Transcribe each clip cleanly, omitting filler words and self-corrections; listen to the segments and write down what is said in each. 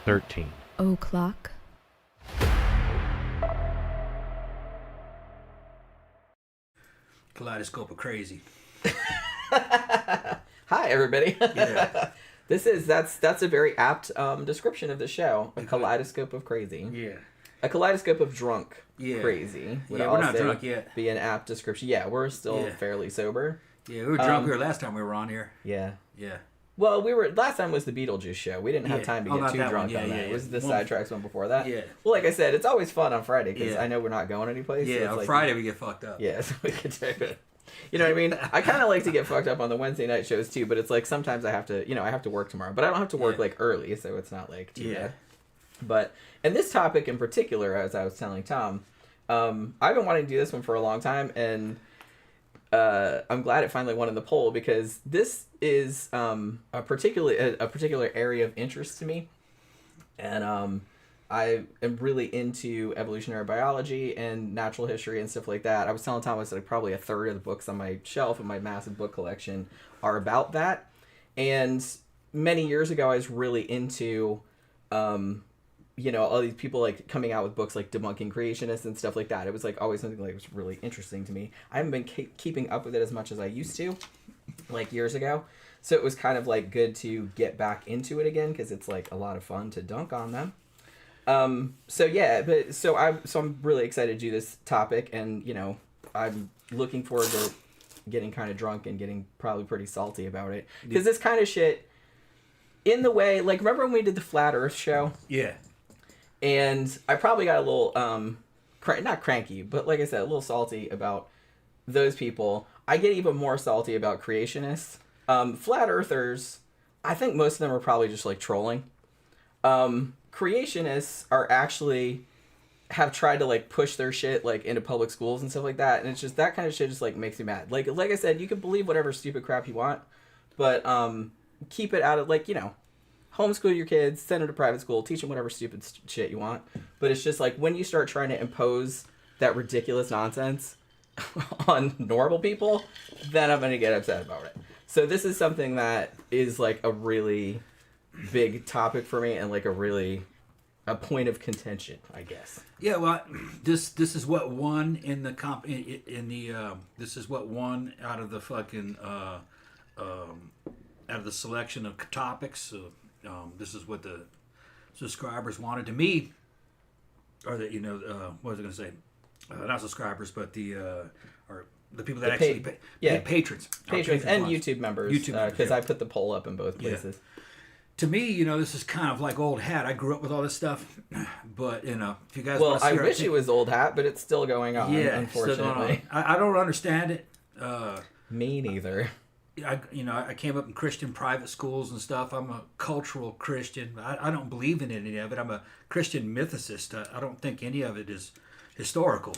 13. O'clock. Kaleidoscope of crazy. Hi, everybody. Yeah. That's a very apt description of the show. A kaleidoscope of crazy. Yeah. A kaleidoscope of drunk Yeah. crazy. Would Yeah, we're not also drunk yet. Be an apt description. Yeah, we're still Yeah. fairly sober. Yeah, we were drunk here last time we were on here. Yeah. Yeah. Well, last time was the Beetlejuice show. We didn't have Yeah. time to Oh, get not too that drunk one. Yeah, on that. yeah, It was yeah. the One- sidetracks one before that. Yeah. Well, like I said, it's always fun on Friday because Yeah. I know we're not going anyplace. so Yeah, it's on like, Friday we get fucked up. Yeah, so we could do it. You know what I mean? I kind of like to get fucked up on the Wednesday night shows too, but it's like sometimes I have to, I have to work tomorrow, but I don't have to work like early, so it's not like too bad. But, and this topic in particular, as I was telling Tom, I've been wanting to do this one for a long time, and I'm glad it finally won in the poll because this is a particular area of interest to me, and I am really into evolutionary biology and natural history and stuff like that. I was telling Thomas that probably a third of the books on my shelf in my massive book collection are about that. And many years ago, I was really into, all these people like coming out with books like debunking creationists and stuff like that. It was like always something like was really interesting to me. I haven't been keeping up with it as much as I used to, like years ago. So it was kind of like good to get back into it again because it's like a lot of fun to dunk on them. I'm really excited to do this topic, and I'm looking forward to getting kind of drunk and getting probably pretty salty about it because this kind of shit, in the way, like remember when we did the Flat Earth show? Yeah. And I probably got a little not cranky, but like I said, a little salty about those people. I get even more salty about creationists. Flat Earthers, I think most of them are probably just like trolling. Creationists are actually have tried to like push their shit like into public schools and stuff like that, and it's just that kind of shit just like makes me mad. Like I said, you can believe whatever stupid crap you want, but keep it out of homeschool your kids, send them to private school, teach them whatever stupid shit you want. But it's just like when you start trying to impose that ridiculous nonsense on normal people, then I'm gonna get upset about it. So this is something that is like a really big topic for me and like a point of contention, I guess. Yeah, well, this is what won in the this is what won out of the fucking out of the selection of topics. This is what the subscribers wanted. To me, or the what was I going to say? Not subscribers, but the or the people that actually pay patrons and YouTube members. Because I put the poll up in both places. Yeah. To me, this is kind of like old hat. I grew up with all this stuff, but if you guys want to see I wish it was old hat, but it's still going on. Yeah, unfortunately, I don't understand it. Me neither. I came up in Christian private schools and stuff. I'm a cultural Christian. I don't believe in any of it. I'm a Christian mythicist. I don't think any of it is historical,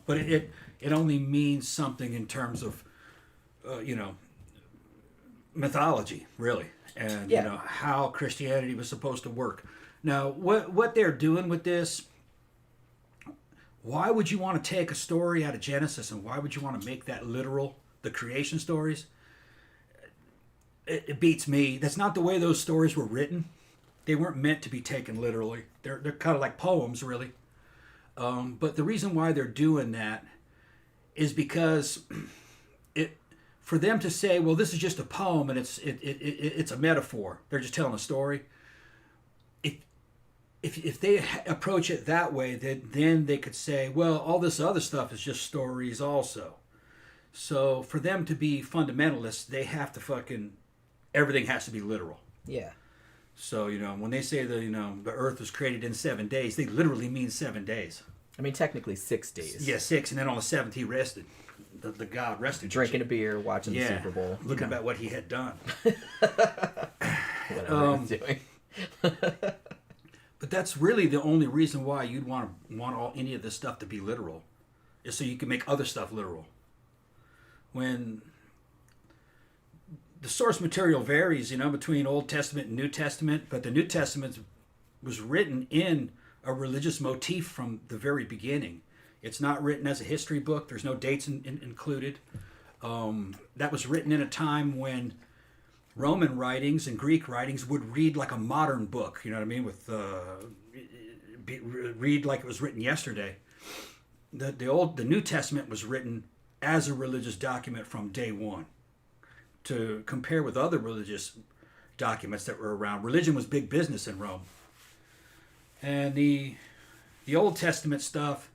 But it only means something in terms of, mythology, really, and how Christianity was supposed to work. Now, what they're doing with this? Why would you want to take a story out of Genesis and why would you want to make that literal? The creation stories. It beats me. That's not the way those stories were written. They weren't meant to be taken literally. They're kind of like poems, really. But the reason why they're doing that is because for them to say, well, this is just a poem and it's a metaphor. They're just telling a story. If they approach it that way, then they could say, well, all this other stuff is just stories also. So for them to be fundamentalists, they have to everything has to be literal. Yeah. So, when they say the earth was created in 7 days, they literally mean 7 days. I mean, technically 6 days. Yeah, 6, and then on the 7th he rested. The God rested. Drinking a beer, watching the Super Bowl. Looking at what he had done. Whatever he's doing. But that's really the only reason why you'd want any of this stuff to be literal, is so you can make other stuff literal. When the source material varies, between Old Testament and New Testament, but the New Testament was written in a religious motif from the very beginning. It's not written as a history book. There's no dates included. That was written in a time when Roman writings and Greek writings would read like a modern book. You know what I mean? Read like it was written yesterday. The New Testament was written as a religious document from day one. To compare with other religious documents that were around, religion was big business in Rome. And the Old Testament stuff,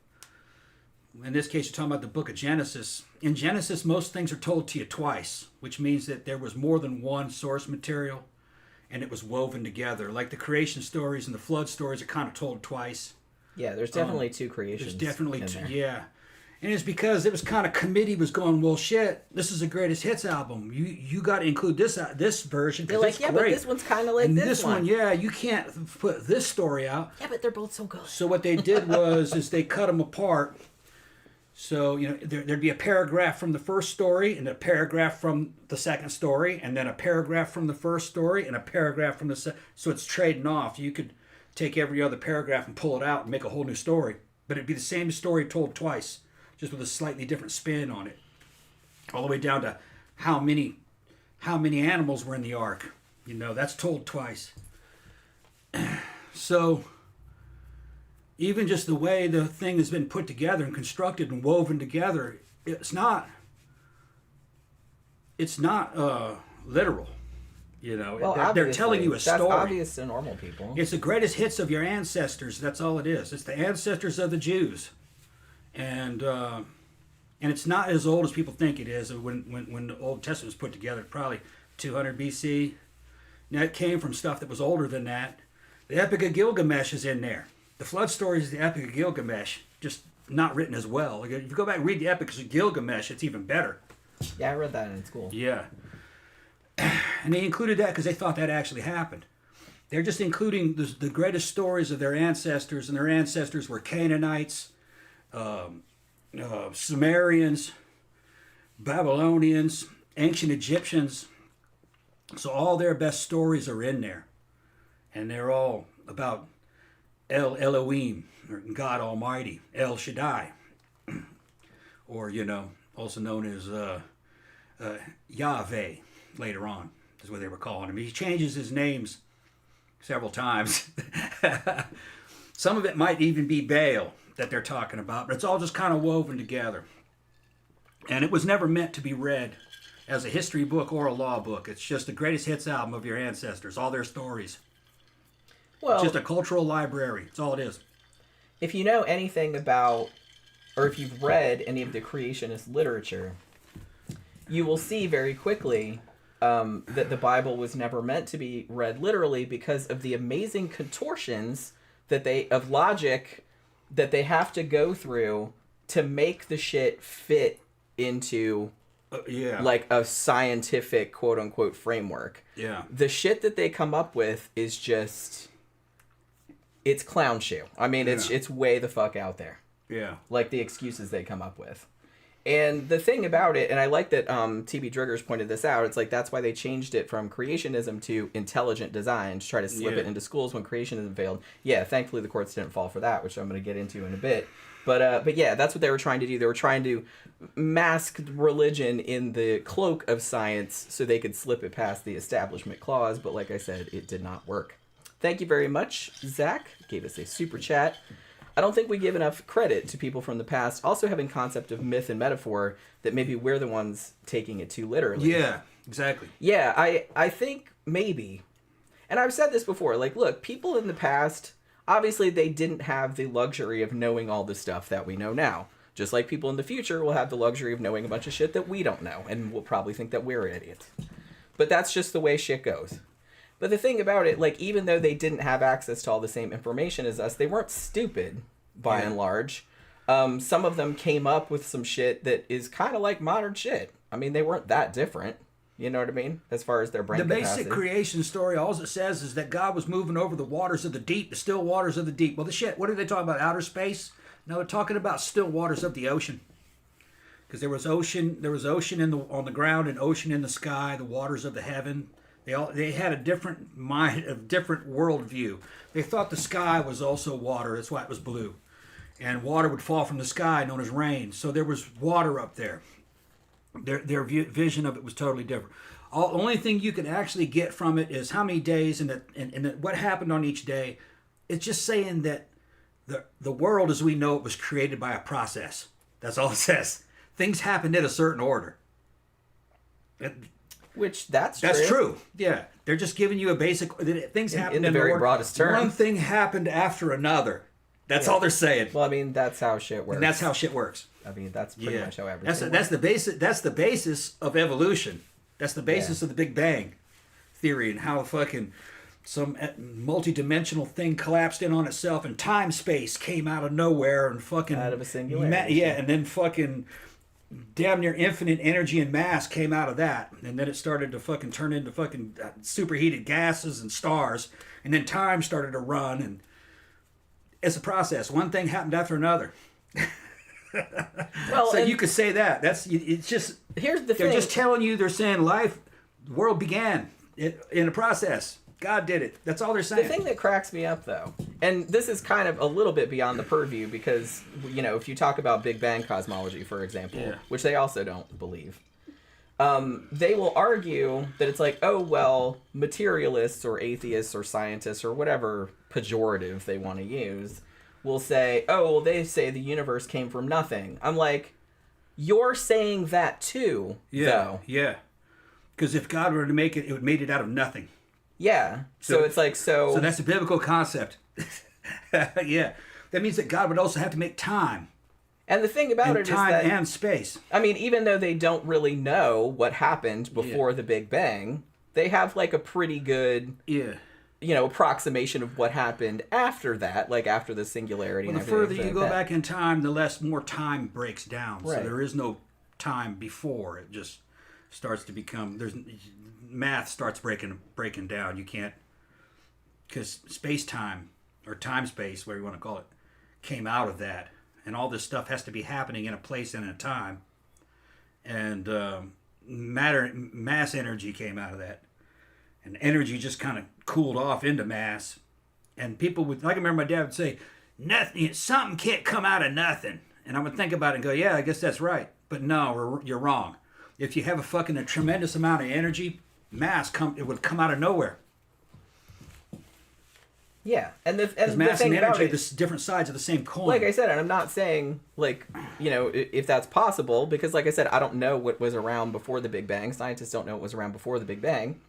in this case, you're talking about the book of Genesis. In Genesis, most things are told to you twice, which means that there was more than one source material, and it was woven together. Like the creation stories and the flood stories are kind of told twice. Yeah, there's definitely two creations. There's definitely two, yeah. And it's because it was kind of committee was going, well, shit, this is the greatest hits album. You got to include this version. They're like, yeah, great. But this one's kind of like and this one. Yeah, you can't put this story out. Yeah, but they're both so good. So what they did is they cut them apart. So, there'd be a paragraph from the first story and a paragraph from the second story and then a paragraph from the first story and a paragraph from the second. So it's trading off. You could take every other paragraph and pull it out and make a whole new story. But it'd be the same story told twice, just with a slightly different spin on it. All the way down to how many animals were in the ark. That's told twice. So even just the way the thing has been put together and constructed and woven together, it's not literal. Well, they're telling you a story. That's obvious to normal people. It's the greatest hits of your ancestors. That's all it is. It's the ancestors of the Jews, and it's not as old as people think it is. When the Old Testament was put together, probably 200 BC. Now it came from stuff that was older than that. The Epic of Gilgamesh is in there. The flood story is the Epic of Gilgamesh, just not written as well. If you go back and read the Epic of Gilgamesh, it's even better. Yeah, I read that in school. Yeah. And they included that because they thought that actually happened. They're just including the greatest stories of their ancestors, and their ancestors were Canaanites, Sumerians, Babylonians, ancient Egyptians. So all their best stories are in there. And they're all about Elohim, or God Almighty, El Shaddai, or also known as Yahweh. Later on is what they were calling him. He changes his names several times. Some of it might even be Baal that they're talking about, but it's all just kind of woven together. And it was never meant to be read as a history book or a law book. It's just the greatest hits album of your ancestors, all their stories. Well, it's just a cultural library. That's all it is. If you know anything about, or if you've read any of the creationist literature, you will see very quickly that the Bible was never meant to be read literally because of the amazing contortions of logic that they have to go through to make the shit fit into like a scientific quote unquote framework. Yeah. The shit that they come up with is just, it's clown shoe. I mean, it's way the fuck out there. Yeah. Like the excuses they come up with. And the thing about it, and I like that T.B. Driggers pointed this out, it's like that's why they changed it from creationism to intelligent design to try to slip it into schools when creationism failed. Yeah, thankfully the courts didn't fall for that, which I'm going to get into in a bit. But yeah, that's what they were trying to do. They were trying to mask religion in the cloak of science so they could slip it past the establishment clause. But like I said, it did not work. Thank you very much, Zach. Gave us a super chat. I don't think we give enough credit to people from the past also having concept of myth and metaphor that maybe we're the ones taking it too literally. Yeah, exactly. Yeah, I think maybe. And I've said this before. Like, look, people in the past, obviously they didn't have the luxury of knowing all the stuff that we know now. Just like people in the future will have the luxury of knowing a bunch of shit that we don't know. And will probably think that we're idiots. But that's just the way shit goes. But the thing about it, like, even though they didn't have access to all the same information as us, they weren't stupid, by and large. Some of them came up with some shit that is kind of like modern shit. I mean, they weren't that different. You know what I mean? As far as their brain capacity. The basic creation story, all it says is that God was moving over the waters of the deep, the still waters of the deep. Well, the shit, what are they talking about? Outer space? No, they're talking about still waters of the ocean. Because there was ocean on the ground and ocean in the sky, the waters of the heaven. They had a different mind, a different worldview. They thought the sky was also water. That's why it was blue. And water would fall from the sky, known as rain. So there was water up there. Their vision of it was totally different. only thing you can actually get from it is how many days and what happened on each day. It's just saying that the world as we know it was created by a process. That's all it says. Things happened in a certain order. Which that's true. Yeah, they're just giving you a basic. Things happen in the very broadest terms. One thing happened after another. That's all they're saying. Well, I mean, that's how shit works. And that's how shit works. I mean, that's pretty much how everything works. That's the basis. That's the basis of evolution. That's the basis of the Big Bang theory and how fucking some multi-dimensional thing collapsed in on itself and time space came out of nowhere and fucking out of a singularity. And then fucking damn near infinite energy and mass came out of that, and then it started to fucking turn into fucking superheated gases and stars, and then time started to run, and it's a process. One thing happened after another. Well, so you could say that. It's just here's the thing. They're just telling you. They're saying the world began in a process. God did it. That's all they're saying. The thing that cracks me up, though, and this is kind of a little bit beyond the purview because, if you talk about Big Bang cosmology, for example, which they also don't believe, they will argue that it's like, oh, well, materialists or atheists or scientists or whatever pejorative they want to use will say, oh, well, they say the universe came from nothing. I'm like, you're saying that too, though. Yeah. Because if God were to make it, it would made it out of nothing. Yeah. So it's like, so that's a biblical concept. Yeah. That means that God would also have to make time. And the thing about it is that... time and space. I mean, even though they don't really know what happened before the Big Bang, they have like a pretty good... approximation of what happened after that, like after the singularity. Well, the further you go back in time, the more time breaks down. Right. So there is no time before. It just starts to become... math starts breaking down. You can't... Because space-time, or time-space, whatever you want to call it, came out of that. And all this stuff has to be happening in a place and in a time. And mass energy came out of that. And energy just kind of cooled off into mass. And people would, like I remember my dad would say, nothing, something can't come out of nothing. And I would think about it and go, yeah, I guess that's right. But no, you're wrong. If you have a tremendous amount of energy, it would come out of nowhere. Yeah, and the mass thing and energy about are the different sides of the same coin. Like I said, and I'm not saying if that's possible, because like I said, I don't know what was around before the Big Bang. Scientists don't know what was around before the Big Bang.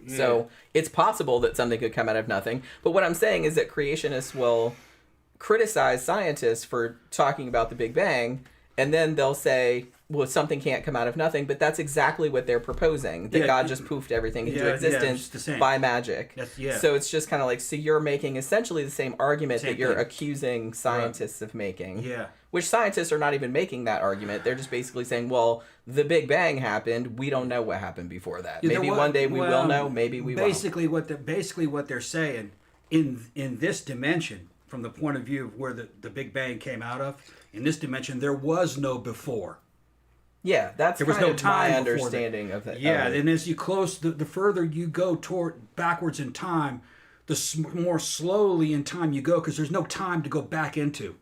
Yeah. So it's possible that something could come out of nothing. But what I'm saying is that creationists will criticize scientists for talking about the Big Bang, and then they'll say, well, something can't come out of nothing, but that's exactly what they're proposing, that God just poofed everything into existence by magic. So it's just kind of like, so you're making essentially the same argument that you're accusing scientists of making. Yeah. Which scientists are not even making that argument. They're just basically saying, well, the Big Bang happened. We don't know what happened before that. Maybe one day we will know. Maybe we won't. Basically what they're saying in this dimension, from the point of view of where the Big Bang came out of, in this dimension, there was no before. Yeah, that's there was kind no of time my understanding of that. Yeah, and as you the further you go backwards in time, the more slowly in time you go, because there's no time to go back into.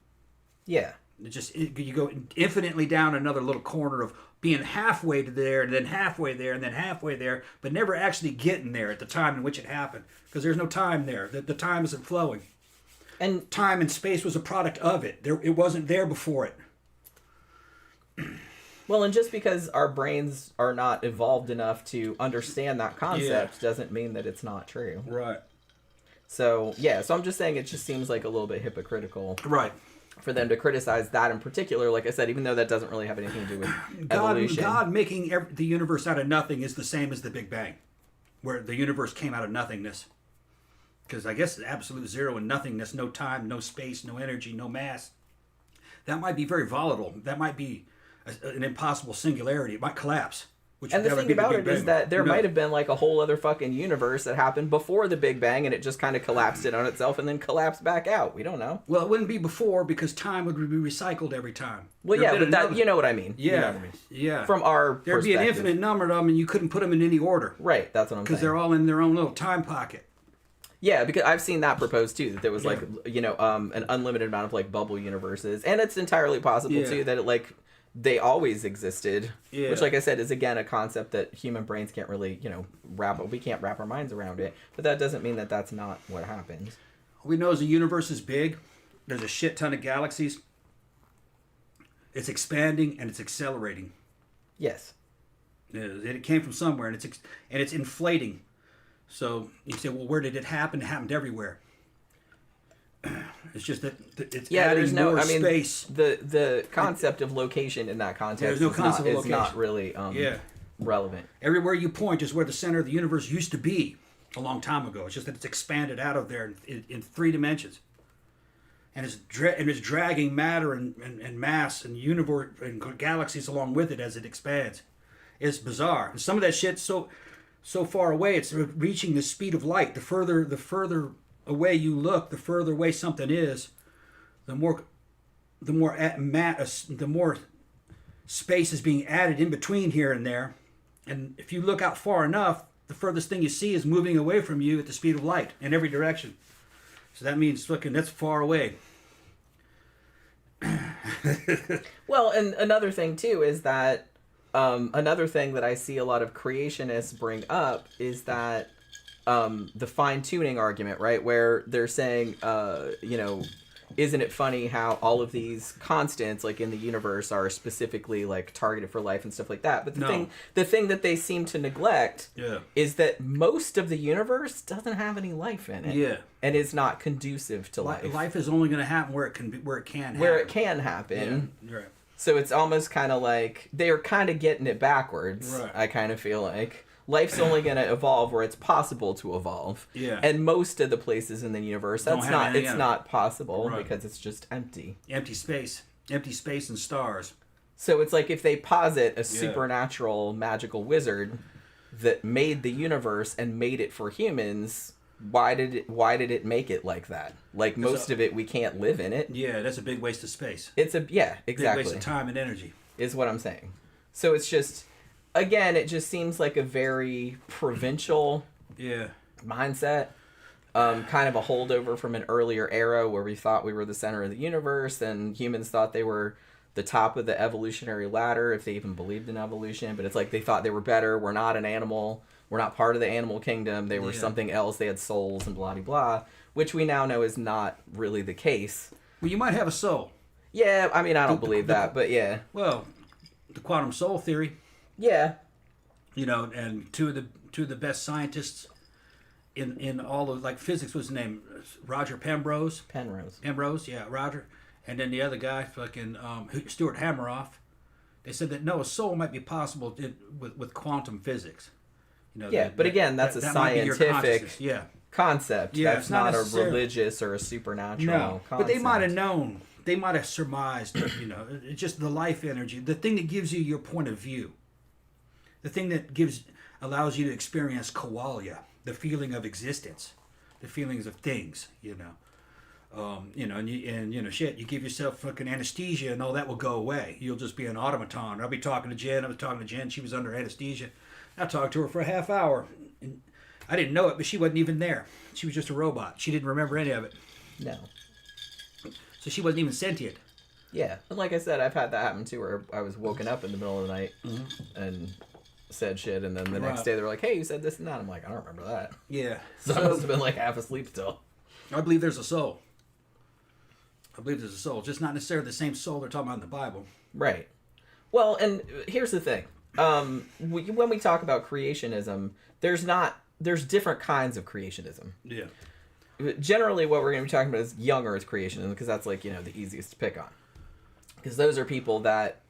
Yeah. You go infinitely down another little corner of being halfway to there, and then halfway there, and then halfway there, but never actually getting there at the time in which it happened, because there's no time there. The time isn't flowing. And time and space was a product of it. It wasn't there before it. Well, and just because our brains are not evolved enough to understand that concept doesn't mean that it's not true. Right. So I'm just saying it just seems like a little bit hypocritical. Right. For them to criticize that in particular, like I said, even though that doesn't really have anything to do with evolution. God making the universe out of nothing is the same as the Big Bang, where the universe came out of nothingness. Because I guess absolute zero and nothingness, no time, no space, no energy, no mass. That might be very volatile. That might be an impossible singularity. It might collapse. And the thing about it is that there might have been like a whole other fucking universe that happened before the Big Bang, and it just kind of collapsed in on itself and then collapsed back out. We don't know. Well, it wouldn't be before, because time would be recycled every time. Well, but you know what I mean. Yeah, you know what I mean. Yeah. From our There'd be an infinite number of them, and you couldn't put them in any order. Right, that's what I'm saying. Because they're all in their own little time pocket. Yeah, because I've seen that proposed too, that there was like, an unlimited amount of like bubble universes, and it's entirely possible too that it like they always existed. Yeah. Which, like I said, is again a concept that human brains can't really, we can't wrap our minds around it. But that doesn't mean that that's not what happens. All we know is the universe is big. There's a shit ton of galaxies. It's expanding and it's accelerating. Yes. It came from somewhere, and it's inflating. So you say, well, where did it happen? It happened everywhere. It's just that it's adding more space. The concept of location in that context is not really relevant. Everywhere you point is where the center of the universe used to be a long time ago. It's just that it's expanded out of there in 3 dimensions. And it's dragging matter and mass and universe and galaxies along with it as it expands. It's bizarre. And some of that shit's so far away, it's reaching the speed of light. The further away you look, the further away something is, the more space is being added in between here and there. And if you look out far enough, the furthest thing you see is moving away from you at the speed of light in every direction. So that means that's far away. Well, and another thing too is that another thing that I see a lot of creationists bring up is that the fine-tuning argument, right? Where they're saying, isn't it funny how all of these constants, like in the universe, are specifically like targeted for life and stuff like that? But the thing that they seem to neglect is that most of the universe doesn't have any life in it. Yeah. And is not conducive to life. Life is only going to happen where it can happen. Yeah. Right. So it's almost kind of like they're kind of getting it backwards. Right. I kind of feel like life's only going to evolve where it's possible to evolve. Yeah. And most of the places in the universe, it's not possible because it's just empty. Empty space and stars. So it's like if they posit a supernatural magical wizard that made the universe and made it for humans, why did it make it like that? Like most of it, we can't live in it. Yeah, that's a big waste of space. Exactly. Big waste of time and energy. Is what I'm saying. So it's just, again, it just seems like a very provincial mindset. Kind of a holdover from an earlier era where we thought we were the center of the universe and humans thought they were the top of the evolutionary ladder, if they even believed in evolution. But it's like they thought they were better. We're not an animal. We're not part of the animal kingdom. They were something else. They had souls and blah, blah, blah, which we now know is not really the case. Well, you might have a soul. Yeah, I mean, I don't believe that, but yeah. Well, the quantum soul theory. Yeah. And two of the best scientists in all of, like, physics, what's his name? Roger Penrose. Penrose, yeah, Roger. And then the other guy, fucking Stuart Hameroff. They said that a soul might be possible with quantum physics. But again, that's a scientific concept. Yeah, that's not a religious or a supernatural concept. But they might have known. They might have surmised, it's just the life energy, the thing that gives you your point of view, the thing that allows you to experience qualia, the feeling of existence, the feelings of things, shit, you give yourself fucking anesthesia and all that will go away. You'll just be an automaton. I'll be talking to Jen. I was talking to Jen. She was under anesthesia. I talked to her for a half hour. And I didn't know it, but she wasn't even there. She was just a robot. She didn't remember any of it. No. So she wasn't even sentient. Yeah. And like I said, I've had that happen too, where I was woken up in the middle of the night and said shit, and then the next day they were like, hey, you said this and that. I'm like, I don't remember that. Yeah. So I must have been like half asleep still. I believe there's a soul. Just not necessarily the same soul they're talking about in the Bible. Right. Well, and here's the thing. When we talk about creationism, there's different kinds of creationism. Yeah. Generally, what we're going to be talking about is young Earth creationism, because that's like, the easiest to pick on. Because those are people that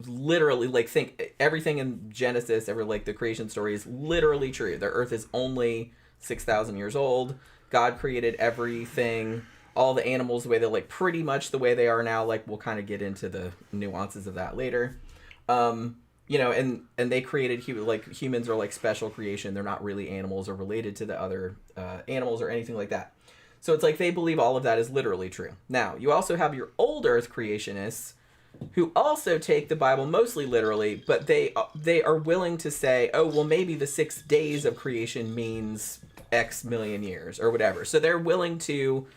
literally think everything in Genesis, the creation story is literally true. The Earth is only 6,000 years old. God created everything, all the animals the way they're pretty much the way they are now. We'll kind of get into the nuances of that later. And they created humans are special creation. They're not really animals or related to the other animals or anything like that. So it's they believe all of that is literally true. Now, you also have your old Earth creationists who also take the Bible mostly literally, but they are willing to say, oh, well, maybe the 6 days of creation means X million years or whatever. So they're willing to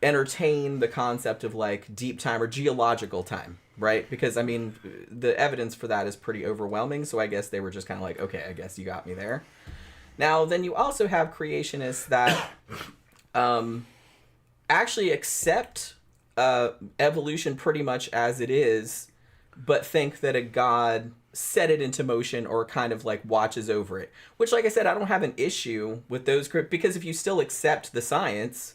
entertain the concept of deep time or geological time, right? Because, I mean, the evidence for that is pretty overwhelming, so I guess they were just kind of like, okay, I guess you got me there. Now, then you also have creationists that actually accept evolution pretty much as it is, but think that a god set it into motion or kind of like watches over it. Which, like I said, I don't have an issue with those because if you still accept the science,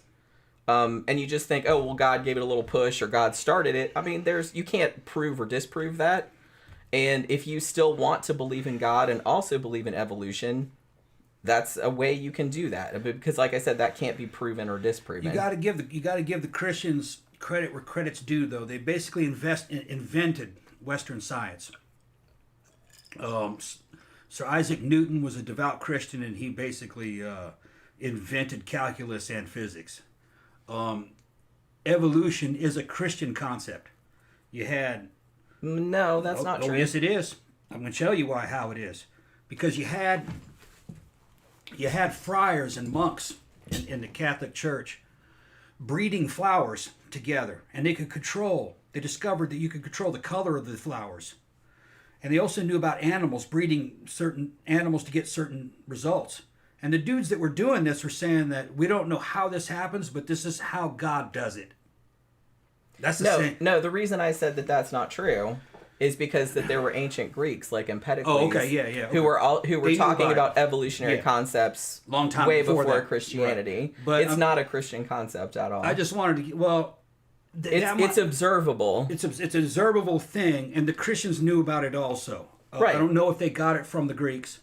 and you just think, oh, well, God gave it a little push or God started it. I mean, you can't prove or disprove that. And if you still want to believe in God and also believe in evolution, that's a way you can do that. Because, like I said, that can't be proven or disproven. You got to give the Christians credit where credit's due, though. They basically invented Western science. Sir Isaac Newton was a devout Christian, and he basically invented calculus and physics. Evolution is a Christian concept. You had... No, that's not true. Oh, yes, it is. I'm going to tell you how it is. Because you had friars and monks in the Catholic Church breeding flowers together, and they discovered that you could control the color of the flowers. And they also knew about animals, breeding certain animals to get certain results. And the dudes that were doing this were saying that we don't know how this happens, but this is how God does it. That's the same. No, the reason I said that that's not true is because that there were ancient Greeks like Empedocles, who were talking about evolutionary concepts long time way before that. Christianity. Right. But it's not a Christian concept at all. I just wanted to it's observable. It's an observable thing, and the Christians knew about it also. Right. I don't know if they got it from the Greeks,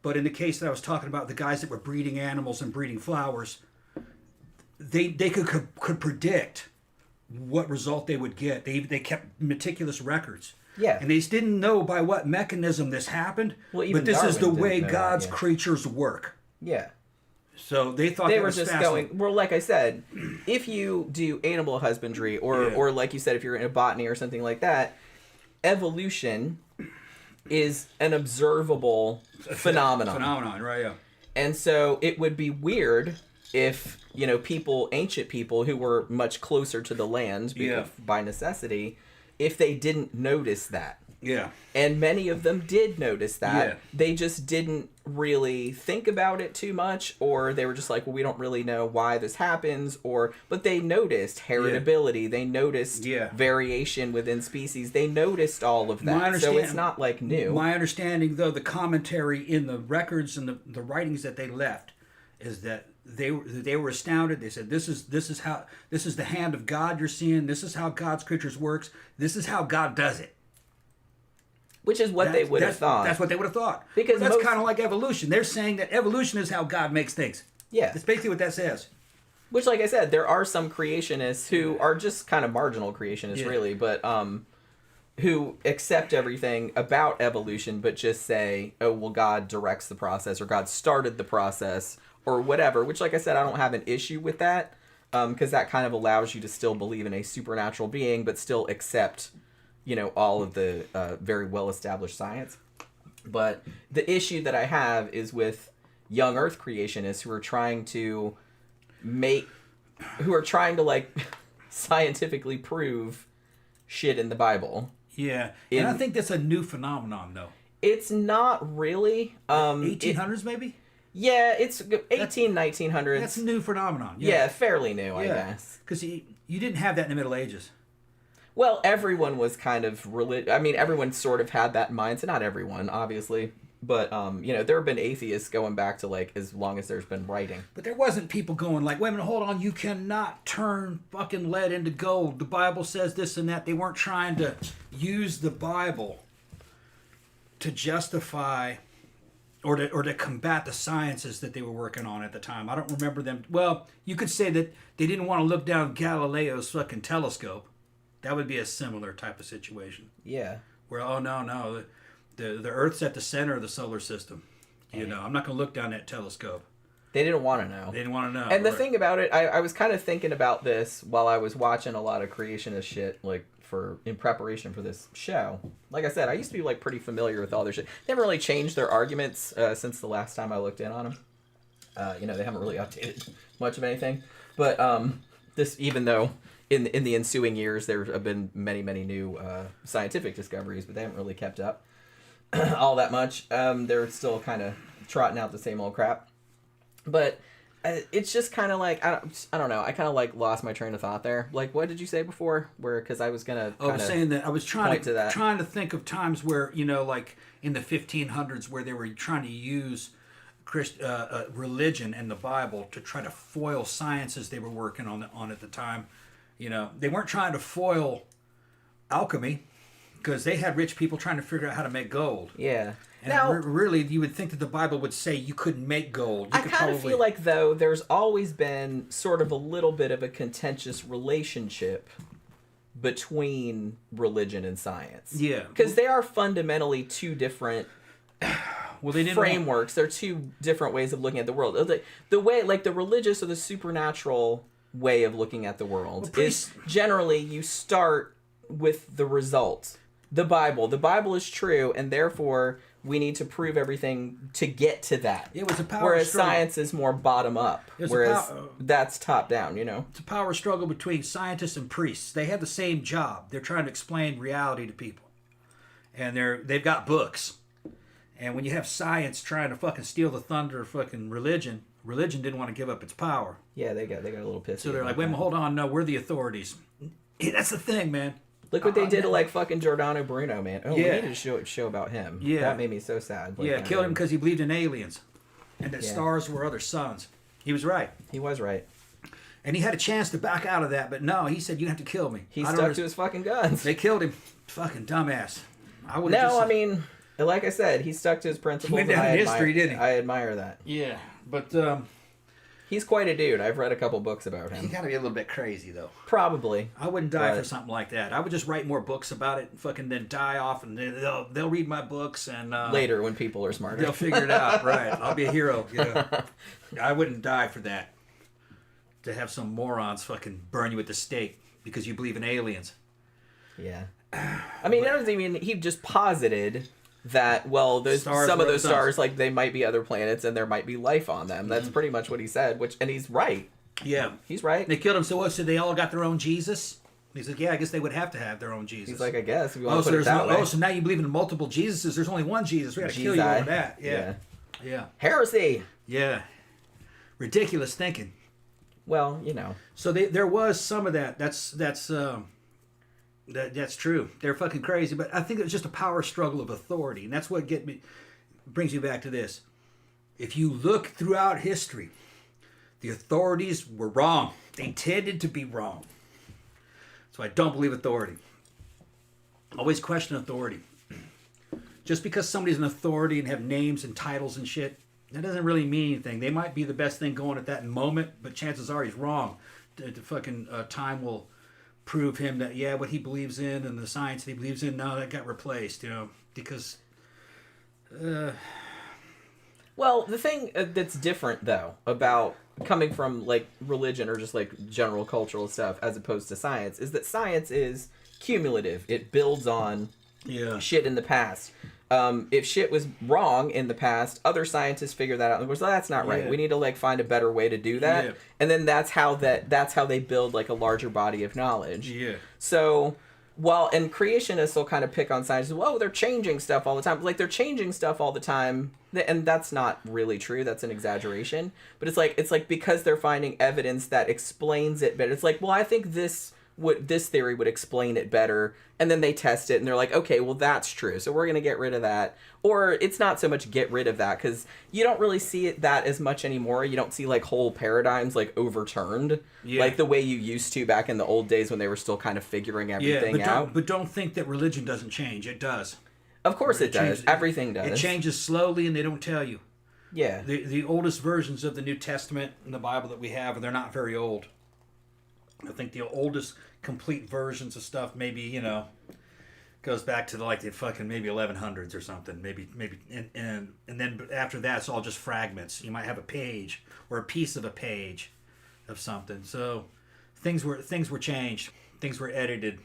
but in the case that I was talking about, the guys that were breeding animals and breeding flowers, they could predict what result they would get. They kept meticulous records. Yeah. And they just didn't know by what mechanism this happened. Well, even but this is the Darwin way didn't know God's that, yeah. creatures work. Yeah. So they thought they that were was just fascinating. going. Well, like I said, if you do animal husbandry, or like you said, if you're in a botany or something like that, evolution is an observable phenomenon. Phenomenon, right? Yeah. And so it would be weird if ancient people who were much closer to the land by necessity, if they didn't notice that. Yeah. And many of them did notice that. Yeah. They just didn't really think about it too much, or they were just like, well, we don't really know why this happens, but they noticed heritability. Yeah. They noticed variation within species. They noticed all of that. So it's not like new. My understanding, though, the commentary in the records and the writings that they left is that they were astounded. They said, this is the hand of God you're seeing. This is how God's creatures works. This is how God does it. Which is what they would have thought. That's what they would have thought. Because that's kind of like evolution. They're saying that evolution is how God makes things. Yeah. That's basically what that says. Which, like I said, there are some creationists who are just kind of marginal creationists, really, but who accept everything about evolution, but just say, oh, well, God directs the process, or God started the process, or whatever. Which, like I said, I don't have an issue with that, because that kind of allows you to still believe in a supernatural being, but still accept all of the very well-established science. But the issue that I have is with young Earth creationists who are trying to like scientifically prove shit in the Bible. Yeah, and I think that's a new phenomenon, though. It's not really. 1800s, maybe? Yeah, it's 1900s. That's a new phenomenon. Yeah, fairly new, I guess. Because you didn't have that in the Middle Ages. Well, everyone was kind of everyone sort of had that in mind. So not everyone, obviously. But, there have been atheists going back to, like, as long as there's been writing. But there wasn't people going like, wait a minute, hold on, you cannot turn fucking lead into gold. The Bible says this and that. They weren't trying to use the Bible to justify or to combat the sciences that they were working on at the time. I don't remember them. Well, you could say that they didn't want to look down Galileo's fucking telescope. That would be a similar type of situation. Yeah. Where, oh, no, the Earth's at the center of the solar system. I'm not going to look down that telescope. They didn't want to know. They didn't want to know. And the thing about it, I was kind of thinking about this while I was watching a lot of creationist shit, like, in preparation for this show. Like I said, I used to be, like, pretty familiar with all their shit. They haven't really changed their arguments since the last time I looked in on them. They haven't really updated much of anything. But this, even though in the ensuing years, there have been many new scientific discoveries, but they haven't really kept up all that much. They're still kind of trotting out the same old crap. But it's just kind of like, I don't know. I kind of like lost my train of thought there. Like, what did you say before? Because I was gonna. I was saying that I was trying to think of times where, you know, like in the 1500s, where they were trying to use religion and the Bible to try to foil sciences they were working on at the time. You know, they weren't trying to foil alchemy because they had rich people trying to figure out how to make gold. Yeah. And now, really, you would think that the Bible would say you couldn't make gold. I kind of feel like, though, there's always been sort of a little bit of a contentious relationship between religion and science. Yeah. Because they are fundamentally two different frameworks. They're two different ways of looking at the world. The way, like, the religious or the supernatural way of looking at the world is generally you start with the result. The Bible is true, and therefore we need to prove everything to get to that. It was a power Whereas struggle. Science is more bottom up. Whereas that's top down, you know? It's a power struggle between scientists and priests. They have the same job. They're trying to explain reality to people. And they've got books. And when you have science trying to fucking steal the thunder of fucking religion didn't want to give up its power. Yeah, they got a little pissy. So they're like, wait a minute, hold on, no, we're the authorities. Yeah, that's the thing, man. Look what they did to like fucking Giordano Bruno, man. Oh, yeah. We needed to show about him. Yeah. That made me so sad. Yeah, killed him because he believed in aliens. And that stars were other suns. He was right. He was right. And he had a chance to back out of that, but no, he said, you have to kill me. He stuck to his fucking guns. They killed him. Fucking dumbass. I mean, like I said, he stuck to his principles. He went down in history, didn't he? I admire that. Yeah, but he's quite a dude. I've read a couple books about him. He got to be a little bit crazy, though. Probably. I wouldn't die for something like that. I would just write more books about it and fucking then die off, and they'll read my books and later when people are smarter, they'll figure it out. Right? I'll be a hero. You know? I wouldn't die for that. To have some morons fucking burn you at the stake because you believe in aliens. Yeah. I mean, he just posited that, well, some of those stars, like, they might be other planets and there might be life on them. That's pretty much what he said, and he's right. Yeah. He's right. They killed him, so what? So they all got their own Jesus? He's like, yeah, I guess they would have to have their own Jesus. He's like, I guess, if you want to put it that way. Oh, so now you believe in multiple Jesuses? There's only one Jesus. We got to kill you over that. Yeah. Heresy! Yeah. Ridiculous thinking. Well, you know. So there was some of that. That's true. They're fucking crazy, but I think it was just a power struggle of authority, and that's what brings me back to this. If you look throughout history, the authorities were wrong. They tended to be wrong. So I don't believe authority. Always question authority. Just because somebody's an authority and have names and titles and shit, that doesn't really mean anything. They might be the best thing going at that moment, but chances are he's wrong. The fucking time will prove him that, yeah, what he believes in and the science that he believes in, no, that got replaced, you know, because... Well, the thing that's different, though, about coming from, like, religion or just, like, general cultural stuff as opposed to science is that science is cumulative. It builds on shit in the past. If shit was wrong in the past, other scientists figure that out and goes, well, that's not right. Yeah. We need to, like, find a better way to do that. Yeah. And then that's how they build, like, a larger body of knowledge. Yeah. So, and creationists will kind of pick on scientists, well, they're changing stuff all the time. Like, they're changing stuff all the time, and that's not really true. That's an exaggeration. But it's like because they're finding evidence that explains it better. It's like, well, I think this theory would explain it better, and then they test it and they're like, okay, well, that's true, so we're gonna get rid of that. Or it's not so much get rid of that, because you don't really see that as much anymore. You don't see, like, whole paradigms, like, overturned like the way you used to back in the old days when they were still kind of figuring everything out. But don't think that religion doesn't change. It does. Of course it does. Everything does. It changes slowly, and they don't tell you. Yeah. The oldest versions of the New Testament and the Bible that we have, they're not very old. I think the oldest complete versions of stuff maybe, you know, goes back to the fucking maybe 1100s or something. Maybe and then after that it's all just fragments. You might have a page or a piece of a page of something. So things were changed. Things were edited.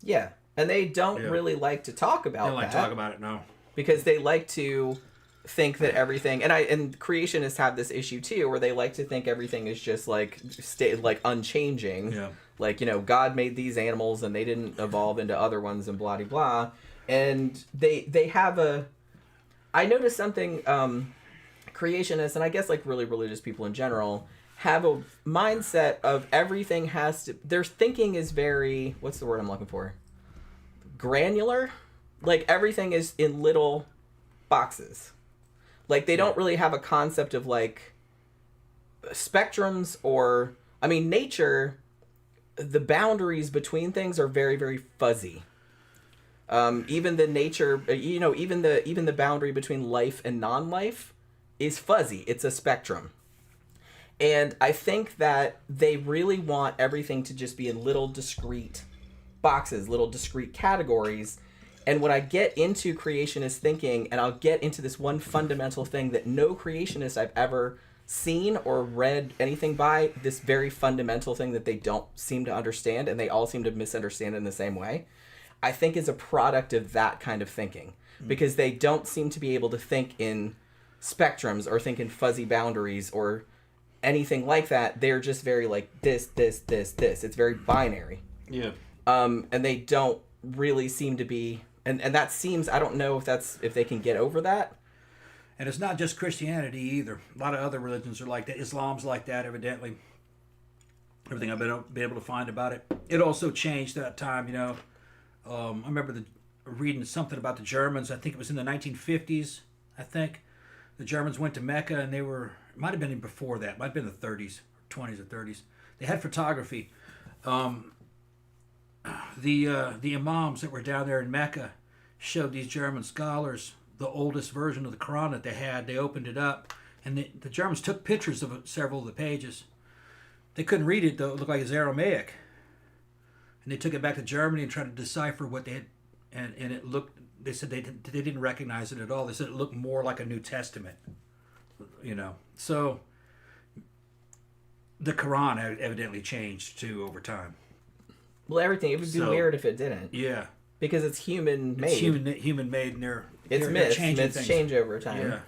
Yeah. And they don't really like to talk about that. They don't like to talk about it, no. Because they like to think that everything, and creationists have this issue too, where they like to think everything is just like like unchanging. Yeah. Like, God made these animals and they didn't evolve into other ones and blah, blah, blah. And they have I noticed something, creationists, and I guess like really religious people in general, have a mindset of everything their thinking is very, what's the word I'm looking for? Granular? Like everything is in little boxes. Like they don't really have a concept of like spectrums or, I mean, nature, the boundaries between things are very, very fuzzy. Even the nature, even the boundary between life and non-life is fuzzy. It's a spectrum. And I think that they really want everything to just be in little discrete boxes, little discrete categories. And when I get into creationist thinking, and I'll get into this one fundamental thing that no creationist I've ever seen or read anything by, this very fundamental thing that they don't seem to understand, and they all seem to misunderstand in the same way, I think is a product of that kind of thinking. Because they don't seem to be able to think in spectrums or think in fuzzy boundaries or anything like that. They're just very like this. It's very binary. Yeah. And they don't really seem to be, and that seems, I don't know if they can get over that. And it's not just Christianity either. A lot of other religions are like that. Islam's like that, evidently. Everything I've been able to find about it. It also changed that time, I remember reading something about the Germans. I think it was in the 1950s, I think. The Germans went to Mecca, and it might have been before that. It might have been the 30s, 20s or 30s. They had photography. The imams that were down there in Mecca showed these German scholars the oldest version of the Quran that they had. They opened it up, and the Germans took pictures of several of the pages. They couldn't read it, though. It looked like it's Aramaic. And they took it back to Germany and tried to decipher what they had, and it looked, they said they didn't recognize it at all. They said it looked more like a New Testament, So the Quran evidently changed, too, over time. Well, everything, it would be weird if it didn't. Yeah. Because it's human-made. It's human-made, and they're changing myths things. Change over time. Yeah.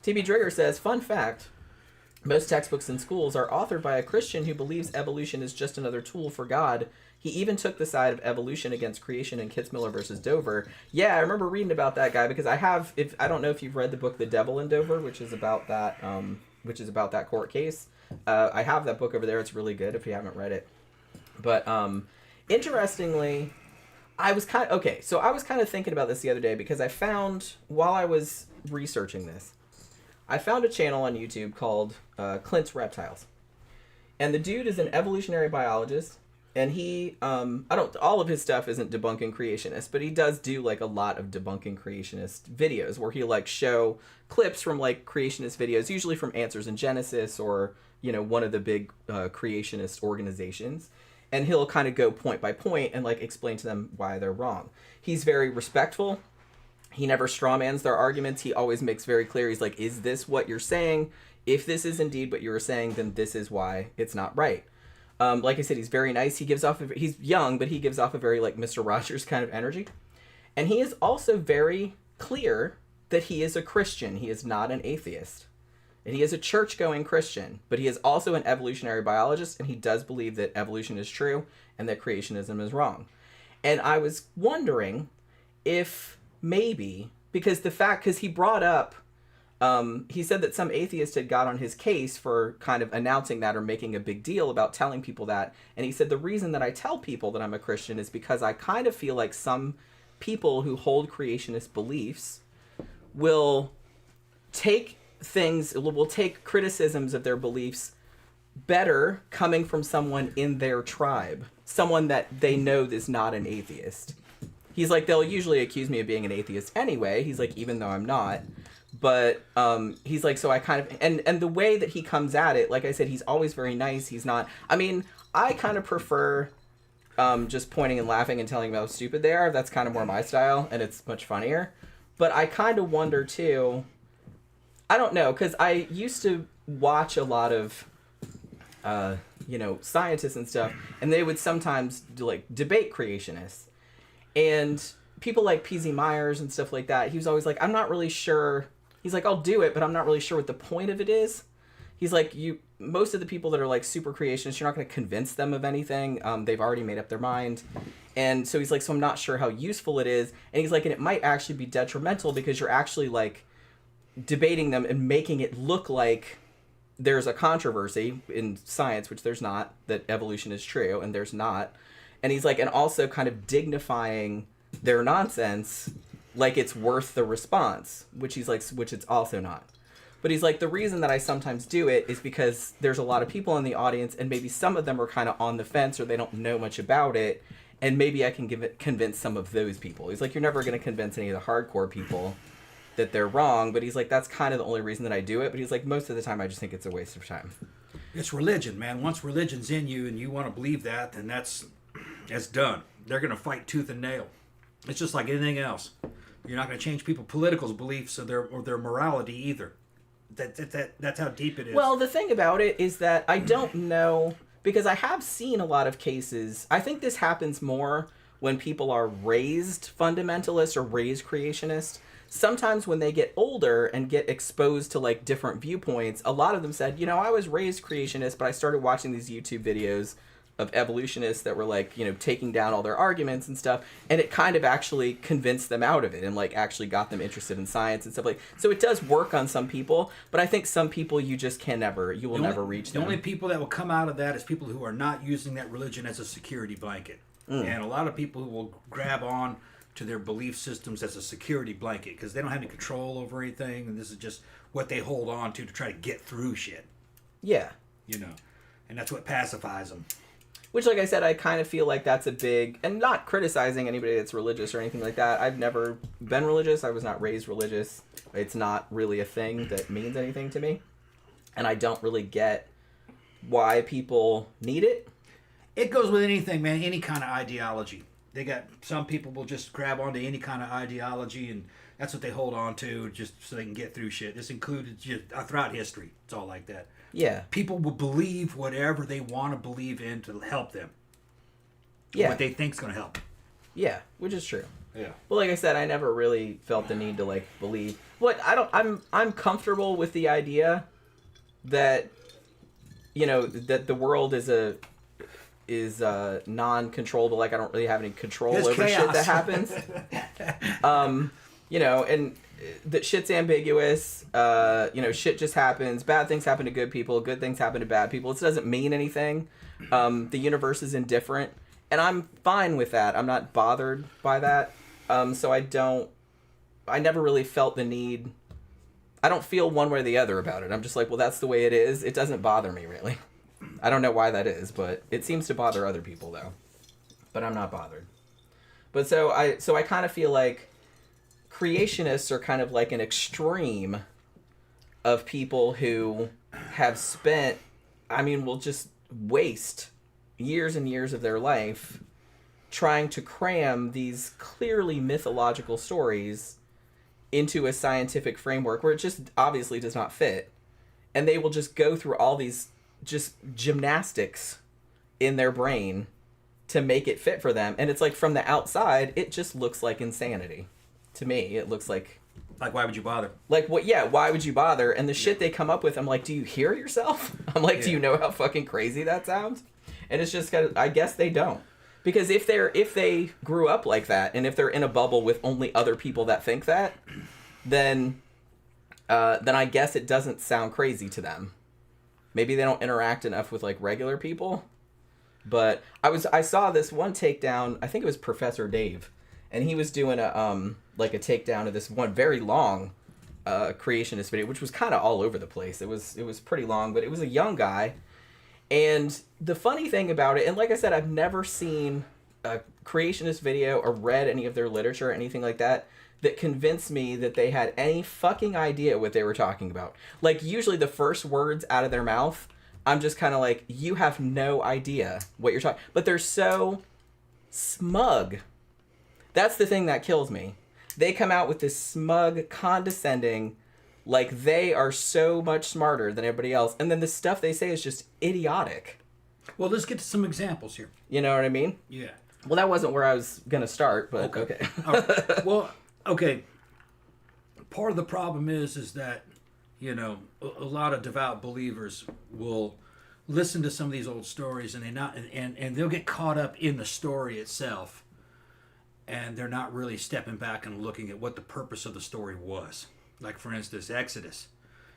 TB Drigger says, fun fact, most textbooks in schools are authored by a Christian who believes evolution is just another tool for God. He even took the side of evolution against creation in Kitzmiller versus Dover. Yeah, I remember reading about that guy because I don't know if you've read the book The Devil in Dover, which is about that court case. I have that book over there. It's really good if you haven't read it. But interestingly, I was kind of thinking about this the other day because I found, while I was researching this, I found a channel on YouTube called Clint's Reptiles. And the dude is an evolutionary biologist, and he, all of his stuff isn't debunking creationists, but he does do like a lot of debunking creationist videos where he like show clips from like creationist videos, usually from Answers in Genesis or, one of the big creationist organizations. And he'll kind of go point by point and like explain to them why they're wrong. He's very respectful. He never strawmans their arguments. He always makes very clear. He's like, is this what you're saying? If this is indeed what you're saying, then this is why it's not right. Like I said, he's very nice. He's young, but he gives off a very like Mr. Rogers kind of energy. And he is also very clear that he is a Christian. He is not an atheist. And he is a church-going Christian, but he is also an evolutionary biologist, and he does believe that evolution is true and that creationism is wrong. And I was wondering if maybe, because he brought up, he said that some atheist had got on his case for kind of announcing that or making a big deal about telling people that. And he said, the reason that I tell people that I'm a Christian is because I kind of feel like some people who hold creationist beliefs will take criticisms of their beliefs better coming from someone in their tribe, someone that they know is not an atheist. He's like, they'll usually accuse me of being an atheist anyway. He's like, even though I'm not. But he's like, so I kind of, and the way that he comes at it, like I said, he's always very nice. He's not, I kind of prefer just pointing and laughing and telling them how stupid they are. That's kind of more my style, and it's much funnier. But I kind of wonder too, I don't know, because I used to watch a lot of, scientists and stuff, and they would sometimes debate creationists. And people like PZ Myers and stuff like that, he was always like, I'm not really sure. He's like, I'll do it, but I'm not really sure what the point of it is. He's like, most of the people that are like super creationists, you're not going to convince them of anything. They've already made up their mind. And so he's like, so I'm not sure how useful it is. And he's like, and it might actually be detrimental because you're actually like debating them and making it look like there's a controversy in science, which there's not, that evolution is true, and there's not. And he's like, and also kind of dignifying their nonsense like it's worth the response, which he's like, which it's also not. But he's like, the reason that I sometimes do it is because there's a lot of people in the audience, and maybe some of them are kind of on the fence or they don't know much about it, and maybe I can convince some of those people. He's like, you're never going to convince any of the hardcore people that they're wrong, but he's like, that's kind of the only reason that I do it. But he's like, most of the time I just think it's a waste of time. It's religion, man. Once religion's in you and you want to believe that, then that's done. They're going to fight tooth and nail. It's just like anything else. You're not going to change people's political beliefs or their morality either. That's how deep it is. Well, the thing about it is that I don't know, because I have seen a lot of cases. I think this happens more when people are raised fundamentalist or raised creationist. Sometimes when they get older and get exposed to like different viewpoints, a lot of them said, you know, I was raised creationist, but I started watching these YouTube videos of evolutionists that were like, you know, taking down all their arguments and stuff, and it kind of actually convinced them out of it and like actually got them interested in science and stuff like. So it does work on some people, but I think some people you will never reach them. The only people that will come out of that is people who are not using that religion as a security blanket. And a lot of people who will grab on to their belief systems as a security blanket because they don't have any control over anything, and this is just what they hold on to try to get through shit. Yeah. You know, and that's what pacifies them. Which, like I said, I kind of feel like that's a big... And not criticizing anybody that's religious or anything like that. I've never been religious. I was not raised religious. It's not really a thing that means anything to me. And I don't really get why people need it. It goes with anything, man. Any kind of ideology. Some people will just grab onto any kind of ideology, and that's what they hold on to just so they can get through shit. This included just throughout history. It's all like that. Yeah. People will believe whatever they want to believe in to help them. Yeah. What they think's going to help. Yeah, which is true. Yeah. Well, like I said, I never really felt the need to like believe. I'm comfortable with the idea that, you know, that the world is non-controllable. Like I don't really have any control over chaos. shit that happens. You know, and that shit's ambiguous. You know, shit just happens. Bad things happen to good people. Good things happen to bad people. It doesn't mean anything. The universe is indifferent, and I'm fine with that. I'm not bothered by that. So I never really felt the need. I don't feel one way or the other about it. I'm just like, well, that's the way it is. It doesn't bother me really. I don't know why that is, but it seems to bother other people though. But I'm not bothered. But so I kind of feel like creationists are kind of like an extreme of people who have spent, will just waste years and years of their life trying to cram these clearly mythological stories into a scientific framework where it just obviously does not fit. And they will just go through all these just gymnastics in their brain to make it fit for them. And it's like from the outside, it just looks like insanity. To me, it looks like... Like, why would you bother? Like, what? Yeah, why would you bother? And the shit they come up with, I'm like, do you hear yourself? I'm like, do you know how fucking crazy that sounds? And it's just kind of, I guess they don't. Because if they grew up like that, and if they're in a bubble with only other people that think that, then I guess it doesn't sound crazy to them. Maybe they don't interact enough with like regular people. But I saw this one takedown. I think it was Professor Dave, and he was doing a takedown of this one very long creationist video, which was kind of all over the place. It was pretty long, but it was a young guy. And the funny thing about it, and like I said, I've never seen a creationist video or read any of their literature or anything like that convinced me that they had any fucking idea what they were talking about. Like, usually the first words out of their mouth, I'm just kind of like, you have no idea what you're talking. But they're so smug. That's the thing that kills me. They come out with this smug, condescending, like they are so much smarter than everybody else. And then the stuff they say is just idiotic. Well, let's get to some examples here. You know what I mean? Yeah. Well, that wasn't where I was gonna start, but okay. All right. Well, okay. Part of the problem is that, you know, a lot of devout believers will listen to some of these old stories and and they'll get caught up in the story itself, and they're not really stepping back and looking at what the purpose of the story was. Like, for instance, Exodus.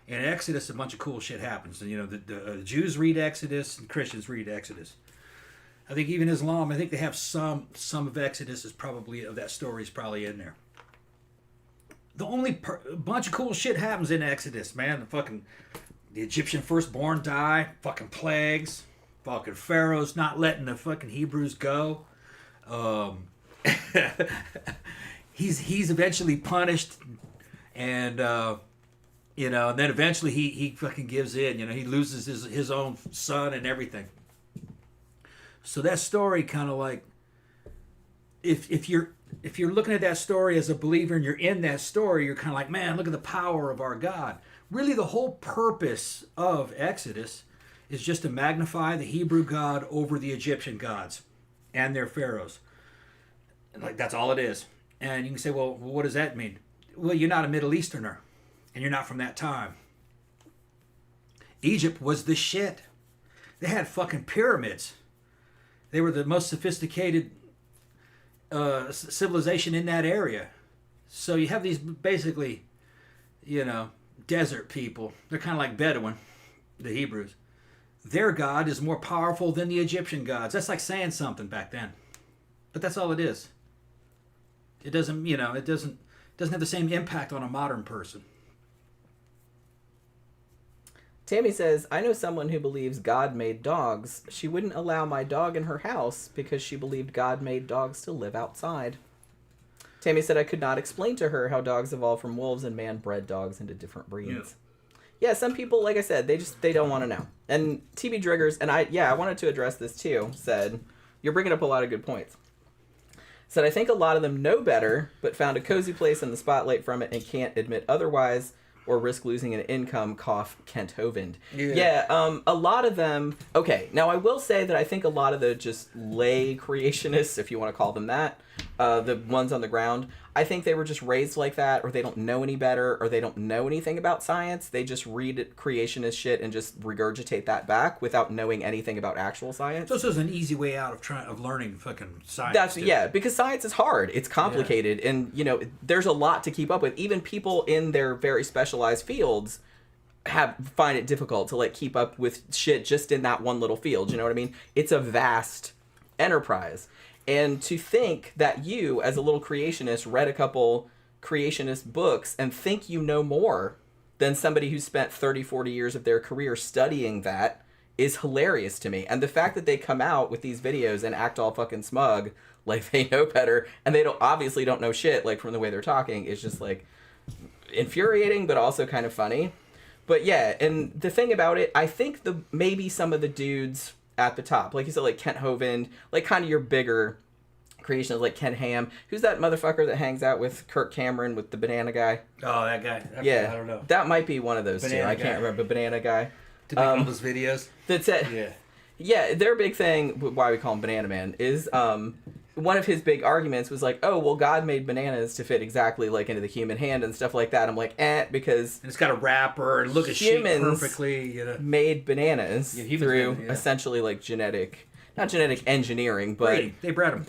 In Exodus, a bunch of cool shit happens. And, you know, the Jews read Exodus and Christians read Exodus. I think even Islam, I think they have some of Exodus is probably, of that story is probably in there. The only bunch of cool shit happens in Exodus, man. The Egyptian firstborn die, fucking plagues, fucking Pharaoh's not letting the fucking Hebrews go. He's eventually punished, and you know, and then eventually he fucking gives in. You know, he loses his own son and everything. So that story kind of like, if you're looking at that story as a believer and you're in that story, you're kind of like, man, look at the power of our God. Really, the whole purpose of Exodus is just to magnify the Hebrew God over the Egyptian gods and their pharaohs. Like, that's all it is. And you can say, well, what does that mean? Well, you're not a Middle Easterner, and you're not from that time. Egypt was the shit. They had fucking pyramids. They were the most sophisticated civilization in that area. So you have these basically, you know, desert people. They're kind of like Bedouin, the Hebrews. Their God is more powerful than the Egyptian gods. That's like saying something back then. But that's all it is. It doesn't, you know, it doesn't have the same impact on a modern person. Tammy says, I know someone who believes God made dogs. She wouldn't allow my dog in her house because she believed God made dogs to live outside. Tammy said I could not explain to her how dogs evolved from wolves and man bred dogs into different breeds. Yeah, some people, like I said, they don't want to know. And TB Driggers, and I wanted to address this too, said, you're bringing up a lot of good points. Said, I think a lot of them know better, but found a cozy place in the spotlight from it and can't admit otherwise, or risk losing an income, cough, Kent Hovind. Yeah, a lot of them... Okay, now I will say that I think a lot of the just lay creationists, if you want to call them that, the ones on the ground, I think they were just raised like that, or they don't know any better, or they don't know anything about science. They just read creationist shit and just regurgitate that back without knowing anything about actual science. So this is an easy way out of learning fucking science. Yeah, because science is hard. It's complicated, and you know, there's a lot to keep up with. Even people in their very specialized fields find it difficult to like keep up with shit just in that one little field. You know what I mean? It's a vast enterprise. And to think that you, as a little creationist, read a couple creationist books and think you know more than somebody who spent 30, 40 years of their career studying that is hilarious to me. And the fact that they come out with these videos and act all fucking smug, like they know better, and they obviously don't know shit, like from the way they're talking, is just like infuriating, but also kind of funny. But yeah, and the thing about it, I think maybe some of the dudes at the top, like you said, like Kent Hovind, like kind of your bigger creations, like Ken Ham. Who's that motherfucker that hangs out with Kirk Cameron with the banana guy? Oh, that guy. Yeah, I don't know. That might be one of those banana two. I can't remember. Banana guy. To make all those videos. That's it. Yeah. Yeah, their big thing, why we call him Banana Man, is one of his big arguments was like, oh, well, God made bananas to fit exactly like into the human hand and stuff like that. I'm like, because... And it's got a wrapper and look at shape perfectly. You know. Made bananas through essentially like not genetic engineering, but... Breeding. They bred them.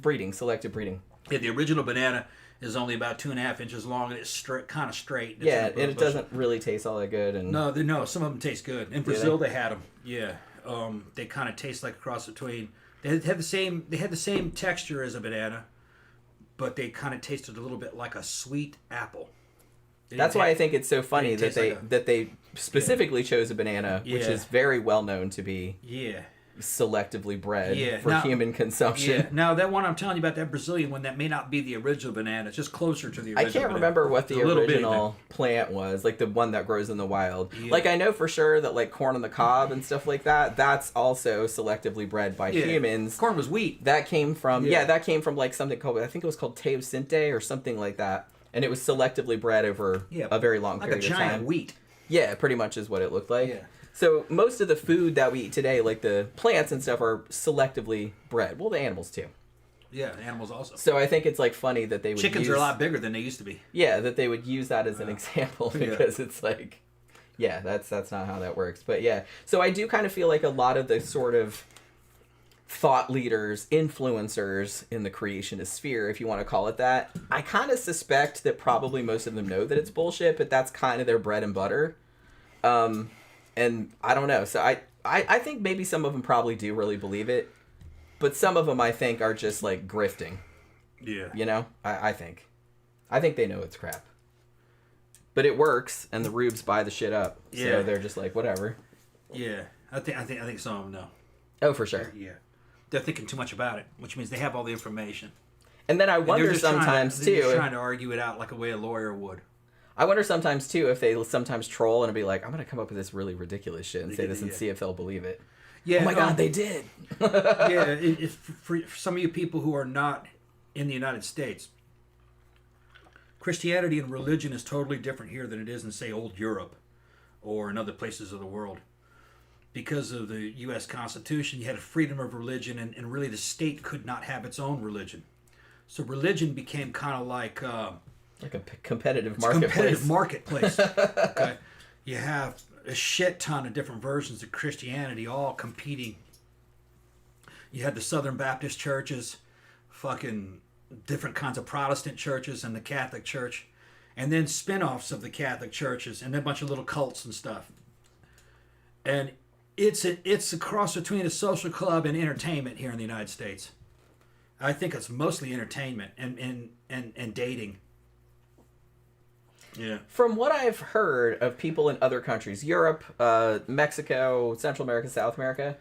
Breeding, selective breeding. Yeah, the original banana is only about 2.5 inches long and it's kind of straight. Yeah, and it doesn't really taste all that good. And No, some of them taste good. In Brazil, they had them. Yeah. They kind of taste like a cross between... They had the same texture as a banana, but they kind of tasted a little bit like a sweet apple. That's why I think it's so funny that they specifically chose a banana, which is very well known to be selectively bred for human consumption. Yeah. Now that one I'm telling you about, that Brazilian one, that may not be the original banana. It's just closer to the original. I can't remember what the original plant was, like the one that grows in the wild. Yeah. Like I know for sure that like corn on the cob and stuff like that, that's also selectively bred by humans. Corn was wheat. That came from that came from like something called, I think it was called teosinte or something like that. And it was selectively bred over a very long period of time. Like a giant wheat. Yeah, pretty much is what it looked like. Yeah. So most of the food that we eat today, like the plants and stuff, are selectively bred. Well, the animals too. Yeah, animals also. So I think it's like funny that they would Chickens are a lot bigger than they used to be. Yeah, that they would use that as an example because it's like, yeah, that's not how that works. But yeah, so I do kind of feel like a lot of the sort of thought leaders, influencers in the creationist sphere, if you want to call it that, I kind of suspect that probably most of them know that it's bullshit, but that's kind of their bread and butter. And I don't know. So I think maybe some of them probably do really believe it, but some of them I think are just like grifting. Yeah. You know, I think they know it's crap, but it works, and the rubes buy the shit up. Yeah. So they're just like whatever. Yeah, I think some of them know. Oh, for sure. Yeah, they're thinking too much about it, which means they have all the information. And then I wonder sometimes they're too. just trying to argue it out like a way a lawyer would. I wonder sometimes too if they sometimes troll and be like, "I'm gonna come up with this really ridiculous shit and say this and see if they'll believe it." Yeah. Oh my god, they did. Yeah, for some of you people who are not in the United States, Christianity and religion is totally different here than it is in, say, old Europe or in other places of the world. Because of the U.S. Constitution, you had a freedom of religion, and really the state could not have its own religion. So religion became kind of like a competitive marketplace. Okay, you have a shit ton of different versions of Christianity, all competing. You had the Southern Baptist churches, fucking different kinds of Protestant churches, and the Catholic Church, and then spin-offs of the Catholic churches, and then a bunch of little cults and stuff. And it's a cross between a social club and entertainment here in the United States. I think it's mostly entertainment and dating. Yeah. From what I've heard of people in other countries, Europe, Mexico, Central America, South America,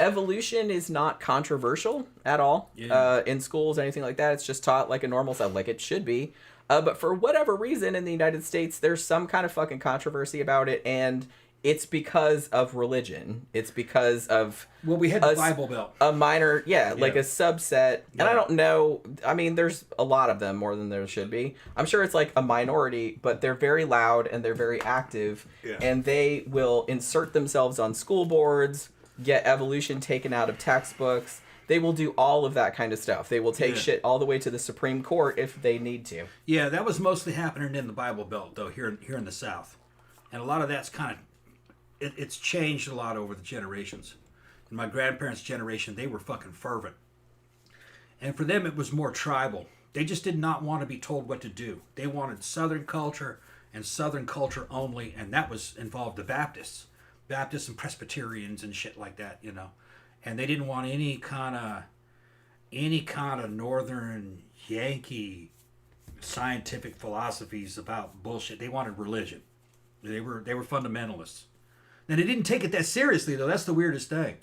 evolution is not controversial at all in schools, anything like that. It's just taught like a normal stuff, like it should be. But for whatever reason in the United States, there's some kind of fucking controversy about it, and it's because of religion. It's because of... Well, we had the Bible Belt. A minor, like a subset. And I don't know... I mean, there's a lot of them, more than there should be. I'm sure it's like a minority, but they're very loud and they're very active. Yeah. And they will insert themselves on school boards, get evolution taken out of textbooks. They will do all of that kind of stuff. They will take shit all the way to the Supreme Court if they need to. Yeah, that was mostly happening in the Bible Belt, though, here in the South. And a lot of that's kind of... It's changed a lot over the generations. In my grandparents' generation, they were fucking fervent. And for them, it was more tribal. They just did not want to be told what to do. They wanted Southern culture and Southern culture only, and that involved the Baptists and Presbyterians and shit like that, you know. And they didn't want any kind of Northern Yankee scientific philosophies about bullshit. They wanted religion. They were fundamentalists. And they didn't take it that seriously, though. That's the weirdest thing.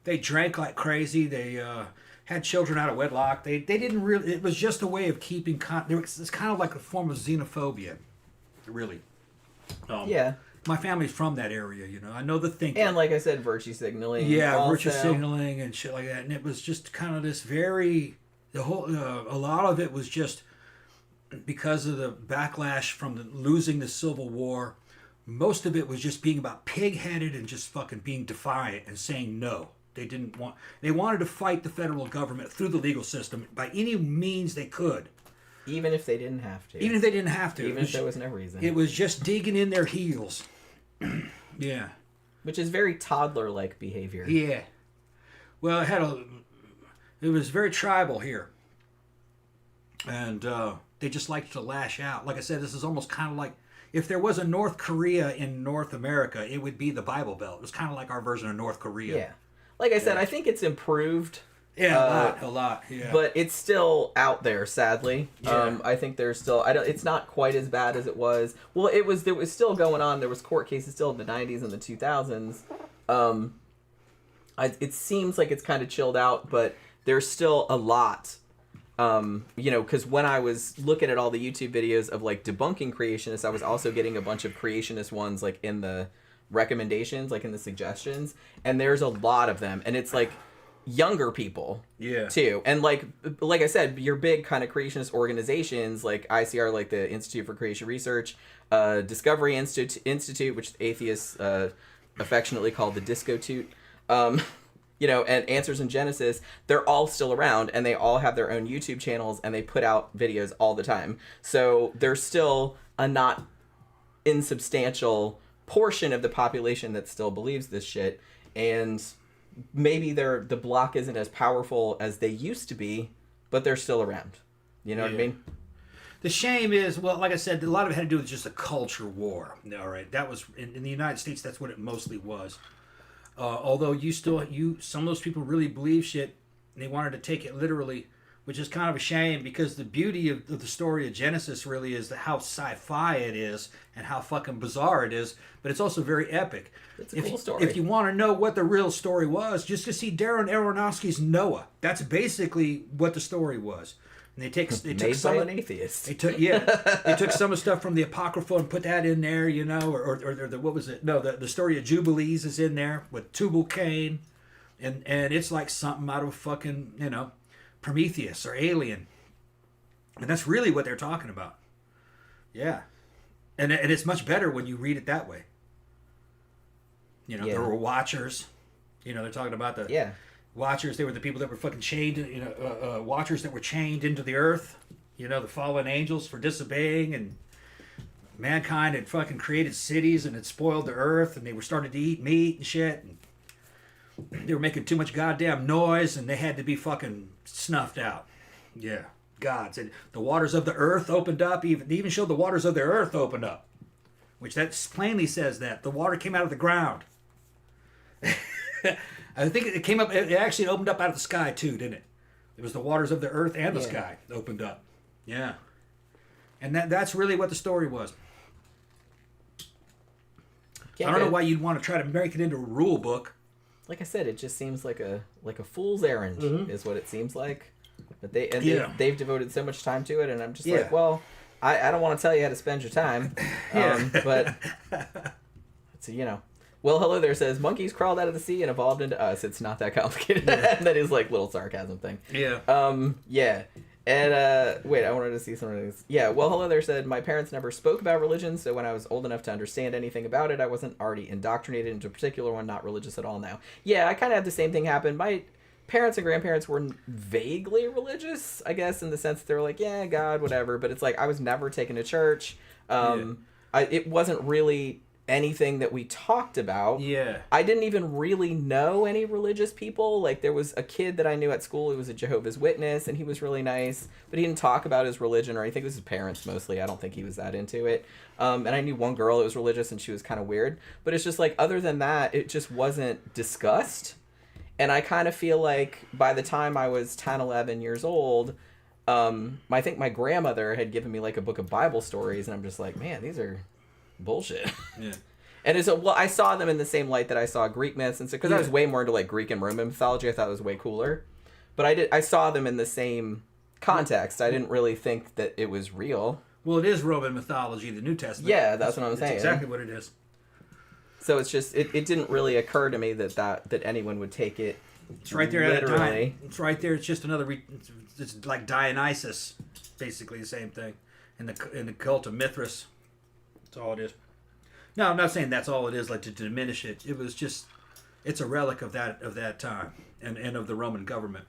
They drank like crazy. They had children out of wedlock. They didn't really... It was just a way of keeping... It's kind of like a form of xenophobia, really. My family's from that area, you know. I know the thinking. And like I said, virtue signaling. Yeah, also. Virtue signaling and shit like that. And it was just kind of this very... a lot of it was just because of the backlash from losing the Civil War. Most of it was just being about pig-headed and just fucking being defiant and saying no. They wanted to fight the federal government through the legal system by any means they could. Even if they didn't have to. Even if they didn't have to. Even if there was no reason. It was just digging in their heels. Yeah. Which is very toddler-like behavior. Yeah. Well, it was very tribal here. And they just liked to lash out. Like I said, this is almost kind of like... If there was a North Korea in North America, it would be the Bible Belt. It was kind of like our version of North Korea. Yeah. Like I said, I think it's improved. Yeah, a lot. Yeah. But it's still out there, sadly. Yeah. I think there's still... It's not quite as bad as it was. Well, there was still going on. There was court cases still in the 90s and the 2000s. It seems like it's kind of chilled out, but there's still a lot... because when I was looking at all the YouTube videos of like debunking creationists, I was also getting a bunch of creationist ones like in the recommendations, like in the suggestions, and there's a lot of them, and it's like younger people Yeah. too. And like I said, your big kind of creationist organizations like ICR, like the Institute for Creation Research, Discovery Institute, which atheists affectionately call the Disco Toot, you know, and Answers in Genesis, they're all still around, and they all have their own YouTube channels, and they put out videos all the time. So there's still a not insubstantial portion of the population that still believes this shit, and maybe the block isn't as powerful as they used to be, but they're still around. You know what I mean? The shame is, well, like I said, a lot of it had to do with just a culture war. All right, that was in the United States. That's what it mostly was. Although some of those people really believe shit, and they wanted to take it literally, which is kind of a shame, because the beauty of the story of Genesis really is how sci-fi it is and how fucking bizarre it is, but it's also very epic. It's a cool story. If you want to know what the real story was, just to see Darren Aronofsky's Noah. That's basically what the story was. And they took made some by an atheist. They took some of the stuff from the Apocrypha and put that in there, you know, or the, what was it? No, the story of Jubilees is in there with Tubal Cain, and it's like something out of fucking, you know, Prometheus or Alien, and that's really what they're talking about. Yeah, and it's much better when you read it that way. You know, there were Watchers. You know, they're talking about the Watchers. They were the people that were fucking chained. You know, Watchers that were chained into the earth. You know, the fallen angels for disobeying, and mankind had fucking created cities and had spoiled the earth, and they were starting to eat meat and shit. And they were making too much goddamn noise, and they had to be fucking snuffed out. Yeah, gods. And the waters of the earth opened up. They even showed the waters of the earth opened up, which that plainly says that the water came out of the ground. I think it came up. It actually opened up out of the sky too, didn't it? It was the waters of the earth and the sky opened up. Yeah, and that's really what the story was. I don't know why you'd want to try to make it into a rule book. Like I said, it just seems like a fool's errand is what it seems like. But they've devoted so much time to it, and I'm just like, well, I don't want to tell you how to spend your time, but so, you know. Well, hello there says, monkeys crawled out of the sea and evolved into us. It's not that complicated. That is like little sarcasm thing. Yeah. Yeah. And, wait, I wanted to see some of these. Yeah, well, hello there said, my parents never spoke about religion, so when I was old enough to understand anything about it, I wasn't already indoctrinated into a particular one, not religious at all now. Yeah, I kind of had the same thing happen. My parents and grandparents were vaguely religious, I guess, in the sense that they were like, yeah, God, whatever, but it's like, I was never taken to church. It wasn't really anything that we talked about. Yeah. I didn't even really know any religious people. Like, there was a kid that I knew at school who was a Jehovah's Witness, and he was really nice, but he didn't talk about his religion or anything. It was his parents mostly. I don't think he was that into it. And I knew one girl that was religious, and she was kind of weird. But it's just like, other than that, it just wasn't discussed. And I kind of feel like by the time I was 10, 11 years old, I think my grandmother had given me like a book of Bible stories, and I'm just like, man, these are bullshit. Yeah. And I saw them in the same light that I saw Greek myths and stuff, because I was way more into like Greek and Roman mythology. I thought it was way cooler, but I saw them in the same context. I didn't really think that it was real. Well, it is Roman mythology, the New Testament. Yeah, that's what I'm saying. That's exactly what it is. So it's just it didn't really occur to me that anyone would take it. It's right there at a time. It's right there. It's just another. It's like Dionysus, basically the same thing, in the cult of Mithras. That's all it is. No, I'm not saying that's all it is, like to diminish it. It was just, it's a relic of that time and of the Roman government.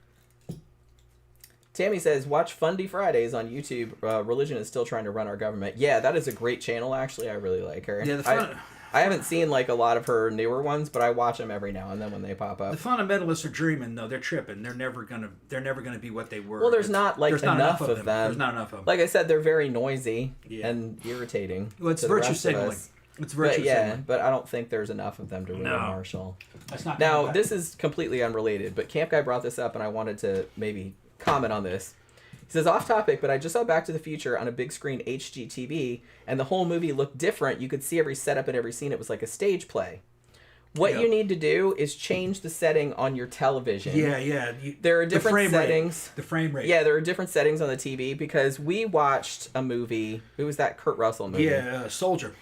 Tammy says, watch Fundy Fridays on YouTube. Religion is still trying to run our government. Yeah, that is a great channel, actually. I really like her. Yeah, I haven't seen like a lot of her newer ones, but I watch them every now and then when they pop up. The fundamentalists are dreaming, though. They're tripping. They're never gonna be what they were. Well, there's not enough of them. There's not enough of them. Like I said, they're very noisy and irritating. Well, it's virtue signaling. It's virtue signaling. But I don't think there's enough of them to really marshal. That's not. Now, this is completely unrelated, but Camp Guy brought this up, and I wanted to maybe comment on this. He says, off topic, but I just saw Back to the Future on a big screen HD TV, and the whole movie looked different. You could see every setup and every scene. It was like a stage play. What you need to do is change the setting on your television. Yeah. There are different settings. The frame rate. Yeah, there are different settings on the TV, because we watched a movie. Who was that Kurt Russell movie? Yeah, Soldier.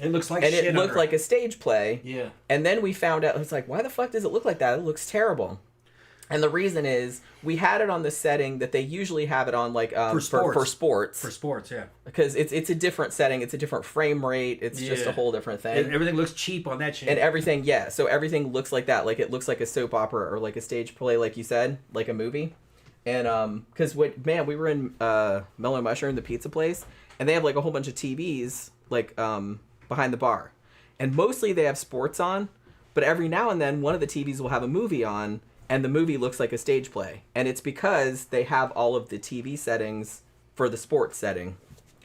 It looks like shit. And it looked like a stage play. Yeah. And then we found out, it's like, why the fuck does it look like that? It looks terrible. And the reason is we had it on the setting that they usually have it on, like For sports. for sports. For sports, yeah. Because it's a different setting, it's a different frame rate, it's just a whole different thing. Everything looks cheap on that shit. And everything, yeah. So everything looks like that, like it looks like a soap opera or like a stage play, like you said, like a movie. And because we were in Mellow Mushroom, the pizza place, and they have like a whole bunch of TVs like behind the bar, and mostly they have sports on, but every now and then one of the TVs will have a movie on. And the movie looks like a stage play. And it's because they have all of the TV settings for the sports setting.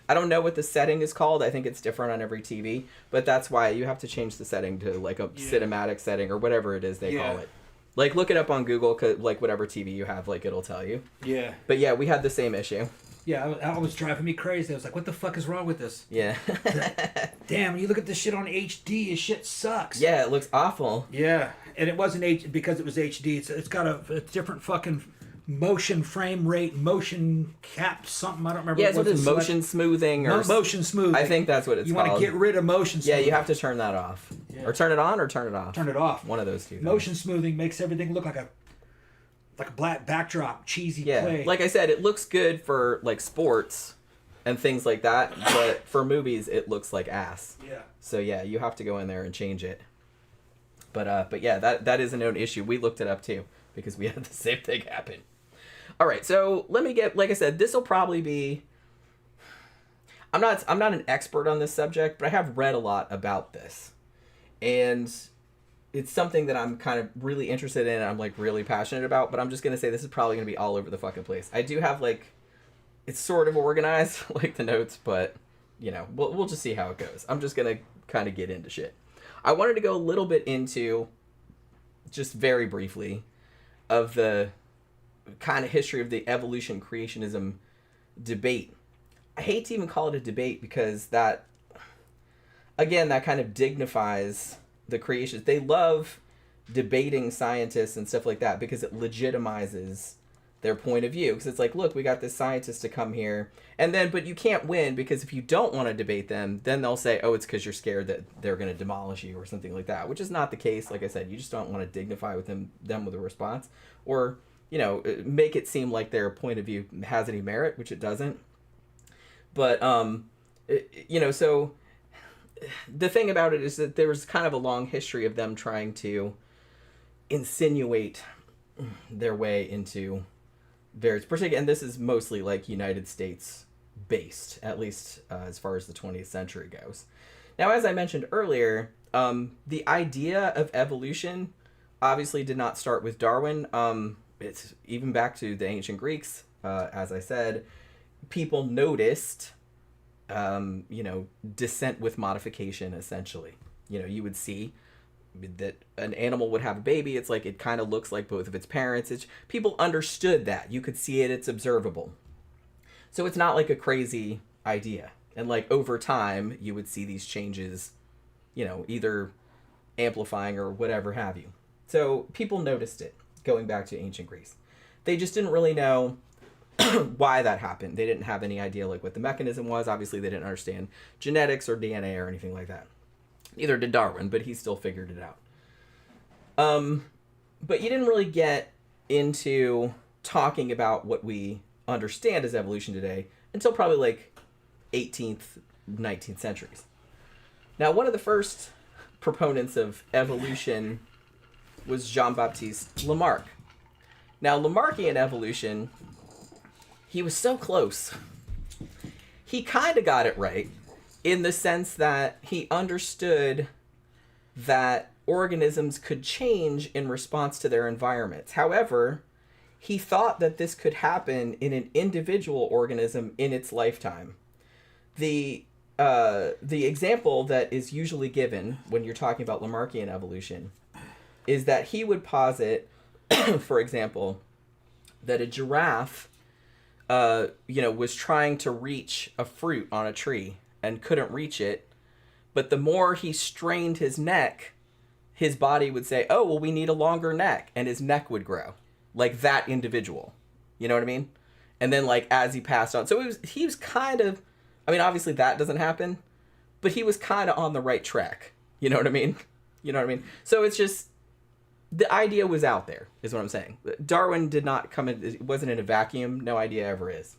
I don't know what the setting is called. I think it's different on every TV. But that's why you have to change the setting to like a cinematic setting or whatever it is they call it. Like, look it up on Google, like whatever TV you have, like it'll tell you. Yeah. But yeah, we had the same issue. Yeah, it was driving me crazy. I was like, what the fuck is wrong with this? Yeah. Damn, when you look at this shit on HD, this shit sucks. Yeah, it looks awful. Yeah, and it wasn't because it was HD. It's got a different fucking motion frame rate, motion cap, something. I don't remember. Yeah, it's what it is, motion smoothing or motion smoothing. I think that's what it's called. You want to get rid of motion smoothing. Yeah, you have to turn that off. Yeah. Or turn it on or turn it off. Turn it off. One of those two things. Motion smoothing makes everything look like a black backdrop, cheesy play. Like I said, it looks good for like sports and things like that, but for movies it looks like ass. Yeah. So yeah, you have to go in there and change it. But yeah, that is a known issue. We looked it up too because we had the same thing happen. All right, so let me get, like I said, this will probably be. I'm not an expert on this subject, but I have read a lot about this, and it's something that I'm kind of really interested in and I'm like really passionate about, but I'm just going to say this is probably going to be all over the fucking place. I do have like, it's sort of organized, like the notes, but you know, we'll just see how it goes. I'm just going to kind of get into shit. I wanted to go a little bit into, just very briefly, of the kind of history of the evolution creationism debate. I hate to even call it a debate because that, again, that kind of dignifies the creationists. They love debating scientists and stuff like that because it legitimizes their point of view. Because it's like, look, we got this scientist to come here, and then, but you can't win because if you don't want to debate them, then they'll say, oh, it's because you're scared that they're going to demolish you or something like that, which is not the case. Like I said, you just don't want to dignify with them with a response, or you know, make it seem like their point of view has any merit, which it doesn't. But you know, so the thing about it is that there's kind of a long history of them trying to insinuate their way into various, particularly, and this is mostly like United States based, at least as far as the 20th century goes. Now, as I mentioned earlier, the idea of evolution obviously did not start with Darwin. It's even back to the ancient Greeks. As I said, people noticed, you know, descent with modification, essentially. You know, you would see that an animal would have a baby. It's like it kind of looks like both of its parents. People understood that. You could see it. It's observable. So it's not like a crazy idea. And like over time, you would see these changes, you know, either amplifying or whatever have you. So people noticed it going back to ancient Greece. They just didn't really know why that happened. They didn't have any idea like what the mechanism was. Obviously, they didn't understand genetics or DNA or anything like that. Neither did Darwin, but he still figured it out. But you didn't really get into talking about what we understand as evolution today until probably like 18th, 19th centuries. Now, one of the first proponents of evolution was Jean-Baptiste Lamarck. Now, Lamarckian evolution, he was so close. He kind of got it right in the sense that he understood that organisms could change in response to their environments. However, he thought that this could happen in an individual organism in its lifetime. The example that is usually given when you're talking about Lamarckian evolution is that he would posit, for example, that a giraffe, was trying to reach a fruit on a tree and couldn't reach it, but the more he strained his neck, his body would say, oh, well, we need a longer neck, and his neck would grow, like that individual. You know what I mean? And then, like, as he passed on, so he was kind of, I mean, obviously that doesn't happen, but he was kind of on the right track. You know what I mean? So it's just, the idea was out there, is what I'm saying. Darwin did not come in, it wasn't in a vacuum. No idea ever is.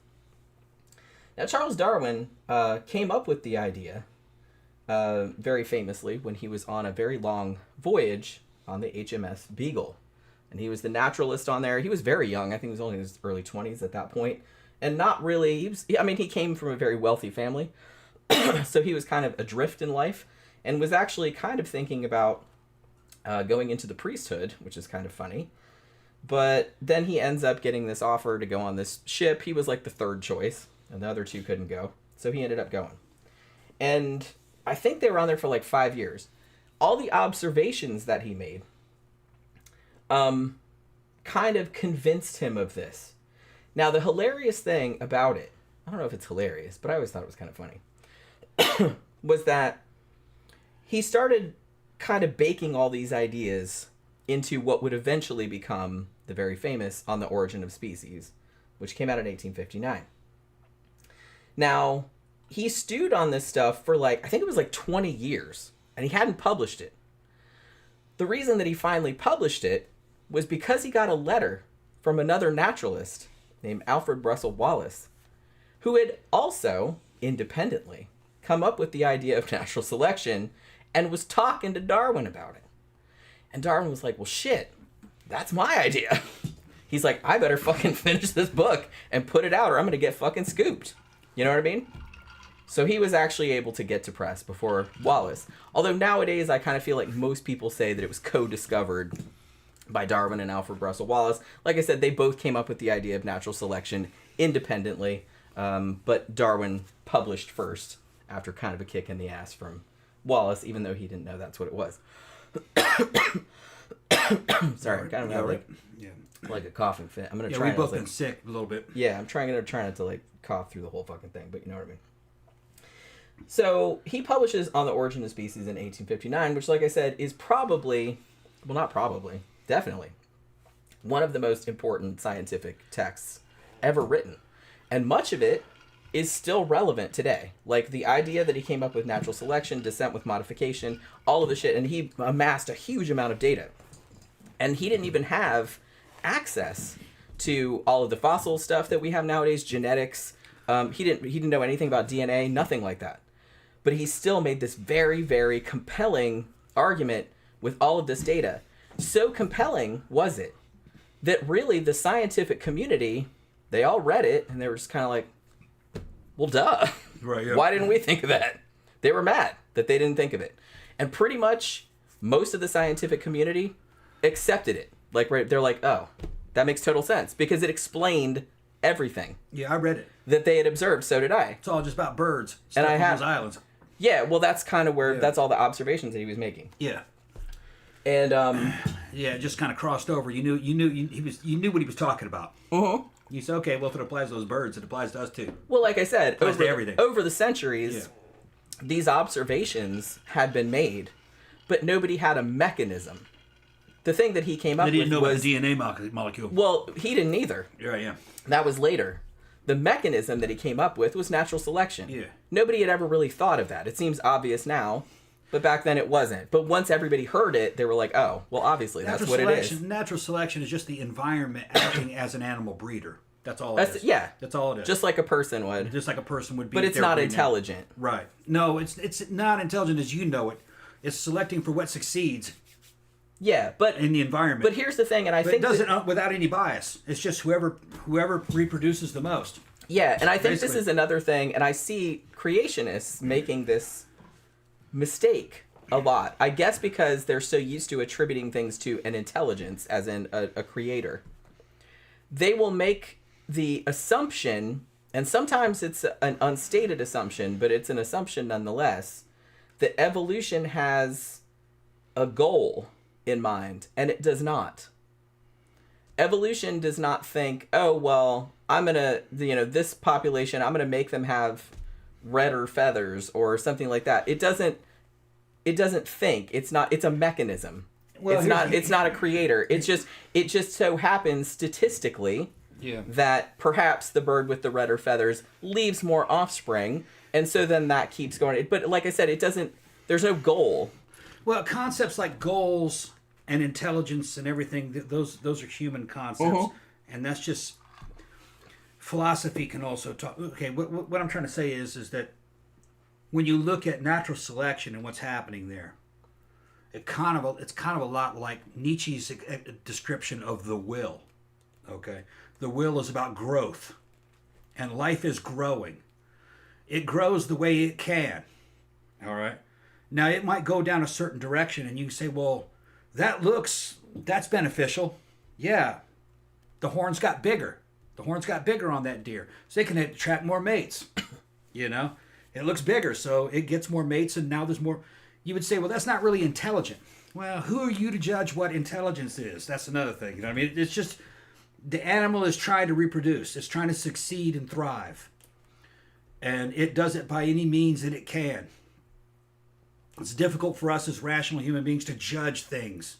Now, Charles Darwin came up with the idea very famously when he was on a very long voyage on the HMS Beagle. And he was the naturalist on there. He was very young. I think he was only in his early 20s at that point. And not really, he came from a very wealthy family. So he was kind of adrift in life and was actually kind of thinking about going into the priesthood, which is kind of funny. But then he ends up getting this offer to go on this ship. He was like the third choice, and the other two couldn't go. So he ended up going. And I think they were on there for like 5 years. All the observations that he made kind of convinced him of this. Now, the hilarious thing about it, I don't know if it's hilarious, but I always thought it was kind of funny, was that he started kind of baking all these ideas into what would eventually become the very famous On the Origin of Species, which came out in 1859. Now, he stewed on this stuff for I think it was 20 years, and he hadn't published it. The reason that he finally published it was because he got a letter from another naturalist named Alfred Russel Wallace, who had also, independently, come up with the idea of natural selection and was talking to Darwin about it. And Darwin was like, well, shit, that's my idea. He's like, I better fucking finish this book and put it out or I'm going to get fucking scooped. You know what I mean? So he was actually able to get to press before Wallace. Although nowadays I kind of feel like most people say that it was co-discovered by Darwin and Alfred Russel Wallace. Like I said, they both came up with the idea of natural selection independently, but Darwin published first after kind of a kick in the ass from Wallace, even though he didn't know that's what it was. Sorry, I'm kind of like a coughing fit. I'm gonna try. We've both been sick a little bit. Yeah, I'm trying not to cough through the whole fucking thing, but you know what I mean. So he publishes On the Origin of Species in 1859, which, like I said, is probably, well, not probably, definitely one of the most important scientific texts ever written, and much of it is still relevant today. Like the idea that he came up with natural selection, descent with modification, all of the shit, and he amassed a huge amount of data. And he didn't even have access to all of the fossil stuff that we have nowadays, genetics. He didn't know anything about DNA, nothing like that. But he still made this very, very compelling argument with all of this data. So compelling was it that really the scientific community, they all read it and they were just kind of like, well, duh. Right, yeah. Why didn't we think of that? They were mad that they didn't think of it. And pretty much most of the scientific community accepted it. They're like, oh, that makes total sense because it explained everything. Yeah, I read it. That they had observed. So did I. It's all just about birds. And I have those islands. Yeah, well, that's kind of where that's all the observations that he was making. Yeah. And yeah, it just kind of crossed over. You knew what he was talking about. Uh-huh. You said, okay, well, if it applies to those birds, it applies to us too. Well, like I said, everything. Over the centuries, these observations had been made, but nobody had a mechanism. The thing that he came up with was... They didn't know about the DNA molecule. Well, he didn't either. Yeah. That was later. The mechanism that he came up with was natural selection. Yeah. Nobody had ever really thought of that. It seems obvious now, but back then it wasn't. But once everybody heard it, they were like, oh, well, obviously, that's what it is. Natural selection is just the environment acting as an animal breeder. That's all it is. Yeah. That's all it is. Just like a person would. Just like a person would be. But it's not intelligent. Right. No, it's not intelligent as you know it. It's selecting for what succeeds. Yeah, but in the environment. But here's the thing, and I think it doesn't without any bias. It's just whoever reproduces the most. Yeah, and I think this is another thing, and I see creationists making this mistake a lot. I guess because they're so used to attributing things to an intelligence, as in a creator. They will make the assumption, and sometimes it's an unstated assumption, but it's an assumption nonetheless, that evolution has a goal in mind, and it does not. Evolution does not think, oh, well, I'm going to, this population, I'm going to make them have redder feathers or something like that. It doesn't think. It's a mechanism. Well, it's not a creator. It just so happens statistically that perhaps the bird with the redder feathers leaves more offspring, and so then that keeps going. But like I said, there's no goal. Well, concepts like goals and intelligence and everything. Those are human concepts, and that's just philosophy can also talk. Okay, what I'm trying to say is that when you look at natural selection and what's happening there, it's kind of a lot like Nietzsche's description of the will. Okay, the will is about growth, and life is growing. It grows the way it can. All right. Now it might go down a certain direction, and you say, "Well, that's beneficial." Yeah, the horns got bigger. The horns got bigger on that deer, so they can attract more mates. You know, it looks bigger, so it gets more mates, and now there's more. You would say, well, that's not really intelligent. Well, who are you to judge what intelligence is? That's another thing. You know what I mean? It's just the animal is trying to reproduce. It's trying to succeed and thrive. And it does it by any means that it can. It's difficult for us as rational human beings to judge things.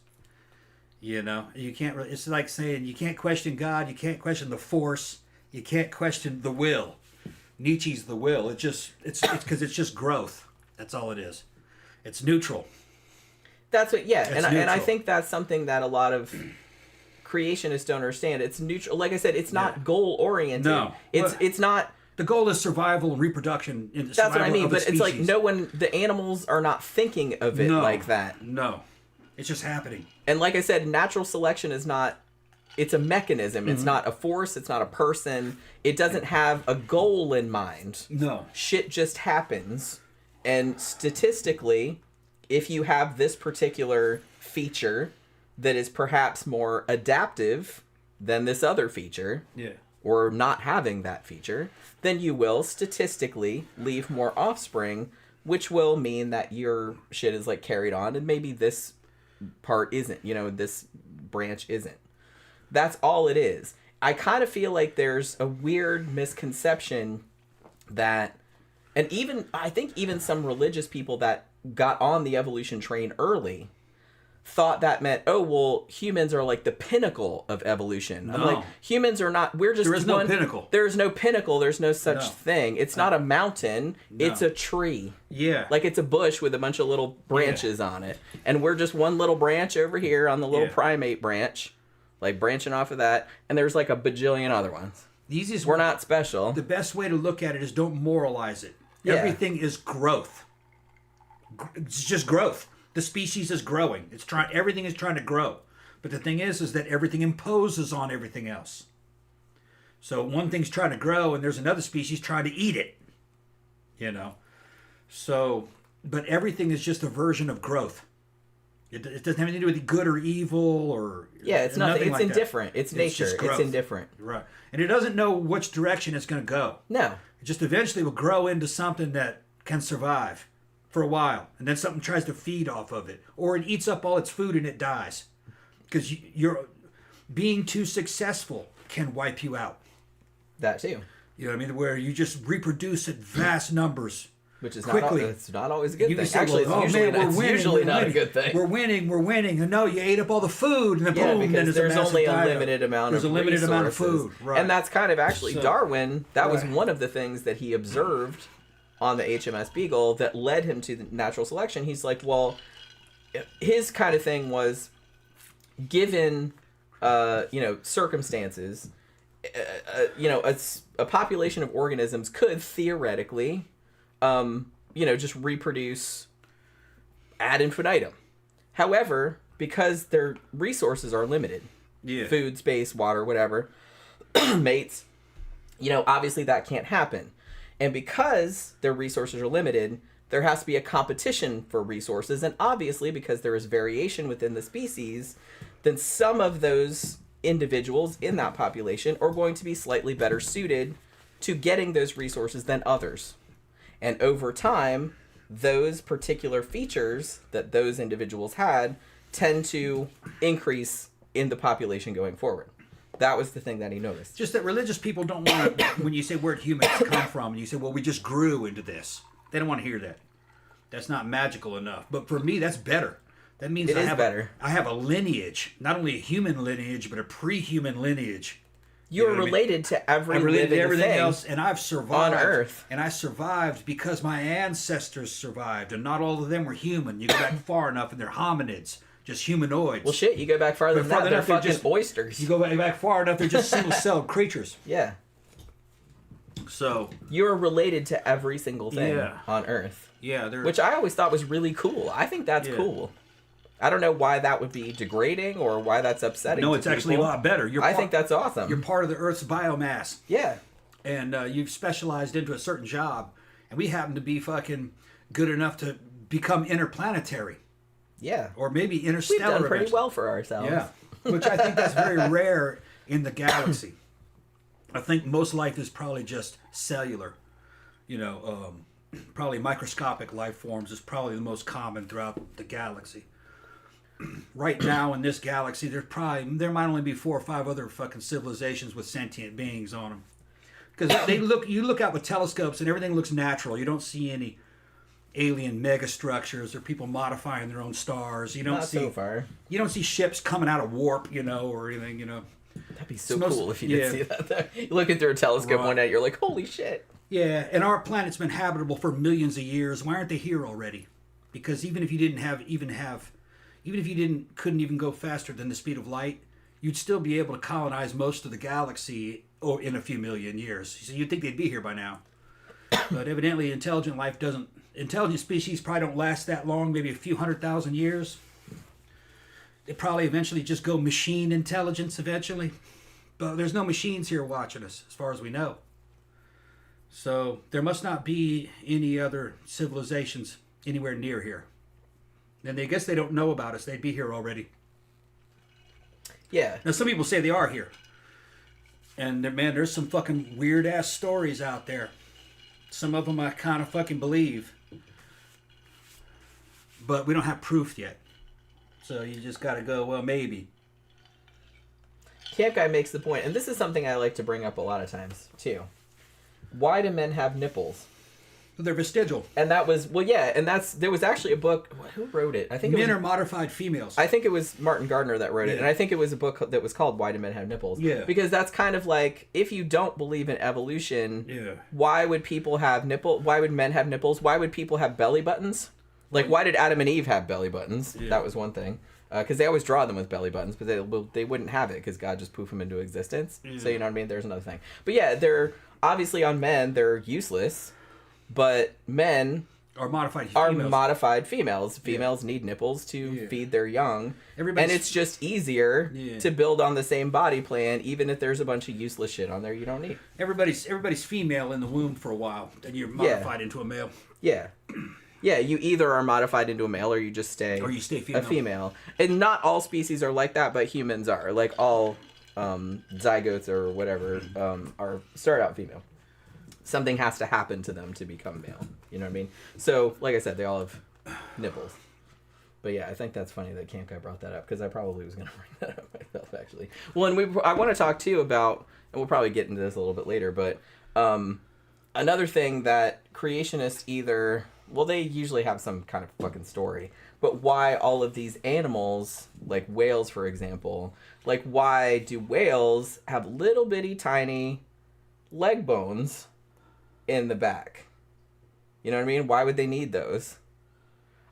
You know, you can't really, it's like saying you can't question God, you can't question the force, you can't question the will. Nietzsche's the will. It's because it's just growth. That's all it is. It's neutral. That's what, yeah. And I think that's something that a lot of creationists don't understand. It's neutral. Like I said, it's not goal oriented. No. It's not. The goal is survival and reproduction. That's what I mean. But it's like the animals are not thinking of it like that. No. It's just happening. And like I said, natural selection is not, it's a mechanism. It's not a force. It's not a person. It doesn't have a goal in mind. No. Shit just happens. And statistically, if you have this particular feature that is perhaps more adaptive than this other feature, or not having that feature, then you will statistically leave more offspring, which will mean that your shit is like carried on, and maybe this part isn't, this branch isn't. That's all it is. I kind of feel like there's a weird misconception that, and I think even some religious people that got on the evolution train early thought that meant, oh, well, humans are like the pinnacle of evolution. No. I'm like, humans are not, we're just There is no pinnacle. There's no pinnacle. There's no such thing. It's not a mountain. No. It's a tree. Yeah. Like it's a bush with a bunch of little branches on it. And we're just one little branch over here on the little primate branch, like branching off of that. And there's like a bajillion other ones. We're not special. The best way to look at it is don't moralize it. Yeah. Everything is growth. It's just growth. The species is growing. Everything is trying to grow. But the thing is that everything imposes on everything else. So one thing's trying to grow and there's another species trying to eat it. So, but everything is just a version of growth. It doesn't have anything to do with good or evil or it's nothing. It's like indifferent. That. It's nature. It's indifferent. Right. And it doesn't know which direction it's going to go. No. It just eventually will grow into something that can survive for a while, and then something tries to feed off of it, or it eats up all its food and it dies, because you're being too successful can wipe you out. That too. You know what I mean? Where you just reproduce at vast numbers, which is quickly. It's not always a good thing. Say, actually, well, it's usually not a good thing. We're winning, and no, you ate up all the food, and then boom, because then there's only a limited amount of resources. There's a limited amount of food, right? And that's kind of actually Darwin. That was one of the things that he observed on the HMS Beagle that led him to the natural selection. He's like, well, his kind of thing was, given, circumstances, a population of organisms could theoretically, just reproduce ad infinitum. However, because their resources are limited, food, space, water, whatever, mates, obviously that can't happen. And because their resources are limited, there has to be a competition for resources. And obviously, because there is variation within the species, then some of those individuals in that population are going to be slightly better suited to getting those resources than others. And over time, those particular features that those individuals had tend to increase in the population going forward. That was the thing that he noticed. Just that religious people don't want to, when you say where'd humans come from, and you say, well, we just grew into this. They don't want to hear that. That's not magical enough. But for me, that's better. That means I have a lineage, not only a human lineage, but a pre-human lineage. You're related to every living thing everything else, and I've survived on Earth. And I survived because my ancestors survived, and not all of them were human. You go back far enough, and they're hominids. just humanoids. Well, shit, you go back farther than that, they're fucking just oysters. You go back far enough, they're just single-celled creatures. Yeah. So you're related to every single thing on Earth. Yeah, which I always thought was really cool. I think that's cool. I don't know why that would be degrading or why that's upsetting. No, it's actually a lot better. I think that's awesome. You're part of the Earth's biomass. Yeah. And you've specialized into a certain job, and we happen to be fucking good enough to become interplanetary. Yeah. Or maybe interstellar. We've done pretty well for ourselves. Yeah. Which I think that's very rare in the galaxy. I think most life is probably just cellular. You know, probably microscopic life forms is probably the most common throughout the galaxy. Right now in this galaxy, there might only be 4 or 5 other fucking civilizations with sentient beings on them. Because you look out with telescopes and everything looks natural. You don't see any alien megastructures or people modifying their own stars. You don't Not see so far. You don't see ships coming out of warp, or anything, That'd be so cool if you did see that there. You're looking through a telescope one night, you're like, holy shit. Yeah, and our planet's been habitable for millions of years. Why aren't they here already? Because even if you couldn't even go faster than the speed of light, you'd still be able to colonize most of the galaxy in a few million years. So you'd think they'd be here by now. But evidently intelligent species probably don't last that long, maybe a few 100,000 years. They probably eventually just go machine intelligence eventually. But there's no machines here watching us, as far as we know. So there must not be any other civilizations anywhere near here. And I guess they don't know about us. They'd be here already. Yeah. Now, some people say they are here. And, man, there's some fucking weird-ass stories out there. Some of them I kind of fucking believe. But we don't have proof yet. So you just got to go, well, maybe. Camp Guy makes the point, and this is something I like to bring up a lot of times, too. Why do men have nipples? They're vestigial. And that was, there was actually a book, who wrote it? I think Men are modified females. I think it was Martin Gardner that wrote it, and I think it was a book that was called Why Do Men Have Nipples? Yeah. Because that's kind of like, if you don't believe in evolution, why would people have why would men have nipples? Why would people have belly buttons? Like, why did Adam and Eve have belly buttons? Yeah. That was one thing. Because they always draw them with belly buttons, but they wouldn't have it because God just poofed them into existence. Yeah. So, you know what I mean? There's another thing. But yeah, they're, obviously on men, they're useless. But men are modified females. Females need nipples to feed their young. And it's just easier to build on the same body plan, even if there's a bunch of useless shit on there you don't need. Everybody's female in the womb for a while, then you're modified into a male. Yeah. Yeah, you either are modified into a male or you just stay a female. And not all species are like that, but humans are. Like all zygotes or whatever start out female. Something has to happen to them to become male. You know what I mean? So, like I said, they all have nipples. But yeah, I think that's funny that Camp Guy brought that up, because I probably was going to bring that up myself, actually. Well, and I want to talk, too, about, and we'll probably get into this a little bit later, but another thing that creationists they usually have some kind of fucking story, but why all of these animals, like whales, for example, like why do whales have little bitty tiny leg bones in the back? You know what I mean? Why would they need those?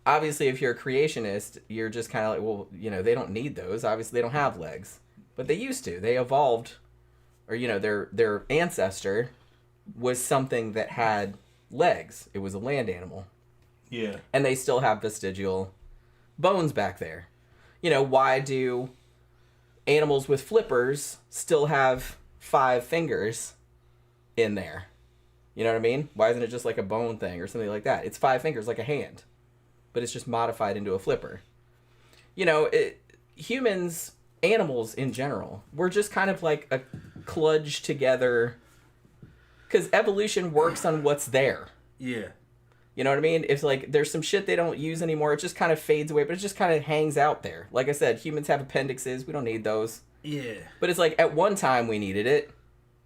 Obviously, if you're a creationist, you're just kind of like, well, they don't need those. Obviously, they don't have legs. But they used to. They evolved, or, their ancestor was something that had legs. It was a land animal. Yeah. And they still have vestigial bones back there. Why do animals with flippers still have 5 fingers in there? You know what I mean? Why isn't it just like a bone thing or something like that? It's 5 fingers, like a hand, but it's just modified into a flipper. Humans, animals in general, we're just kind of like a kludge together, because evolution works on what's there. Yeah. You know what I mean? It's like there's some shit they don't use anymore. It just kind of fades away, but it just kind of hangs out there. Like I said, humans have appendixes. We don't need those. Yeah. But it's like at one time we needed it,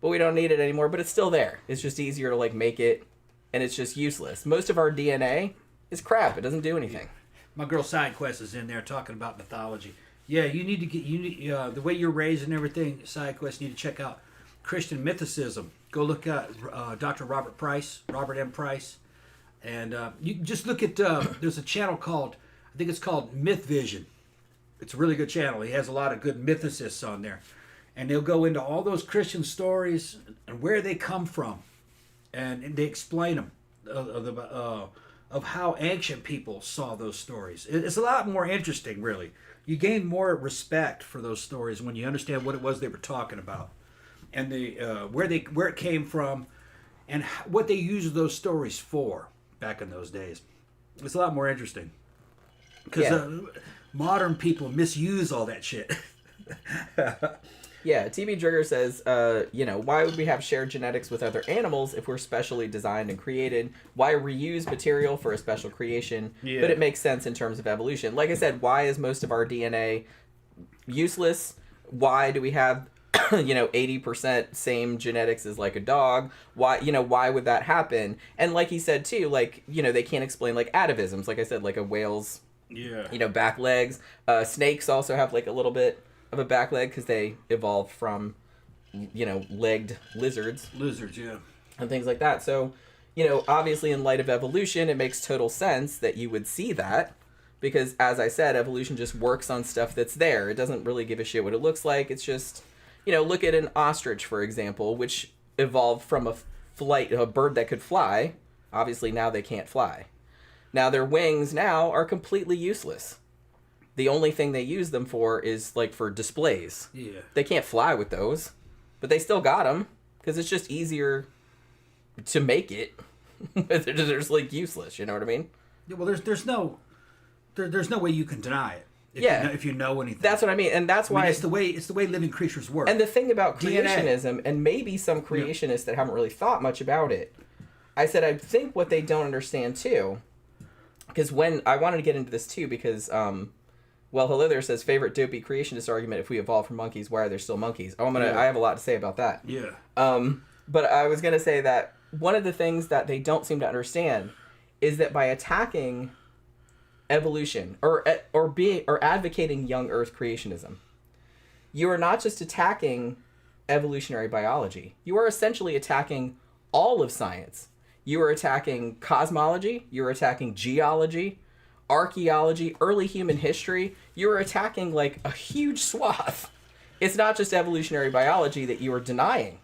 but we don't need it anymore, but it's still there. It's just easier to make it, and it's just useless. Most of our DNA is crap. It doesn't do anything. My girl SideQuest is in there talking about mythology. Yeah, you need to the way you're raised and everything, SideQuest, you need to check out Christian mythicism. Go look at Dr. Robert M. Price. And you just look at, there's a channel called, I think it's called Myth Vision. It's a really good channel. He has a lot of good mythicists on there, and they'll go into all those Christian stories and where they come from, and they explain them of how ancient people saw those stories. It's a lot more interesting, really. You gain more respect for those stories when you understand what it was they were talking about, and where it came from, and what they used those stories for back in those days. It's a lot more interesting because modern people misuse all that shit. Yeah, TB Trigger says, why would we have shared genetics with other animals if we're specially designed and created? Why reuse material for a special creation? Yeah. But it makes sense in terms of evolution. Like I said, why is most of our DNA useless? Why do we have 80% same genetics as like a dog? Why would that happen? And like he said too, they can't explain like atavisms. Like I said, like a whale's back legs. Snakes also have like a little bit of a back leg because they evolved from legged lizards, and things like that. So obviously in light of evolution, it makes total sense that you would see that, because as I said, evolution just works on stuff that's there. It doesn't really give a shit what it looks like. It's just look at an ostrich, for example, which evolved from a bird that could fly. Obviously now they can't fly. Now their wings now are completely useless. The only thing they use them for is like for displays. Yeah. They can't fly with those, but they still got them because it's just easier to make it. They're just like useless. You know what I mean? Yeah, well, there's no way you can deny it. If you know anything. That's what I mean, and that's why it's the way living creatures work. And the thing about creationism, and maybe some creationists that haven't really thought much about it, I said I think what they don't understand too, because when I wanted to get into this too, because Hello There says, favorite dopey creationist argument: if we evolved from monkeys, why are there still monkeys? I have a lot to say about that. Yeah. But I was gonna say that one of the things that they don't seem to understand is that by attacking evolution or advocating young Earth creationism, you are not just attacking evolutionary biology. You are essentially attacking all of science. You are attacking cosmology. You are attacking geology, archaeology, early human history. You're attacking like a huge swath. It's not just evolutionary biology that you are denying.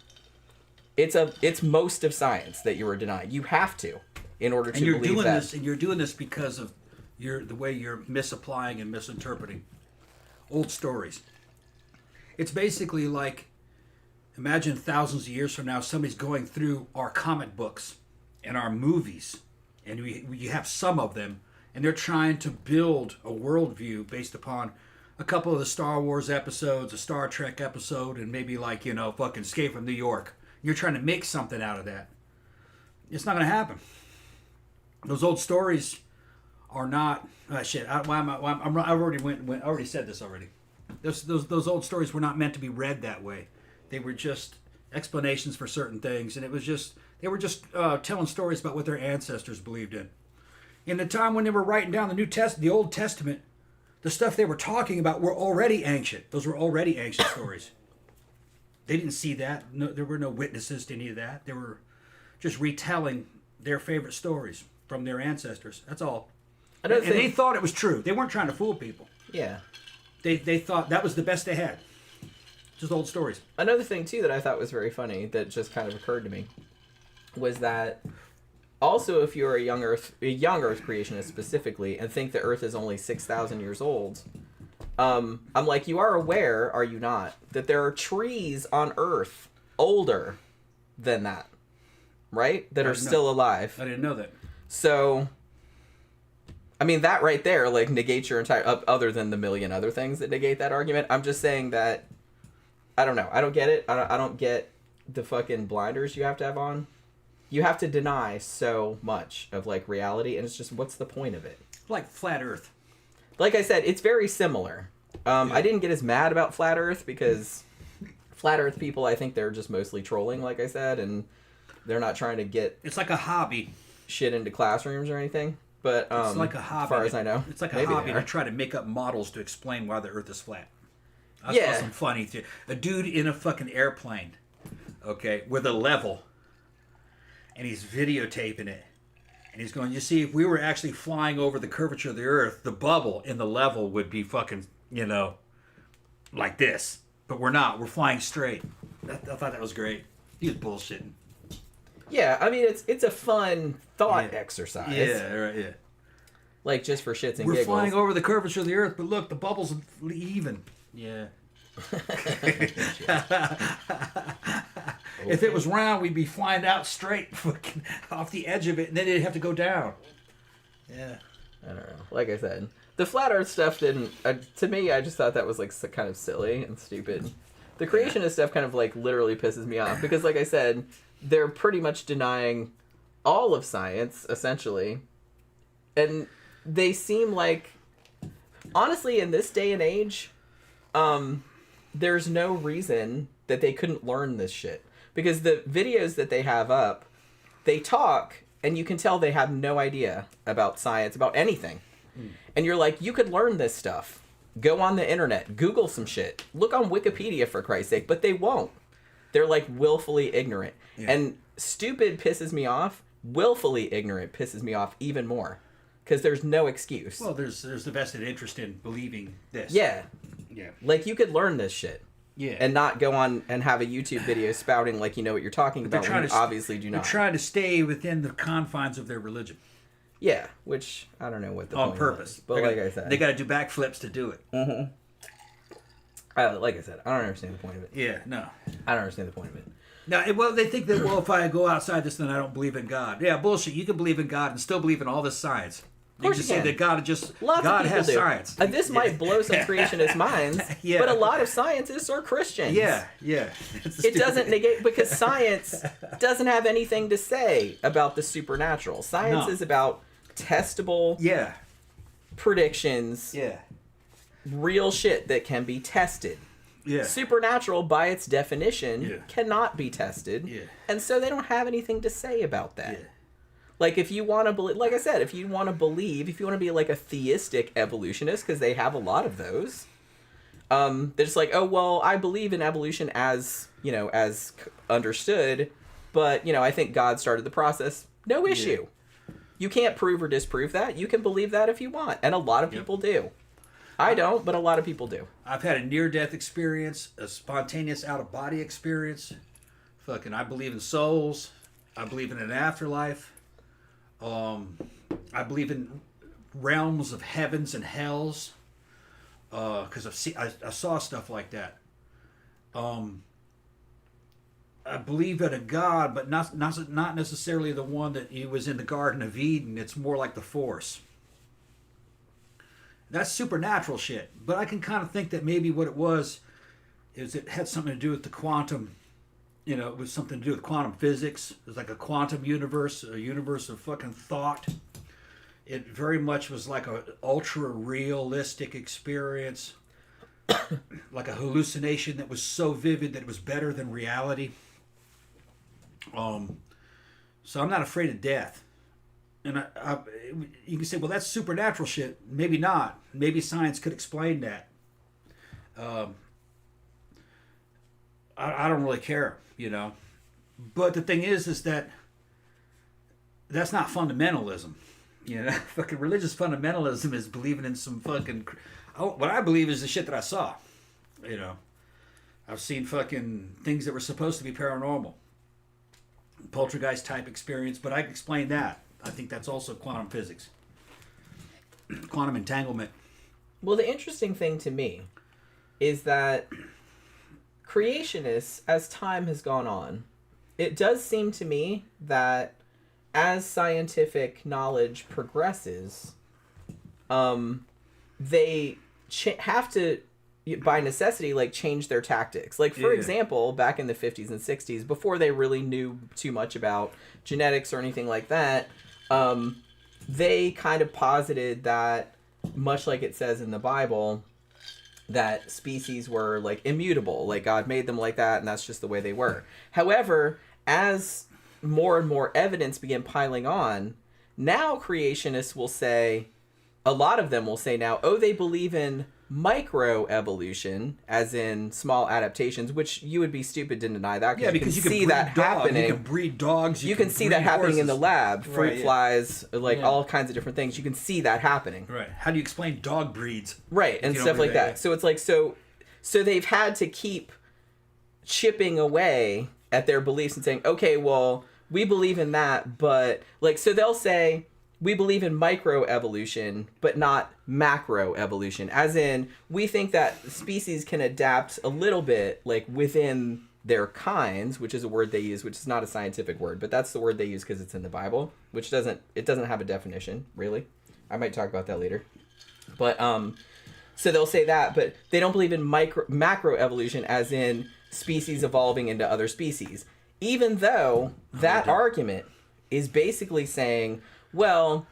It's most of science that you are denying. You have to, in order to believe that. And you're doing this because of the way you're misapplying and misinterpreting old stories. It's basically like, imagine thousands of years from now, somebody's going through our comic books and our movies, and we have some of them, and they're trying to build a worldview based upon a couple of the Star Wars episodes, a Star Trek episode, and maybe like, fucking Escape from New York. You're trying to make something out of that. It's not going to happen. Those old stories are not... shit. I already said this already. Those old stories were not meant to be read that way. They were just explanations for certain things, and they were just telling stories about what their ancestors believed in. In the time when they were writing down the Old Testament, the stuff they were talking about were already ancient. Those were already ancient stories. They didn't see that. No, there were no witnesses to any of that. They were just retelling their favorite stories from their ancestors. That's all. And they thought it was true. They weren't trying to fool people. Yeah. They thought that was the best they had. Just old stories. Another thing, too, that I thought was very funny that just kind of occurred to me was that also if you're a young Earth creationist specifically and think the Earth is only 6,000 years old, I'm like, you are aware, are you not, that there are trees on Earth older than that, right? That are still alive. I didn't know that. So, I mean, that right there, like, negates your entire... other than the million other things that negate that argument. I'm just saying that... I don't know. I don't get it. I don't get the fucking blinders you have to have on. You have to deny so much of, like, reality, and it's just, what's the point of it? Like Flat Earth. Like I said, it's very similar. I didn't get as mad about Flat Earth because Flat Earth people, I think they're just mostly trolling, like I said, and they're not trying to get... It's like a hobby. ...shit into classrooms or anything. But it's like a hobby. As far as I know. It's like a hobby to try to make up models to explain why the Earth is flat. I saw some funny thing. A dude in a fucking airplane, okay, with a level, and he's videotaping it. And he's going, you see, if we were actually flying over the curvature of the Earth, the bubble in the level would be fucking you know, like this. But we're not. We're flying straight. I thought that was great. He was bullshitting. Yeah, I mean, it's a fun thought exercise. Yeah, right, yeah. Like, just for shits and We're giggles. flying over the curvature of the earth, but look, the bubbles are even. Yeah. If it was round, we'd be flying out straight fucking off the edge of it, and then it'd have to go down. Yeah. I don't know. Like I said, the flat Earth stuff didn't. To me, I just thought that was like kind of silly and stupid. The creationist stuff kind of like literally pisses me off because, like I said, they're pretty much denying all of science essentially, and they seem like, honestly, in this day and age, there's no reason that they couldn't learn this shit because the videos that they have up, they talk. And you can tell they have no idea about science, about anything. And you're like, you could learn this stuff. Go on the internet. Google some shit. Look on Wikipedia, for Christ's sake. But they won't. They're like willfully ignorant. Yeah. And stupid pisses me off. Willfully ignorant pisses me off even more. Because there's no excuse. Well, there's the vested interest in believing this. Yeah. Yeah. Like, you could learn this shit. Yeah. And not go on and have a YouTube video spouting like you know what you're talking about when you obviously do not. They're trying to stay within the confines of their religion. Yeah, which I don't know what the point on purpose. Was, but like I said, they got to do backflips to do it. Mm-hmm. Like I said, I don't understand the point of it. Yeah, no. I don't understand the point of it. No, well, they think that, well, if I go outside this, then I don't believe in God. Yeah, bullshit. You can believe in God and still believe in all this science. Of course you can say that God has do. science. This might blow some creationist minds, but a lot of scientists are Christians. Yeah. It doesn't negate, because science doesn't have anything to say about the supernatural. Science is about testable predictions, real shit that can be tested. Yeah. Supernatural, by its definition, cannot be tested, and so they don't have anything to say about that. Yeah. Like, if you want to believe, like I said, if you want to believe, if you want to be like a theistic evolutionist, because they have a lot of those, they're just like, oh, well, I believe in evolution as, you know, as understood, but, you know, I think God started the process. No issue. You can't prove or disprove that. You can believe that if you want, and a lot of people do. I don't, but a lot of people do. I've had a near-death experience, a spontaneous out-of-body experience. I believe in souls. I believe in an afterlife. I believe in realms of heavens and hells, because I saw stuff like that. I believe in a God, but not necessarily the one that he was in the Garden of Eden. It's more like the Force. That's supernatural shit. But I can kind of think that maybe what it was is it had something to do with the quantum. You know, it was something to do with quantum physics. It was like a quantum universe, a universe of fucking thought. It very much was like an ultra-realistic experience. Like a hallucination that was so vivid that it was better than reality. So I'm not afraid of death. And you can say, well, that's supernatural shit. Maybe not. Maybe science could explain that. I don't really care, you know. But the thing is that that's not fundamentalism. You know, fucking religious fundamentalism is believing in some fucking... what I believe is the shit that I saw. You know, I've seen fucking things that were supposed to be paranormal. Poltergeist type experience, but I can explain that. I think that's also quantum physics. Quantum entanglement. Well, the interesting thing to me is that creationists, as time has gone on, it does seem to me that as scientific knowledge progresses, they have to, by necessity, like, change their tactics. Like, for example, back in the 50s and 60s, before they really knew too much about genetics or anything like that, they kind of posited that, much like it says in the Bible, that species were, like, immutable. Like, God made them like that, and that's just the way they were. However, as more and more evidence began piling on, now creationists will say, a lot of them will say now, oh, they believe in microevolution, as in small adaptations, which you would be stupid to deny that. Yeah, because you can see breed that dogs, happening. you can breed dogs. You can see that happening in the lab. Fruit Right, yeah. flies, like all kinds of different things. You can see that happening. Right. How do you explain dog breeds? Right, and stuff like that. So it's like so they've had to keep chipping away at their beliefs and saying, okay, well, we believe in that, but like, so they'll say, we believe in microevolution, but not macroevolution. As in, we think that species can adapt a little bit, like within their kinds, which is a word they use, which is not a scientific word, but that's the word they use because it's in the Bible, which doesn't have a definition, really. I might talk about that later. But so they'll say that, but they don't believe in macroevolution, as in species evolving into other species. Even though that argument is basically saying, well,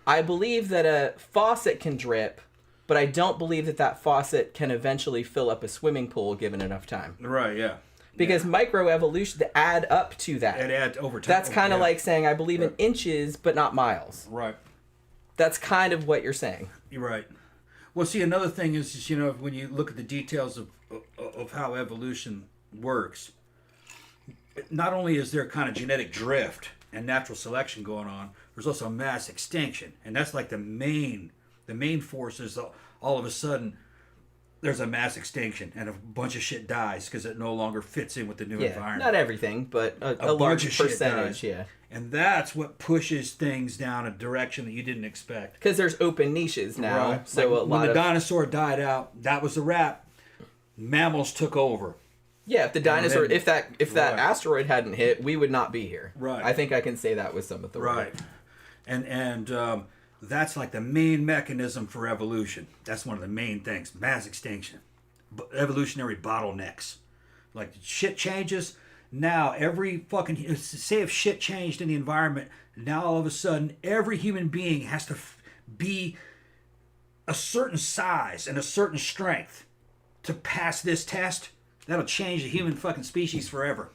I believe that a faucet can drip, but I don't believe that that faucet can eventually fill up a swimming pool given enough time. Right, yeah. Because microevolution, to add up to that. It adds over time. That's kind of like saying I believe in inches, but not miles. Right. That's kind of what you're saying. You're right. Well, see, another thing is, when you look at the details of how evolution works, not only is there kind of genetic drift and natural selection going on, there's also mass extinction, and that's like the main force is all of a sudden there's a mass extinction and a bunch of shit dies because it no longer fits in with the new environment. Not everything, but a large percentage. Yeah, and that's what pushes things down a direction that you didn't expect. Because there's open niches now, right. so like a lot when the dinosaur died out, that was the wrap. Mammals took over. Yeah, if the dinosaur, then, if that asteroid hadn't hit, we would not be here. Right. I think I can say that with some authority. Right. And that's like the main mechanism for evolution. That's one of the main things. Mass extinction. Evolutionary bottlenecks. Like shit changes. Now every fucking, say if shit changed in the environment, now all of a sudden every human being has to be a certain size and a certain strength to pass this test. That'll change the human fucking species forever.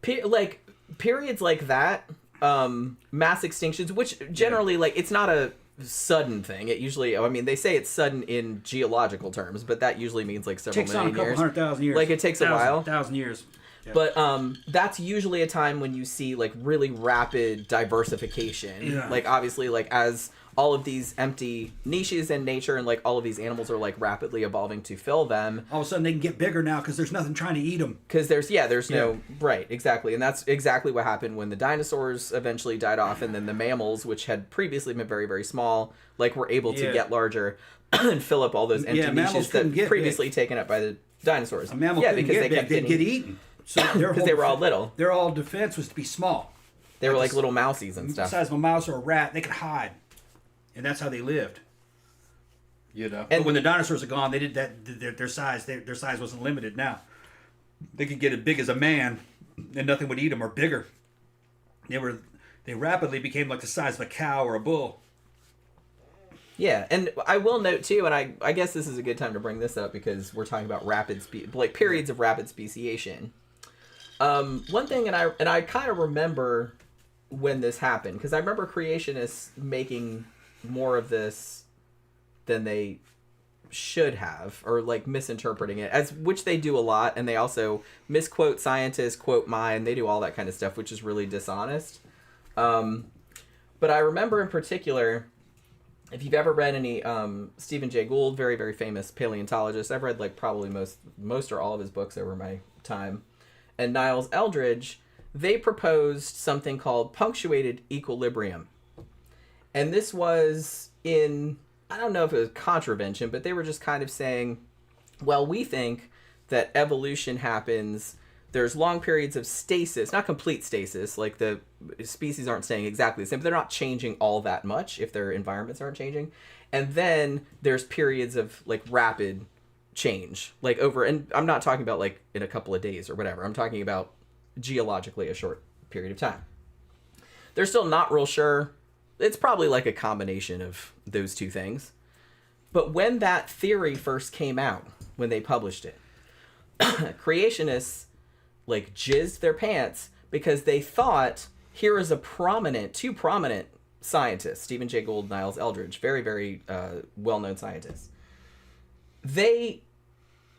Periods like that, mass extinctions, which generally, it's not a sudden thing. It usually, they say it's sudden in geological terms, but that usually means several million years. It takes on a couple 100,000 years. It takes a while. 1,000 years. Yeah. But that's usually a time when you see really rapid diversification. Yeah. Obviously, as all of these empty niches in nature and all of these animals are rapidly evolving to fill them. All of a sudden they can get bigger now because there's nothing trying to eat them. Because there's no, right, exactly. And that's exactly what happened when the dinosaurs eventually died off, and then the mammals, which had previously been very, very small, were able to get larger and fill up all those empty niches that previously taken up by the dinosaurs. A mammal couldn't get big, they'd get eaten. So because they were all little. Their all defense was to be small. They were like little mousies and stuff. The size of a mouse or a rat, they could hide. And that's how they lived. And but when the dinosaurs are gone, they did that. Their size wasn't limited. Now they could get as big as a man, and nothing would eat them, or bigger. They rapidly became like the size of a cow or a bull. Yeah, and I will note too, and I guess this is a good time to bring this up because we're talking about periods of rapid speciation. One thing, and I kind of remember when this happened, because I remember creationists making more of this than they should have, or misinterpreting it, which they do a lot, and they also misquote scientists, quote mine, they do all that kind of stuff, which is really dishonest. But I remember in particular, if you've ever read any Stephen Jay Gould, very, very famous paleontologist, I've read probably most or all of his books over my time, and Niles Eldredge, they proposed something called punctuated equilibrium. And this was I don't know if it was contravention, but they were just kind of saying, well, we think that evolution happens, there's long periods of stasis, not complete stasis, the species aren't staying exactly the same, but they're not changing all that much if their environments aren't changing. And then there's periods of rapid change, and I'm not talking about in a couple of days or whatever, I'm talking about geologically a short period of time. They're still not real sure. It's probably a combination of those two things. But when that theory first came out, when they published it, creationists jizzed their pants because they thought, here is two prominent scientists, Stephen Jay Gould, Niles Eldredge, very, very well-known scientists. they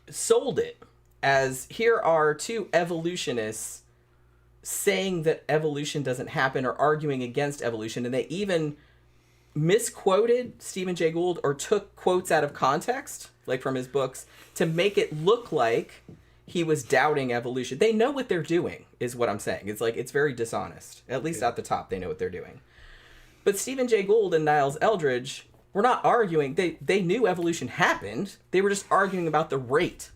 sold it as, here are two evolutionists saying that evolution doesn't happen or arguing against evolution, and they even misquoted Stephen Jay Gould or took quotes out of context, like from his books, to make it look like he was doubting evolution. They know what they're doing, is what I'm saying. It's like, it's very dishonest. At least at the top, they know what they're doing. But Stephen Jay Gould and Niles Eldredge were not arguing. They knew evolution happened. They were just arguing about the rate.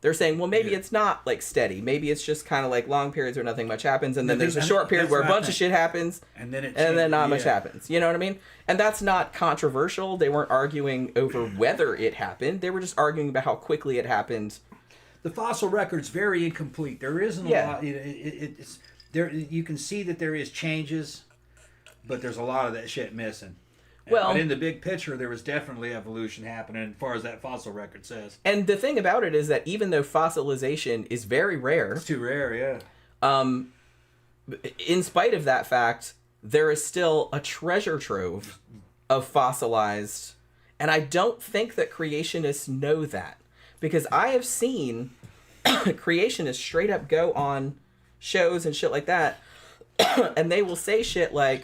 They're saying, well, maybe it's not like steady. Maybe it's just kind of like long periods where nothing much happens, and then there's a short period where a bunch of shit happens, and then not much happens. You know what I mean? And that's not controversial. They weren't arguing over whether it happened. They were just arguing about how quickly it happened. The fossil record's very incomplete. There isn't a lot. It's there. You can see that there is changes, but there's a lot of that shit missing. But in the big picture, there was definitely evolution happening as far as that fossil record says. And the thing about it is that even though fossilization is very rare... It's too rare, yeah. In spite of that fact, there is still a treasure trove of fossilized... And I don't think that creationists know that. Because I have seen creationists straight up go on shows and shit like that, and they will say shit like...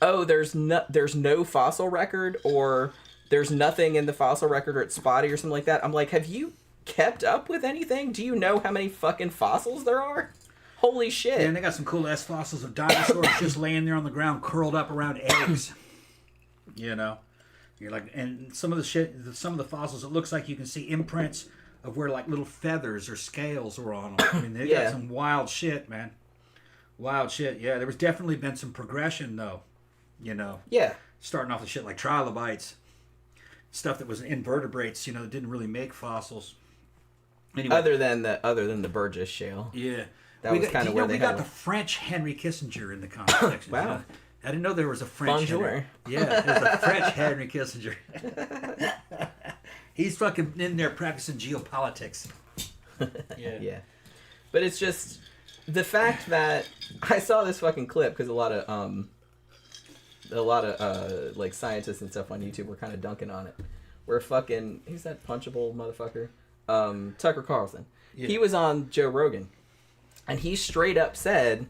oh, there's no fossil record, or there's nothing in the fossil record, or it's spotty or something like that. I'm like, have you kept up with anything? Do you know how many fucking fossils there are? Holy shit. Yeah, and they got some cool ass fossils of dinosaurs just laying there on the ground, curled up around eggs. You know? You're like, and some of the fossils, it looks like you can see imprints of where like little feathers or scales were on them. I mean, they got some wild shit, man. Wild shit, yeah. There was definitely been some progression, though. You know, starting off with shit like trilobites, stuff that was invertebrates, you know, that didn't really make fossils. Anyway, other than the Burgess Shale, that was kind of where they got the French Henry Kissinger in the comment section. Wow, you know? I didn't know there was a French. Bonjour. Henry. Yeah, there's a French Henry Kissinger. He's fucking in there practicing geopolitics. Yeah, but it's just the fact that I saw this fucking clip because a lot of like scientists and stuff on YouTube were kind of dunking on it. Where fucking, who's that punchable motherfucker? Tucker Carlson. Yeah. He was on Joe Rogan, and he straight up said,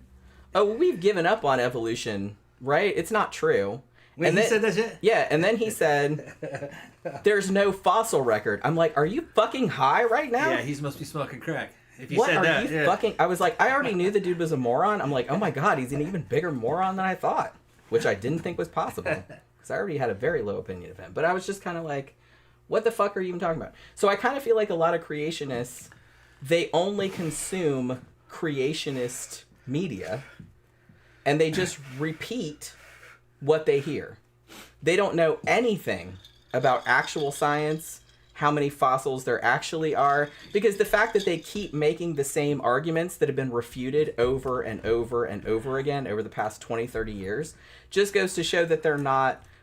"Oh, we've given up on evolution, right? It's not true." Wait, and he said that shit? Yeah, and then he said, "There's no fossil record." I'm like, "Are you fucking high right now?" Yeah, he must be smoking crack. If you said that, you fucking? I was like, I already knew the dude was a moron. I'm like, oh my god, he's an even bigger moron than I thought. Which I didn't think was possible, because I already had a very low opinion of him. But I was just kind of like, what the fuck are you even talking about? So I kind of feel like a lot of creationists, they only consume creationist media, and they just repeat what they hear. They don't know anything about actual science, how many fossils there actually are, because the fact that they keep making the same arguments that have been refuted over and over and over again over the past 20, 30 years just goes to show that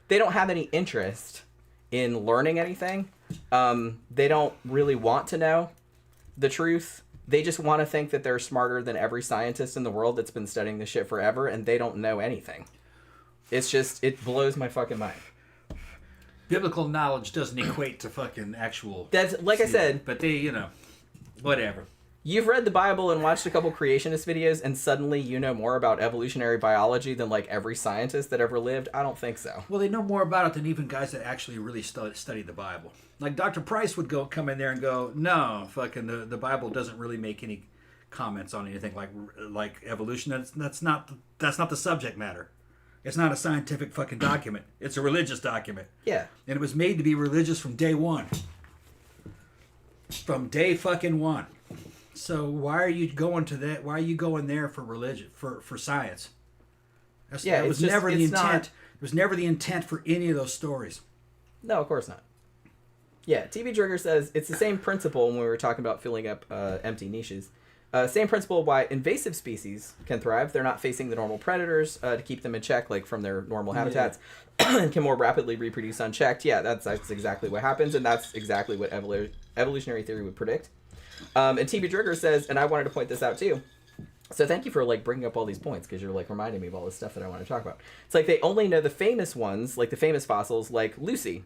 they don't have any interest in learning anything. They don't really want to know the truth. They just want to think that they're smarter than every scientist in the world that's been studying this shit forever, and they don't know anything. It's just, it blows my fucking mind. Biblical knowledge doesn't equate to fucking actual... That's, like I said... But they, you know, whatever. You've read the Bible and watched a couple creationist videos, and suddenly you know more about evolutionary biology than, like, every scientist that ever lived? I don't think so. Well, they know more about it than even guys that actually really study the Bible. Like, Dr. Price would come in there and go, no, fucking the Bible doesn't really make any comments on anything like evolution. That's not the subject matter. It's not a scientific fucking document. It's a religious document. Yeah. And it was made to be religious from day one. From day fucking one. So why are you going to that? Why are you going there for religion, for science? That was never the intent. It was never the intent for any of those stories. No, of course not. Yeah, TB Trigger says it's the same principle when we were talking about filling up empty niches. Same principle why invasive species can thrive. They're not facing the normal predators to keep them in check, like from their normal habitats, and can more rapidly reproduce unchecked. Yeah, that's exactly what happens, and that's exactly what evolutionary theory would predict. And TB Trigger says, and I wanted to point this out too, So thank you for like bringing up all these points, because you're like reminding me of all this stuff that I want to talk about. It's like they only know the famous ones, like the famous fossils, like Lucy,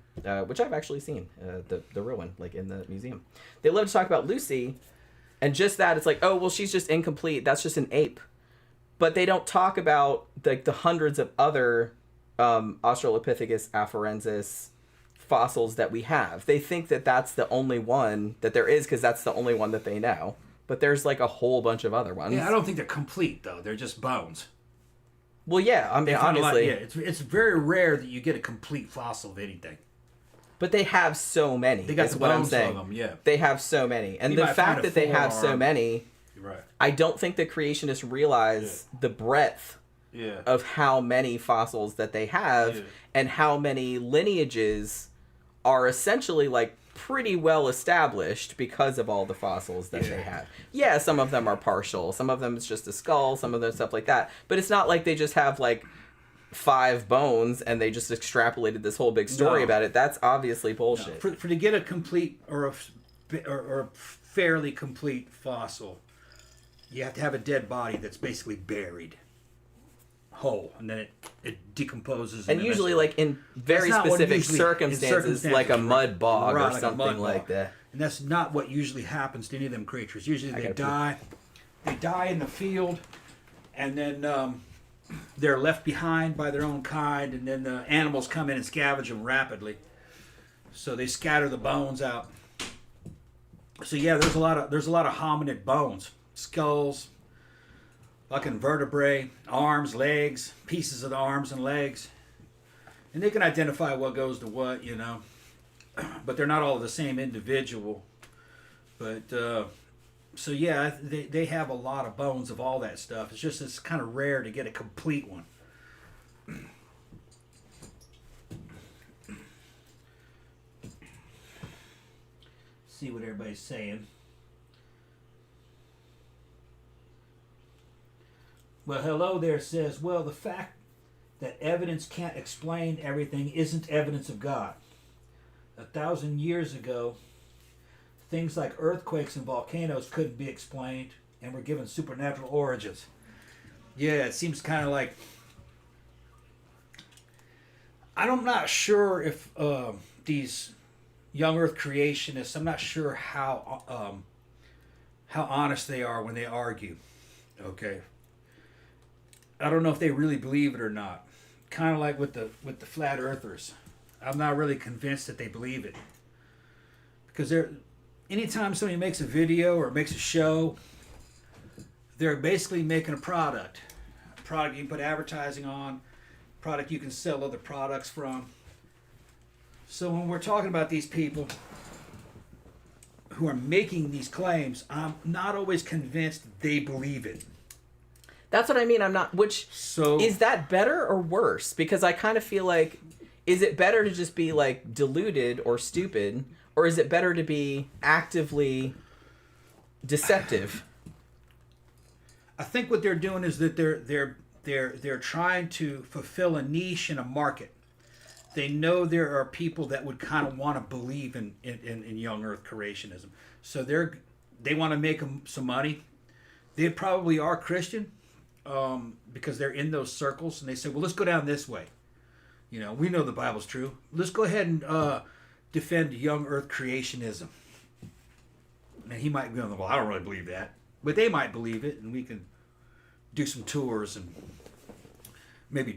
which I've actually seen, the real one, like in the museum. They love to talk about Lucy, and just that it's like, oh well, she's just incomplete. That's just an ape, but they don't talk about like the hundreds of other Australopithecus afarensis fossils that we have. They think that that's the only one that there is because that's the only one that they know. But there's like a whole bunch of other ones. Yeah, I don't think they're complete though. They're just bones. Well, yeah, I mean, honestly, it's very rare that you get a complete fossil of anything. But they have so many. They got is the what I'm bones saying. of them, yeah. They have so many, and You the might fact find a that they have so forearm. many, Right. I don't think the creationists realize the breadth of how many fossils that they have, and how many lineages are essentially like pretty well established because of all the fossils that they have. Yeah, some of them are partial. Some of them it's just a skull. Some of them stuff like that. But it's not like they just have like 5 bones and they just extrapolated this whole big story about it. That's obviously bullshit. No. For to get a complete or a fairly complete fossil, you have to have a dead body that's basically buried whole, and then it decomposes. And usually, like in very specific circumstances, like a mud bog or something like that. And that's not what usually happens to any of them creatures. Usually they die in the field, and then they're left behind by their own kind, and then the animals come in and scavenge them rapidly. So they scatter the bones out. So yeah, there's a lot of hominid bones, skulls, fucking vertebrae, arms, legs, pieces of the arms and legs. And they can identify what goes to what, you know. But they're not all the same individual. But, so yeah, they have a lot of bones of all that stuff. It's just it's kind of rare to get a complete one. See what everybody's saying. Well, hello there says, well, the fact that evidence can't explain everything isn't evidence of God. 1,000 years ago, things like earthquakes and volcanoes couldn't be explained and were given supernatural origins. Yeah, it seems kind of like... I'm not sure if these young earth creationists, I'm not sure how honest they are when they argue. Okay. I don't know if they really believe it or not. Kind of like with the flat earthers. I'm not really convinced that they believe it. Because anytime somebody makes a video or makes a show, they're basically making a product. A product you can put advertising on, product you can sell other products from. So when we're talking about these people who are making these claims, I'm not always convinced they believe it. That's what I mean. I'm not. Is that better or worse? Because I kind of feel like, is it better to just be like deluded or stupid, or is it better to be actively deceptive? I think what they're doing is that they're trying to fulfill a niche in a market. They know there are people that would kind of want to believe in young Earth creationism, so they want to make them some money. They probably are Christian. Because they're in those circles, and they say, well, let's go down this way. You know, we know the Bible's true. Let's go ahead and defend young earth creationism. And he might be on the well, I don't really believe that. But they might believe it, and we can do some tours and maybe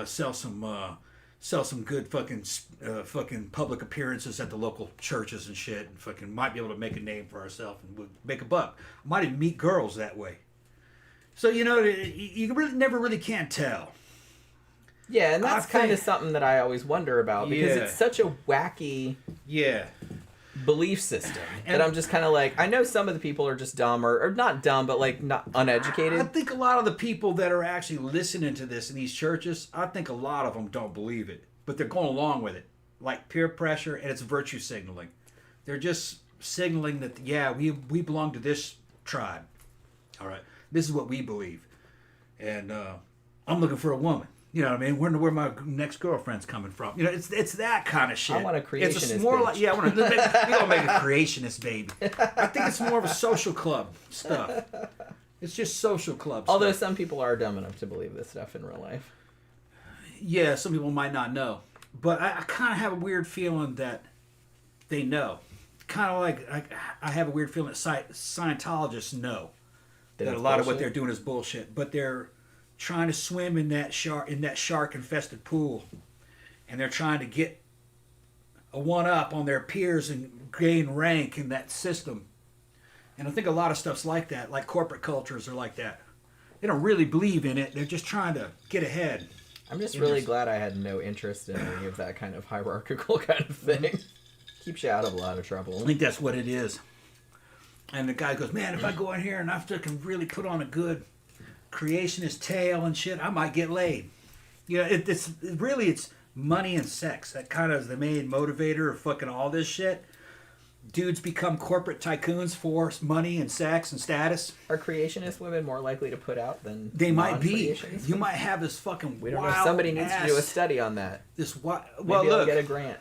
sell some good fucking public appearances at the local churches and shit, and fucking might be able to make a name for ourselves and we'll make a buck. Might even meet girls that way. So, you know, you never really can't tell. Yeah, and that's kind of something that I always wonder about, because it's such a wacky belief system that I'm just kind of like, I know some of the people are just dumb, or not dumb, but like not uneducated. I think a lot of the people that are actually listening to this in these churches, I think a lot of them don't believe it, but they're going along with it. Like peer pressure, and it's virtue signaling. They're just signaling that, yeah, we belong to this tribe. All right. This is what we believe, and I'm looking for a woman. You know what I mean? Where my next girlfriend's coming from? You know, it's that kind of shit. I want a creationist. It's more like we gonna make a creationist baby. I think it's more of a social club stuff. It's just social club Although stuff. some people are dumb enough to believe this stuff in real life. Yeah, some people might not know. But I kind of have a weird feeling that they know. Kind of like I have a weird feeling that Scientologists know that a lot of what they're doing is bullshit. But they're trying to swim in that shark infested pool, and they're trying to get a one up on their peers and gain rank in that system. And I think a lot of stuff's like that. Like corporate cultures are like that. They don't really believe in it. They're just trying to get ahead. I'm just really glad I had no interest in any of that kind of hierarchical kind of thing. Keeps you out of a lot of trouble. I think that's what it is. And the guy goes, man, if I go in here and I can really put on a good creationist tale and shit, I might get laid. You know, it's money and sex. That kind of is the main motivator of fucking all this shit. Dudes become corporate tycoons for money and sex and status. Are creationist women more likely to put out than they might be? Non-creationists? You might have this fucking we don't know. Somebody needs to do a study on that. Well, Maybe look, I'll get a grant.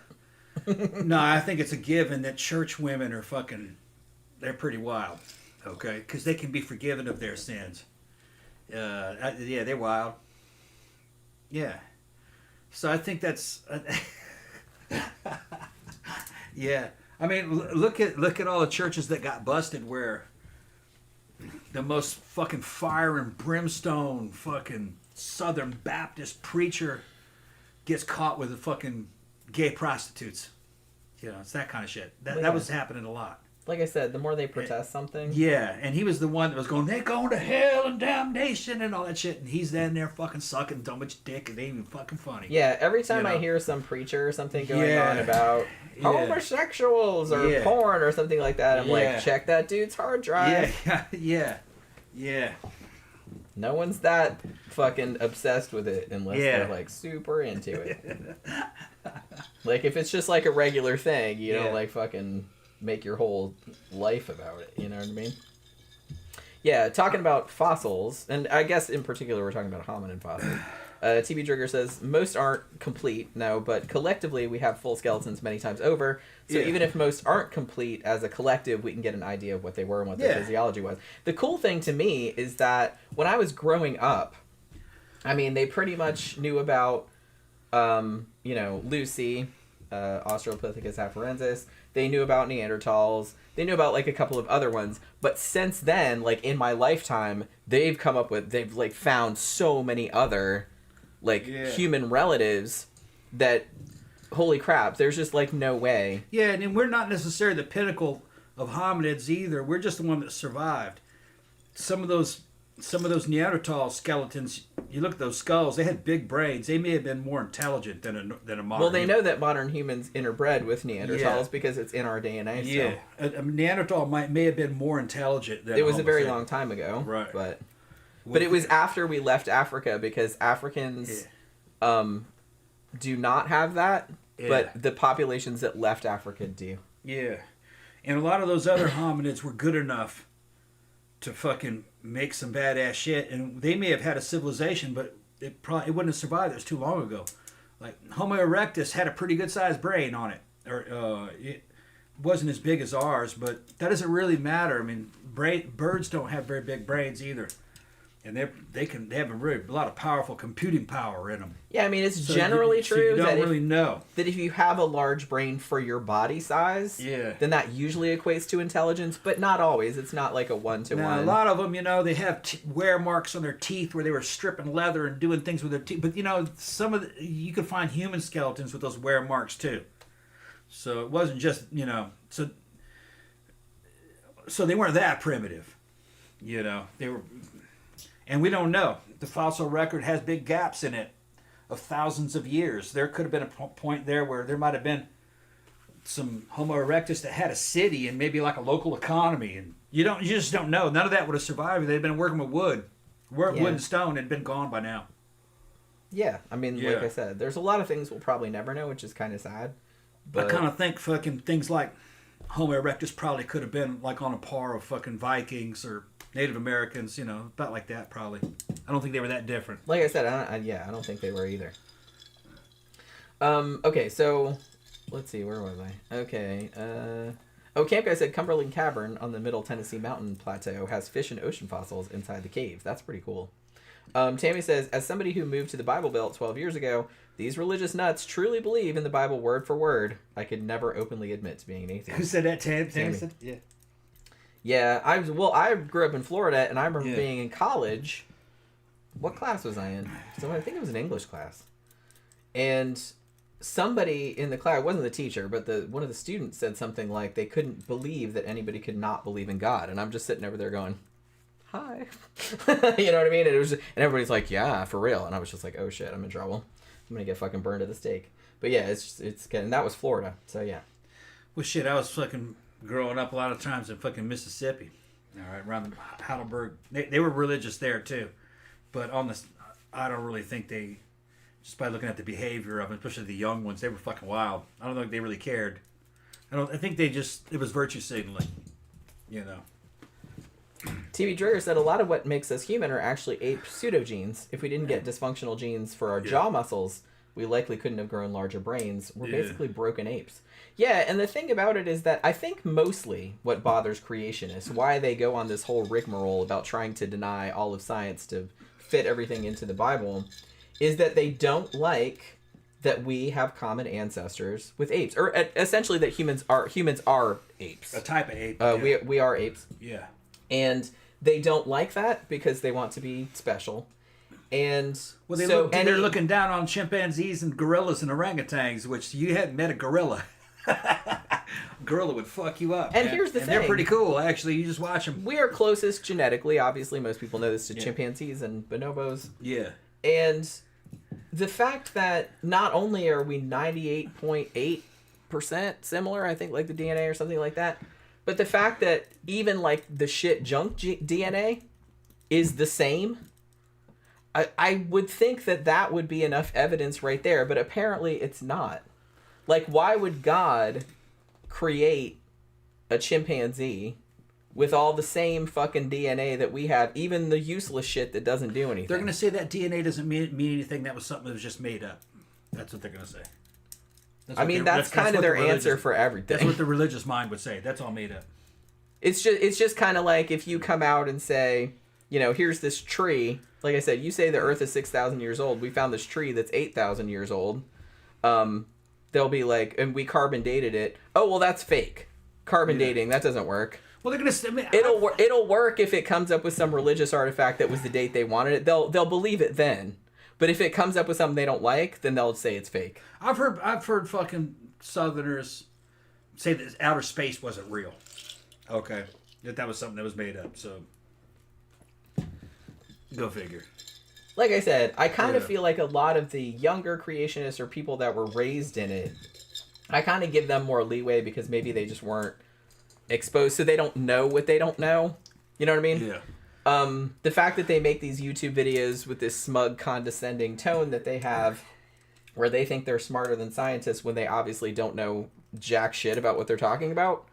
No, I think it's a given that church women are fucking. They're pretty wild, okay? Because they can be forgiven of their sins. Yeah, they're wild. Yeah. So I think that's. Yeah. I mean, look at all the churches that got busted where the most fucking fire and brimstone fucking Southern Baptist preacher gets caught with the fucking gay prostitutes. You know, it's that kind of shit. That was happening a lot. Like I said, the more they protest something. Yeah, and he was the one that was going, they're going to hell and damnation and all that shit. And he's in there fucking sucking so much dick. It ain't even fucking funny. Yeah, every time I hear some preacher or something going on about homosexuals or porn or something like that, I'm like, check that dude's hard drive. Yeah. No one's that fucking obsessed with it unless they're like super into it. Like if it's just like a regular thing, you don't like fucking make your whole life about it. You know what I mean? Yeah, talking about fossils, and I guess in particular we're talking about hominin fossils. TB Trigger says, most aren't complete, no, but collectively we have full skeletons many times over. So even if most aren't complete as a collective, we can get an idea of what they were and what their physiology was. The cool thing to me is that when I was growing up, I mean, they pretty much knew about, Lucy, Australopithecus afarensis. They knew about Neanderthals. They knew about like a couple of other ones. But since then, like in my lifetime, they've like found so many other human relatives that, holy crap, there's just like no way. Yeah, and we're not necessarily the pinnacle of hominids either. We're just the one that survived. Some of those Neanderthal skeletons, you look at those skulls, they had big brains. They may have been more intelligent than a modern Well, they know that modern humans interbred with Neanderthals because it's in our DNA. Yeah. A Neanderthal may have been more intelligent than it was a very long time ago. Right. But it was after we left Africa because Africans do not have that, but the populations that left Africa do. Yeah. And a lot of those other hominids were good enough to fucking make some badass shit, and they may have had a civilization, but it wouldn't have survived. It was too long ago. Like Homo erectus had a pretty good sized brain on it, or it wasn't as big as ours, but that doesn't really matter. I mean, birds don't have very big brains either, and they have a lot of powerful computing power in them. Yeah, I mean, it's generally true that if you have a large brain for your body size, then that usually equates to intelligence, but not always. It's not like a one-to-one. Now, a lot of them, they have wear marks on their teeth where they were stripping leather and doing things with their teeth. But, you can find human skeletons with those wear marks, too. So it wasn't just, so they weren't that primitive. They were... And we don't know. The fossil record has big gaps in it of thousands of years. There could have been a point there where there might have been some Homo erectus that had a city and maybe like a local economy, and you just don't know. None of that would have survived. They'd been working with wood. Wood and stone had been gone by now. Yeah, I mean, like I said, there's a lot of things we'll probably never know, which is kind of sad. But I kind of think fucking things like Homo erectus probably could have been like on a par of fucking Vikings or Native Americans, about like that probably. I don't think they were that different. Like I said, I don't think they were either. Okay, so let's see, where was I? Okay, Oh, Camp Guy said Cumberland Cavern on the Middle Tennessee Mountain Plateau has fish and ocean fossils inside the cave. That's pretty cool. Tammy says, as somebody who moved to the Bible Belt 12 years ago, these religious nuts truly believe in the Bible word for word. I could never openly admit to being an atheist. Who said that? Tammy said? Yeah. Yeah, I grew up in Florida, and I remember being in college. What class was I in? So I think it was an English class. And somebody in the class, it wasn't the teacher, but one of the students said something like they couldn't believe that anybody could not believe in God. And I'm just sitting over there going, hi. You know what I mean? And everybody's like, yeah, for real. And I was just like, oh shit, I'm in trouble. I'm gonna get fucking burned at the stake. But yeah, it's and that was Florida. So yeah. Well, shit, I was fucking growing up a lot of times in fucking Mississippi. All right, around the Heidelberg. They were religious there too, but I don't really think they. Just by looking at the behavior of them, especially the young ones, they were fucking wild. I don't think they really cared. I think it was virtue signaling, you know. TV Dreyer said a lot of what makes us human are actually ape pseudogenes. If we didn't get dysfunctional genes for our jaw muscles, we likely couldn't have grown larger brains. We're basically broken apes. Yeah, and the thing about it is that I think mostly what bothers creationists, why they go on this whole rigmarole about trying to deny all of science to fit everything into the Bible, is that they don't like that we have common ancestors with apes, or essentially that humans are apes. A type of ape. We are apes. Yeah. And they don't like that because they want to be special. And they're looking down on chimpanzees and gorillas and orangutans, which you hadn't met a gorilla. Gorilla would fuck you up. And here's the thing. They're pretty cool, actually. You just watch them. We are closest genetically, obviously. Most people know this, to chimpanzees and bonobos. Yeah. And the fact that not only are we 98.8% similar, I think, like the DNA or something like that, but the fact that even like the shit junk DNA is the same, I would think that would be enough evidence right there, but apparently it's not. Like, why would God create a chimpanzee with all the same fucking DNA that we have, even the useless shit that doesn't do anything? They're going to say that DNA doesn't mean anything. That was something that was just made up. That's what they're going to say. That's kind of their answer for everything. That's what the religious mind would say. That's all made up. It's just kind of like if you come out and say, you know, here's this tree. Like I said, you say the Earth is 6,000 years old. We found this tree that's 8,000 years old. They'll be like, and we carbon dated it. Oh, well, that's fake. Carbon dating, that doesn't work. Well, they're gonna. It'll work if it comes up with some religious artifact that was the date they wanted it. They'll believe it then. But if it comes up with something they don't like, then they'll say it's fake. I've heard fucking Southerners say that outer space wasn't real. Okay, that was something that was made up. So go figure. Like I said, I kind of feel like a lot of the younger creationists or people that were raised in it, I kind of give them more leeway because maybe they just weren't exposed, so they don't know what they don't know. You know what I mean? Yeah. The fact that they make these YouTube videos with this smug, condescending tone that they have, where they think they're smarter than scientists when they obviously don't know jack shit about what they're talking about,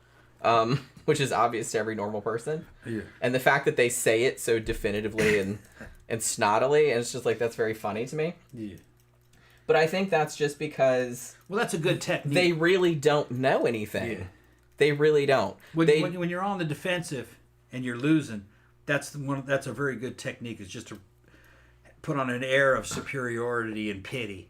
which is obvious to every normal person. Yeah. And the fact that they say it so definitively and snottily, and it's just like, that's very funny to me. Yeah. But I think that's just because... Well, that's a good technique. They really don't know anything. Yeah. They really don't. When you're on the defensive and you're losing, that's a very good technique. Is just to put on an air of superiority and pity.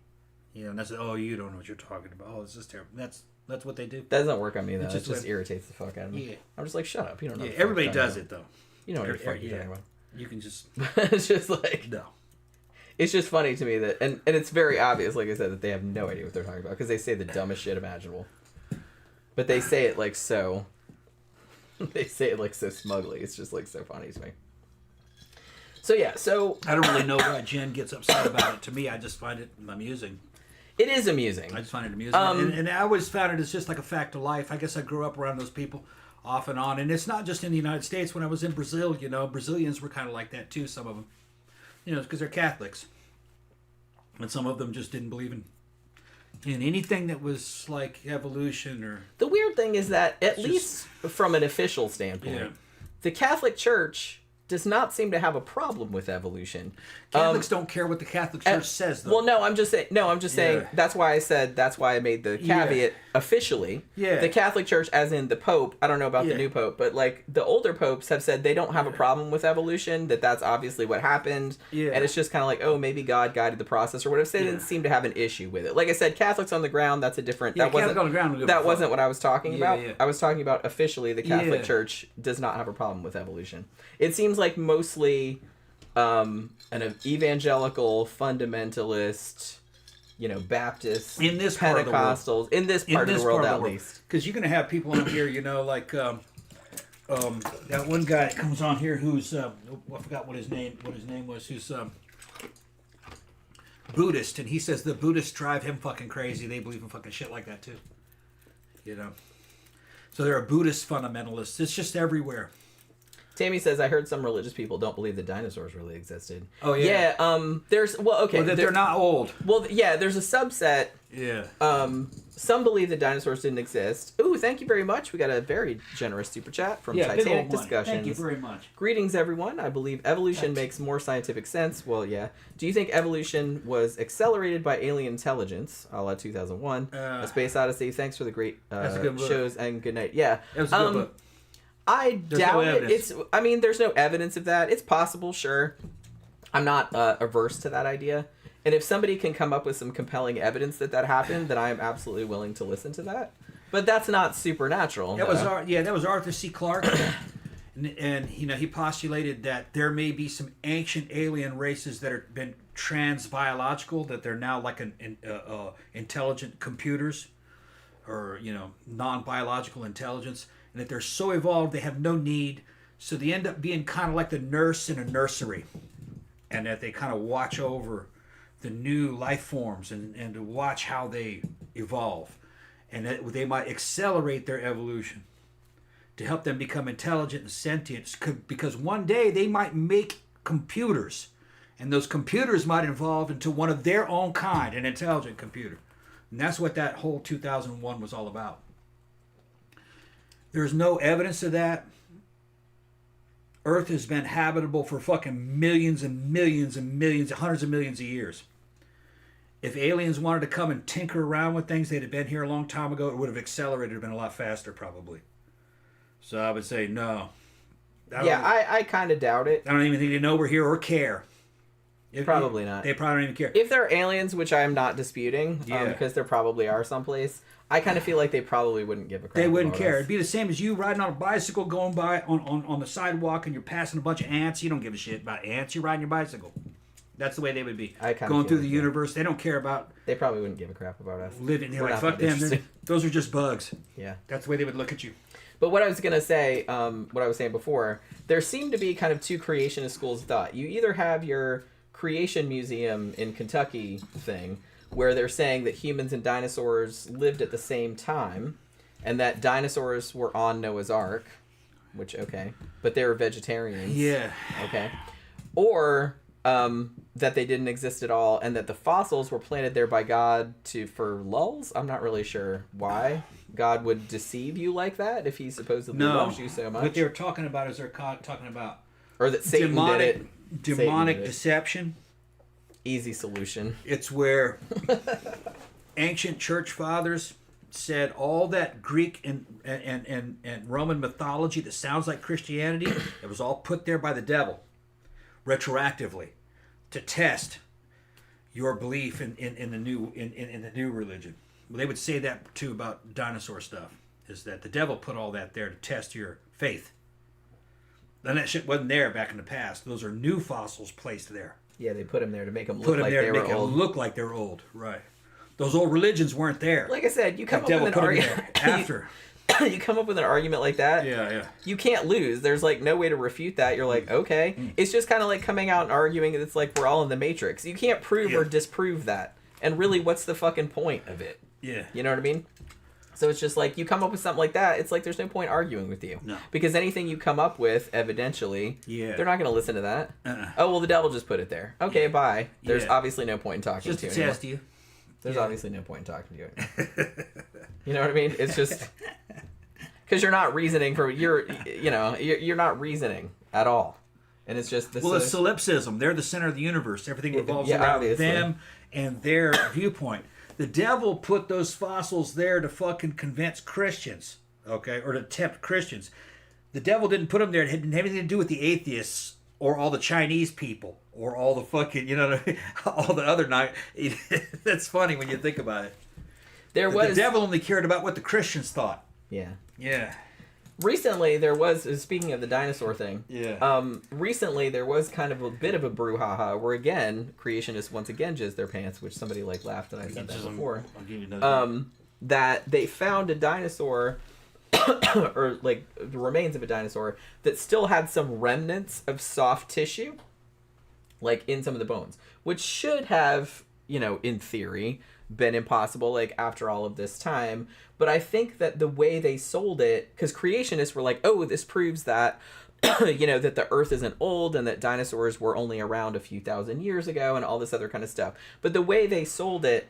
You know, and that's you don't know what you're talking about. Oh, this is terrible. That's what they do. That doesn't work on me though. It just irritates the fuck out of me. Yeah. I'm just like, shut up. You don't know. Yeah, everybody does it though. You know what the fuck you're talking about. You can just. It's just like no. It's just funny to me that, and it's very obvious, like I said, that they have no idea what they're talking about because they say the dumbest shit imaginable. But they say it like so. They say it like so smugly. It's just like so funny to me. So yeah, I don't really know why Jen gets upset about it. To me, I just find it amusing. It is amusing. I just find it amusing, and I always found it as just like a fact of life. I guess I grew up around those people off and on, and it's not just in the United States. When I was in Brazil, you know, Brazilians were kind of like that too. Some of them, you know, because they're Catholics, and some of them just didn't believe in anything that was like evolution or... The weird thing is that, at least from an official standpoint, the Catholic Church does not seem to have a problem with evolution. Catholics don't care what the Catholic Church says, though. Well, no, I'm just saying that's why I made the caveat officially. Yeah. The Catholic Church, as in the Pope, I don't know about the new Pope, but like the older popes have said they don't have a problem with evolution, that's obviously what happened. Yeah. And it's just kind of like, oh, maybe God guided the process or whatever. So they didn't seem to have an issue with it. Like I said, Catholics on the ground, that's a different... that wasn't what I was talking about. Yeah. I was talking about officially the Catholic Church does not have a problem with evolution. It seems like mostly an evangelical, fundamentalist, Baptist, in this Pentecostals, in this part of the world at least. Because you're going to have people on here, like that one guy that comes on here who's I forgot what his name was, who's Buddhist, and he says the Buddhists drive him fucking crazy. They believe in fucking shit like that too. So there are Buddhist fundamentalists. It's just everywhere. Tammy says, I heard some religious people don't believe that dinosaurs really existed. Oh, yeah. Yeah, there's... Well, okay. Or that they're not old. Well, yeah, there's a subset. Yeah. Some believe that dinosaurs didn't exist. Ooh, thank you very much. We got a very generous super chat from Titanic Discussions. Thank you very much. Greetings, everyone. I believe evolution makes more scientific sense. Well, yeah. Do you think evolution was accelerated by alien intelligence, a la 2001? A Space Odyssey. Thanks for the great shows, and good night. Yeah. It was a good book. I doubt it. There's no evidence of that. It's possible, sure. I'm not averse to that idea. And if somebody can come up with some compelling evidence that happened, then I am absolutely willing to listen to that. But that's not supernatural. That was Arthur C. Clarke. and he postulated that there may be some ancient alien races that have been trans-biological, that they're now like intelligent computers or, non-biological intelligence. And that they're so evolved, they have no need. So they end up being kind of like the nurse in a nursery. And that they kind of watch over the new life forms and to watch how they evolve. And that they might accelerate their evolution to help them become intelligent and sentient. Because one day they might make computers. And those computers might evolve into one of their own kind, an intelligent computer. And that's what that whole 2001 was all about. There's no evidence of that. Earth has been habitable for fucking millions and millions and millions, hundreds of millions of years. If aliens wanted to come and tinker around with things, they'd have been here a long time ago. It would have accelerated, been a lot faster, probably. So I would say no. I kind of doubt it. I don't even think they know we're here or care. Probably not. They probably don't even care. If they're aliens, which I'm not disputing, because there probably are someplace, I kind of feel like they probably wouldn't give a crap. They wouldn't care. Us. It'd be the same as you riding on a bicycle, going by on the sidewalk, and you're passing a bunch of ants. You don't give a shit about ants. You're riding your bicycle. That's the way they would be. Going through the universe. They don't care about... They probably wouldn't give a crap about us. Living. They're like, fuck them. Those are just bugs. Yeah. That's the way they would look at you. But what I was going to say, what I was saying before, there seem to be kind of two creationist schools of thought. You either have your Creation Museum in Kentucky thing, where they're saying that humans and dinosaurs lived at the same time, and that dinosaurs were on Noah's Ark, which, okay, but they were vegetarians. Yeah. Okay. Or that they didn't exist at all, and that the fossils were planted there by God for lulz. I'm not really sure why God would deceive you like that if he supposedly loves you so much. What they're talking about is they're talking about... Or that Satan did it. Demonic deception. Easy solution. It's where ancient church fathers said all that Greek and Roman mythology that sounds like Christianity, it was all put there by the devil retroactively to test your belief in the new religion. Well, they would say that too about dinosaur stuff, is that the devil put all that there to test your faith. And that shit wasn't there back in the past. Those are new fossils placed there. Yeah, they put them there to make them look like they were old. Look like they're old, right? Those old religions weren't there. Like I said, you come up with an argument after. You come up with an argument like that. Yeah. You can't lose. There's like no way to refute that. You're like, okay. It's just kind of like coming out and arguing that it's like we're all in the Matrix. You can't prove or disprove that. And really, what's the fucking point of it? Yeah. You know what I mean? So it's just like, you come up with something like that, it's like there's no point arguing with you. No. Because anything you come up with, evidentially, they're not going to listen to that. Oh, well, the devil just put it there. Okay, bye. There's obviously no point in talking to you anymore. Just to test you. There's obviously no point in talking to you anymore. You know what I mean? It's just... Because you're not reasoning you're not reasoning at all. And it's just it's solipsism. They're the center of the universe. Everything revolves around them and their viewpoint. The devil put those fossils there to fucking convince Christians, okay, or to tempt Christians. The devil didn't put them there. It didn't have anything to do with the atheists or all the Chinese people or all the fucking, all the other night. That's funny when you think about it. The devil only cared about what the Christians thought. Yeah. Yeah. Recently, there was, speaking of the dinosaur thing, recently there was kind of a bit of a brouhaha where, again, creationists once again jizzed their pants, which somebody laughed that I said that before. I'll give you another that they found a dinosaur, or the remains of a dinosaur, that still had some remnants of soft tissue, in some of the bones, which should have, in theory, been impossible after all of this time. But I think that the way they sold it, because creationists were like, oh, this proves that that the earth isn't old and that dinosaurs were only around a few thousand years ago and all this other kind of stuff. But the way they sold it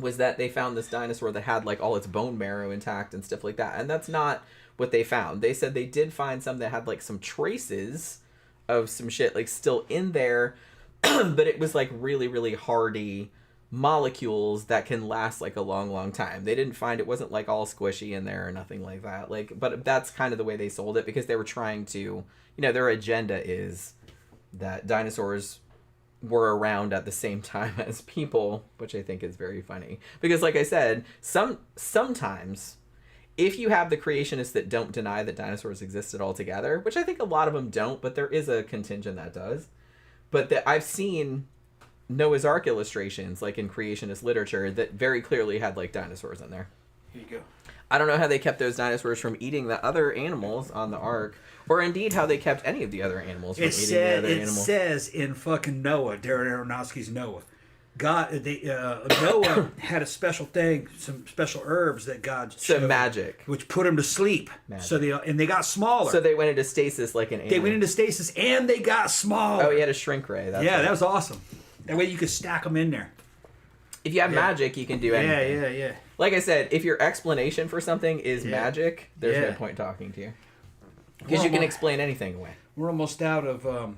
was that they found this dinosaur that had all its bone marrow intact and stuff like that, and that's not what they found. They said they did find some that had some traces of some shit still in there, but it was really, really hardy molecules that can last a long time. They didn't find, it wasn't all squishy in there or nothing like that. But that's kind of the way they sold it, because they were trying to, their agenda is that dinosaurs were around at the same time as people, which I think is very funny. Because like I said, sometimes if you have the creationists that don't deny that dinosaurs existed altogether, which I think a lot of them don't, but there is a contingent that does. But I've seen Noah's Ark illustrations, in creationist literature, that very clearly had dinosaurs in there. Here you go. I don't know how they kept those dinosaurs from eating the other animals on the Ark, or indeed how they kept any of the other animals from eating the other animals. It says in fucking Noah, Darren Aronofsky's Noah, Noah had a special thing, some special herbs that God showed, magic, which put him to sleep. Magic. So they got smaller. So they went into stasis like an alien. They went into stasis and they got smaller. Oh, he had a shrink ray. That was awesome. That way you could stack them in there. If you have magic, you can do anything. Yeah. Like I said, if your explanation for something is magic, there's no point talking to you. Because you can explain anything away. We're almost out of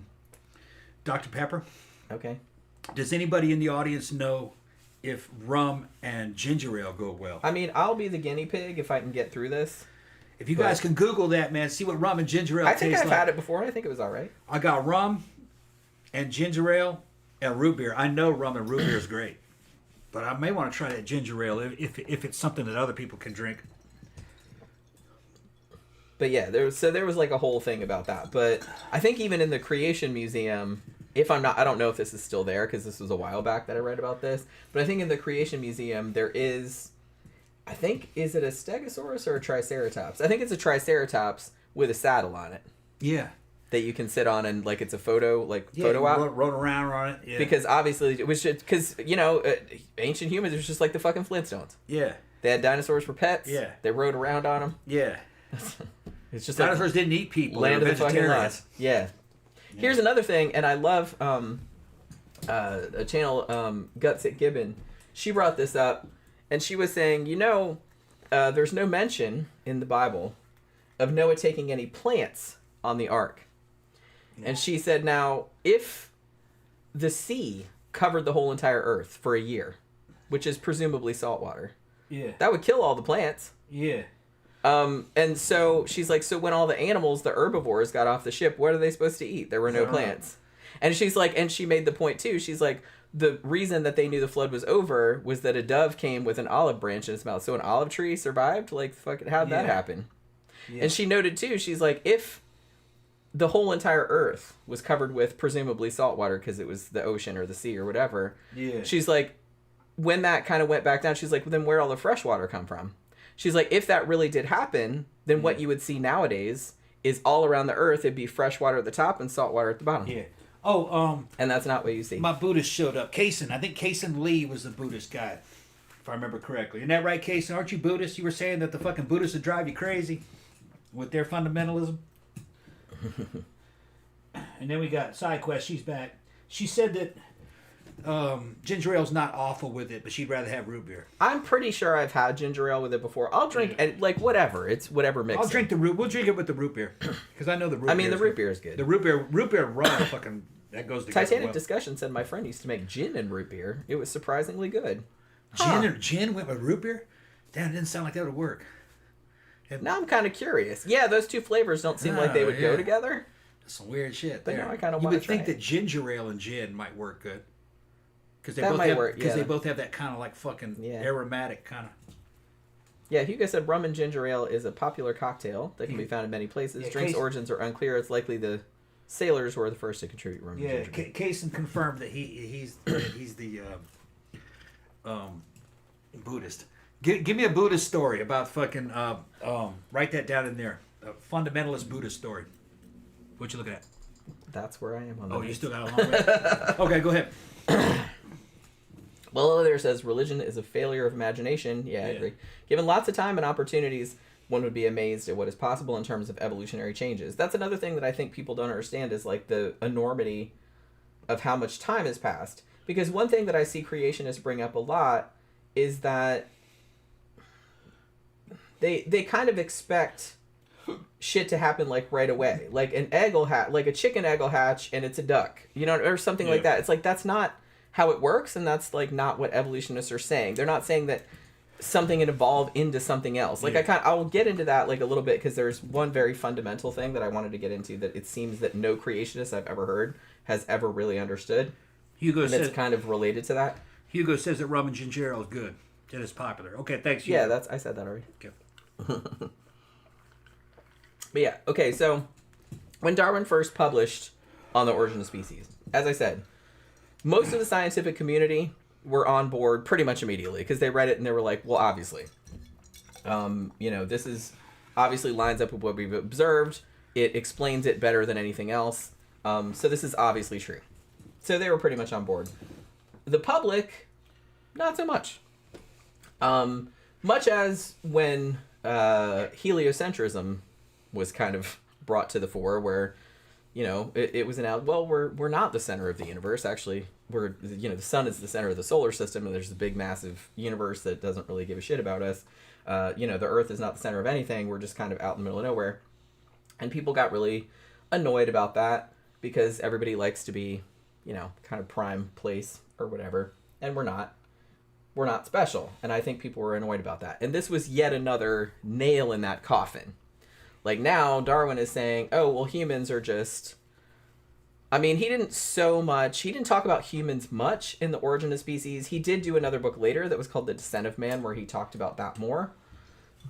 Dr. Pepper. Okay. Does anybody in the audience know if rum and ginger ale go well? I mean, I'll be the guinea pig if I can get through this. If you guys can Google that, man, see what rum and ginger ale tastes like. I think I've had it before, and I think it was all right. I got rum and ginger ale and root beer. I know rum and root beer is great. But I may want to try that ginger ale if it's something that other people can drink. But yeah, there was a whole thing about that. But I think even in the Creation Museum, I don't know if this is still there because this was a while back that I read about this. But I think in the Creation Museum there is, is it a Stegosaurus or a Triceratops? I think it's a Triceratops with a saddle on it. Yeah. That you can sit on and it's a photo photo op. Rode around on it. Yeah. Because obviously it was just because ancient humans it was just like the fucking Flintstones. Yeah. They had dinosaurs for pets. Yeah. They rode around on them. Yeah. It's just dinosaurs didn't eat people. Land of the fucking lost. Yeah. Yeah. Here's another thing, and I love a channel Guts at Gibbon. She brought this up, and she was saying, there's no mention in the Bible of Noah taking any plants on the ark. And she said, now, if the sea covered the whole entire earth for a year, which is presumably salt water, that would kill all the plants. Yeah. And so she's like, so when all the animals, the herbivores, got off the ship, what are they supposed to eat? There were no plants. And she's like, and she made the point too. She's like, the reason that they knew the flood was over was that a dove came with an olive branch in its mouth. So an olive tree survived? How'd that happen? Yeah. And she noted too, she's like, if the whole entire earth was covered with presumably salt water because it was the ocean or the sea or whatever. Yeah. She's like, when that kind of went back down, she's like, well, then where'd all the fresh water come from? She's like, if that really did happen, then what you would see nowadays is all around the earth, it'd be fresh water at the top and salt water at the bottom. Yeah. Oh, and that's not what you see. My Buddhist showed up. Kaysen. I think Kaysen Lee was the Buddhist guy, if I remember correctly. Isn't that right, Kaysen? Aren't you Buddhist? You were saying that the fucking Buddhists would drive you crazy with their fundamentalism. And then we got SideQuest. She's back. She said that ginger ale's not awful with it, but she'd rather have root beer. I'm pretty sure I've had ginger ale with it before. I'll drink and like whatever. It's whatever mix. I'll drink the root. We'll drink it with the root beer because I know the root. I mean, the root beer is good. The root beer rum fucking that goes together. Titanic well. Discussion said my friend used to make gin and root beer. It was surprisingly good. Gin went with root beer. Damn, it didn't sound like that would work. Now I'm kind of curious. Yeah, those two flavors don't seem like they would go together. That's some weird shit. But there. now I kind of You want would to try think it. that ginger ale and gin might work good. Because They both have that kind of like fucking aromatic kind of. Yeah, Hugo said rum and ginger ale is a popular cocktail that can be found in many places. Yeah, Drink's origins are unclear. It's likely the sailors were the first to contribute rum and ginger ale. Kaysen confirmed that he's the Buddhist. Give me a Buddhist story about fucking write that down in there. A fundamentalist Buddhist story. What you looking at? That's where I am on that. Oh, you still got a long way. Okay, go ahead. Well, there says religion is a failure of imagination. Yeah, I agree. Given lots of time and opportunities, one would be amazed at what is possible in terms of evolutionary changes. That's another thing that I think people don't understand is like the enormity of how much time has passed. Because one thing that I see creationists bring up a lot is that they kind of expect shit to happen like right away. Like an egg will like a chicken egg will hatch and it's a duck, or something like that. It's like that's not how it works, and that's like not what evolutionists are saying. They're not saying that something can evolve into something else. Like I will get into that like a little bit because there's one very fundamental thing that I wanted to get into that it seems that no creationist I've ever heard has ever really understood. It's kind of related to that. Hugo says that rum and ginger ale is good. It is popular. Okay, thanks. Hugo. Yeah, I said that already. Okay. But yeah, okay, so when Darwin first published On the Origin of Species, as I said, most of the scientific community were on board pretty much immediately because they read it and they were like, well, obviously. This is obviously lines up with what we've observed. It explains it better than anything else. So this is obviously true. So they were pretty much on board. The public, not so much. Much as when heliocentrism was kind of brought to the fore, where it was announced, well, we're not the center of the universe. Actually, we're the sun is the center of the solar system, and there's a big massive universe that doesn't really give a shit about us. The Earth is not the center of anything. We're just kind of out in the middle of nowhere, and people got really annoyed about that because everybody likes to be kind of prime place or whatever, and we're not special. And I think people were annoyed about that, and this was yet another nail in that coffin. Like now, Darwin is saying, oh, well, humans are just... I mean, he didn't talk about humans much in The Origin of Species. He did do another book later that was called The Descent of Man, where he talked about that more.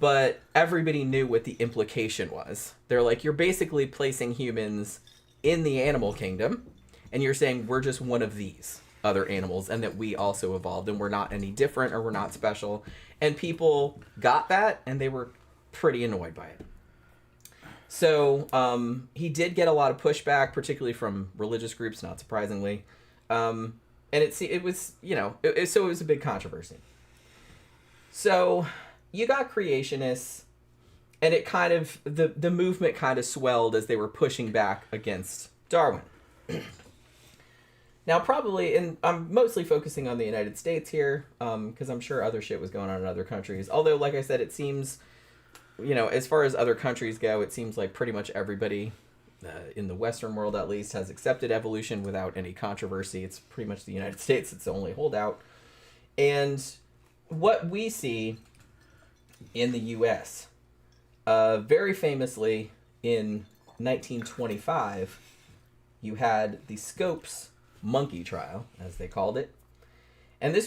But everybody knew what the implication was. They're like, you're basically placing humans in the animal kingdom, and you're saying we're just one of these other animals, and that we also evolved, and we're not any different, or we're not special. And people got that, and they were pretty annoyed by it. So he did get a lot of pushback, particularly from religious groups, not surprisingly. And it was a big controversy. So you got creationists, and it kind of, the movement kind of swelled as they were pushing back against Darwin. Now, probably, and I'm mostly focusing on the United States here, because I'm sure other shit was going on in other countries. Although, like I said, it seems... as far as other countries go, it seems like pretty much everybody in the Western world, at least, has accepted evolution without any controversy. It's pretty much the United States that's the only holdout. And what we see in the U.S., very famously in 1925, you had the Scopes monkey trial, as they called it. And this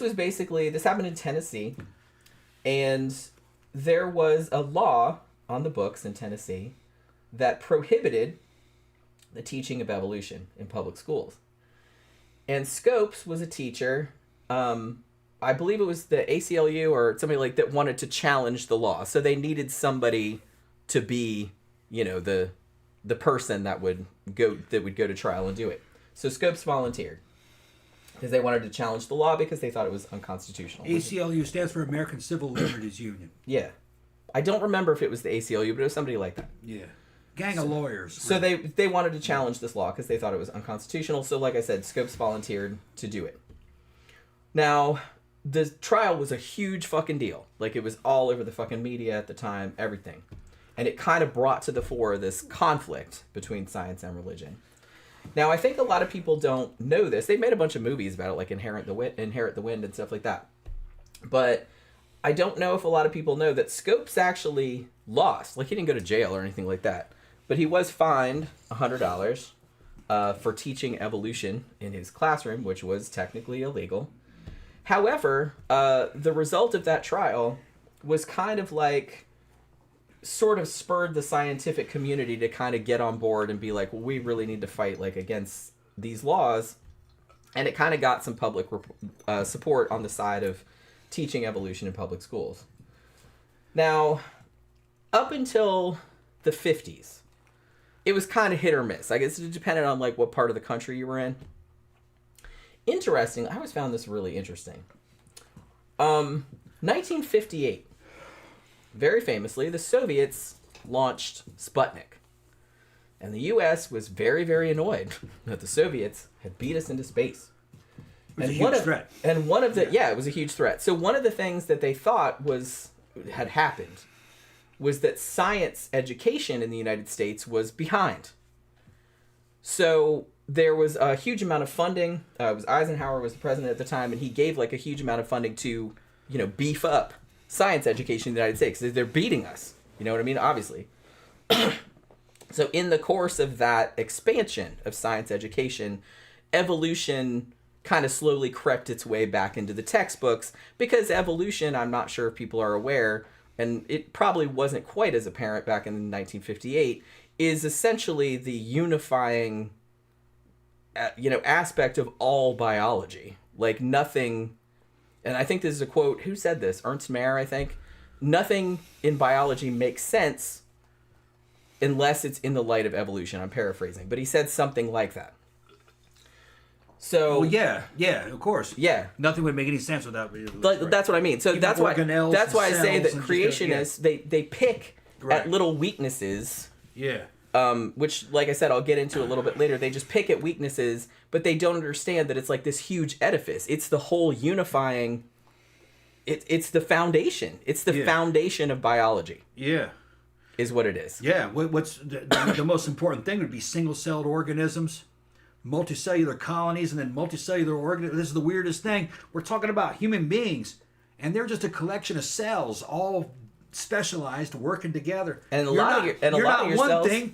happened in Tennessee, and... there was a law on the books in Tennessee that prohibited the teaching of evolution in public schools. And Scopes was a teacher, I believe it was the ACLU or somebody like that wanted to challenge the law. So they needed somebody to be, the person that would go to trial and do it. So Scopes volunteered because they wanted to challenge the law because they thought it was unconstitutional. ACLU stands for American Civil Liberties Union. Yeah. I don't remember if it was the ACLU, but it was somebody like that. Yeah. Gang of lawyers. So they wanted to challenge this law because they thought it was unconstitutional. So like I said, Scopes volunteered to do it. Now, the trial was a huge fucking deal. Like, it was all over the fucking media at the time, everything. And it kind of brought to the fore this conflict between science and religion. Now, I think a lot of people don't know this. They made a bunch of movies about it, like Inherit the Wind and stuff like that. But I don't know if a lot of people know that Scopes actually lost. Like, he didn't go to jail or anything like that. But he was fined $100 for teaching evolution in his classroom, which was technically illegal. However, the result of that trial was kind of like, sort of spurred the scientific community to kind of get on board and be like, well, we really need to fight like against these laws. And it kind of got some public support on the side of teaching evolution in public schools. Now, up until the 50s, it was kind of hit or miss. I guess it depended on like what part of the country you were in. Interesting. I always found this really interesting. 1958. Very famously, the Soviets launched Sputnik. And the U.S. was very, very annoyed that the Soviets had beat us into space. It was a huge threat. And one of the... Yeah, it was a huge threat. So one of the things that they thought had happened was that science education in the United States was behind. So there was a huge amount of funding. Eisenhower was the president at the time, and he gave like a huge amount of funding to, beef up science education in the United States. They're beating us. You know what I mean? Obviously. So in the course of that expansion of science education, evolution kind of slowly crept its way back into the textbooks, because evolution, I'm not sure if people are aware, and it probably wasn't quite as apparent back in 1958, is essentially the unifying, aspect of all biology. Like nothing... And I think this is a quote. Who said this? Ernst Mayr, I think. Nothing in biology makes sense unless it's in the light of evolution. I'm paraphrasing. But he said something like that. So... Well, yeah, of course. Yeah. Nothing would make any sense without... That's what I mean. So that's why I say that creationists, they pick at little weaknesses. Yeah. Which, like I said, I'll get into a little bit later. They just pick at weaknesses, but they don't understand that it's like this huge edifice. It's the whole unifying... It's the foundation. It's the foundation of biology. Yeah. Is what it is. Yeah. What's the most important thing would be single-celled organisms, multicellular colonies, and then multicellular organisms. This is the weirdest thing. We're talking about human beings, and they're just a collection of cells, all specialized, working together. And a lot of your cells,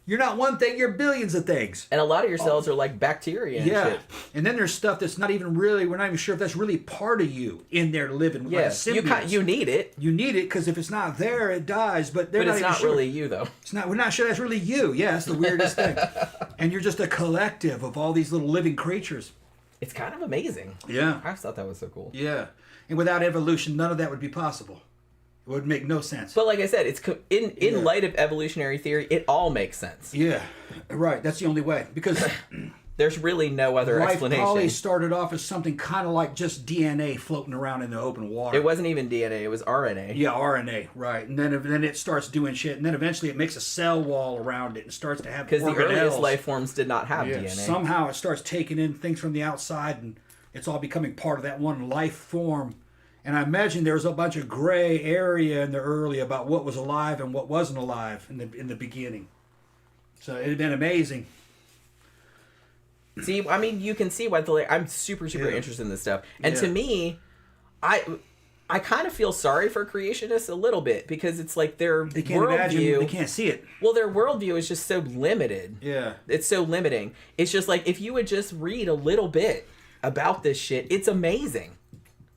you're not one thing. You're billions of things. And a lot of your cells are like bacteria and shit. And then there's stuff that's not even really. We're not even sure if that's really part of you in there living. Yeah, like you need it. You need it because if it's not there, it dies. But it's not really you, though. It's not. We're not sure that's really you. Yeah, that's the weirdest thing. And you're just a collective of all these little living creatures. It's kind of amazing. Yeah, I just thought that was so cool. Yeah, and without evolution, none of that would be possible. It would make no sense. But like I said, it's in light of evolutionary theory, it all makes sense. Yeah, right. That's the only way, because there's really no other explanation. Life probably started off as something kind of like just DNA floating around in the open water. It wasn't even DNA; it was RNA. Yeah, RNA, right. And then it starts doing shit, and then eventually it makes a cell wall around it and starts to have organelles. Because the earliest life forms did not have DNA. Somehow it starts taking in things from the outside, and it's all becoming part of that one life form. And I imagine there was a bunch of gray area in the early about what was alive and what wasn't alive in the beginning. So it had been amazing. See, I mean, you can see why I'm super interested in this stuff. And to me, I kind of feel sorry for creationists a little bit, because it's like they can't imagine, they can't see it. Well, their worldview is just so limited. Yeah. It's so limiting. It's just like, if you would just read a little bit about this shit, it's amazing.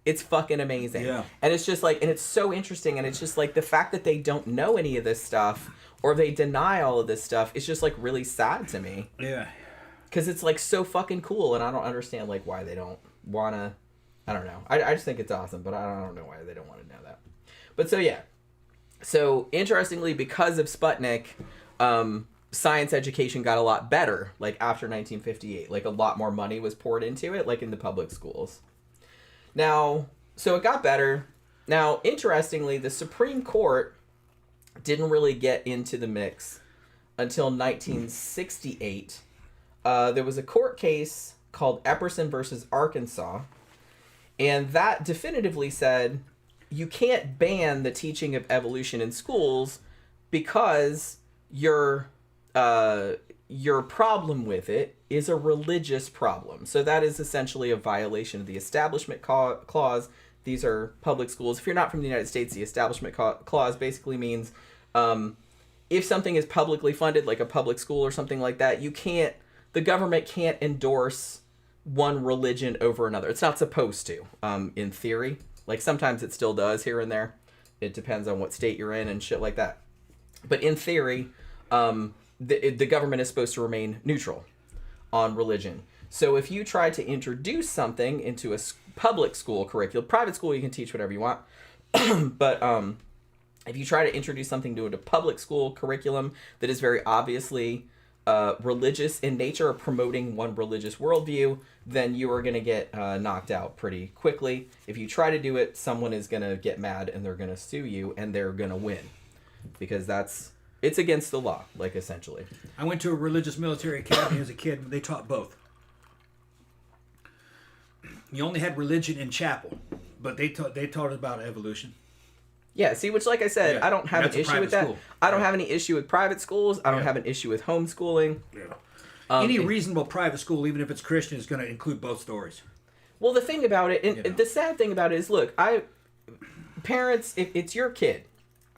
It's fucking amazing. Yeah. And it's just like, and it's so interesting, and it's just like the fact that they don't know any of this stuff, or they deny all of this stuff, is just like really sad to me. Yeah. Because it's like so fucking cool, and I don't understand like why they don't want to, I don't know. I just think it's awesome, but I don't know why they don't want to know that. But so yeah. So interestingly, because of Sputnik, science education got a lot better, like after 1958. Like a lot more money was poured into it, like in the public schools. Now, so it got better. Now, interestingly, the Supreme Court didn't really get into the mix until 1968. There was a court case called Epperson versus Arkansas, And that definitively said you can't ban the teaching of evolution in schools because your problem with it is a religious problem. So that is essentially a violation of the Establishment Clause. These are public schools. If you're not from the United States, the Establishment Clause basically means if something is publicly funded, like a public school or something like that, the government can't endorse one religion over another. It's not supposed to, in theory. Like, sometimes it still does here and there. It depends on what state you're in and shit like that. But in theory, the government is supposed to remain neutral on religion. So if you try to introduce something into a public school curriculum, private school you can teach whatever you want, but if you try to introduce something to a public school curriculum that is very obviously religious in nature or promoting one religious worldview, then you are going to get knocked out pretty quickly. If you try to do it, someone is going to get mad and they're going to sue you and they're going to win because it's against the law, like, essentially. I went to a religious military academy as a kid. They taught both. You only had religion in chapel, but they taught about evolution. Yeah, see, which, like I said, yeah, I don't have an issue with that. School. I don't have any issue with private schools. I don't have an issue with homeschooling. Yeah. Any reasonable private school, even if it's Christian, is going to include both stories. Well, the thing about it, and the sad thing about it is, look, parents, if it's your kid.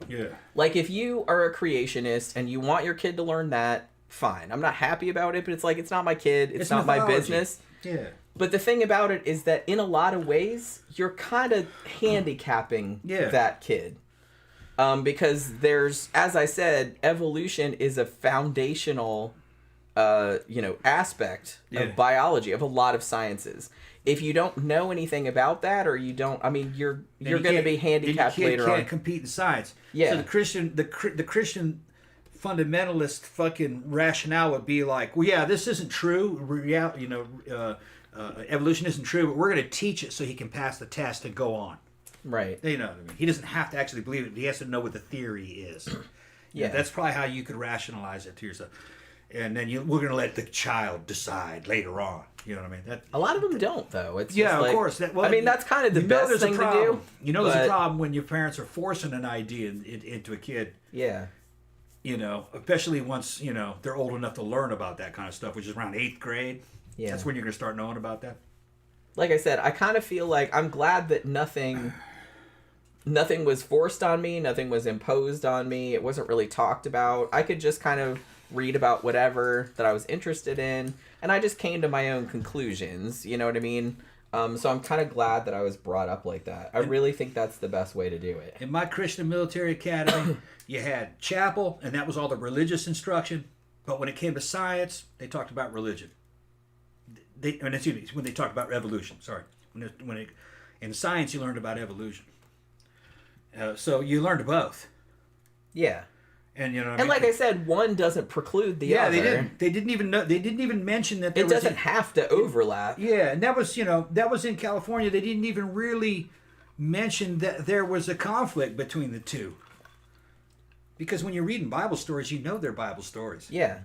Yeah. Like, if you are a creationist and you want your kid to learn that, fine. I'm not happy about it, but it's like, it's not my kid. It's not mythology. My business. Yeah. But the thing about it is that in a lot of ways, you're kind of handicapping that kid. Because there's, as I said, evolution is a foundational, aspect of biology, of a lot of sciences. If you don't know anything about that, or you don't, you're going to be handicapped later on. You can't compete in science. Yeah. So the Christian fundamentalist fucking rationale would be like, well, yeah, this isn't true. Evolution isn't true, but we're going to teach it so he can pass the test and go on. Right. You know what I mean? He doesn't have to actually believe it. He has to know what the theory is. Yeah. That's probably how you could rationalize it to yourself. And then we're going to let the child decide later on. You know what I mean? A lot of them don't, though. It's yeah, just of course. That's kind of the best thing to do. You know, there's a problem when your parents are forcing an idea into a kid. Yeah. Especially once, they're old enough to learn about that kind of stuff, which is around 8th grade. Yeah. That's when you're going to start knowing about that. Like I said, I kind of feel like I'm glad that nothing was forced on me. Nothing was imposed on me. It wasn't really talked about. I could just kind of read about whatever that I was interested in. And I just came to my own conclusions. You know what I mean? So I'm kind of glad that I was brought up like that. I really think that's the best way to do it. In my Christian military academy, you had chapel, and that was all the religious instruction. But when it came to science, they talked about religion. When they talked about evolution, sorry. In science, you learned about evolution. So you learned both. Yeah. And and like I said, one doesn't preclude the other. Yeah, they didn't even know. They didn't even mention that it doesn't have to overlap. Yeah, and that was in California. They didn't even really mention that there was a conflict between the two. Because when you're reading Bible stories, you know they're Bible stories. Yeah.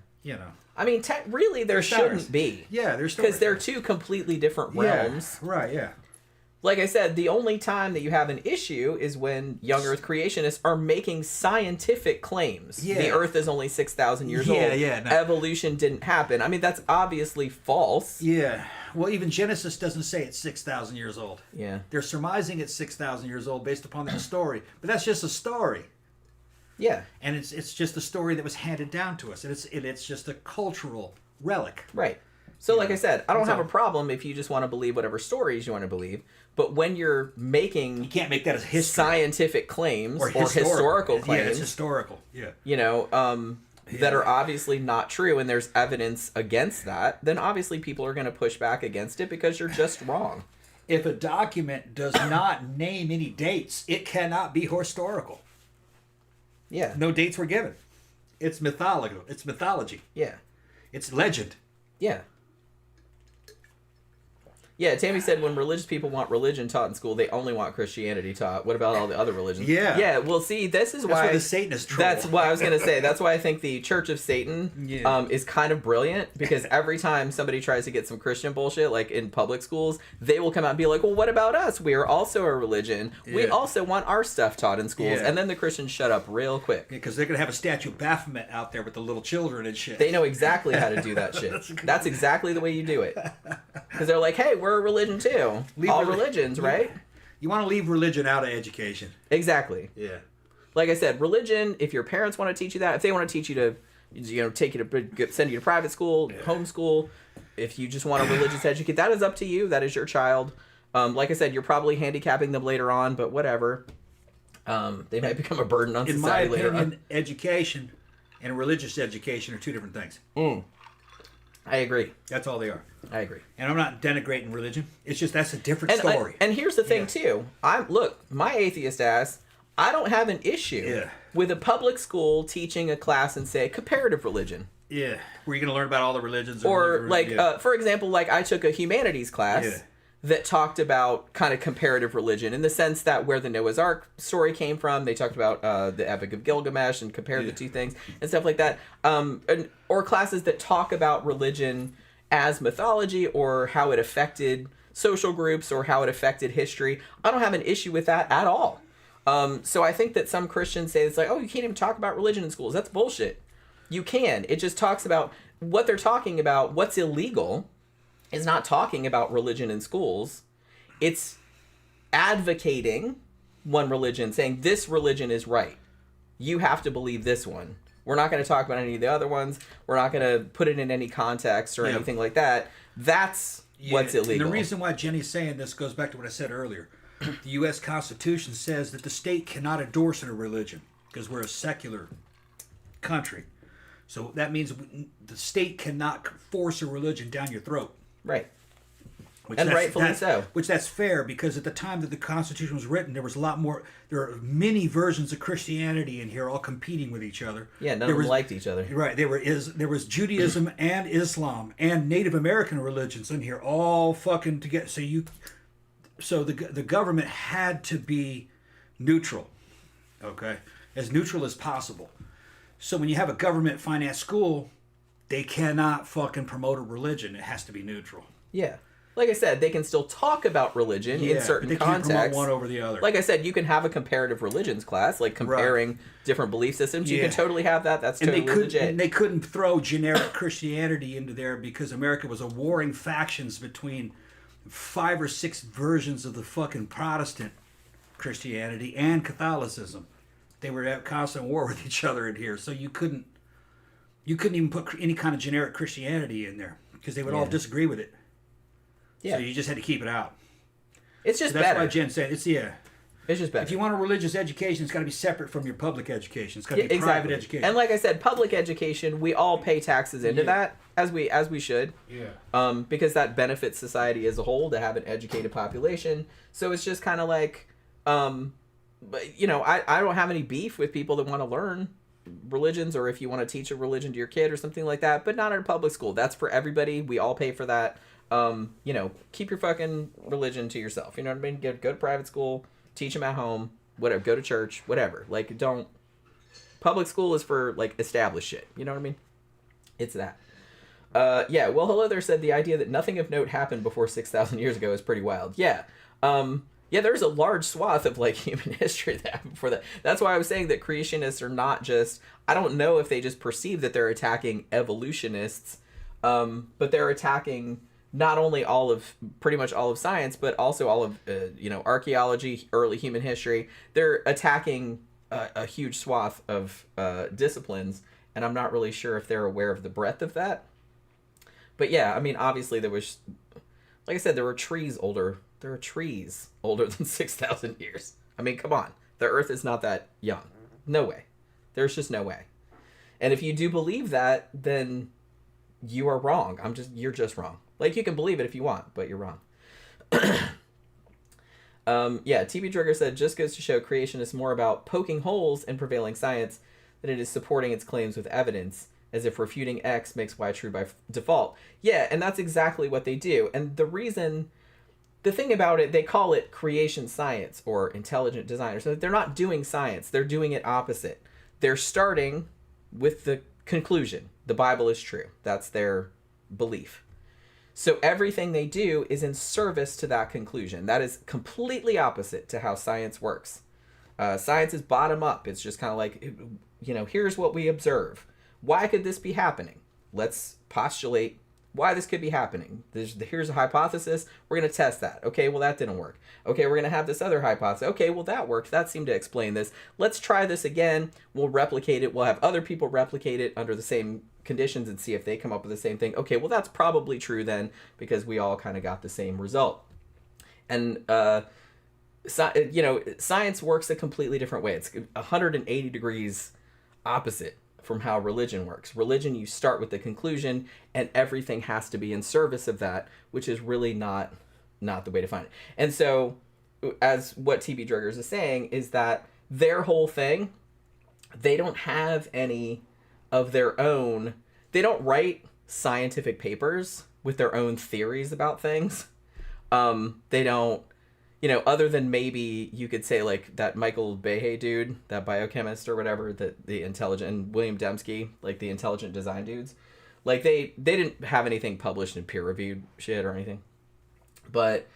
Really, there shouldn't be. Yeah, there's because they're two completely different realms. Yeah, right. Yeah. Like I said, the only time that you have an issue is when young Earth creationists are making scientific claims. Yeah. The Earth is only 6,000 years old. Yeah. No. Evolution didn't happen. That's obviously false. Yeah. Well, even Genesis doesn't say it's 6,000 years old. Yeah. They're surmising it's 6,000 years old based upon the story. But that's just a story. Yeah. And it's just a story that was handed down to us. And it's just a cultural relic. Right. So like I said, I don't have a problem if you just want to believe whatever stories you want to believe. But when you're making... You can't make that as history. Scientific claims or historical claims. Yeah, it's historical. Yeah. That are obviously not true and there's evidence against that, then obviously people are going to push back against it because you're just wrong. If a document does not name any dates, it cannot be historical. Yeah. No dates were given. It's mythology. It's mythology. Yeah. It's legend. Yeah. Yeah, Tammy said when religious people want religion taught in school, they only want Christianity taught. What about all the other religions? Yeah. Yeah, well, see, this is That's why... the Satanist troll. That's what I was going to say. That's why I think the Church of Satan is kind of brilliant, because every time somebody tries to get some Christian bullshit, like in public schools, they will come out and be like, well, what about us? We are also a religion. We also want our stuff taught in schools. And then the Christians shut up real quick. Because they're going to have a statue of Baphomet out there with the little children and shit. They know exactly how to do that shit. That's exactly the way you do it. Because they're like, hey, we're a religion too. All religions, right? You want to leave religion out of education. Exactly. Yeah. Like I said, religion, if your parents want to teach you that, if they want to teach you to, take you to, send you to private school, homeschool, if you just want a religious educate, that is up to you. That is your child. Like I said, you're probably handicapping them later on, but whatever. They might become a burden on society later on. In my opinion, education and religious education are two different things. I agree. That's all they are. I agree. And I'm not denigrating religion. It's just that's a different story. And here's the thing, too. Look, my atheist ass, I don't have an issue with a public school teaching a class and say comparative religion. Yeah. Where you're going to learn about all the religions. Or, for example, like I took a humanities class that talked about kind of comparative religion in the sense that where the Noah's Ark story came from, they talked about the Epic of Gilgamesh and compared the two things and stuff like that. Or classes that talk about religion as mythology or how it affected social groups or how it affected history. I don't have an issue with that at all. So I think that some Christians say it's like, oh, you can't even talk about religion in schools. That's bullshit. You can. It just talks about what they're talking about. What's illegal is not talking about religion in schools. It's advocating one religion, saying this religion is right. You have to believe this one. We're not going to talk about any of the other ones. We're not going to put it in any context or anything like that. That's what's illegal. And the reason why Jenny's saying this goes back to what I said earlier. The U.S. Constitution says that the state cannot endorse a religion because we're a secular country. So that means the state cannot force a religion down your throat. Right. And rightfully so. Which that's fair, because at the time that the Constitution was written, there was a lot more. There are many versions of Christianity in here, all competing with each other. Yeah, none of them liked each other. Right. There was Judaism and Islam and Native American religions in here, all fucking together. So the government had to be neutral, okay, as neutral as possible. So when you have a government-financed school, they cannot fucking promote a religion. It has to be neutral. Yeah. Like I said, they can still talk about religion in certain contexts. Can't promote one over the other. Like I said, you can have a comparative religions class, like comparing different belief systems. You can totally have that. That's totally legit. And they couldn't throw generic Christianity into there because America was a warring factions between 5 or 6 versions of the fucking Protestant Christianity and Catholicism. They were at constant war with each other in here, so you couldn't even put any kind of generic Christianity in there because they would all disagree with it. Yeah. So you just had to keep it out. It's just that's better. That's why Jen said it's just better. If you want a religious education, it's got to be separate from your public education. It's got to be private education. And like I said, public education, we all pay taxes into that as we should. Yeah. Because that benefits society as a whole to have an educated population. So it's just kind of like, but I don't have any beef with people that want to learn religions, or if you want to teach a religion to your kid or something like that, but not in a public school. That's for everybody. We all pay for that. Keep your fucking religion to yourself. You know what I mean? Go to private school, teach them at home, whatever. Go to church, whatever. Like, don't. Public school is for like established shit. You know what I mean? It's that. Well, Hello There said the idea that nothing of note happened before 6,000 years ago is pretty wild. Yeah. There's a large swath of like human history that happened before that. That's why I was saying that creationists are not just. I don't know if they just perceive that they're attacking evolutionists, but they're attacking not only pretty much all of science, but also all of archaeology, early human history. They're attacking a huge swath of disciplines, and I'm not really sure if they're aware of the breadth of that. But yeah, I mean, obviously there was, like I said, there are trees older than 6,000 years. I mean, come on. The Earth is not that young. No way. There's just no way. And if you do believe that, then you are wrong. You're just wrong. Like, you can believe it if you want, but you're wrong. TB Trigger said, just goes to show creation is more about poking holes in prevailing science than it is supporting its claims with evidence, as if refuting X makes Y true by default. Yeah, and that's exactly what they do. And the reason the thing about it, they call it creation science or intelligent design. So they're not doing science. They're doing it opposite. They're starting with the conclusion. The Bible is true. That's their belief. So everything they do is in service to that conclusion. That is completely opposite to how science works. Science is bottom up. It's just kind of like, here's what we observe. Why could this be happening? Let's postulate why this could be happening. Here's a hypothesis. We're going to test that. Okay, well, that didn't work. Okay, we're going to have this other hypothesis. Okay, well, that worked. That seemed to explain this. Let's try this again. We'll replicate it. We'll have other people replicate it under the same conditions and see if they come up with the same thing. Okay, well, that's probably true then, because we all kind of got the same result. And, science works a completely different way. It's 180 degrees opposite from how religion works. Religion, you start with the conclusion, and everything has to be in service of that, which is really not the way to find it. And so, as what T.B. Druggers is saying, is that their whole thing, they don't have any of their own. They don't write scientific papers with their own theories about things. They don't, other than maybe you could say like that Michael Behe dude, that biochemist or whatever, the intelligent, and William Dembski, like the intelligent design dudes, like they didn't have anything published in peer-reviewed shit or anything, but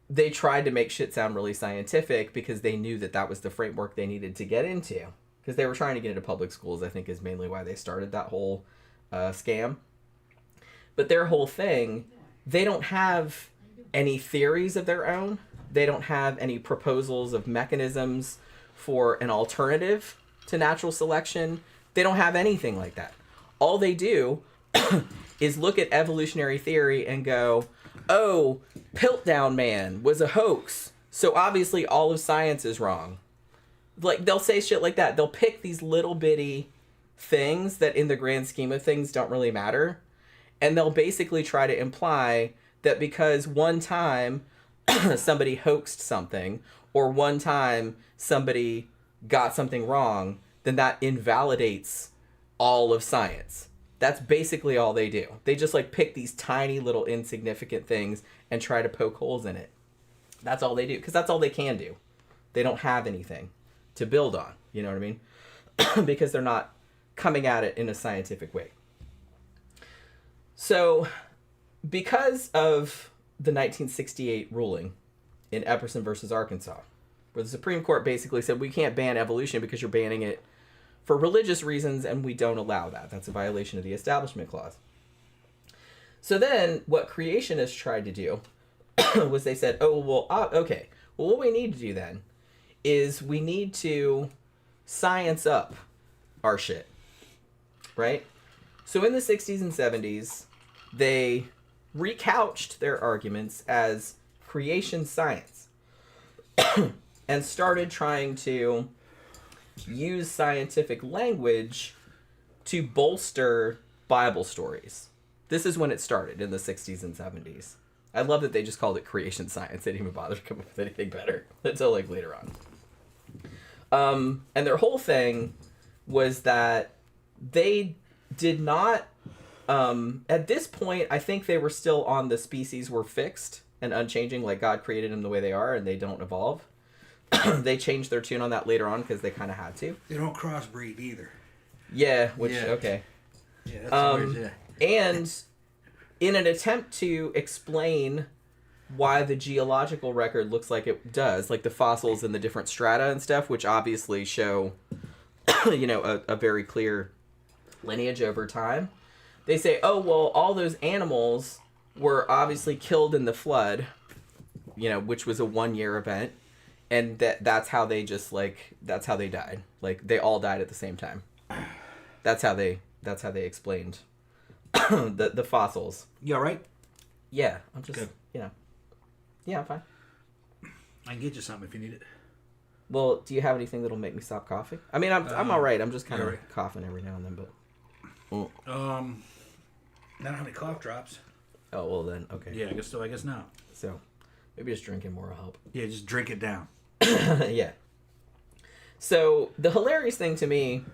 they tried to make shit sound really scientific because they knew that was the framework they needed to get into, because they were trying to get into public schools, I think is mainly why they started that whole scam. But their whole thing, they don't have any theories of their own. They don't have any proposals of mechanisms for an alternative to natural selection. They don't have anything like that. All they do is look at evolutionary theory and go, oh, Piltdown Man was a hoax, so obviously all of science is wrong. Like, they'll say shit like that. They'll pick these little bitty things that in the grand scheme of things don't really matter, and they'll basically try to imply that because one time somebody hoaxed something, or one time somebody got something wrong, then that invalidates all of science. That's basically all they do. They just like pick these tiny little insignificant things and try to poke holes in it. That's all they do, because that's all they can do. They don't have anything to build on, you know what I mean? Because they're not coming at it in a scientific way. So, because of the 1968 ruling in Epperson versus Arkansas, where the Supreme Court basically said we can't ban evolution because you're banning it for religious reasons, and we don't allow that. That's a violation of the Establishment Clause. So then, what creationists tried to do was they said, okay, well, what we need to do then is we need to science up our shit, right? So in the 60s and 70s, they recouched their arguments as creation science and started trying to use scientific language to bolster Bible stories. This is when it started, in the 60s and 70s. I love that they just called it creation science. They didn't even bother to come up with anything better until like later on. And their whole thing was that they did not, at this point, I think they were still on the species were fixed and unchanging, like God created them the way they are and they don't evolve. They changed their tune on that later on because they kind of had to. They don't crossbreed either. Yeah, okay. Yeah, that's weird, yeah. And in an attempt to explain why the geological record looks like it does, like the fossils and the different strata and stuff, which obviously show, a very clear lineage over time, they say, oh, well, all those animals were obviously killed in the flood, which was a 1-year event. And that's how they that's how they died. Like, they all died at the same time. That's how they explained the fossils. You all right? Yeah, I'm just, good. Yeah, I'm fine. I can get you something if you need it. Well, do you have anything that'll make me stop coughing? I mean, I'm all right. I'm just kind of coughing every now and then, but. I don't have any cough drops. Oh, well then, okay. Yeah, I guess not. So, maybe just drinking more will help. Yeah, just drink it down. Yeah. So, the hilarious thing to me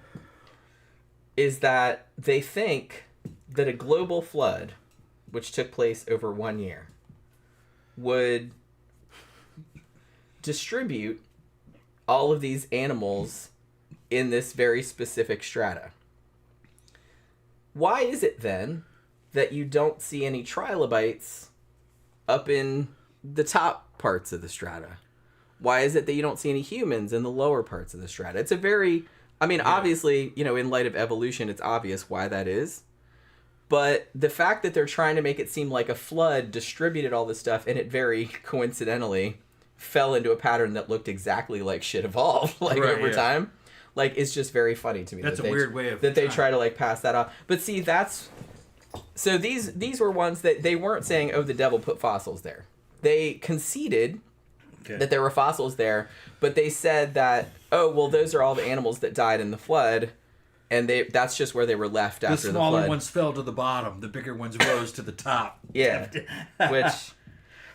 is that they think that a global flood, which took place over 1 year, would distribute all of these animals in this very specific strata. Why is it then that you don't see any trilobites up in the top parts of the strata? Why is it that you don't see any humans in the lower parts of the strata? It's a very, obviously, in light of evolution, it's obvious why that is. But the fact that they're trying to make it seem like a flood distributed all this stuff, and it very coincidentally fell into a pattern that looked exactly like shit evolved over time, it's just very funny to me. That's a weird way of that they try to pass that off. But see, so these were ones that they weren't saying, oh, the devil put fossils there. They conceded that there were fossils there, but they said that, oh, well, those are all the animals that died in the flood, and that's just where they were left after the flood. The smaller ones fell to the bottom, the bigger ones rose to the top. Yeah, which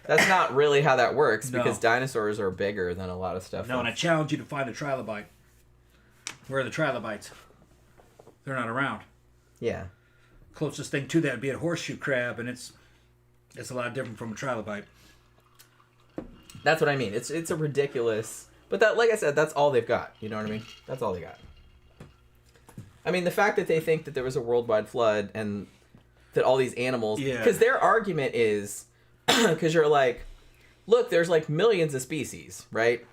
that's not really how that works, because dinosaurs are bigger than a lot of stuff. No, and I challenge you to find a trilobite. Where are the trilobites? They're not around. Yeah. Closest thing to that would be a horseshoe crab, and it's a lot different from a trilobite. That's what I mean. It's a ridiculous... But that, like I said, that's all they've got. You know what I mean? That's all they got. I mean, the fact that they think that there was a worldwide flood and that all these animals... Because their argument is... Because you're like, look, there's millions of species, right?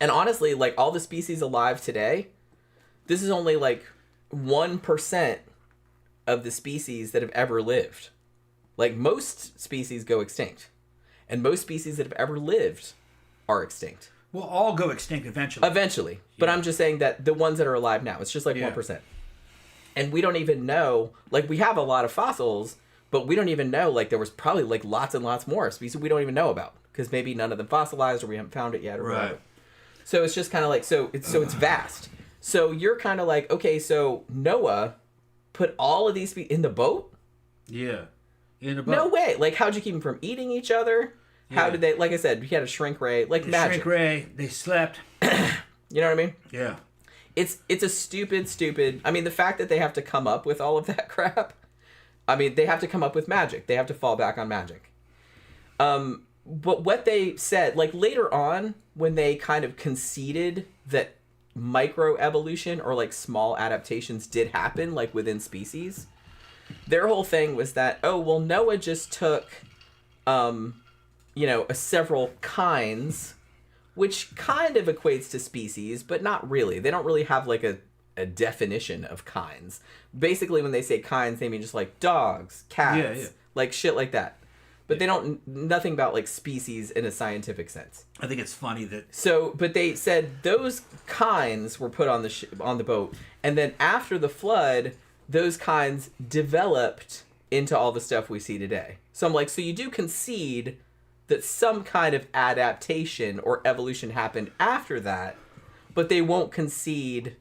And honestly, all the species alive today, this is only 1% of the species that have ever lived. Most species go extinct. And most species that have ever lived are extinct. Will all go extinct eventually. Eventually. But I'm just saying that the ones that are alive now, it's just 1%. And we don't even know, we have a lot of fossils, but we don't even know, there was probably lots and lots more species we don't even know about. Because maybe none of them fossilized or we haven't found it yet or whatever. So it's just kind of so it's vast. So you're kind of okay, so Noah put all of these species in the boat? Yeah. In a boat. No way. How'd you keep them from eating each other? Yeah. How did they, like I said, we had a shrink ray, magic. Shrink ray, they slept. You know what I mean? Yeah. It's a stupid, the fact that they have to come up with all of that crap, they have to come up with magic. They have to fall back on magic. But what they said, later on, when they kind of conceded that microevolution or small adaptations did happen, within species, their whole thing was that, oh, well, Noah just took, several kinds, which kind of equates to species, but not really. They don't really have a definition of kinds. Basically, when they say kinds, they mean just dogs, cats, shit like that. But they don't, nothing about species in a scientific sense. I think it's funny that... So, but they said those kinds were put on the boat, and then after the flood, those kinds developed into all the stuff we see today. So I'm so you do concede that some kind of adaptation or evolution happened after that, but they won't concede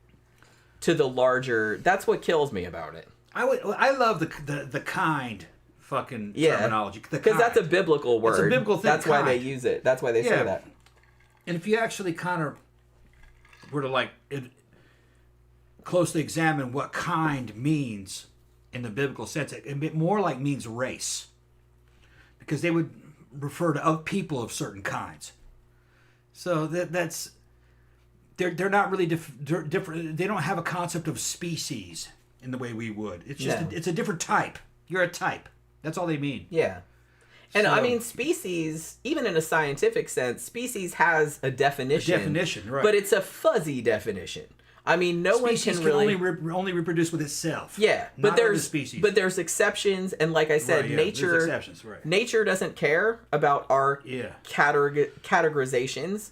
to the larger... That's what kills me about it. I love the kind... fucking terminology. Because that's a biblical word. It's a biblical thing. That's why they use it. That's why they say that. And if you actually kind of were to closely examine what kind means in the biblical sense, it more means race. Because they would refer to people of certain kinds. So that's they're not really different. They don't have a concept of species in the way we would. It's just it's a different type. You're a type. That's all they mean. Yeah. And species, even in a scientific sense, species has a definition. Right. But it's a fuzzy definition. No one can really... only reproduce with itself. Yeah, but there's exceptions, and like I said, nature doesn't care about our categorizations.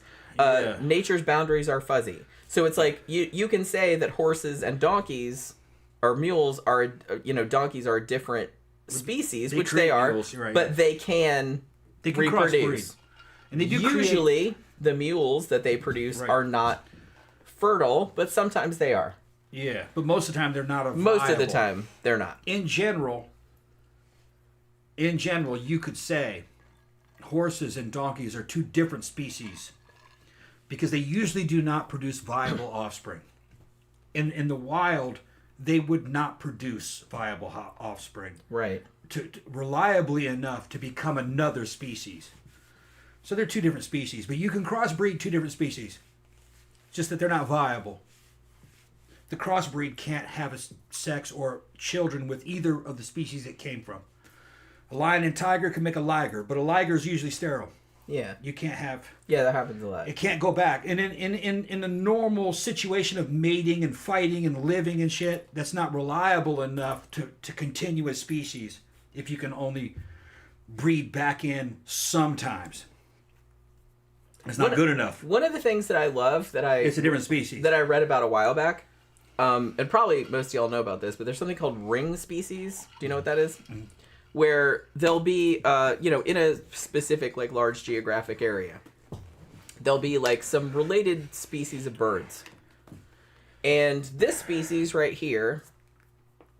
Nature's boundaries are fuzzy. So it's you can say that horses and donkeys or mules are, donkeys are different species, which they are, mules, but they can reproduce. And they do usually the mules that they produce are not fertile, but sometimes they are. Yeah, but most of the time they're not viable. Most of the time they're not. In general, you could say horses and donkeys are two different species because they usually do not produce viable offspring. In the wild, they would not produce viable offspring. Right. To reliably enough to become another species. So they're two different species, but you can crossbreed two different species. Just that they're not viable. The crossbreed can't have sex or children with either of the species it came from. A lion and tiger can make a liger, but a liger is usually sterile. Yeah. You can't have... Yeah, that happens a lot. It can't go back. And in a normal situation of mating and fighting and living and shit, that's not reliable enough to continue a species if you can only breed back in sometimes. It's not good enough. One of the things that I love it's a different species that I read about a while back, and probably most of y'all know about this, but there's something called ring species. Do you know what that is? Mm-hmm. Where there'll be, in a specific, like, large geographic area, there'll be, like, some related species of birds. And this species right here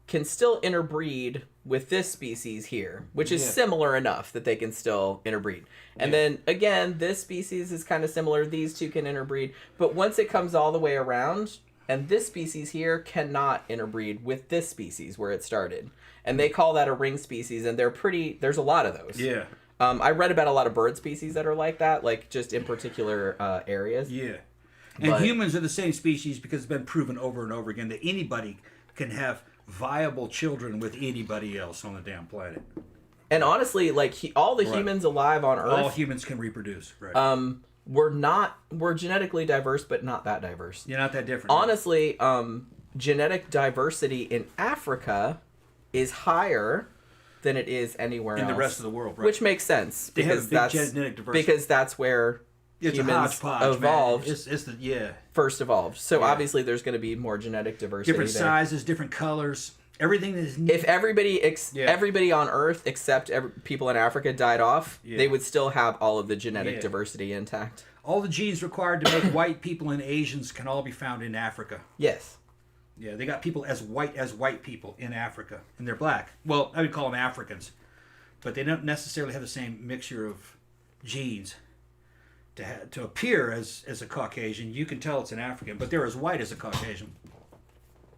can still interbreed with this species here, which is similar enough that they can still interbreed. And then, again, this species is kind of similar. These two can interbreed. But once it comes all the way around, and this species here cannot interbreed with this species where it started. And they call that a ring species, and there's a lot of those. Yeah. I read about a lot of bird species that are like that, like just in particular areas. Yeah. And humans are the same species because it's been proven over and over again that anybody can have viable children with anybody else on the damn planet. And honestly, like all the humans alive on Earth... All humans can reproduce, right. We're genetically diverse, but not that diverse. You're not that different. Honestly, genetic diversity in Africa is higher than it is anywhere else. In the rest of the world, right. Which makes sense. They have big genetic diversity. Because that's where humans evolved. First evolved. So obviously there's going to be more genetic diversity different sizes, different colors. Everything that is... If everybody on Earth except people in Africa died off, they would still have all of the genetic diversity intact. All the genes required to make white people and Asians can all be found in Africa. Yes. Yeah, they got people as white people in Africa, and they're black. Well, I would call them Africans, but they don't necessarily have the same mixture of genes to appear as a Caucasian. You can tell it's an African, but they're as white as a Caucasian.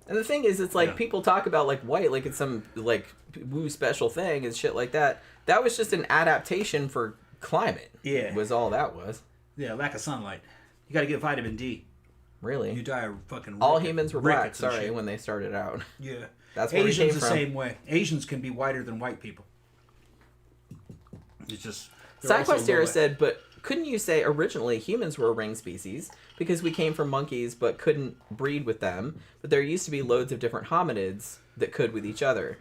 And the thing is, it's like people talk about like white, like it's some like woo special thing and shit like that. That was just an adaptation for climate. Yeah, was all that was. Yeah, lack of sunlight. You got to get vitamin D. Really? You die of fucking all humans were black. Sorry, when they started out. Yeah, that's where Asians we came the from. Same way. Asians can be whiter than white people. It's just. SciQuest said, but couldn't you say originally humans were a ring species because we came from monkeys but couldn't breed with them? But there used to be loads of different hominids that could with each other.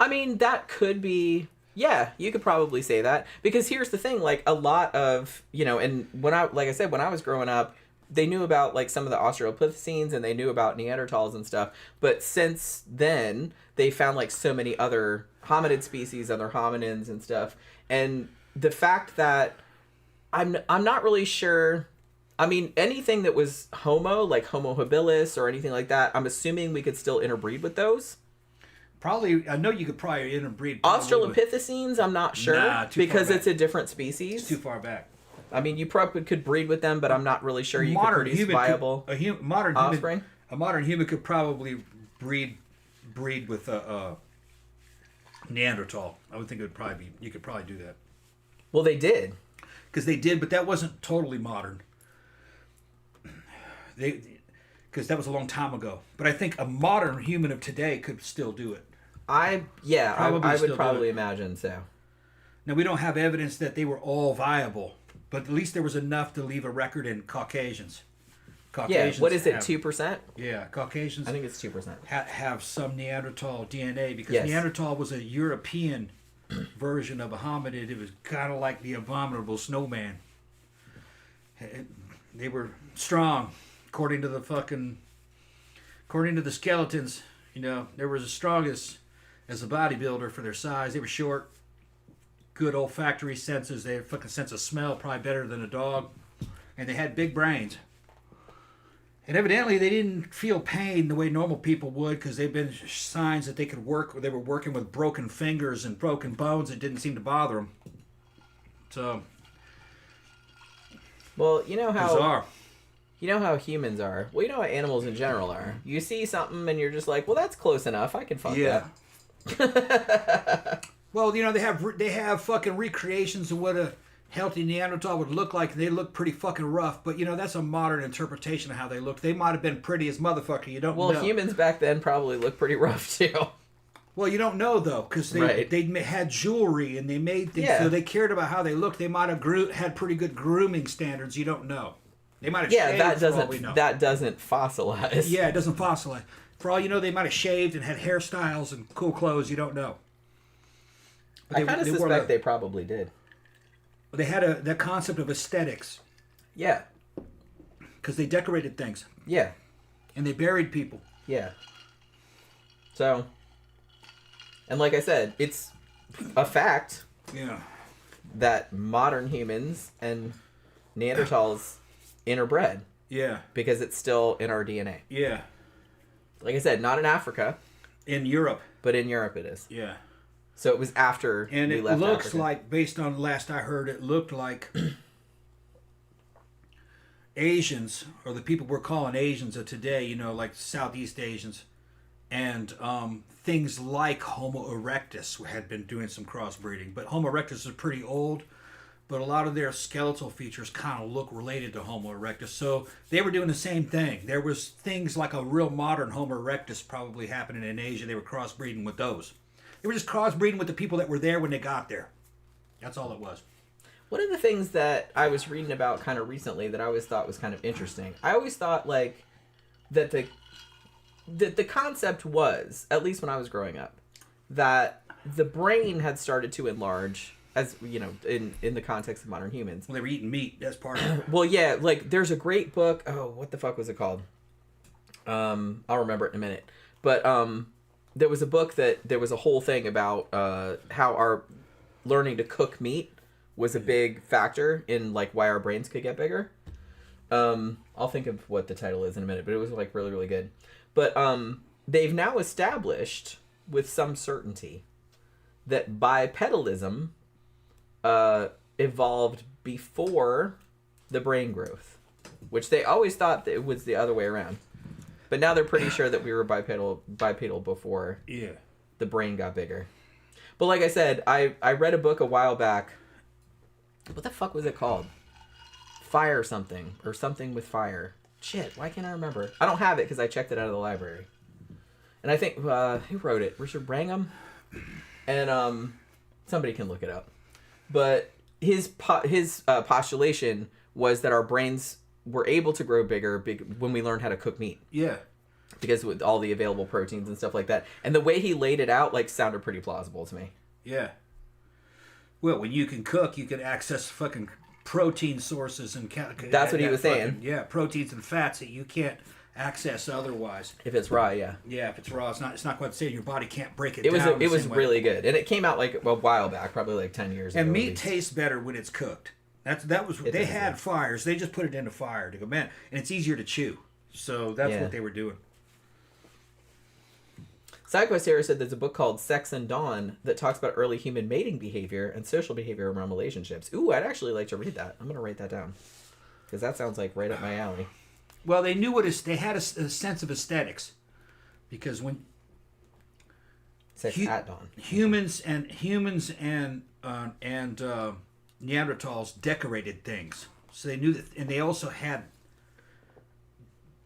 I mean, that could be. Yeah, you could probably say that because here's the thing: like a lot of and when I was growing up. They knew about like some of the Australopithecines and they knew about Neanderthals and stuff. But since then, they found like so many other hominid species, other hominins and stuff. And the fact that I'm not really sure. I mean, anything that was Homo, like Homo habilis or anything like that, I'm assuming we could still interbreed with those. Probably, I know you could probably interbreed. Australopithecines, I'm not sure because it's a different species. It's too far back. I mean, you probably could breed with them, but I'm not really sure you could produce viable offspring. A modern human could probably breed with a Neanderthal. I would think it would probably be. You could probably do that. Well, they did. Because they did, but that wasn't totally modern. Because that was a long time ago. But I think a modern human of today could still do it. I would probably imagine so. Now, we don't have evidence that they were all viable. But at least there was enough to leave a record in Caucasians. Yeah, what is it, 2%? Yeah, Caucasians. I think it's 2%. Have some Neanderthal DNA because Neanderthal was a European version of a hominid. It was kind of like the abominable snowman. They were strong, according to the skeletons. They were as strong as a bodybuilder for their size. They were short. Good olfactory senses. They had a fucking sense of smell, probably better than a dog. And they had big brains. And evidently they didn't feel pain the way normal people would because they've been signs that they could work. They were working with broken fingers and broken bones. It didn't seem to bother them. So. Well, you know how. Bizarre. You know how humans are. Well, you know how animals in general are. You see something and you're just like, well, that's close enough. I can fuck that. Well, they have fucking recreations of what a healthy Neanderthal would look like. They look pretty fucking rough, but that's a modern interpretation of how they look. They might have been pretty as motherfucker. You don't know. Well, humans back then probably looked pretty rough too. Well, you don't know though, because they had jewelry and they made things, so they cared about how they looked. They might have had pretty good grooming standards. You don't know. They might have shaved. That doesn't fossilize. Yeah, it doesn't fossilize. For all you know, they might have shaved and had hairstyles and cool clothes. You don't know. But I kind of suspect they probably did. They had that concept of aesthetics. Yeah. Because they decorated things. Yeah. And they buried people. Yeah. So, and like I said, it's a fact. Yeah. That modern humans and Neanderthals interbred. Yeah. Because it's still in our DNA. Yeah. Like I said, not in Africa. In Europe. But in Europe it is. Yeah. So it was after and we left Africa. And it looks Africa. like, based on last I heard, it looked like Asians, or the people we're calling Asians of today, like Southeast Asians, and things like Homo erectus had been doing some crossbreeding. But Homo erectus is pretty old, but a lot of their skeletal features kind of look related to Homo erectus. So they were doing the same thing. There was things like a real modern Homo erectus probably happening in Asia. They were crossbreeding with those. They were just crossbreeding with the people that were there when they got there. That's all it was. One of the things that I was reading about kind of recently that I always thought was kind of interesting. I always thought like that the concept was, at least when I was growing up, that the brain had started to enlarge, as in the context of modern humans. Well, they were eating meat. That's part of it. Well, yeah, like there's a great book. Oh, what the fuck was it called? I'll remember it in a minute. But there was a book that there was a whole thing about how our learning to cook meat was a big factor in like why our brains could get bigger. I'll think of what the title is in a minute, but it was like really, really good. But they've now established with some certainty that bipedalism evolved before the brain growth, which they always thought that it was the other way around. But now they're pretty sure that we were bipedal before the brain got bigger. But like I said, I read a book a while back. What the fuck was it called? Fire something. Or something with fire. Shit, why can't I remember? I don't have it because I checked it out of the library. And I think, who wrote it? Richard Brangham? And somebody can look it up. But his postulation was that our brains were able to grow bigger when we learned how to cook meat. Yeah. Because with all the available proteins and stuff like that. And the way he laid it out, like, sounded pretty plausible to me. Yeah. Well, when you can cook, you can access fucking protein sources and that's what he was saying. Yeah, proteins and fats that you can't access otherwise. If it's raw, yeah. Yeah, if it's raw, it's not quite the same. Your body can't break it down. It was really good, and it came out like a while back, probably like 10 years ago. And meat tastes better when it's cooked. They had fires. They just put it into fire to go, man, and it's easier to chew. So that's what they were doing. SideQuest here said there's a book called Sex and Dawn that talks about early human mating behavior and social behavior around relationships. Ooh, I'd actually like to read that. I'm going to write that down. Because that sounds like right up my alley. Well, they knew they had a sense of aesthetics. Because when... Sex at dawn. Humans and Neanderthals decorated things. So they knew that, and they also had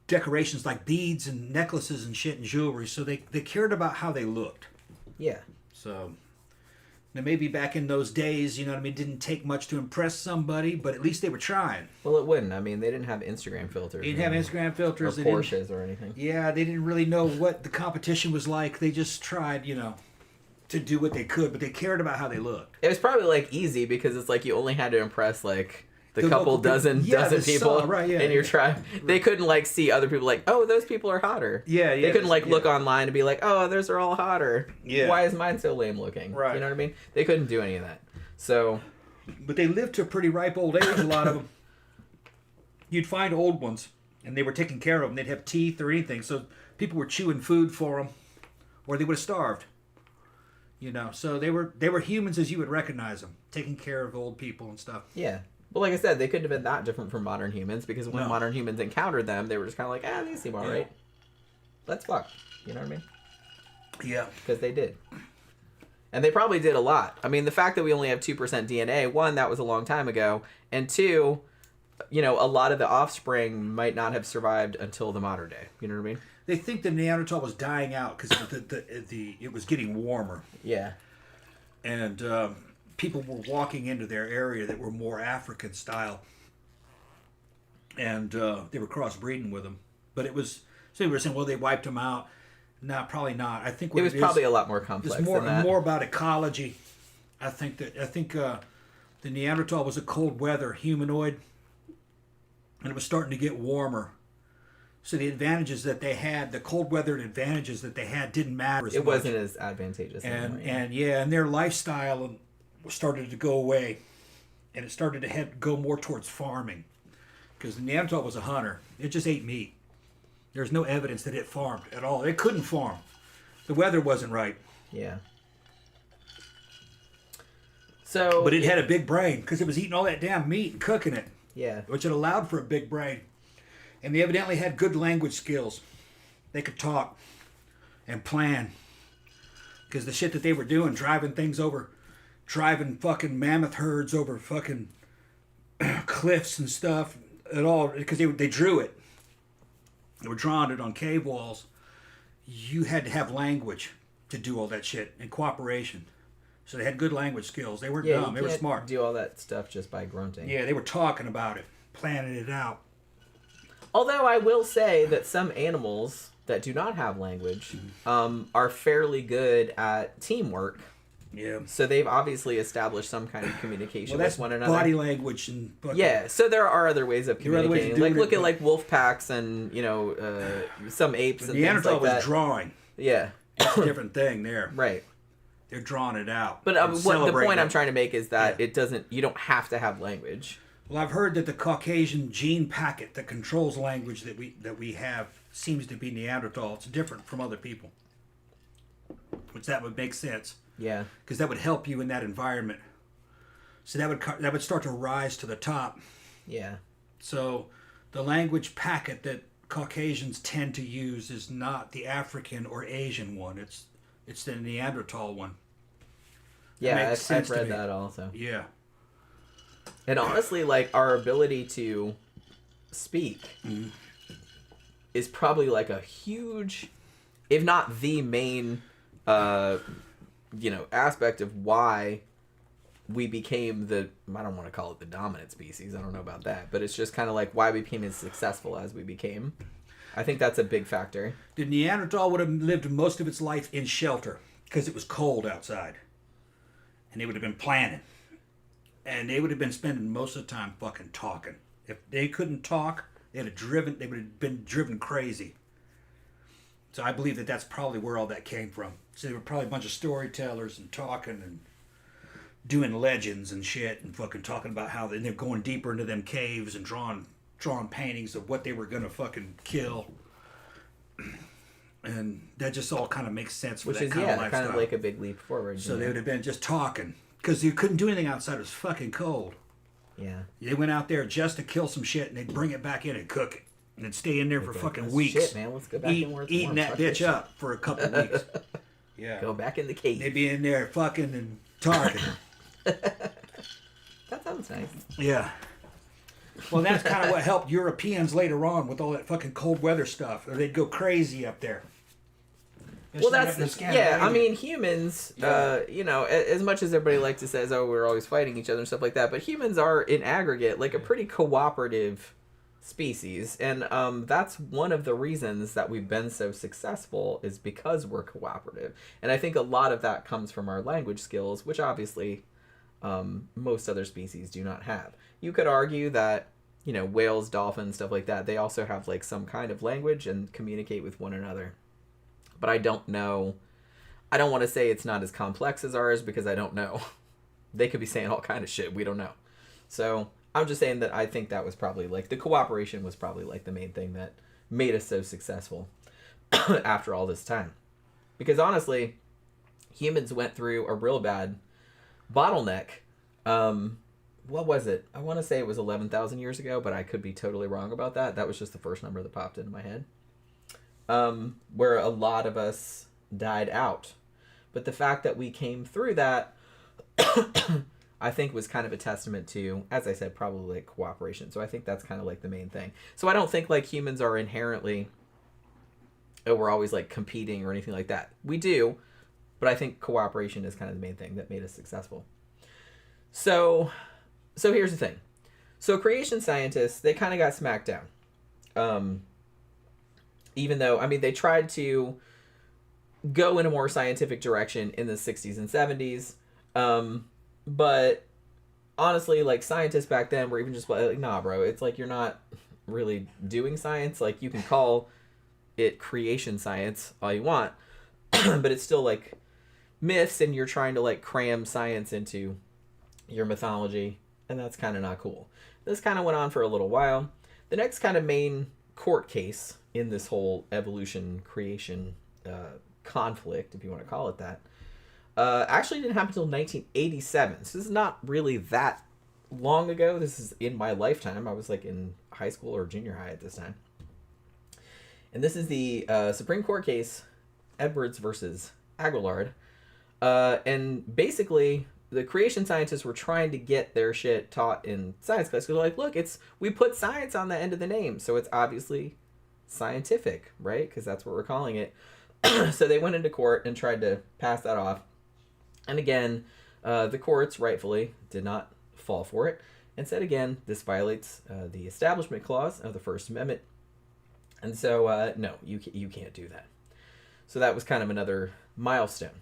decorations like beads and necklaces and shit and jewelry, so they cared about how they looked. Yeah. So now maybe back in those days, you know what I mean, it didn't take much to impress somebody, but at least they were trying. Well, it wouldn't. I mean, they didn't have Instagram filters. They didn't have Instagram filters. Or Porsches or anything. Yeah, they didn't really know what the competition was like. They just tried, to do what they could, but they cared about how they looked. It was probably like easy because it's like you only had to impress like the couple dozen people in your tribe. They couldn't like see other people like, oh, those people are hotter. Yeah. They couldn't like look online and be like, oh, those are all hotter. Yeah. Why is mine so lame looking? Right. You know what I mean? They couldn't do any of that. So. But they lived to a pretty ripe old age, a lot of them. You'd find old ones, and they were taking care of them. They'd have teeth or anything, so people were chewing food for them, or they would have starved. So they were humans as you would recognize them, taking care of old people and stuff. Yeah. Well, like I said, they couldn't have been that different from modern humans because when modern humans encountered them, they were just kind of like, these seem all right. Let's fuck. You know what I mean? Yeah. Because they did. And they probably did a lot. I mean, the fact that we only have 2% DNA, one, that was a long time ago, and two, you know, a lot of the offspring might not have survived until the modern day. You know what I mean? They think the Neanderthal was dying out because it was getting warmer. Yeah. And people were walking into their area that were more African style. And they were crossbreeding with them. But it was, so they were saying, well, they wiped them out. No, probably not. I think it was probably a lot more complex it's more, than that. more about ecology. I think the Neanderthal was a cold weather humanoid. And it was starting to get warmer. So the advantages that they had, the cold weather advantages that they had, didn't matter as much. It wasn't as advantageous. And and their lifestyle started to go away, and it started to go more towards farming, because the Neanderthal was a hunter. It just ate meat. There's no evidence that it farmed at all. It couldn't farm. The weather wasn't right. Yeah. So, but it had a big brain because it was eating all that damn meat and cooking it. Yeah. Which it allowed for a big brain. And they evidently had good language skills. They could talk and plan. Because the shit that they were doing, driving fucking mammoth herds over fucking cliffs and stuff, at all, because they drew it. They were drawing it on cave walls. You had to have language to do all that shit and cooperation. So they had good language skills. They weren't dumb. They were smart. Do all that stuff just by grunting. Yeah, they were talking about it, planning it out. Although I will say that some animals that do not have language are fairly good at teamwork. Yeah. So they've obviously established some kind of communication with one another. Body language and yeah. So there are other ways of communicating. Like look at like wolf packs and some apes and things like that. Neanderthal was drawing. Yeah. It's a different thing there. Right. They're drawing it out. But the point I'm trying to make is that you don't have to have language. Well, I've heard that the Caucasian gene packet that controls language that we have seems to be Neanderthal. It's different from other people, which that would make sense. Yeah, because that would help you in that environment. So that would start to rise to the top. Yeah. So the language packet that Caucasians tend to use is not the African or Asian one. It's the Neanderthal one. Yeah, I've read that also. Yeah. And honestly, like, our ability to speak is probably like a huge, if not the main, aspect of why we became I don't want to call it the dominant species. I don't know about that. But it's just kind of like why we became as successful as we became. I think that's a big factor. The Neanderthal would have lived most of its life in shelter because it was cold outside. And they would have been planning. And they would have been spending most of the time fucking talking. If they couldn't talk, they would have been driven crazy. So I believe that that's probably where all that came from. So they were probably a bunch of storytellers and talking and doing legends and shit and fucking talking about how they're going deeper into them caves and drawing paintings of what they were gonna fucking kill. And that just all kind of makes sense for that kind of lifestyle. Kind of like a big leap forward. So they would have been just talking. Because you couldn't do anything outside. It was fucking cold. Yeah. They went out there just to kill some shit, and they'd bring it back in and cook it. And they'd stay in there for fucking weeks. Shit, man. Let's go back in where it's eating warm. that bitch up for a couple of weeks. Yeah. Go back in the cave. They'd be in there fucking and talking. That sounds nice. Yeah. Well, that's kind of what helped Europeans later on with all that fucking cold weather stuff. Or they'd go crazy up there. Well, that's I mean, humans. As much as everybody likes to say, "Oh, we're always fighting each other" and stuff like that, but humans are, in aggregate, like a pretty cooperative species, and that's one of the reasons that we've been so successful is because we're cooperative. And I think a lot of that comes from our language skills, which obviously most other species do not have. You could argue that whales, dolphins, stuff like that, they also have like some kind of language and communicate with one another. But I don't know. I don't want to say it's not as complex as ours because I don't know. They could be saying all kind of shit. We don't know. So I'm just saying that I think that was probably like the cooperation was probably like the main thing that made us so successful after all this time. Because honestly, humans went through a real bad bottleneck. What was it? I want to say it was 11,000 years ago, but I could be totally wrong about that. That was just the first number that popped into my head. Where a lot of us died out But the fact that we came through that, I think was kind of a testament to, as I said, probably like cooperation. So I think that's kind of like the main thing. So I don't think like humans are inherently, we're always like competing or anything like that. We do, but I think cooperation is kind of the main thing that made us successful. So here's the thing. So creation scientists, they kind of got smacked down. Even though, I mean, they tried to go in a more scientific direction in the 60s and 70s. But honestly, like, scientists back then were even just like, nah, bro, it's like you're not really doing science. Like, you can call it creation science all you want, but it's still like myths, and you're trying to like cram science into your mythology, and that's kind of not cool. This kind of went on for a little while. The next kind of main court case in this whole evolution creation conflict, if you want to call it that, actually didn't happen until 1987. So this is not really that long ago. This is in my lifetime. I was like in high school or junior high at this time. And this is the Supreme Court case, Edwards versus Aguilard. And basically, the creation scientists were trying to get their shit taught in science class. Because they're like, look, we put science on the end of the name, so it's obviously scientific, right? Because that's what we're calling it. So they went into court and tried to pass that off. And again, the courts rightfully did not fall for it and said, again, this violates the Establishment Clause of the First Amendment. And so, no, you can't do that. So that was kind of another milestone.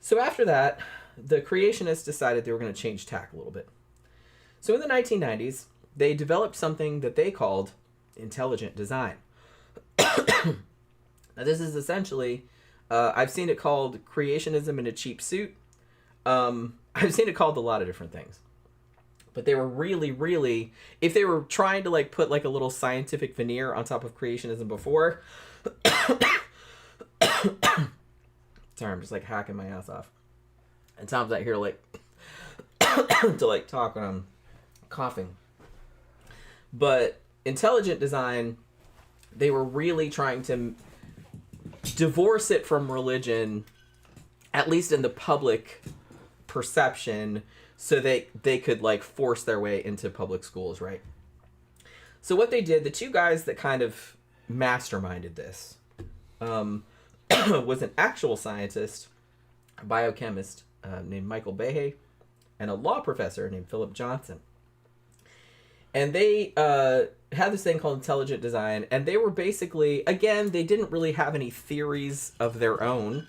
So after that, the creationists decided they were going to change tack a little bit. So in the 1990s, they developed something that they called intelligent design. Now, this is essentially, I've seen it called creationism in a cheap suit. I've seen it called a lot of different things. But they were really, really, if they were trying to like put like a little scientific veneer on top of creationism before, sorry, I'm just like hacking my ass off. And Tom's out here like to like talk when I'm coughing. But intelligent design, they were really trying to divorce it from religion, at least in the public perception, so they could like force their way into public schools, right? So what they did, the two guys that kind of masterminded this was an actual scientist, a biochemist named Michael Behe, and a law professor named Philip Johnson. And they had this thing called intelligent design, and they were basically, again, they didn't really have any theories of their own.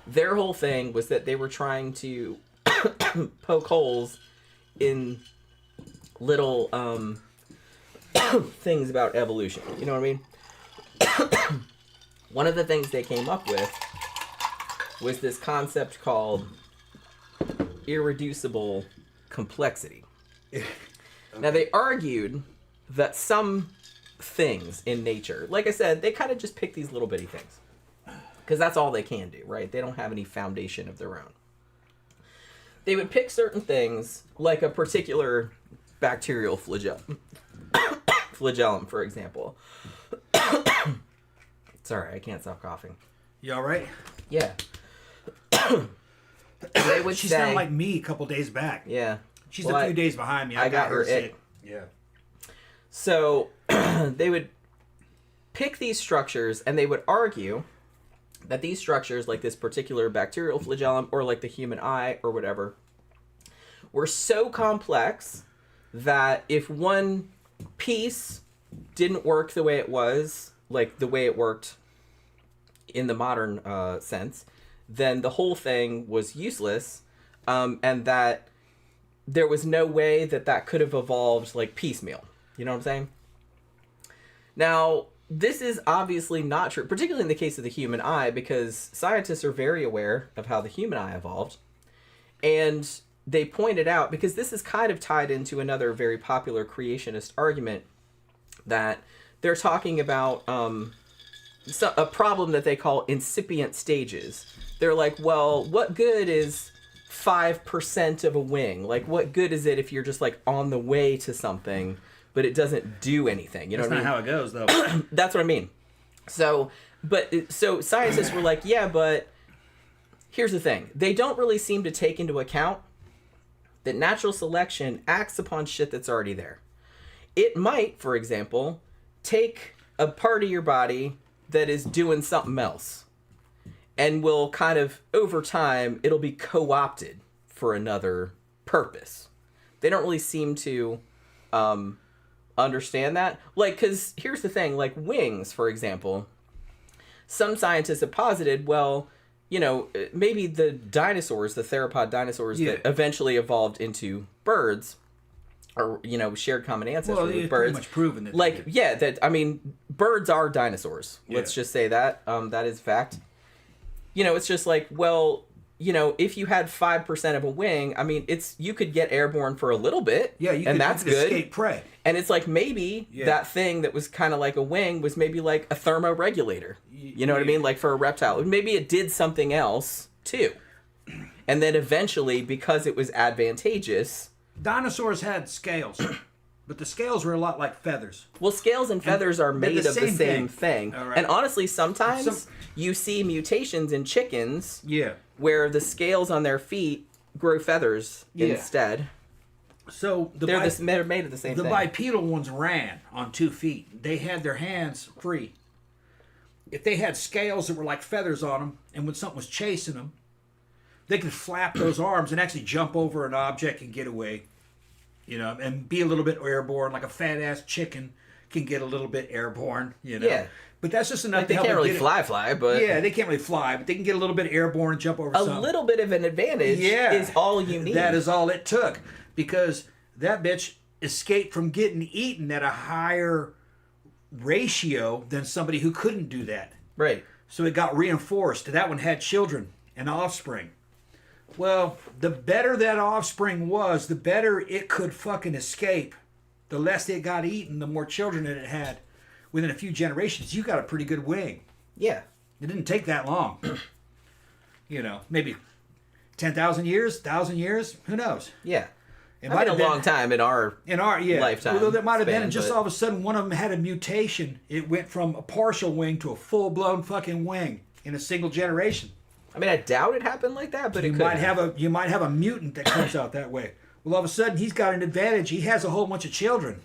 Their whole thing was that they were trying to poke holes in little things about evolution. You know what I mean? One of the things they came up with was this concept called irreducible complexity. Okay. Now, they argued that some things in nature, like I said, they kind of just pick these little bitty things. Because that's all they can do, right? They don't have any foundation of their own. They would pick certain things, like a particular bacterial flagellum, for example. Sorry, I can't stop coughing. You all right? Yeah. They would She say, sounded like me a couple days back. Yeah. She's a few days behind me. I got her sick. Yeah. So they would pick these structures, and they would argue that these structures, like this particular bacterial flagellum or like the human eye or whatever, were so complex that if one piece didn't work the way it was, like the way it worked in the modern sense, then the whole thing was useless, and that there was no way that that could have evolved like piecemeal. You know what I'm saying? Now, this is obviously not true, particularly in the case of the human eye, because scientists are very aware of how the human eye evolved. And they pointed out, because this is kind of tied into another very popular creationist argument, that they're talking about a problem that they call incipient stages. They're like, well, what good is 5% of a wing? Like, what good is it if you're just like on the way to something, but it doesn't do anything? You know, that's what I not mean? how it goes, though. That's what I mean. So scientists were like, yeah, but here's the thing. They don't really seem to take into account that natural selection acts upon shit that's already there. It might, for example, take a part of your body that is doing something else and will kind of, over time, it'll be co-opted for another purpose. They don't really seem to understand that. Like, because here's the thing, like wings, for example, some scientists have posited, well, you know, maybe the dinosaurs, the theropod dinosaurs that eventually evolved into birds, or, you know, shared common ancestry with birds. Pretty much proven that. Like, yeah, that, I mean, birds are dinosaurs. Let's just say that. That is fact. You know, it's just like, well, you know, if you had 5% of a wing, I mean, you could get airborne for a little bit. Yeah, you could escape prey. And it's like maybe that thing that was kind of like a wing was maybe like a thermoregulator. You know what I mean? Like for a reptile. Maybe it did something else too. And then eventually, because it was advantageous... Dinosaurs had scales, but the scales were a lot like feathers. Well, scales and feathers are made of the same thing. Right. And honestly, sometimes you see mutations in chickens where the scales on their feet grow feathers instead. So they're made of the same thing. The bipedal ones ran on 2 feet. They had their hands free. If they had scales that were like feathers on them, and when something was chasing them, they could flap those arms and actually jump over an object and get away, you know, and be a little bit airborne, like a fat-ass chicken can get a little bit airborne, you know. Yeah. But that's just enough to help. They can't really fly, but... Yeah, they can't really fly, but they can get a little bit airborne and jump over something. A little bit of an advantage is all you need. That is all it took, because that bitch escaped from getting eaten at a higher ratio than somebody who couldn't do that. Right. So it got reinforced. That one had children and offspring. Well, the better that offspring was, the better it could fucking escape. The less it got eaten, the more children that it had. Within a few generations, you got a pretty good wing. Yeah. It didn't take that long. You know, maybe 10,000 years, 1,000 years, who knows? Yeah. It might have been a long time in our lifetime. Although that might have been, and just all of a sudden one of them had a mutation. It went from a partial wing to a full-blown fucking wing in a single generation. I mean, I doubt it happened like that, but you might have a mutant that comes out that way. Well, all of a sudden he's got an advantage. He has a whole bunch of children,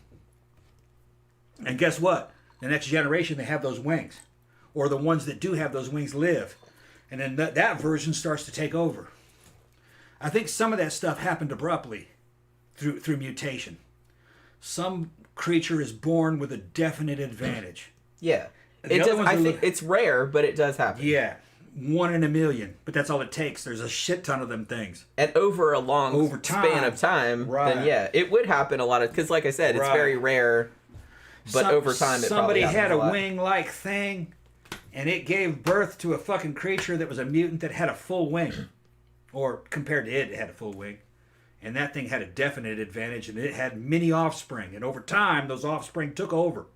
and guess what? The next generation they have those wings, or the ones that do have those wings live, and then that version starts to take over. I think some of that stuff happened abruptly through mutation. Some creature is born with a definite advantage. Yeah, I think it's rare, but it does happen. Yeah. 1 in a million, but that's all it takes. There's a shit ton of them things. And over a long span of time, then yeah, it would happen a lot of, because like I said, it's very rare, but over time it probably happens had a lot. Wing-like thing, and it gave birth to a fucking creature that was a mutant that had a full wing. Or compared to it had a full wing. And that thing had a definite advantage, and it had many offspring. And over time, those offspring took over.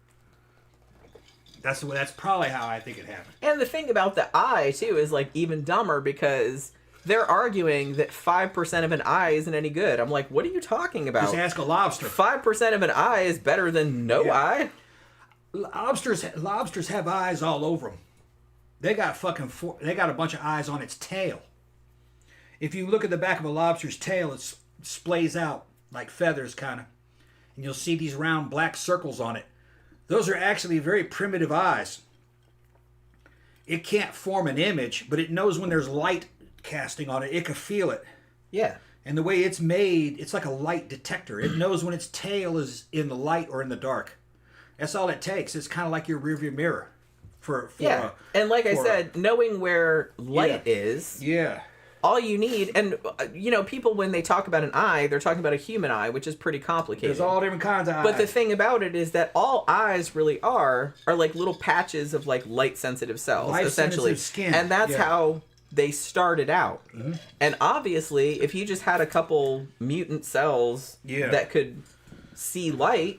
That's probably how I think it happened. And the thing about the eye, too, is like even dumber, because they're arguing that 5% of an eye isn't any good. I'm like, what are you talking about? Just ask a lobster. 5% of an eye is better than no eye? Lobsters have eyes all over them. They got a bunch of eyes on its tail. If you look at the back of a lobster's tail, it splays out like feathers, kind of. And you'll see these round black circles on it. Those are actually very primitive eyes. It can't form an image, but it knows when there's light casting on it. It can feel it. Yeah. And the way it's made, it's like a light detector. It knows when its tail is in the light or in the dark. That's all it takes. It's kind of like your rearview mirror. And like I said, knowing where light is. Yeah. All you need, and you know, people when they talk about an eye, they're talking about a human eye, which is pretty complicated. There's all different kinds of eyes. But the thing about it is that all eyes really are like little patches of like light-sensitive cells, essentially. Skin. And that's how they started out. Mm-hmm. And obviously, if you just had a couple mutant cells that could see light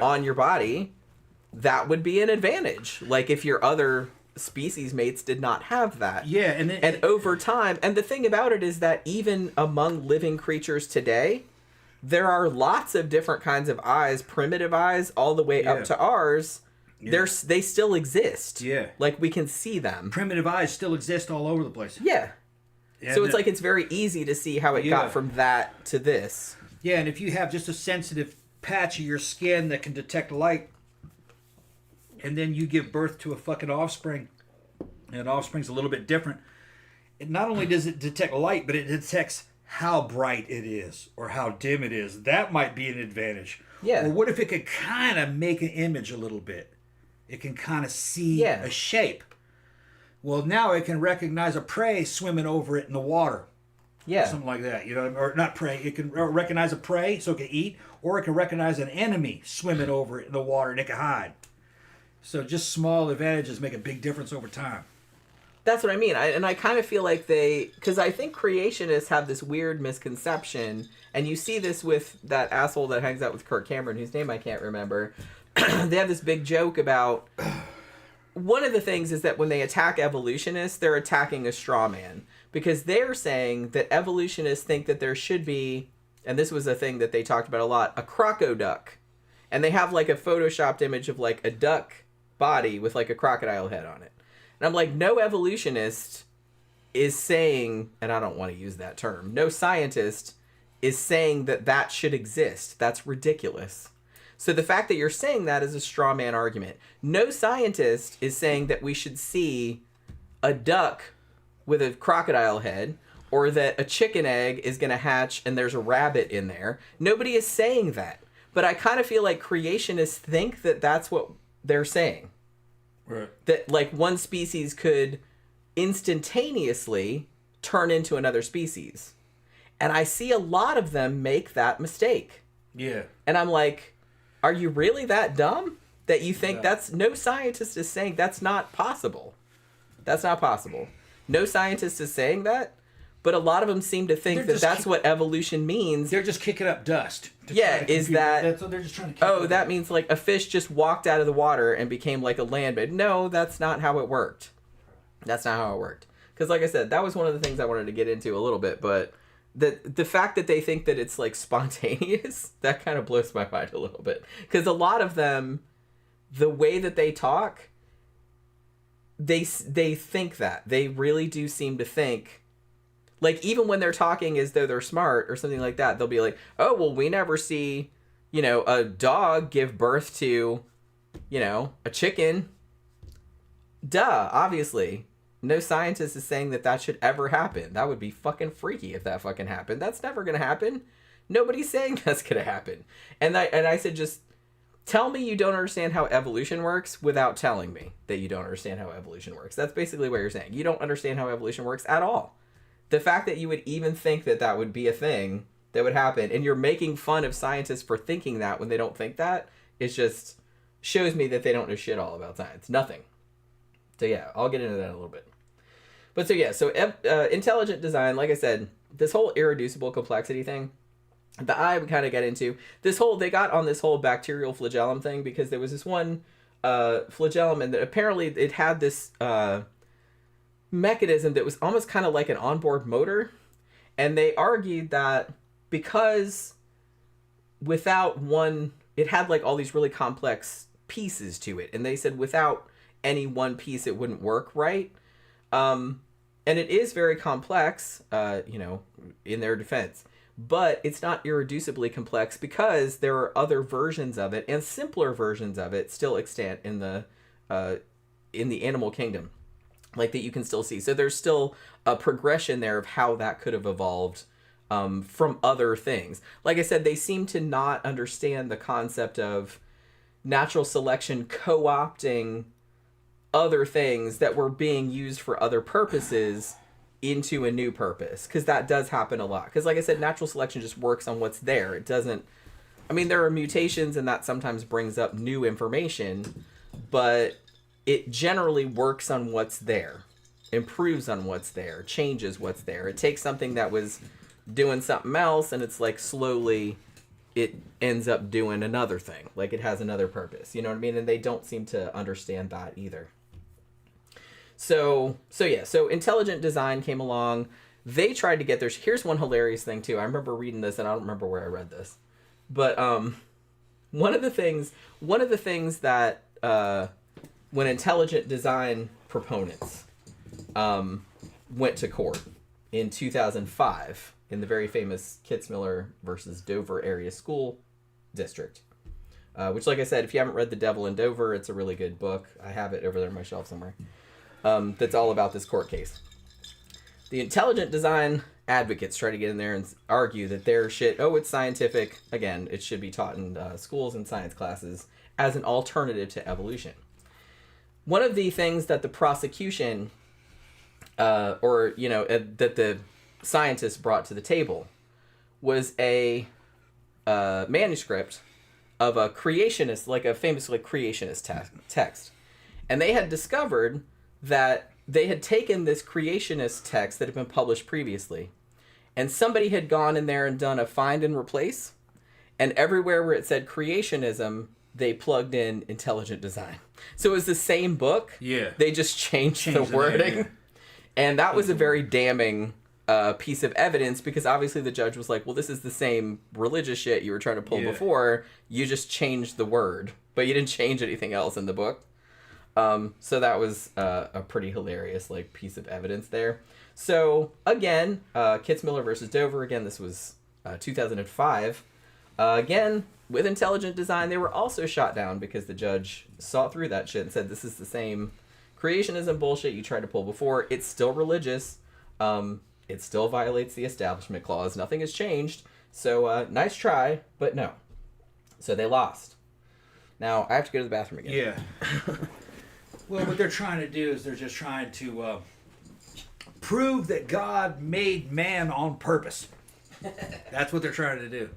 on your body, that would be an advantage. Like if your other species mates did not have that. Yeah, and over time, and the thing about it is that even among living creatures today, there are lots of different kinds of eyes, primitive eyes, all the way up to ours. Yeah. They still exist. Yeah. Like we can see them. Primitive eyes still exist all over the place. Yeah. So it's like it's very easy to see how it got from that to this. Yeah, and if you have just a sensitive patch of your skin that can detect light, and then you give birth to a fucking offspring, and offspring's a little bit different, it not only does it detect light, but it detects how bright it is or how dim it is. That might be an advantage. Yeah. Or what if it could kind of make an image a little bit? It can kind of see a shape. Well, now it can recognize a prey swimming over it in the water. Yeah. Something like that, you know, or not prey. It can recognize a prey so it can eat, or it can recognize an enemy swimming over it in the water and it can hide. So just small advantages make a big difference over time. That's what I mean. I kind of feel like because I think creationists have this weird misconception, and you see this with that asshole that hangs out with Kirk Cameron, whose name I can't remember. They have this big joke about, one of the things is that when they attack evolutionists, they're attacking a straw man. Because they're saying that evolutionists think that there should be, and this was a thing that they talked about a lot, a crocoduck. And they have like a photoshopped image of like a duck body with like a crocodile head on it. And I'm like, no evolutionist is saying, and I don't want to use that term, no scientist is saying that that should exist. That's ridiculous. So the fact that you're saying that is a straw man argument. No scientist is saying that we should see a duck with a crocodile head, or that a chicken egg is going to hatch and there's a rabbit in there. Nobody is saying that. But I kind of feel like creationists think that that's what they're saying. Right. That like one species could instantaneously turn into another species. And I see a lot of them make that mistake. Yeah. And I'm like, are you really that dumb that you think that's... No scientist is saying that's not possible. That's not possible. No scientist is saying that, but a lot of them seem to think that that's what evolution means. They're just kicking up dust. Yeah, is that... That's what they're just trying to kick up. That means like a fish just walked out of the water and became like a land babe. No, that's not how it worked. That's not how it worked. Because like I said, that was one of the things I wanted to get into a little bit, but the fact that they think that it's like spontaneous, that kind of blows my mind a little bit. Because a lot of them, the way that they talk, they think that. They really do seem to think, like even when they're talking as though they're smart or something like that, they'll be like, oh, well, we never see, you know, a dog give birth to, you know, a chicken. Duh, obviously. No scientist is saying that that should ever happen. That would be fucking freaky if that fucking happened. That's never going to happen. Nobody's saying that's going to happen. And I said, just tell me you don't understand how evolution works without telling me that you don't understand how evolution works. That's basically what you're saying. You don't understand how evolution works at all. The fact that you would even think that that would be a thing that would happen, and you're making fun of scientists for thinking that when they don't think that, is just shows me that they don't know shit all about science. Nothing. So yeah, I'll get into that in a little bit. But so yeah, so intelligent design, like I said, this whole irreducible complexity thing that I would kind of get into, they got on this whole bacterial flagellum thing because there was this one flagellum, and that apparently it had this mechanism that was almost kind of like an onboard motor. And they argued that because without one, it had like all these really complex pieces to it. And they said without any one piece, it wouldn't work right. And it is very complex, you know, in their defense. But it's not irreducibly complex because there are other versions of it and simpler versions of it still extant in the animal kingdom, like that you can still see. So there's still a progression there of how that could have evolved from other things. Like I said, they seem to not understand the concept of natural selection co-opting other things that were being used for other purposes into a new purpose, because that does happen a lot. Because like I said, natural selection just works on what's there. It doesn't, I mean, there are mutations and that sometimes brings up new information, but it generally works on what's there, improves on what's there, changes what's there. It takes something that was doing something else and it's like slowly it ends up doing another thing, like it has another purpose, you know what I mean? And they don't seem to understand that either. So intelligent design came along. They tried to get their... Here's one hilarious thing, too. I remember reading this, and I don't remember where I read this. But one of the things that when intelligent design proponents went to court in 2005 in the very famous Kitzmiller versus Dover area school district. Which, like I said, if you haven't read The Devil in Dover, it's a really good book. I have it over there on my shelf somewhere. That's all about this court case. The intelligent design advocates try to get in there and argue that their shit, it's scientific. Again, it should be taught in schools and science classes as an alternative to evolution. One of the things that the prosecution, that the scientists brought to the table was a manuscript of a creationist, like a famous creationist text. And they had discovered that they had taken this creationist text that had been published previously, and somebody had gone in there and done a find and replace, and everywhere where it said creationism, they plugged in intelligent design. So it was the same book. Yeah. They just changed the wording. Yeah. And that was a very damning piece of evidence, because obviously the judge was like, well, this is the same religious shit you were trying to pull before. You just changed the word, but you didn't change anything else in the book. So that was a pretty hilarious piece of evidence there. So again, Kitzmiller versus Dover. Again, this was 2005. Again, with intelligent design, they were also shot down because the judge saw through that shit and said, this is the same creationism bullshit you tried to pull before. It's still religious. It still violates the Establishment Clause. Nothing has changed. So nice try, but no. So they lost. Now, I have to go to the bathroom again. Yeah. Well, what they're trying to do is they're just trying to prove that God made man on purpose. That's what they're trying to do.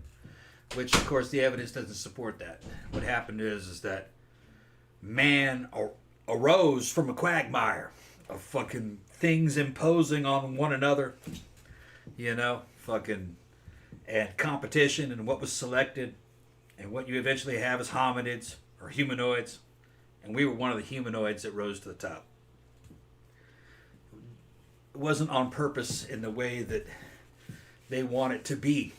Which, of course, the evidence doesn't support that. What happened is that man arose from a quagmire of fucking things imposing on one another. And competition, and what was selected. And what you eventually have is hominids or humanoids. And we were one of the humanoids that rose to the top. It wasn't on purpose in the way that they want it to be.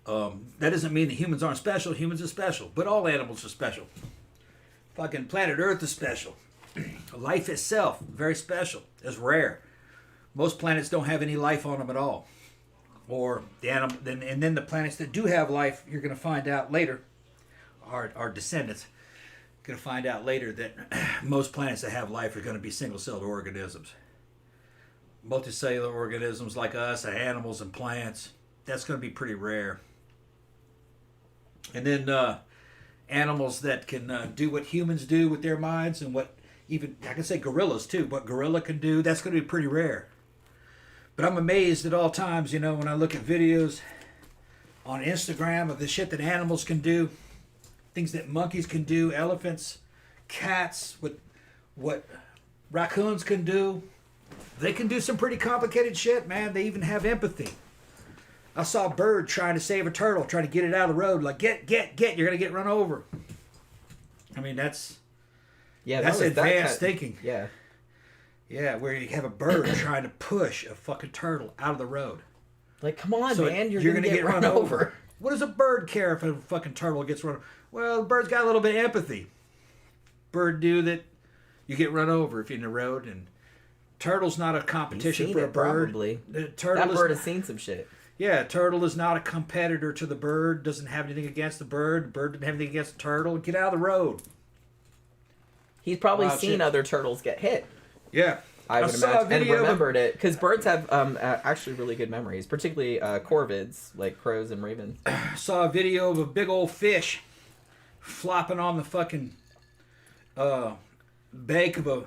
That doesn't mean that humans aren't special. Humans are special. But all animals are special. Fucking planet Earth is special. Life itself, very special. It's rare. Most planets don't have any life on them at all. Or the animal, and then the planets that do have life, you're going to find out later, our descendants, going to find out later that most planets that have life are going to be single-celled organisms. Multicellular organisms like us, animals and plants, that's going to be pretty rare. And then animals that can do what humans do with their minds, and what even, I can say gorillas too, what gorilla can do, that's going to be pretty rare. But I'm amazed at all times, when I look at videos on Instagram of the shit that animals can do, things that monkeys can do, elephants, cats, what raccoons can do. They can do some pretty complicated shit, man. They even have empathy. I saw a bird trying to save a turtle, trying to get it out of the road. Like, get, you're going to get run over. I mean, that's advanced thinking. Yeah. Yeah, where you have a bird trying to push a fucking turtle out of the road. Like, come on, man, you're going to get run over. What does a bird care if a fucking turtle gets run over? Well, the bird's got a little bit of empathy. Bird knew that you get run over if you're in the road, and turtle's not a competition for a bird. Probably. That bird has seen some shit. Yeah, turtle is not a competitor to the bird, doesn't have anything against the bird. The bird doesn't have anything against the turtle. Get out of the road. He's probably seen other turtles get hit. Yeah. I would imagine, and remembered it, because birds have actually really good memories, particularly corvids, like crows and ravens. I saw a video of a big old fish flopping on the fucking bank of a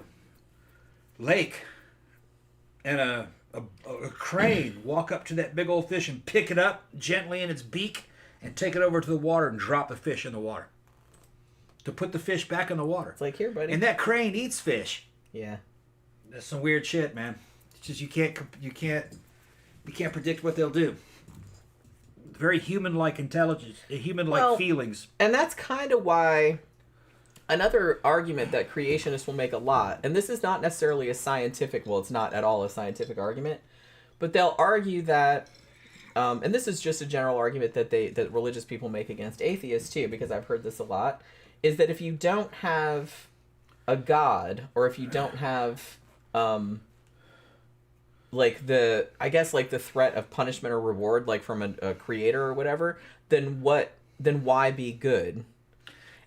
lake, and a crane walk up to that big old fish and pick it up gently in its beak and take it over to the water and drop the fish in the water. To put the fish back in the water. It's like, here, buddy. And that crane eats fish. Yeah. That's some weird shit, man. It's just you can't predict what they'll do. Very human-like intelligence, human-like feelings. And that's kind of why another argument that creationists will make a lot, and this is not necessarily a scientific, well, it's not at all a scientific argument, but they'll argue that, and this is just a general argument that religious people make against atheists too, because I've heard this a lot, is that if you don't have a God, or if you don't have like the I guess like the threat of punishment or reward like from a creator or whatever, then why be good?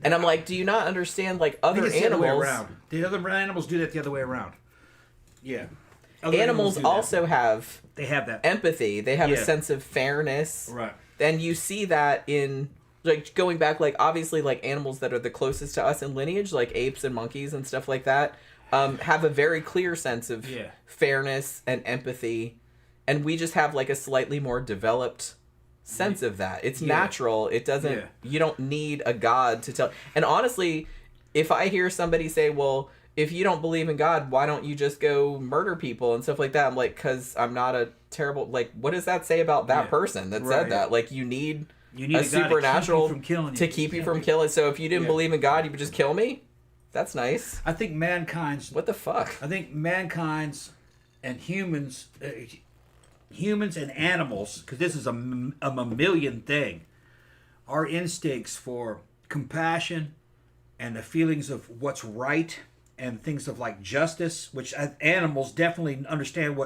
And I'm like, do you not understand like other animals? The other way around. The other animals do that the other way around. Yeah. Other animals also have they have that empathy. They have a sense of fairness. Right. And you see that in like going back like obviously like animals that are the closest to us in lineage, like apes and monkeys and stuff like that, have a very clear sense of fairness and empathy, and we just have like a slightly more developed sense of that. It's natural. It doesn't you don't need a god to tell. And honestly, if I hear somebody say, well, if you don't believe in God, why don't you just go murder people and stuff like that? I'm like, because I'm not a terrible, like, what does that say about that person that said that? Like, you need a supernatural to keep you from killing. So if you didn't believe in God, you would just kill me? That's nice. I think mankind's... What the fuck? I think mankind's and humans and animals, because this is a mammalian thing, our instincts for compassion and the feelings of what's right and things of like justice, which animals definitely understand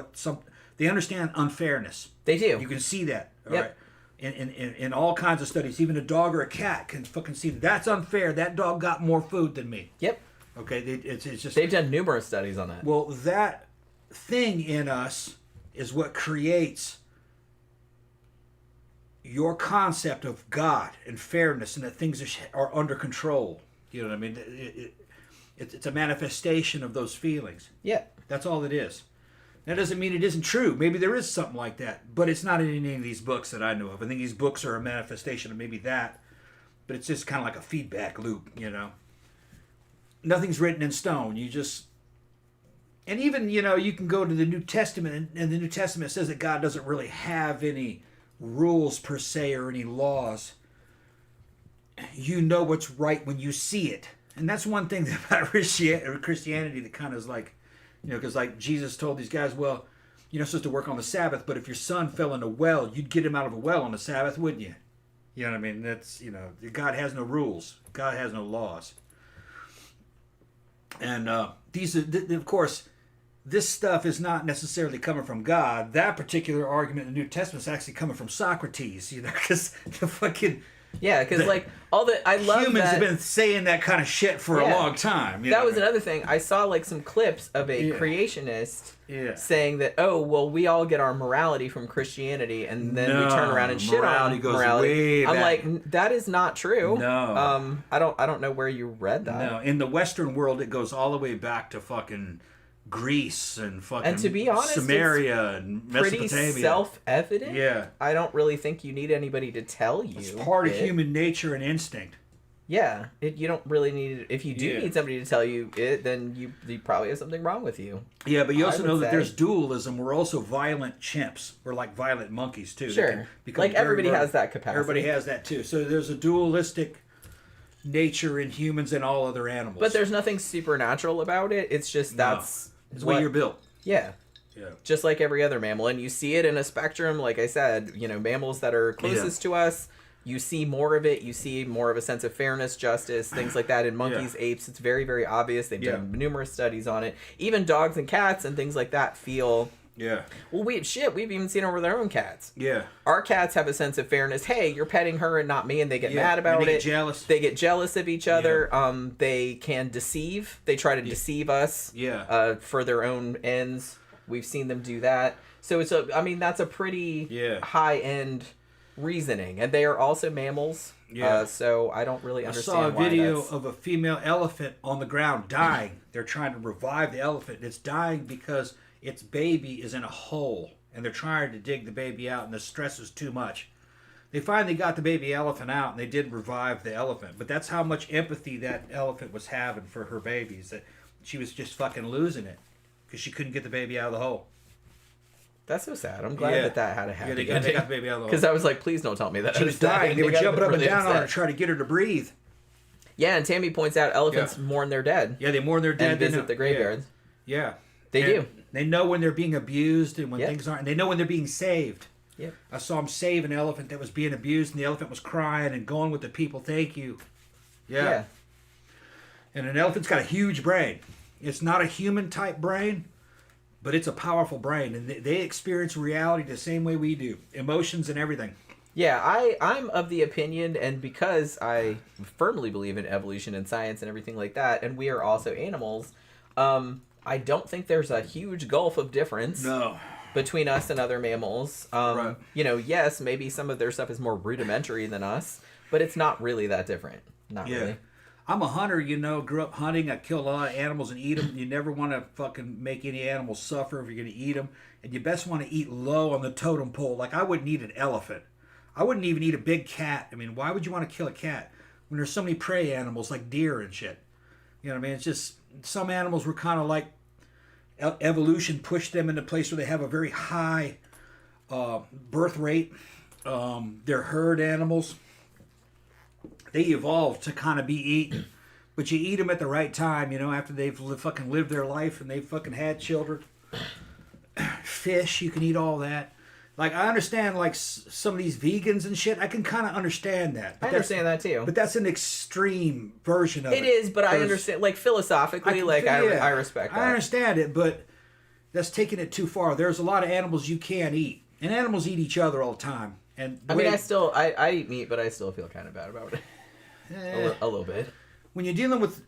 they understand unfairness. They do. You can see that. All right. In all kinds of studies, even a dog or a cat can fucking see that's unfair. That dog got more food than me. Yep. Okay, it's just they've done numerous studies on that. Well, that thing in us is what creates your concept of God and fairness, and that things are under control. You know what I mean? It's a manifestation of those feelings. Yeah. That's all it is. That doesn't mean it isn't true. Maybe there is something like that, but it's not in any of these books that I know of. I think these books are a manifestation of maybe that, but it's just kind of like a feedback loop, you know. Nothing's written in stone. You just... And even, you know, you can go to the New Testament, and the New Testament says that God doesn't really have any rules per se or any laws. You know what's right when you see it. And that's one thing about Christianity that kind of is like, you know, because like Jesus told these guys, well, you're not supposed to work on the Sabbath, but if your son fell in a well, you'd get him out of a well on the Sabbath, wouldn't you? You know what I mean? That's, you know, God has no rules. God has no laws. And these are, of course, this stuff is not necessarily coming from God. That particular argument in the New Testament is actually coming from Socrates, you know, because the fucking... Yeah, because like all the I love humans that, have been saying that kind of shit for a long time. That was another thing. I saw like some clips of a creationist saying that, oh well, we all get our morality from Christianity, and then we turn around and shit on morality. I'm like, that is not true. No, I don't know where you read that. No, in the Western world, it goes all the way back to fucking Greece and fucking and to be honest, Samaria and Mesopotamia. Pretty self-evident. Yeah. I don't really think you need anybody to tell you. It's part of human nature and instinct. Yeah. You don't really need it. If you do need somebody to tell you it, then you probably have something wrong with you. Yeah, but you also know that there's dualism. We're also violent chimps. We're like violent monkeys, too. Sure. Like everybody has that capacity. Everybody has that, too. So there's a dualistic nature in humans and all other animals. But there's nothing supernatural about it. It's just that's... It's the way you're built. Yeah. Just like every other mammal. And you see it in a spectrum, like I said, you know, mammals that are closest to us, you see more of it. You see more of a sense of fairness, justice, things like that. In monkeys, apes, it's very, very obvious. They've done numerous studies on it. Even dogs and cats and things like that feel... Yeah. Well, we've even seen it with our own cats. Yeah. Our cats have a sense of fairness. Hey, you're petting her and not me, and they get mad about and they it. Get jealous. They get jealous of each other. They can deceive. They try to deceive us. For their own ends. We've seen them do that. So that's a pretty high end reasoning, and they are also mammals. Yeah. So I don't really understand. I saw a video of a female elephant on the ground dying. They're trying to revive the elephant. It's dying because its baby is in a hole, and they're trying to dig the baby out, and the stress is too much. They finally got the baby elephant out, and they did revive the elephant. But that's how much empathy that elephant was having for her babies, that she was just fucking losing it because she couldn't get the baby out of the hole. That's so sad. I'm glad that had a happy ending. They got the baby out of the hole. Because I was like, please don't tell me that. She was dying. They were jumping up and down on her to try to get her to breathe. Yeah, and Tammy points out elephants mourn their dead. Yeah, they mourn their dead. And visit the graveyards. Yeah. They do. They know when they're being abused and when things aren't. And they know when they're being saved. Yep. I saw them save an elephant that was being abused, and the elephant was crying and going with the people, thank you. Yeah. And an elephant's got a huge brain. It's not a human-type brain, but it's a powerful brain, and they experience reality the same way we do, emotions and everything. Yeah, I'm of the opinion, and because I firmly believe in evolution and science and everything like that, and we are also animals, I don't think there's a huge gulf of difference between us and other mammals. Right. You know, yes, maybe some of their stuff is more rudimentary than us, but it's not really that different. Not really. I'm a hunter, you know, grew up hunting. I killed a lot of animals and eat them. You never want to fucking make any animals suffer if you're going to eat them. And you best want to eat low on the totem pole. Like, I wouldn't eat an elephant. I wouldn't even eat a big cat. I mean, why would you want to kill a cat when there's so many prey animals like deer and shit? You know what I mean? It's just, some animals were kind of like, evolution pushed them into a place where they have a very high birth rate. They're herd animals. They evolved to kind of be eaten, but you eat them at the right time, you know, after they've fucking lived their life and they've fucking had children. Fish, you can eat all that. Like, I understand, like, some of these vegans and shit, I can kind of understand that. I understand that, too. But that's an extreme version of it. It is, but I understand, like, philosophically, I respect that. I understand it, but that's taking it too far. There's a lot of animals you can't eat, and animals eat each other all the time. And I mean, I eat meat, but I still feel kind of bad about it. A little bit. When you're dealing with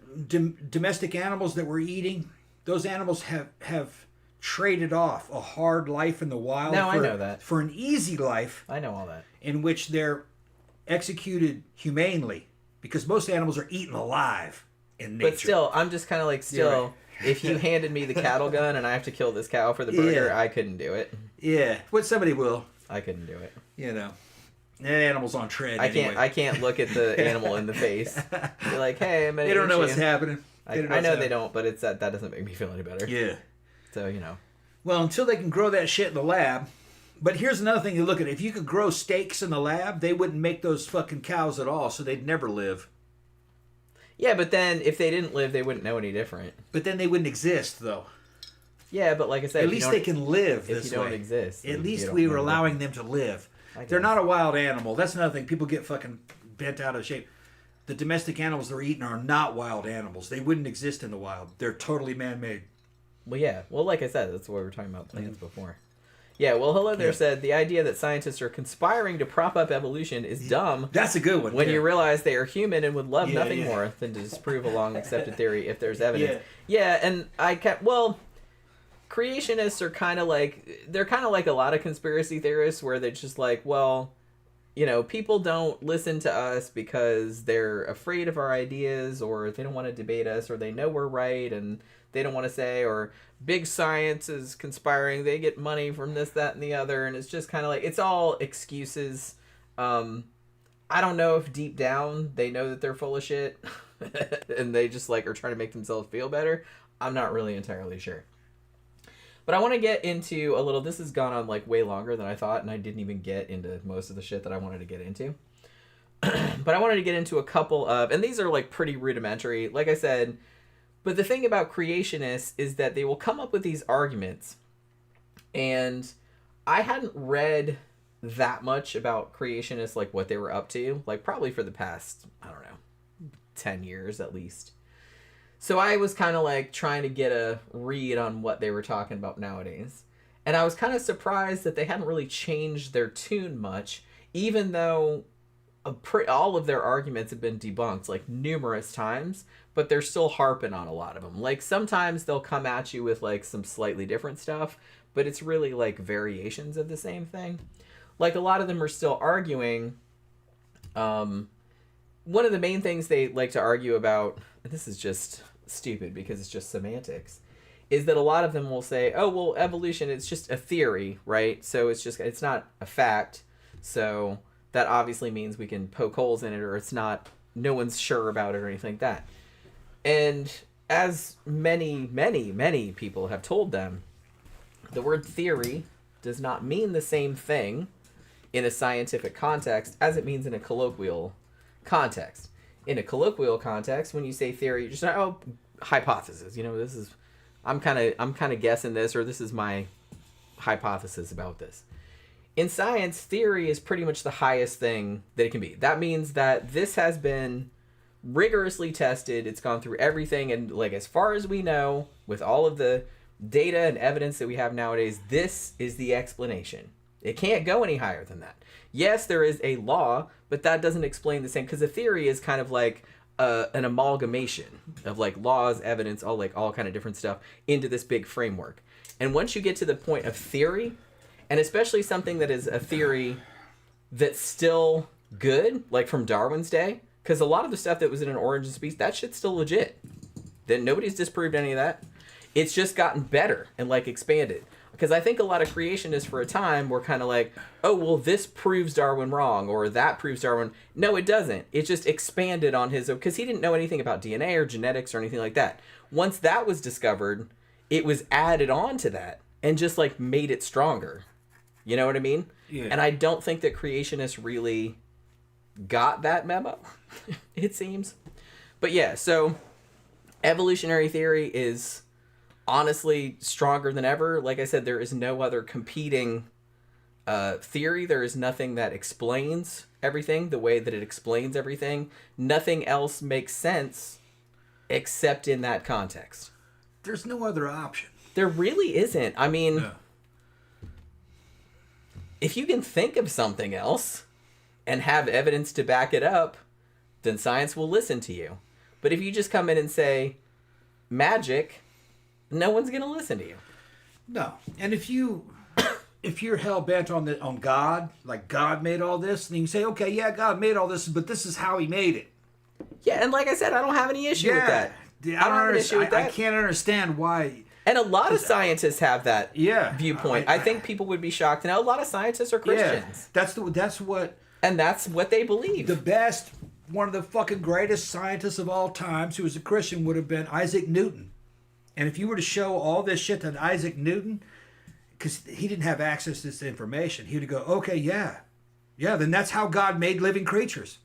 domestic animals that we're eating, those animals have traded off a hard life in the wild I know that. For an easy life. I know all that. In which they're executed humanely, because most animals are eaten alive in nature. But still, I'm just kind of like, if you handed me the cattle gun and I have to kill this cow for the burger, I couldn't do it. Yeah, but somebody will. I couldn't do it. You know. That animal's on tread. I can't look at the animal in the face. Be like, hey, I'm gonna They don't know what's happening. I know they don't, but that doesn't make me feel any better. Yeah. So, you know. Well, until they can grow that shit in the lab. But here's another thing you look at. If you could grow steaks in the lab, they wouldn't make those fucking cows at all, so they'd never live. Yeah, but then if they didn't live, they wouldn't know any different. But then they wouldn't exist, though. Yeah, but like I said, at least they can live this way. If you don't exist. At least we were allowing them to live. They're not a wild animal. That's another thing. People get fucking bent out of shape. The domestic animals they're eating are not wild animals. They wouldn't exist in the wild. They're totally man-made. Well, yeah. Well, like I said, that's what we were talking about plants before. Yeah, well, Hello There said, the idea that scientists are conspiring to prop up evolution is dumb. That's a good one. When you realize they are human and would love nothing more than to disprove a long-accepted theory if there's evidence. Yeah, and creationists are kind of like, they're kind of like a lot of conspiracy theorists where they're just like, well, you know, people don't listen to us because they're afraid of our ideas, or they don't want to debate us, or they know we're right and they don't want to say, or big science is conspiring, they get money from this, that, and the other, and it's just kind of like, it's all excuses. I don't know if deep down they know that they're full of shit and they just like are trying to make themselves feel better. I'm not really entirely sure. But I want to get into a little, this has gone on like way longer than I thought, and I didn't even get into most of the shit that I wanted to get into. But I wanted to get into a couple of, and these are like pretty rudimentary, like I said, but the thing about creationists is that they will come up with these arguments, and I hadn't read that much about creationists, like what they were up to, like probably for the past, I don't know, 10 years at least. So I was kind of like trying to get a read on what they were talking about nowadays. And I was kind of surprised that they hadn't really changed their tune much, even though all of their arguments have been debunked like numerous times, but they're still harping on a lot of them. Like sometimes they'll come at you with like some slightly different stuff, but it's really like variations of the same thing. Like a lot of them are still arguing. One of the main things they like to argue about, and this is just stupid because it's just semantics, is that a lot of them will say, oh, well, evolution, it's just a theory, right? So it's not a fact. So that obviously means we can poke holes in it, or it's not, no one's sure about it or anything like that. And as many, many, many people have told them, the word theory does not mean the same thing in a scientific context as it means in a colloquial context. In a colloquial context, when you say theory, you're just like, oh, hypothesis. You know, this is, I'm kind of guessing this, or this is my hypothesis about this. In science, theory is pretty much the highest thing that it can be. That means that this has been rigorously tested. It's gone through everything, and like as far as we know, with all of the data and evidence that we have nowadays, this is the explanation. It can't go any higher than that. Yes, there is a law, but that doesn't explain the same, because a theory is kind of like an amalgamation of like laws, evidence, all kind of different stuff into this big framework. And once you get to the point of theory, and especially something that is a theory that's still good, like from Darwin's day, because a lot of the stuff that was in An Origin of Species, that shit's still legit. Then nobody's disproved any of that. It's just gotten better and like expanded. Because I think a lot of creationists for a time were kind of like, oh, well, this proves Darwin wrong, or that proves Darwin. No, it doesn't. It just expanded on his, because he didn't know anything about DNA or genetics or anything like that. Once that was discovered, it was added on to that and just like made it stronger. You know what I mean? Yeah. And I don't think that creationists really got that memo, it seems. But yeah, so evolutionary theory is honestly stronger than ever. Like I said, there is no other competing theory. There is nothing that explains everything the way that it explains everything. Nothing else makes sense except in that context. There's no other option. There really isn't. I mean, if you can think of something else and have evidence to back it up, then science will listen to you. But if you just come in and say magic, no one's gonna listen to you. No, and if you're hell bent on God, like God made all this, then you can say, okay, yeah, God made all this, but this is how He made it. Yeah, and like I said, I don't have any issue with that. I don't have an issue with that. I can't understand why. And a lot of scientists have that viewpoint. I think people would be shocked to know a lot of scientists are Christians. Yeah, that's what they believe. One of the fucking greatest scientists of all times who was a Christian would have been Isaac Newton. And if you were to show all this shit to Isaac Newton, because he didn't have access to this information, he would go, okay, yeah, then that's how God made living creatures.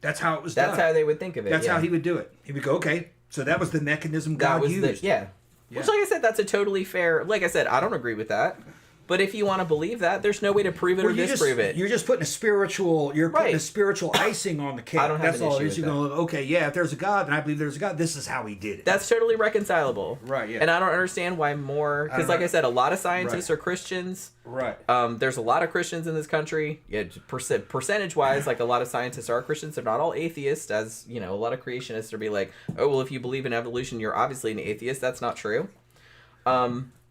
That's how it was done. That's how they would think of it. That's how he would do it. He would go, okay, so that was the mechanism God used. Which, like I said, that's a totally fair... Like I said, I don't agree with that. But if you want to believe that, there's no way to prove it or disprove it. You're just putting a spiritual... You're putting a spiritual icing on the cake. I don't have That's an all issue it is. with You're that. going, okay, yeah, if there's a God, and I believe there's a God, this is how He did it. That's totally reconcilable. Right, yeah. And I don't understand why more... Because like I said, a lot of scientists are Christians. Right. There's a lot of Christians in this country. Yeah, percentage-wise, like a lot of scientists are Christians. They're not all atheists, as, you know, a lot of creationists will be like, oh, well, if you believe in evolution, you're obviously an atheist. That's not true.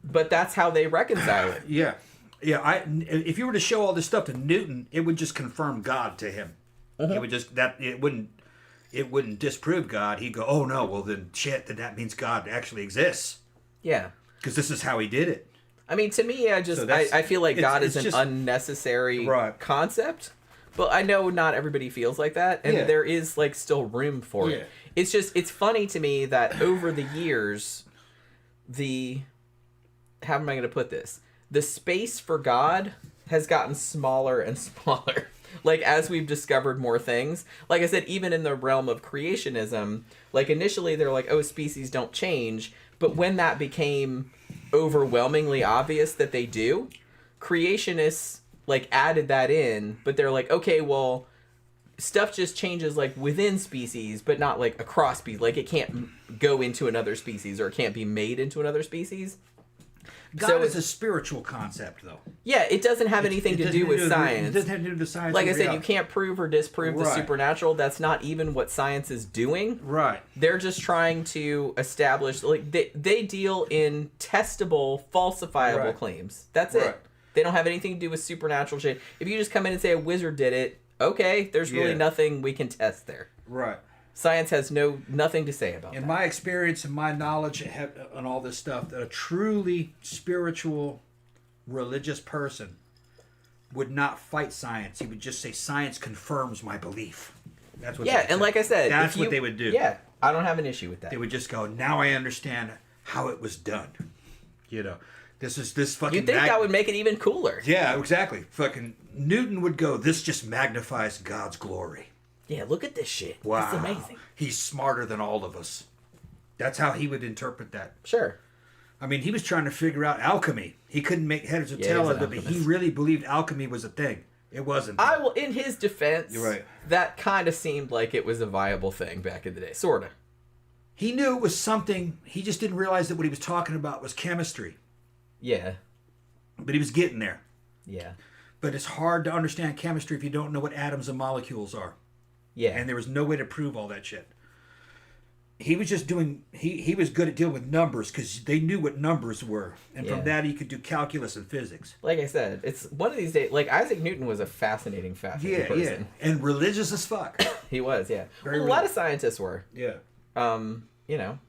But that's how they reconcile it. Yeah. Yeah, if you were to show all this stuff to Newton, it would just confirm God to him. It would just it wouldn't disprove God. He'd go, oh no, well then shit, then that means God actually exists. Yeah, because this is how He did it. I mean, to me, I feel like God is an unnecessary concept. But I know not everybody feels like that, and there is like still room for it. It's funny to me that over the years, how am I going to put this? The space for God has gotten smaller and smaller. Like, as we've discovered more things. Like I said, even in the realm of creationism, like, initially they're like, oh, species don't change. But when that became overwhelmingly obvious that they do, creationists, like, added that in. But they're like, okay, well, stuff just changes, like, within species, but not, like, across species. Like, it can't go into another species, or it can't be made into another species. God is a spiritual concept, though. Yeah, it doesn't have anything to do with science. It doesn't have to do with science. Like I said, you can't prove or disprove the supernatural. That's not even what science is doing. Right. They're just trying to establish, like, they deal in testable, falsifiable claims. That's it. They don't have anything to do with supernatural shit. If you just come in and say a wizard did it, okay, there's really nothing we can test there. Right. Science has nothing to say about that. In my experience and my knowledge on all this stuff, that a truly spiritual, religious person would not fight science. He would just say, science confirms my belief. That's what. Yeah, and like I said, that's what they would do. Yeah, I don't have an issue with that. They would just go, now I understand how it was done. You know, this fucking. You'd think that would make it even cooler. Yeah, exactly. Fucking Newton would go, this just magnifies God's glory. Yeah, look at this shit. Wow. It's amazing. He's smarter than all of us. That's how he would interpret that. Sure. I mean, he was trying to figure out alchemy. He couldn't make heads or tail of it, but he really believed alchemy was a thing. It wasn't. In his defense, you're right. That kind of seemed like it was a viable thing back in the day. Sort of. He knew it was something. He just didn't realize that what he was talking about was chemistry. Yeah. But he was getting there. Yeah. But it's hard to understand chemistry if you don't know what atoms and molecules are. Yeah. And there was no way to prove all that shit. He was just doing... He was good at dealing with numbers because they knew what numbers were. And from that, he could do calculus and physics. Like I said, it's one of these days... Like, Isaac Newton was a fascinating person. Yeah. And religious as fuck. He was, yeah. Very a lot of scientists were. Yeah. You know,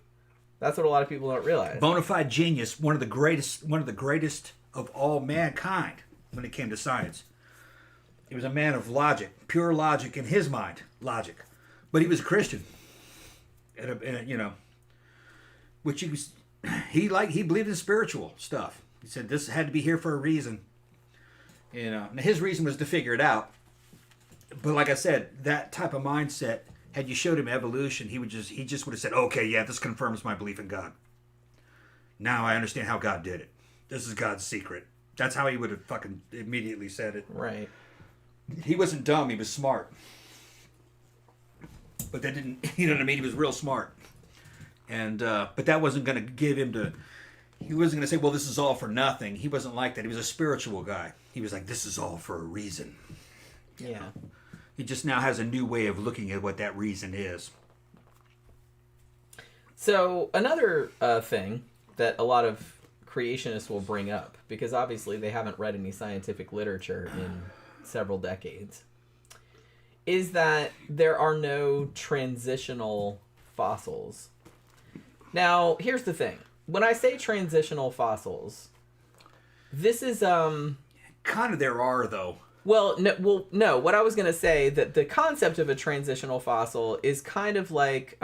that's what a lot of people don't realize. Bona fide genius, one of the greatest of all mankind when it came to science. He was a man of logic, pure logic in his mind, logic. But he was a Christian. And you know, which he believed in spiritual stuff. He said this had to be here for a reason. You know, and his reason was to figure it out. But like I said, that type of mindset, had you showed him evolution, he just would have said, okay, yeah, this confirms my belief in God. Now I understand how God did it. This is God's secret. That's how he would have fucking immediately said it. Right. He wasn't dumb, he was smart. But that didn't, you know what I mean? He was real smart. And, but that wasn't going to give him to, he wasn't going to say, well, this is all for nothing. He wasn't like that. He was a spiritual guy. He was like, this is all for a reason. Yeah. He just now has a new way of looking at what that reason is. So another thing that a lot of creationists will bring up, because obviously they haven't read any scientific literature in several decades, is that there are no transitional fossils. Now, here's the thing. When I say transitional fossils, this is kind of there are though. Well, no. What I was gonna say, that the concept of a transitional fossil is kind of like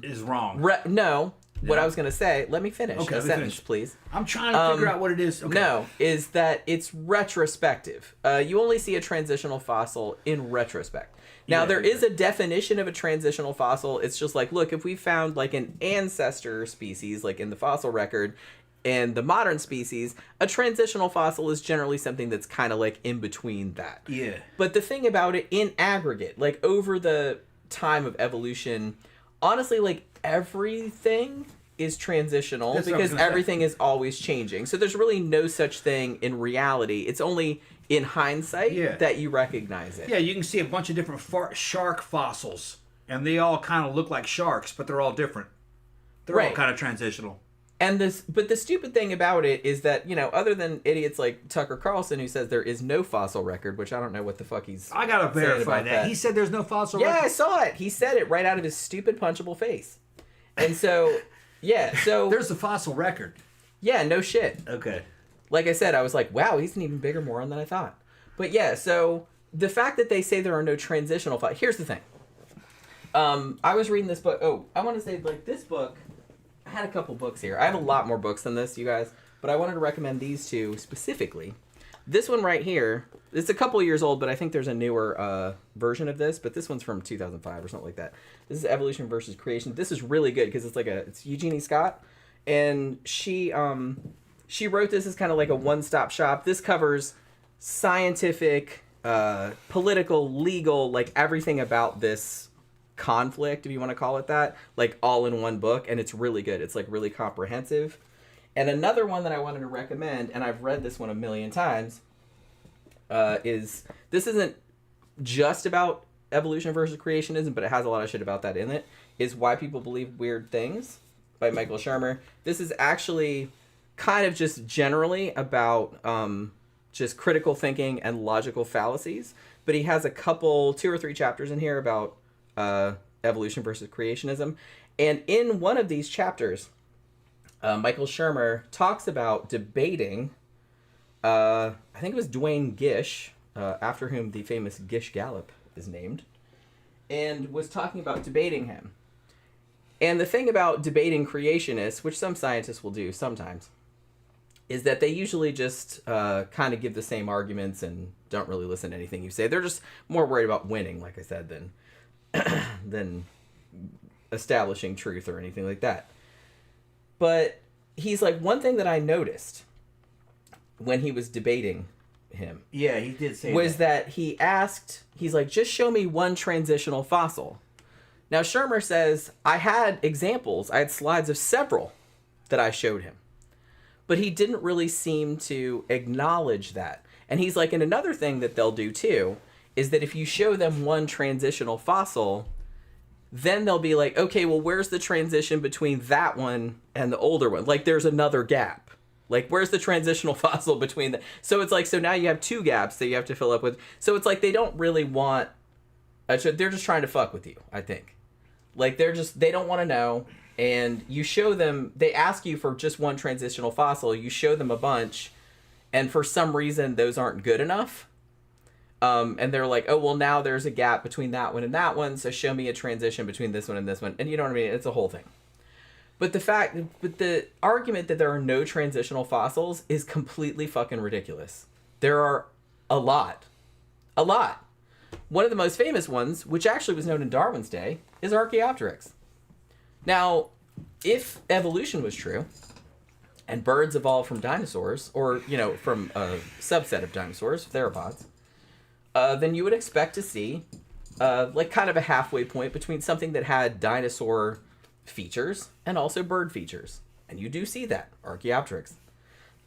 is wrong. What I was gonna say. Let me finish. Okay, a sentence, please. I'm trying to figure out what it is. Okay. No, is that it's retrospective. You only see a transitional fossil in retrospect. Now, there is a definition of a transitional fossil. It's just like, look, if we found like an ancestor species, like in the fossil record, and the modern species, a transitional fossil is generally something that's kind of like in between that. Yeah. But the thing about it, in aggregate, like over the time of evolution, honestly, like everything is transitional because everything is always changing. So there's really no such thing in reality. It's only in hindsight that you recognize it. Yeah, you can see a bunch of different shark fossils, and they all kind of look like sharks, but they're all different. They're all kind of transitional. And but the stupid thing about it is that, you know, other than idiots like Tucker Carlson, who says there is no fossil record, which I don't know what the fuck he's I gotta verify that. He said there's no fossil record. Yeah, I saw it. He said it right out of his stupid punchable face. And so, so there's the fossil record. Yeah, no shit. Okay. Like I said, I was like, wow, he's an even bigger moron than I thought. But yeah, so the fact that they say there are no transitional fossils. Here's the thing. I was reading this book. Oh, I want to say, like, this book. I had a couple books here. I have a lot more books than this, you guys. But I wanted to recommend these two specifically. This one right here, it's a couple years old, but I think there's a newer version of this. But this one's from 2005 or something like that. This is Evolution versus Creation. This is really good because it's Eugenie Scott. And she wrote this as kind of like a one-stop shop. This covers scientific, political, legal, like everything about this conflict, if you want to call it that, like all in one book, and it's really good. It's like really comprehensive. And another one that I wanted to recommend, and I've read this one a million times, is this isn't just about evolution versus creationism, but it has a lot of shit about that in it, is Why People Believe Weird Things by Michael Shermer. This is actually kind of just generally about just critical thinking and logical fallacies, but he has a couple, 2 or 3 chapters in here about evolution versus creationism. And in one of these chapters, Michael Shermer talks about debating, I think it was Duane Gish, after whom the famous Gish Gallop is named, and was talking about debating him. And the thing about debating creationists, which some scientists will do sometimes, is that they usually just kind of give the same arguments and don't really listen to anything you say. They're just more worried about winning, like I said, than establishing truth or anything like that. But he's like, one thing that I noticed when he was debating him, yeah, he did say was that he asked, he's like, just show me one transitional fossil. Now, Shermer says, I had examples. I had slides of several that I showed him. But he didn't really seem to acknowledge that. And he's like, and another thing that they'll do too is that if you show them one transitional fossil, then they'll be like, okay, well, where's the transition between that one and the older one? Like, there's another gap. Like, where's the transitional fossil between the... So it's like, so now you have two gaps that you have to fill up with. So it's like they don't really want... they're just trying to fuck with you, I think. Like, they don't want to know. And you show them... They ask you for just one transitional fossil. You show them a bunch. And for some reason, those aren't good enough. And they're like, oh, well, now there's a gap between that one and that one, so show me a transition between this one and this one. And you know what I mean? It's a whole thing. But the argument that there are no transitional fossils is completely fucking ridiculous. There are a lot. A lot. One of the most famous ones, which actually was known in Darwin's day, is Archaeopteryx. Now, if evolution was true, and birds evolved from dinosaurs, or, you know, from a subset of dinosaurs, theropods, then you would expect to see like kind of a halfway point between something that had dinosaur features and also bird features. And you do see that, Archaeopteryx.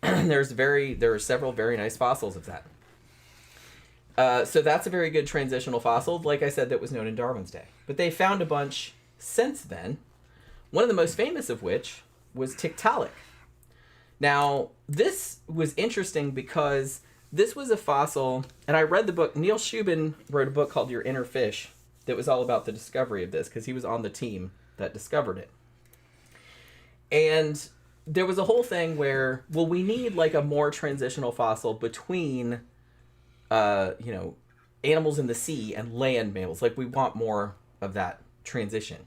There are several very nice fossils of that. So that's a very good transitional fossil, like I said, that was known in Darwin's day. But they found a bunch since then, one of the most famous of which was Tiktaalik. Now, this was interesting because this was a fossil, and I read the book. Neil Shubin wrote a book called Your Inner Fish that was all about the discovery of this, because he was on the team that discovered it. And there was a whole thing where, well, we need like a more transitional fossil between, animals in the sea and land mammals. Like, we want more of that transition.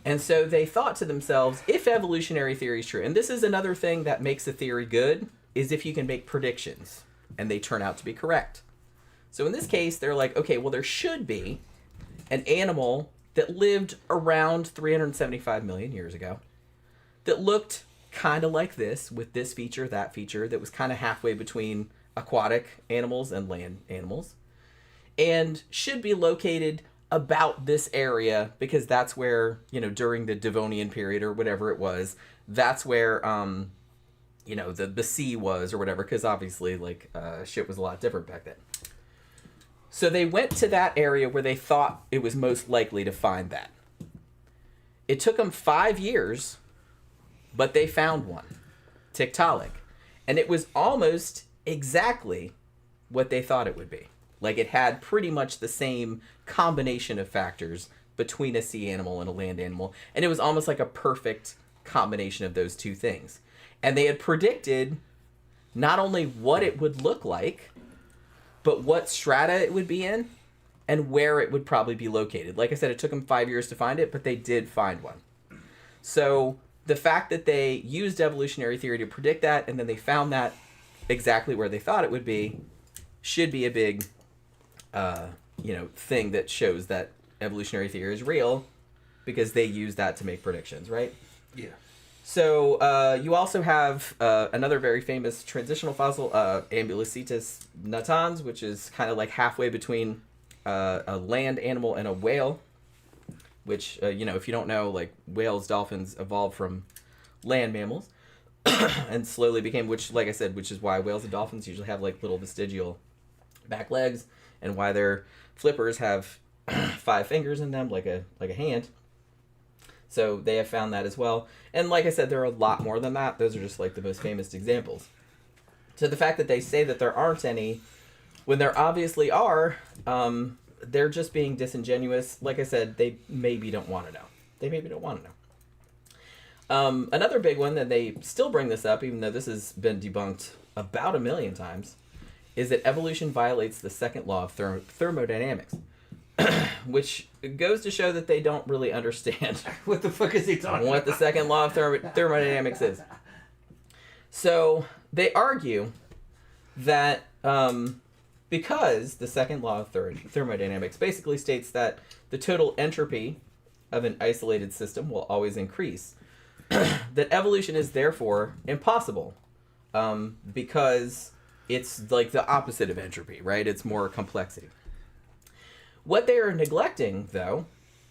And so they thought to themselves, if evolutionary theory is true, and this is another thing that makes a theory good, is if you can make predictions and they turn out to be correct. So in this case, they're like, okay, well, there should be an animal that lived around 375 million years ago that looked kind of like this, with this feature, that feature, that was kind of halfway between aquatic animals and land animals, and should be located about this area, because that's where, you know, during the Devonian period or whatever it was, that's where the sea was, or whatever, because obviously, like, shit was a lot different back then. So they went to that area where they thought it was most likely to find that. It took them 5 years, but they found one, Tiktaalik. And it was almost exactly what they thought it would be. Like, it had pretty much the same combination of factors between a sea animal and a land animal. And it was almost like a perfect combination of those two things. And they had predicted not only what it would look like, but what strata it would be in and where it would probably be located. Like I said, it took them 5 years to find it, but they did find one. So the fact that they used evolutionary theory to predict that, and then they found that exactly where they thought it would be, should be a big thing that shows that evolutionary theory is real, because they use that to make predictions, right? Yeah. So you also have another very famous transitional fossil, Ambulocetus natans, which is kind of like halfway between a land animal and a whale, which, if you don't know, like, whales, dolphins evolved from land mammals and slowly became, which, like I said, which is why whales and dolphins usually have, like, little vestigial back legs, and why their flippers have 5 fingers in them, like a hand. So they have found that as well. And like I said, there are a lot more than that. Those are just like the most famous examples. So the fact that they say that there aren't any, when there obviously are, they're just being disingenuous. Like I said, they maybe don't want to know. Another big one that they still bring this up, even though this has been debunked about 1 million times, is that evolution violates the second law of thermodynamics. Which goes to show that they don't really understand What the fuck is he talking what the second law of thermodynamics is. So they argue that because the second law of thermodynamics basically states that the total entropy of an isolated system will always increase, that evolution is therefore impossible, because it's like the opposite of entropy, right? It's more complexity. What they are neglecting, though,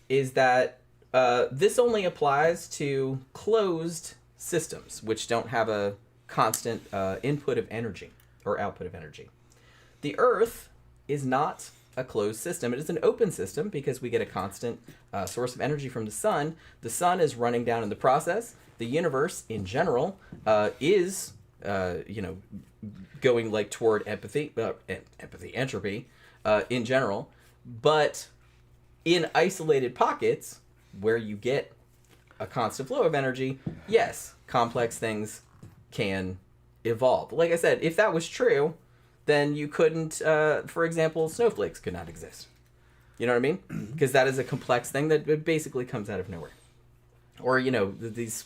is that this only applies to closed systems, which don't have a constant input of energy or output of energy. The Earth is not a closed system. It is an open system because we get a constant source of energy from the sun. The sun is running down in the process. The universe, in general, is, going like toward entropy, in general. But in isolated pockets where you get a constant flow of energy, yes, complex things can evolve. Like I said, if that was true, then you couldn't, for example, snowflakes could not exist. You know what I mean? Because that is a complex thing that basically comes out of nowhere. Or, these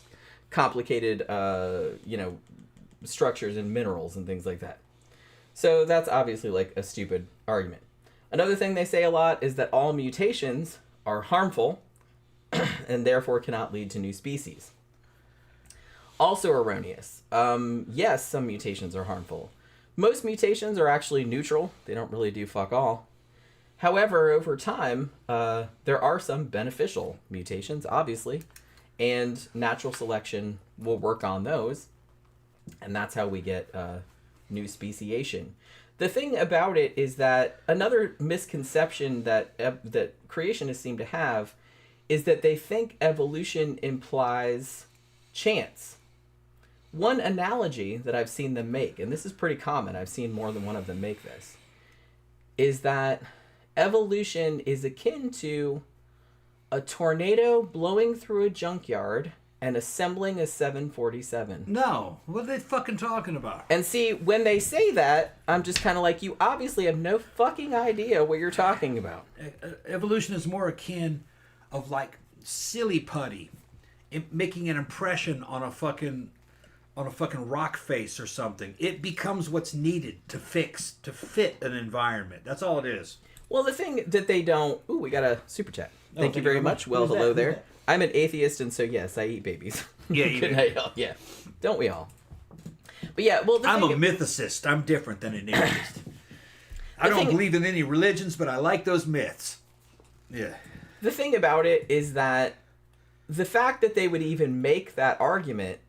complicated, structures and minerals and things like that. So that's obviously like a stupid argument. Another thing they say a lot is that all mutations are harmful and therefore cannot lead to new species. Also erroneous. Yes, some mutations are harmful. Most mutations are actually neutral. They don't really do fuck all. However, over time, there are some beneficial mutations, obviously, and natural selection will work on those, and that's how we get new speciation. The thing about it is that another misconception that creationists seem to have is that they think evolution implies chance. One analogy that I've seen them make, and this is pretty common, I've seen more than one of them make this, is that evolution is akin to a tornado blowing through a junkyard and assembling a 747. No, what are they fucking talking about? And see, when they say that, I'm just kind of like, you obviously have no fucking idea what you're talking about. Evolution is more akin of like silly putty, making an impression on a fucking rock face or something. It becomes what's needed to fit an environment. That's all it is. Well, the thing that they don't... Ooh, we got a super chat. Thank you very much. Well, hello there. I'm an atheist, and so yes, I eat babies. Yeah, you Good night, y'all. Yeah. Don't we all? But yeah, well, I'm a mythicist. I'm different than an atheist. I don't believe in any religions, but I like those myths. Yeah. The thing about it is that the fact that they would even make that argument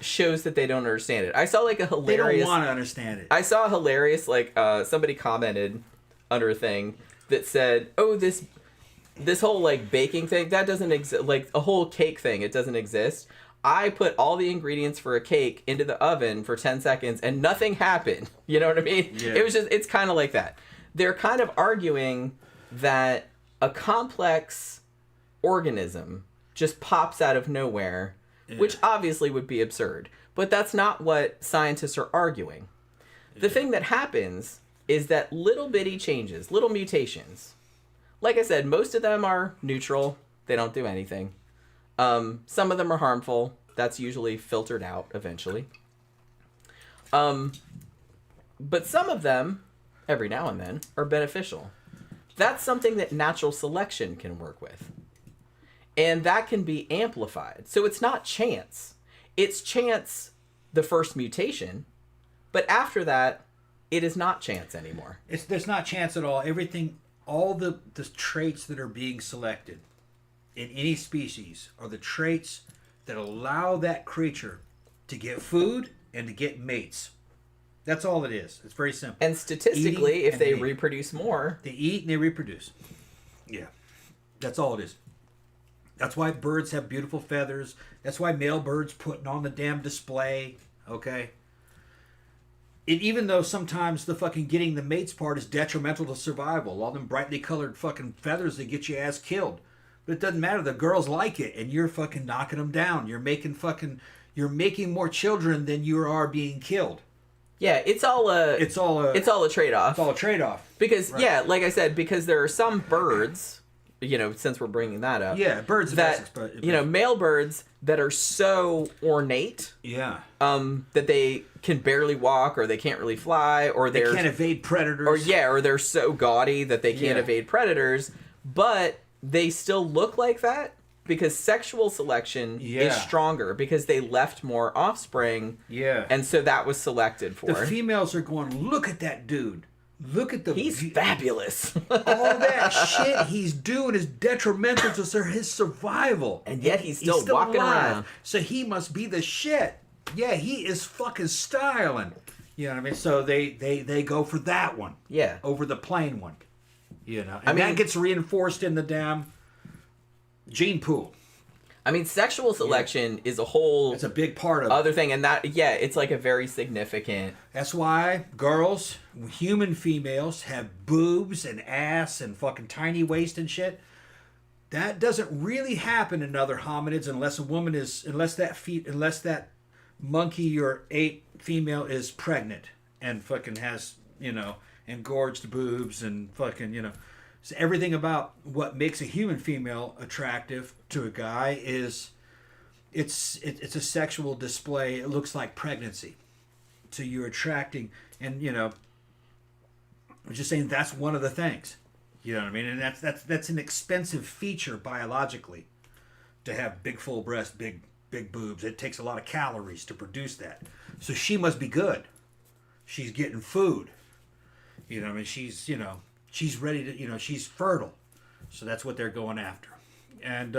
shows that they don't understand it. I saw like a hilarious... They don't want to understand it. I saw a hilarious, like, somebody commented under a thing that said, oh, this whole, like, baking thing, that doesn't exist. Like, a whole cake thing, it doesn't exist. I put all the ingredients for a cake into the oven for 10 seconds and nothing happened. You know what I mean? Yeah. It's kind of like that. They're kind of arguing that a complex organism just pops out of nowhere, which obviously would be absurd. But that's not what scientists are arguing. The thing that happens is that little bitty changes, little mutations, like I said, most of them are neutral. They don't do anything. Some of them are harmful. That's usually filtered out eventually. But some of them, every now and then, are beneficial. That's something that natural selection can work with. And that can be amplified. So it's not chance. It's chance the first mutation, but after that, it is not chance anymore. There's not chance at all. Everything, all the traits that are being selected in any species are the traits that allow that creature to get food and to get mates. That's all it is. It's very simple. And statistically, if they reproduce more... They eat and they reproduce. Yeah. That's all it is. That's why birds have beautiful feathers. That's why male birds putting on the damn display. Okay? And even though sometimes the fucking getting the mates part is detrimental to survival, all them brightly colored fucking feathers that get your ass killed. But it doesn't matter. The girls like it, and you're fucking knocking them down. You're making more children than you are being killed. Yeah, it's all a trade-off. It's all a trade-off. Because like I said, because there are some birds, since we're bringing that up. Yeah, birds that male birds that are so ornate. Yeah. That they can barely walk, or they can't really fly, or they can't evade predators. Or they're so gaudy that they can't evade predators, but they still look like that because sexual selection is stronger because they left more offspring. Yeah. And so that was selected for. The females are going, look at that dude. Look at the... He's fabulous. all that shit he's doing is detrimental to his survival. And yet he's still walking around. So he must be the shit. Yeah, he is fucking styling. You know what I mean? So they go for that one. Yeah. Over the plain one. You know? And that gets reinforced in the damn gene pool. I mean, sexual selection is a whole... It's a big part of other thing. And that, it's like a very significant... That's why girls, human females, have boobs and ass and fucking tiny waist and shit. That doesn't really happen in other hominids unless that monkey or ape female is pregnant and fucking has, engorged boobs and fucking, So everything about what makes a human female attractive to a guy is it's a sexual display. It looks like pregnancy. So you're attracting, and I'm just saying that's one of the things. You know what I mean? And that's an expensive feature biologically to have big full breasts, big boobs. It takes a lot of calories to produce that. So she must be good. She's getting food. You know what I mean? She's ready to, she's fertile. So that's what they're going after. And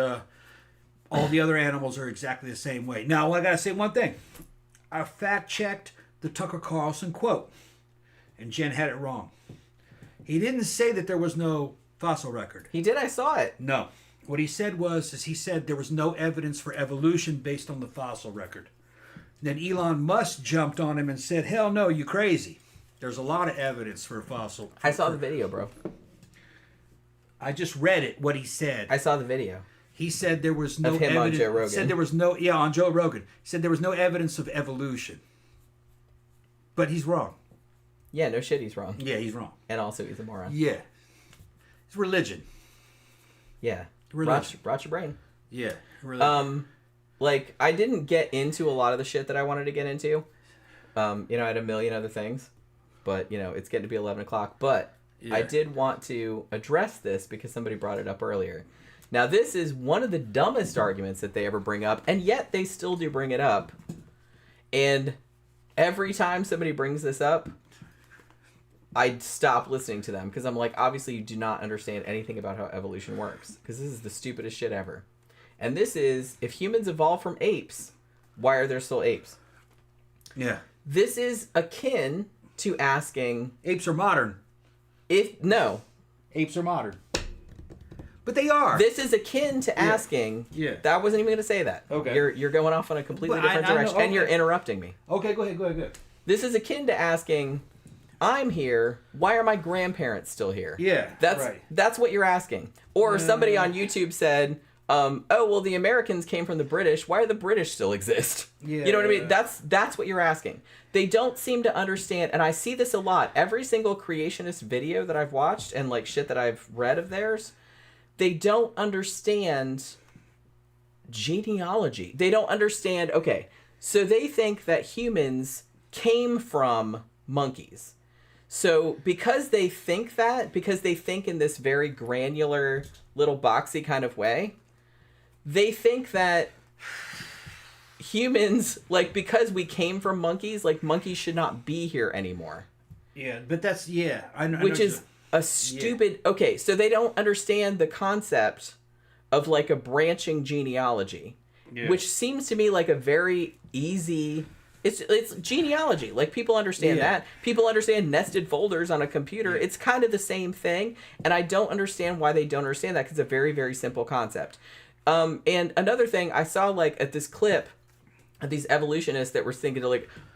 all the other animals are exactly the same way. Now, I got to say one thing. I fact-checked the Tucker Carlson quote. And Jen had it wrong. He didn't say that there was no fossil record. He did, I saw it. No. What he said he said there was no evidence for evolution based on the fossil record. Then Elon Musk jumped on him and said, hell no, you crazy. There's a lot of evidence for a fossil. I saw the video, bro. I just read it, what he said. I saw the video. He said there was no of him evidence. On Joe Rogan. Said there was no, on Joe Rogan. He said there was no evidence of evolution. But he's wrong. Yeah, no shit, he's wrong. Yeah, he's wrong. And also he's a moron. Yeah. It's religion. Yeah. Religion. Rot your brain. Yeah. Religion. I didn't get into a lot of the shit that I wanted to get into. I had a million other things. But, it's getting to be 11 o'clock. But yeah. I did want to address this because somebody brought it up earlier. Now, this is one of the dumbest arguments that they ever bring up. And yet they still do bring it up. And every time somebody brings this up, I stop listening to them. Because I'm like, obviously you do not understand anything about how evolution works. Because this is the stupidest shit ever. And this is, if humans evolved from apes, why are there still apes? Yeah. This is akin to asking... Apes are modern. No. Apes are modern. But they are. This is akin to asking... Yeah. That wasn't even going to say that. Okay. You're going off on a completely different direction. And you're interrupting me. Okay, go ahead. This is akin to asking... I'm here. Why are my grandparents still here? Yeah, That's what you're asking. Or somebody on YouTube said... the Americans came from the British. Why do the British still exist? Yeah, you know what I mean? That's what you're asking. They don't seem to understand, and I see this a lot. Every single creationist video that I've watched and shit that I've read of theirs, they don't understand genealogy. They don't understand, so they think that humans came from monkeys. So because they think in this very granular little boxy kind of way, they think that humans, because we came from monkeys, monkeys should not be here anymore. Yeah, but that's, I know. Which is a stupid... Yeah. Okay, so they don't understand the concept of, a branching genealogy. Yeah. Which seems to me like a very easy... It's genealogy. People understand that. People understand nested folders on a computer. Yeah. It's kind of the same thing. And I don't understand why they don't understand that because it's a very, very simple concept. And another thing, I saw at this clip of these evolutionists that were thinking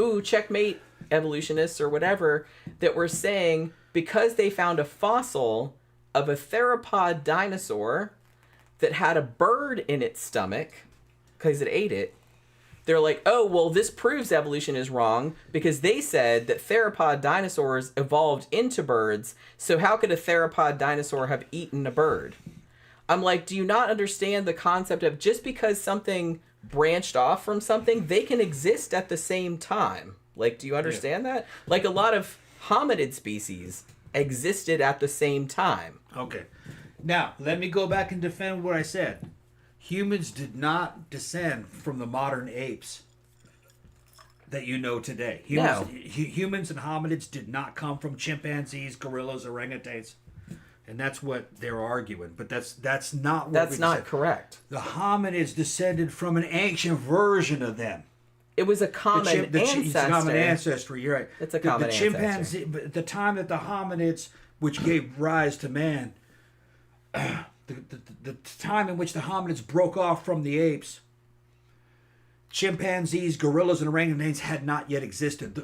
ooh, checkmate evolutionists or whatever, that were saying because they found a fossil of a theropod dinosaur that had a bird in its stomach because it ate it, they're like, oh, well, this proves evolution is wrong because they said that theropod dinosaurs evolved into birds, so how could a theropod dinosaur have eaten a bird? I'm like, do you not understand the concept of just because something branched off from something, they can exist at the same time? Do you understand that? A lot of hominid species existed at the same time. Okay. Now, let me go back and defend what I said. Humans did not descend from the modern apes. that you know today. Humans and hominids did not come from chimpanzees, gorillas, orangutans. And that's what they're arguing. But that's not what That's not correct. The hominids descended from an ancient version of them. It was a common ancestor. It's a common ancestry. You're right. It's a common the chimpanzee, ancestry. But the time that the hominids, which gave rise to man, the time in which the hominids broke off from the apes, chimpanzees, gorillas, and orangutans had not yet existed.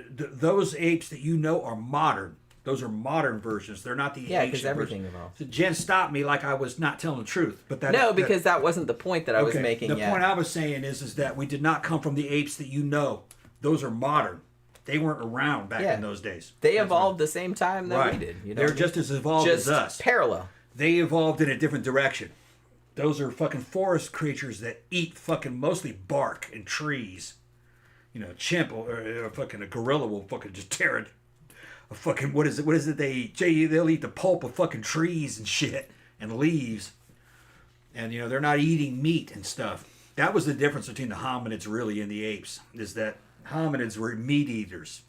Those apes that you know are modern. Those are modern versions. They're not the ancient because everything versions. evolved. So Jen stopped me like I was not telling the truth. But because that wasn't the point that I was making The yet. point I was saying is that we did not come from the apes that you know. Those are modern. They weren't around back in those days. They evolved the same time that we did. You know They're just as evolved as us. Parallel. They evolved in a different direction. Those are fucking forest creatures that eat fucking mostly bark and trees. You know, a chimp or fucking a gorilla will fucking just tear it. A fucking, what is it they eat? They'll eat the pulp of fucking trees and shit and leaves. And, you know, they're not eating meat and stuff. That was the difference between the hominids really and the apes, is that hominids were meat eaters.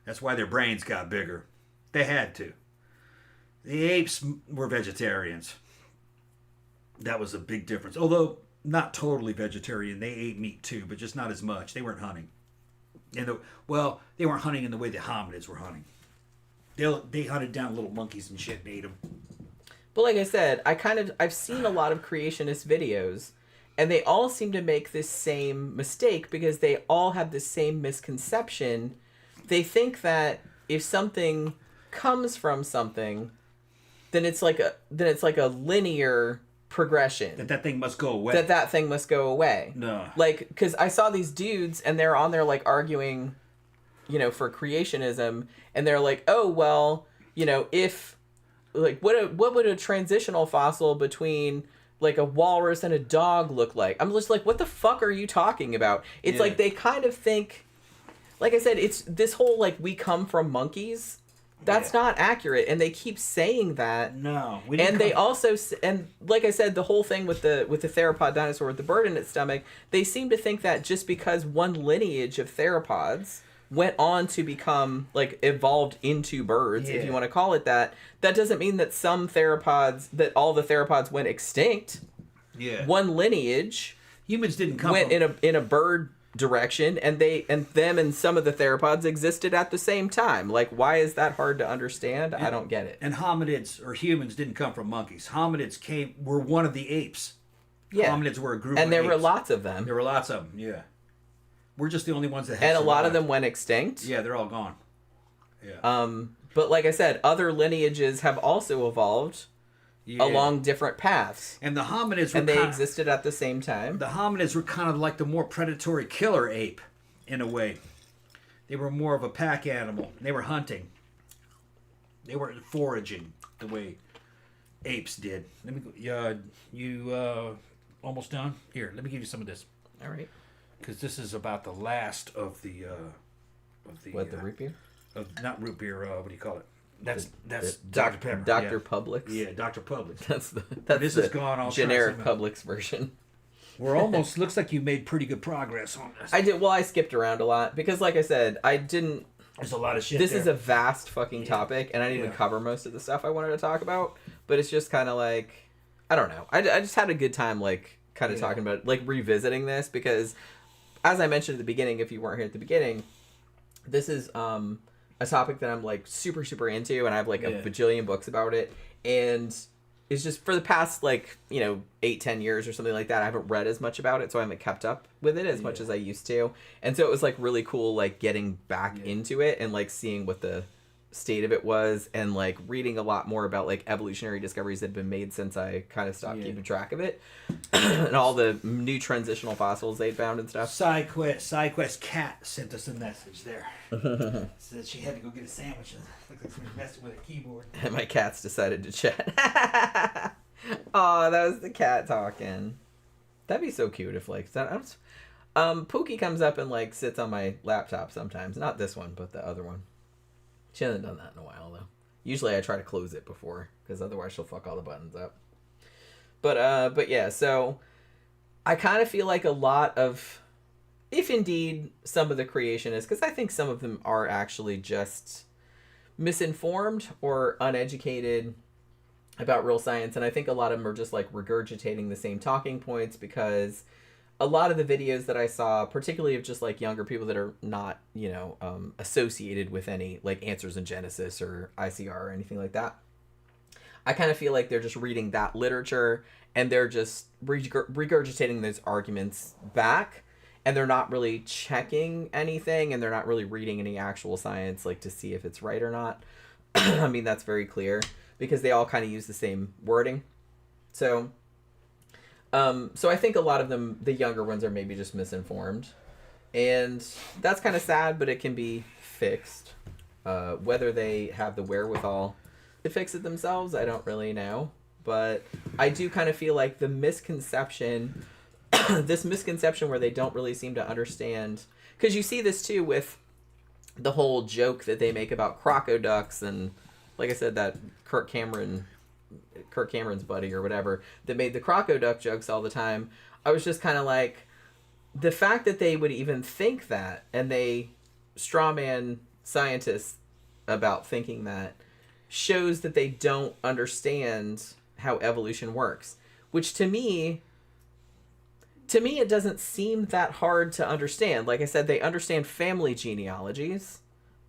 That's why their brains got bigger. They had to. The apes were vegetarians. That was a big difference. Although not totally vegetarian. They ate meat too, but just not as much. They weren't hunting. They weren't hunting in the way the hominids were hunting. They hunted down little monkeys and shit and ate them. But like I said, I've seen a lot of creationist videos, and they all seem to make this same mistake because they all have the same misconception. They think that if something comes from something, then it's like a linear progression. That thing must go away. That thing must go away. No. Like, because I saw these dudes, and they're on there, like, arguing, you know, for creationism, and they're like, oh, well, you know, if, like, what would a transitional fossil between, like, a walrus and a dog look like? I'm just like, what the fuck are you talking about? It's like, they kind of think, like I said, it's this whole, like, we come from monkeys. That's not accurate, and they keep saying that. No, they also, and like I said, the whole thing with the theropod dinosaur with the bird in its stomach, they seem to think that just because one lineage of theropods went on to become, like, evolved into birds, if you want to call it that, that doesn't mean that that all the theropods went extinct. Yeah. One lineage humans didn't come went in a bird direction, and them and some of the theropods existed at the same time. Like, why is that hard to understand? I don't get it. And hominids or humans didn't come from monkeys. Hominids were one of the apes. Yeah. Hominids were a group of apes. And there were lots of them. There were lots of them, yeah. We're just the only ones that have And survived. a lot of them went extinct. Yeah, they're all gone. Yeah. But like I said, other lineages have also evolved along different paths. And the hominids were existed at the same time. The hominids were kind of like the more predatory killer ape, in a way. They were more of a pack animal. They were hunting. They weren't foraging the way apes did. Let me go. You almost done? Here, let me give you some of this. All right. Because this is about the last of the the root beer? Not root beer. What do you call it? That's Dr. Pepper. Dr. Publix. Yeah, Dr. Publix. That's this has gone all generic Publix version. We're almost looks like you made pretty good progress on this. I did. Well, I skipped around a lot because, like I said, I didn't. There's a lot of shit. This is a vast fucking topic, and I didn't even cover most of the stuff I wanted to talk about. But it's just kind of like, I don't know. I just had a good time, like, kind of talking about, like, revisiting this because, as I mentioned at the beginning, if you weren't here at the beginning, this is a topic that I'm, like, super, super into, and I have, like, a bajillion books about it, and it's just for the past, like, 8-10 years or something like that, I haven't read as much about it, so I haven't kept up with it as much as I used to, and so it was, like, really cool, like, getting back into it and, like, seeing what the state of it was, and, like, reading a lot more about, like, evolutionary discoveries that had been made since I kind of stopped keeping track of it, and all the new transitional fossils they'd found and stuff. SideQuest cat sent us a message there. Said she had to go get a sandwich. Looked like she was messing with a keyboard. And my cats decided to chat. Oh, that was the cat talking. That'd be so cute if, like, Pookie comes up and, like, sits on my laptop sometimes. Not this one, but the other one. She hasn't done that in a while, though. Usually I try to close it before, because otherwise she'll fuck all the buttons up. But yeah, so I kind of feel like a lot of if indeed some of the creationists, because I think some of them are actually just misinformed or uneducated about real science, and I think a lot of them are just like regurgitating the same talking points, because a lot of the videos that I saw, particularly of just like younger people that are not, associated with any like Answers in Genesis or ICR or anything like that, I kind of feel like they're just reading that literature and they're just regurgitating those arguments back, and they're not really checking anything, and they're not really reading any actual science like to see if it's right or not. I mean, that's very clear because they all kind of use the same wording. So I think a lot of them, the younger ones, are maybe just misinformed, and that's kind of sad, but it can be fixed. Whether they have the wherewithal to fix it themselves, I don't really know. But I do kind of feel like the misconception, this misconception where they don't really seem to understand, because you see this too with the whole joke that they make about crocoducks, and like I said, that Kirk Cameron's buddy or whatever that made the crocoduck jokes all the time. I was just kind of like, the fact that they would even think that, and they strawman scientists about thinking that, shows that they don't understand how evolution works, which to me it doesn't seem that hard to understand. Like I said, they understand family genealogies,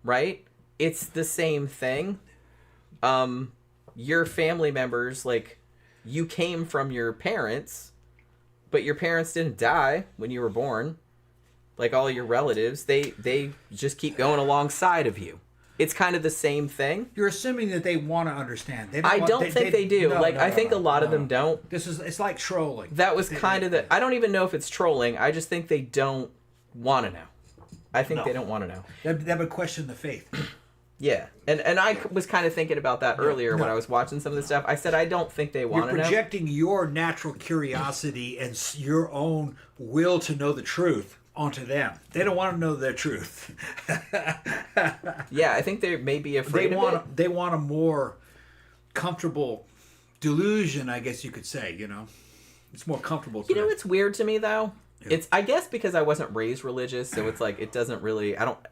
right? It's the same thing. Your family members, like, you came from your parents, but your parents didn't die when you were born. Like, all your relatives, they just keep going alongside of you. It's kind of the same thing. You're assuming that they want to understand. I don't think they do. I think a lot of them don't. It's like trolling. That was kind of the... I don't even know if it's trolling. I just think they don't want to know. I think they don't want to know. That would question the faith. Yeah. And I was kind of thinking about that earlier when I was watching some of this stuff. I said, I don't think they want to know. You're projecting your natural curiosity and your own will to know the truth onto them. They don't want to know their truth. Yeah, I think they may be afraid of it. They want a more comfortable delusion, I guess you could say, It's more comfortable to them. It's weird to me, though? Yeah. I guess because I wasn't raised religious, so it's like, I don't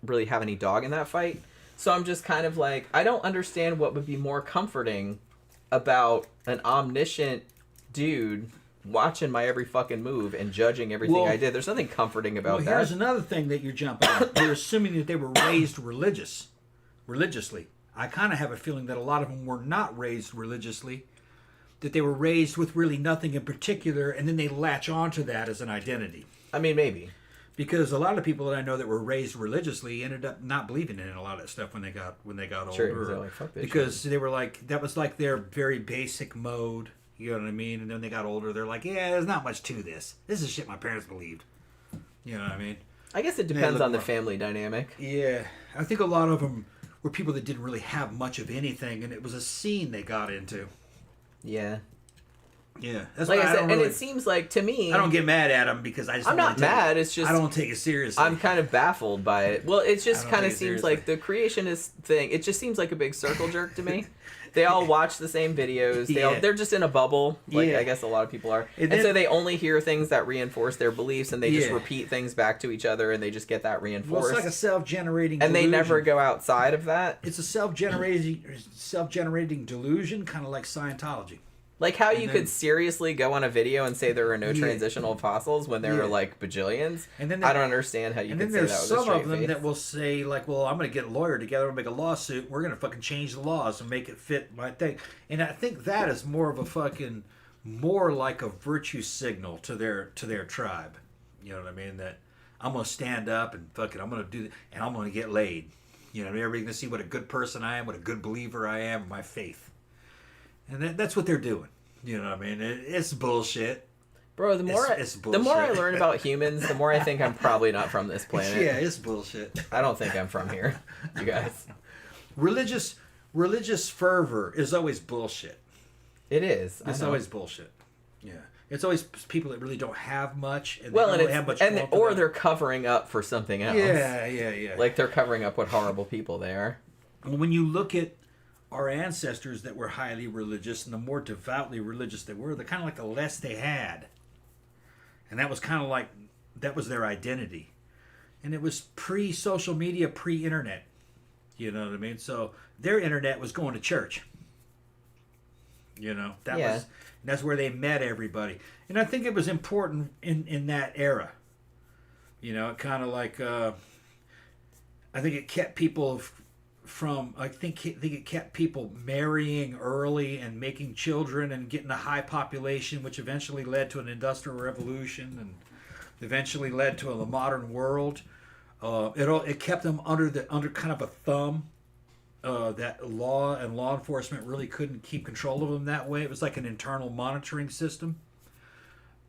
really have any dog in that fight. So I'm just kind of like, I don't understand what would be more comforting about an omniscient dude watching my every fucking move and judging everything I did. There's nothing comforting about that. Here's another thing that you're jumping on. You're assuming that they were raised religiously. I kind of have a feeling that a lot of them were not raised religiously, that they were raised with really nothing in particular, and then they latch onto that as an identity. I mean, maybe. Because a lot of people that I know that were raised religiously ended up not believing in a lot of that stuff when they got older. They're like, fuck this because shit. They were like, that was like their very basic mode. You know what I mean? And then they got older. They're like, yeah, there's not much to this. This is shit my parents believed. You know what I mean? I guess it depends on the family dynamic. Yeah. I think a lot of them were people that didn't really have much of anything, and it was a scene they got into. Yeah. Yeah. That's like why I said, and it seems like, to me... I don't get mad at them because I just I'm not mad, it's just... I don't take it seriously. I'm kind of baffled by it. Well, it just kind of seems like the creationist thing, it just seems like a big circle jerk to me. They all watch the same videos. They're just in a bubble, like I guess a lot of people are. And so they only hear things that reinforce their beliefs, and they just repeat things back to each other, and they just get that reinforced. Well, it's like a self-generating delusion. delusion. And they never go outside of that. It's a self-generating delusion, kind of like Scientology. Like how you could seriously go on a video and say there are no transitional fossils when there are like bajillions. And then I don't understand how you can say that with a straight face. And then there's some of them that will say like, well, I'm going to get a lawyer together and make a lawsuit. We're going to fucking change the laws and make it fit my thing. And I think that is more of a fucking, more like a virtue signal to their tribe. You know what I mean? That I'm going to stand up and fucking, I'm going to do, and I'm going to get laid. You know, everybody's going to see what a good person I am, what a good believer I am, my faith. And that's what they're doing. You know what I mean? It's bullshit. Bro, the more I learn about humans, the more I think I'm probably not from this planet. Yeah, it's bullshit. I don't think I'm from here, you guys. Religious fervor is always bullshit. It is. It's always bullshit. Yeah. It's always people that really don't have much, and they don't have much. Or they're covering up for something else. Yeah. Like they're covering up what horrible people they are. When you look at our ancestors that were highly religious, and the more devoutly religious they were, the kind of like the less they had, and that was kind of like that was their identity. and it was pre-social media, pre-internet. You know what I mean? So their internet was going to church. You know, that's where they met everybody. And I think it was important in that era. You know, it kind of like, I think it kept people from, I think it kept people marrying early and making children and getting a high population, which eventually led to an industrial revolution and eventually led to a modern world. It kept them under kind of a thumb. That law and law enforcement really couldn't keep control of them that way. It was like an internal monitoring system.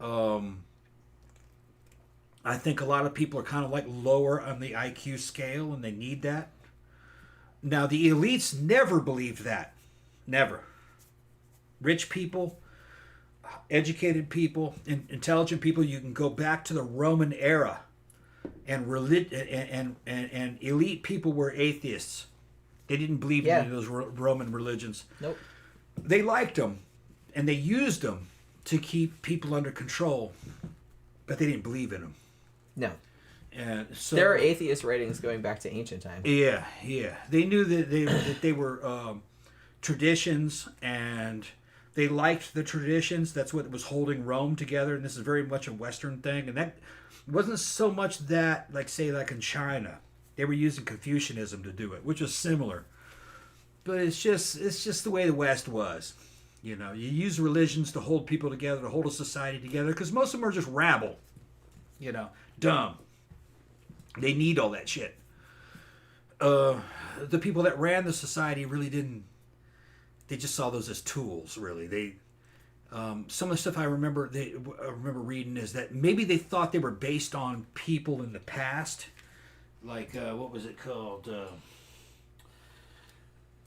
I think a lot of people are kind of like lower on the IQ scale, and they need that. Now, the elites never believed that. Never. Rich people, educated people, intelligent people, you can go back to the Roman era, and elite people were atheists. They didn't believe in any of those Roman religions. Nope. They liked them, and they used them to keep people under control, but they didn't believe in them. No. And so there are atheist writings going back to ancient times. Yeah. They knew that they were traditions, and they liked the traditions. That's what was holding Rome together, and this is very much a Western thing. And that wasn't so much that, like in China. They were using Confucianism to do it, which was similar. But it's just the way the West was. You know, you use religions to hold people together, to hold a society together, because most of them are just rabble. You know, dumb. They need all that shit. The people that ran the society really didn't. They just saw those as tools, really. Some of the stuff I remember reading is that maybe they thought they were based on people in the past. Like, what was it called?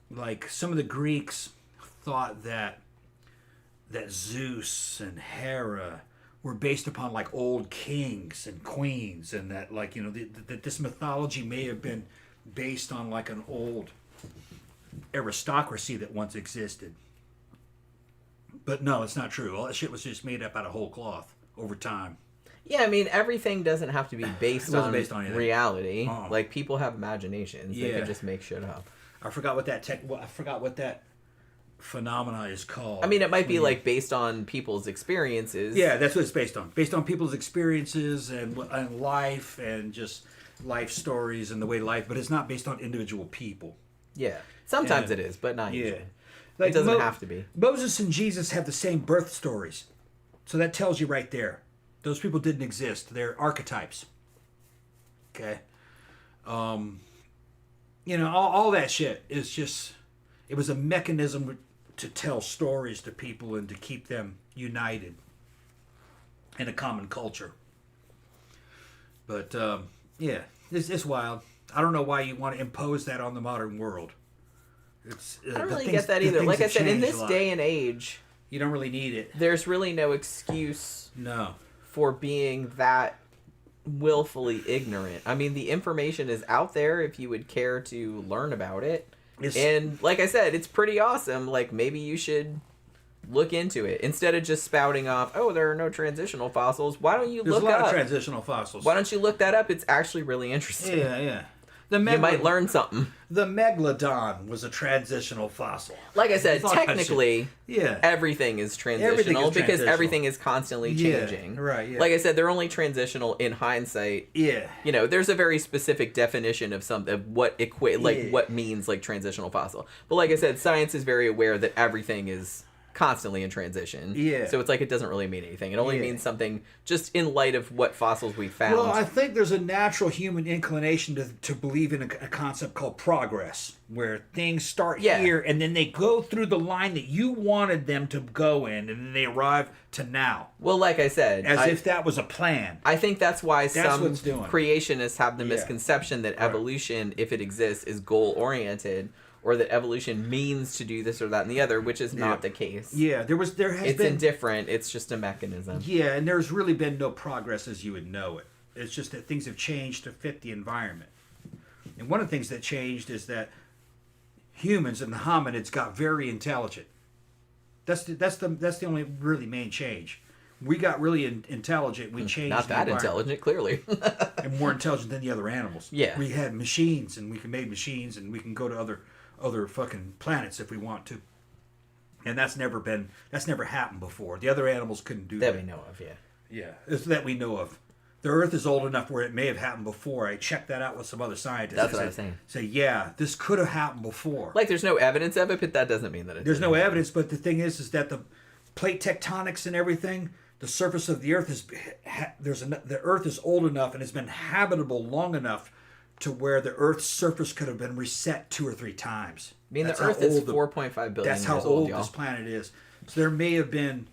Like, some of the Greeks thought that Zeus and Hera were based upon, like, old kings and queens, and that, like, you know, that this mythology may have been based on, like, an old aristocracy that once existed. But no, it's not true. All that shit was just made up out of whole cloth over time. Yeah, I mean, everything doesn't have to be based on reality. Oh. Like, people have imaginations. They can just make shit up. I forgot what that phenomena is called. I mean, it might be like based on people's experiences. Yeah, that's what it's based on. Based on people's experiences and life and just life stories and the way life. But it's not based on individual people. Yeah, sometimes it is, but not usually. Like it doesn't have to be. Moses and Jesus have the same birth stories, so that tells you right there. Those people didn't exist. They're archetypes. Okay. You know, all that shit is just, it was a mechanism to tell stories to people and to keep them united in a common culture. But, yeah, it's wild. I don't know why you want to impose that on the modern world. I don't really get that either. Like I said, in this day and age, you don't really need it. There's really no excuse. No. For being that willfully ignorant. I mean, the information is out there if you would care to learn about it. And like I said, it's pretty awesome. Like, maybe you should look into it instead of just spouting off, oh, there are no transitional fossils. Why don't you look up? There's a lot of transitional fossils. Why don't you look that up? It's actually really interesting. Yeah. You might learn something. The megalodon was a transitional fossil. Like I said, technically, everything is transitional because everything is constantly changing. Right. Like I said, they're only transitional in hindsight. Yeah. You know, there's a very specific definition of what means like transitional fossil. But like I said, science is very aware that everything is constantly in transition. Yeah. So it's like it doesn't really mean anything. It only means something just in light of what fossils we found. Well, I think there's a natural human inclination to believe in a concept called progress, where things start here and then they go through the line that you wanted them to go in, and then they arrive to now. Well, like I said, if that was a plan. I think that's why some creationists have the misconception that evolution, if it exists, is goal-oriented, or that evolution means to do this or that and the other, which is not the case. Yeah, it's indifferent. It's just a mechanism. Yeah, and there's really been no progress as you would know it. It's just that things have changed to fit the environment. And one of the things that changed is that humans and the hominids got very intelligent. That's the only really main change. We got really intelligent. We changed. Not that intelligent, clearly. And more intelligent than the other animals. Yeah. We had machines, and we can make machines, and we can go to other fucking planets if we want to. And that's never happened before. The other animals couldn't do that. That we know of, yeah. Yeah, it's that we know of. The Earth is old enough where it may have happened before. I checked that out with some other scientists. That's what I was saying. Say, yeah, this could have happened before. Like, there's no evidence of it, but that doesn't mean that it There's no evidence, but the thing is that the plate tectonics and everything, the surface of the Earth the Earth is old enough and has been habitable long enough to where the Earth's surface could have been reset 2 or 3 times. I mean, the Earth is 4.5 billion years old, That's how old this planet is. So there may have been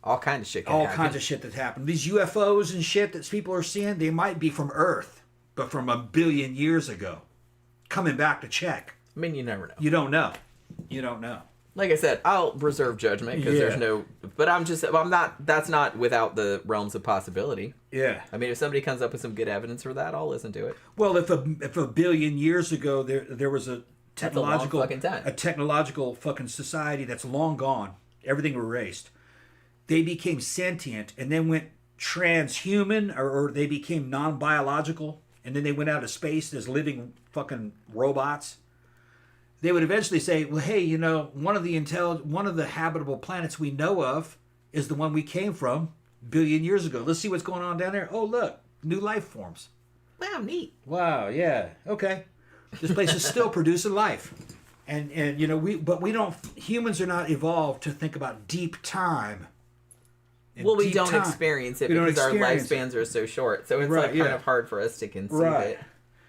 all kinds of shit. Kinds of shit that happened. These UFOs and shit that people are seeing, they might be from Earth, but from a billion years ago, coming back to check. I mean, you never know. You don't know. You don't know. Like I said, I'll reserve judgment because there's no. But I'm not. That's not without the realms of possibility. Yeah. I mean, if somebody comes up with some good evidence for that, I'll listen to it. Well, if a billion years ago there was a technological fucking society that's long gone, everything erased. They became sentient and then went transhuman, or they became non-biological, and then they went out of space as living fucking robots. They would eventually say, well, hey, one of the habitable planets we know of is the one we came from a billion years ago. Let's see what's going on down there. Oh, look, new life forms. Wow, neat. Wow, yeah, okay. This place is still producing life. And humans are not evolved to think about deep time. Well, we don't experience it because our lifespans are so short. So it's kind of hard for us to conceive it.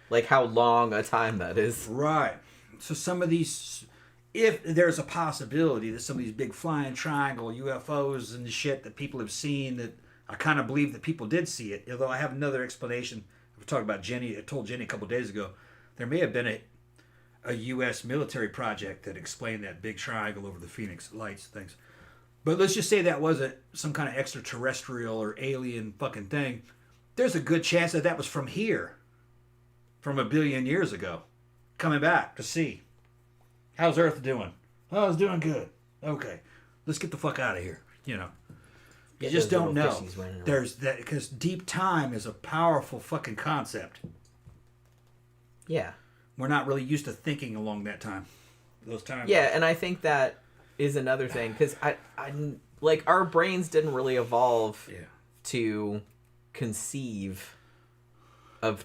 Like how long a time that is. Right. So some of these, if there's a possibility that some of these big flying triangle UFOs and shit that people have seen, that I kind of believe that people did see it. Although I have another explanation. We talked about Jenny. I told Jenny a couple days ago. There may have been a U.S. military project that explained that big triangle over the Phoenix lights things. But let's just say that wasn't some kind of extraterrestrial or alien fucking thing. There's a good chance that was from here. From a billion years ago. Coming back to see. How's Earth doing? Oh, it's doing good. Okay. Let's get the fuck out of here. You just don't know. There's that, because deep time is a powerful fucking concept. Yeah. We're not really used to thinking along that time. Those times. Yeah, and I think that is another thing, because I like our brains didn't really evolve to conceive of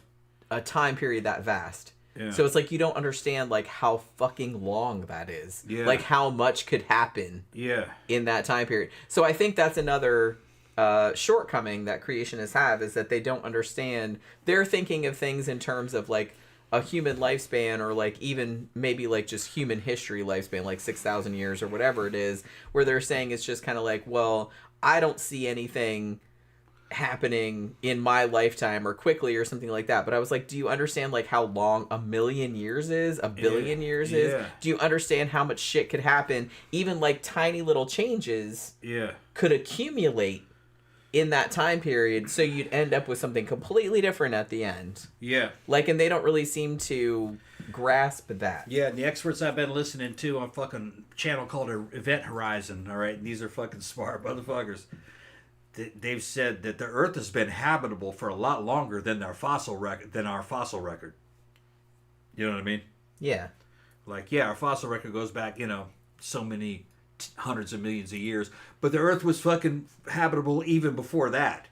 a time period that vast. Yeah. So it's like you don't understand like how fucking long that is. Yeah. Like how much could happen in that time period. So I think that's another shortcoming that creationists have, is that they don't understand. They're thinking of things in terms of like a human lifespan, or like even maybe like just human history lifespan, like 6,000 years or whatever it is, where they're saying it's just kind of like, well, I don't see anything happening in my lifetime or quickly or something like that. But I was like, do you understand like how long a million years is, a billion years is? Do you understand how much shit could happen? Even like tiny little changes could accumulate in that time period, so you'd end up with something completely different at the end. Yeah. Like, and they don't really seem to grasp that. Yeah, and the experts I've been listening to on fucking channel called Event Horizon, all right, and these are fucking smart motherfuckers. They've said that the Earth has been habitable for a lot longer than our fossil record. You know what I mean? Yeah. Like, our fossil record goes back, so many hundreds of millions of years, but the Earth was fucking habitable even before that.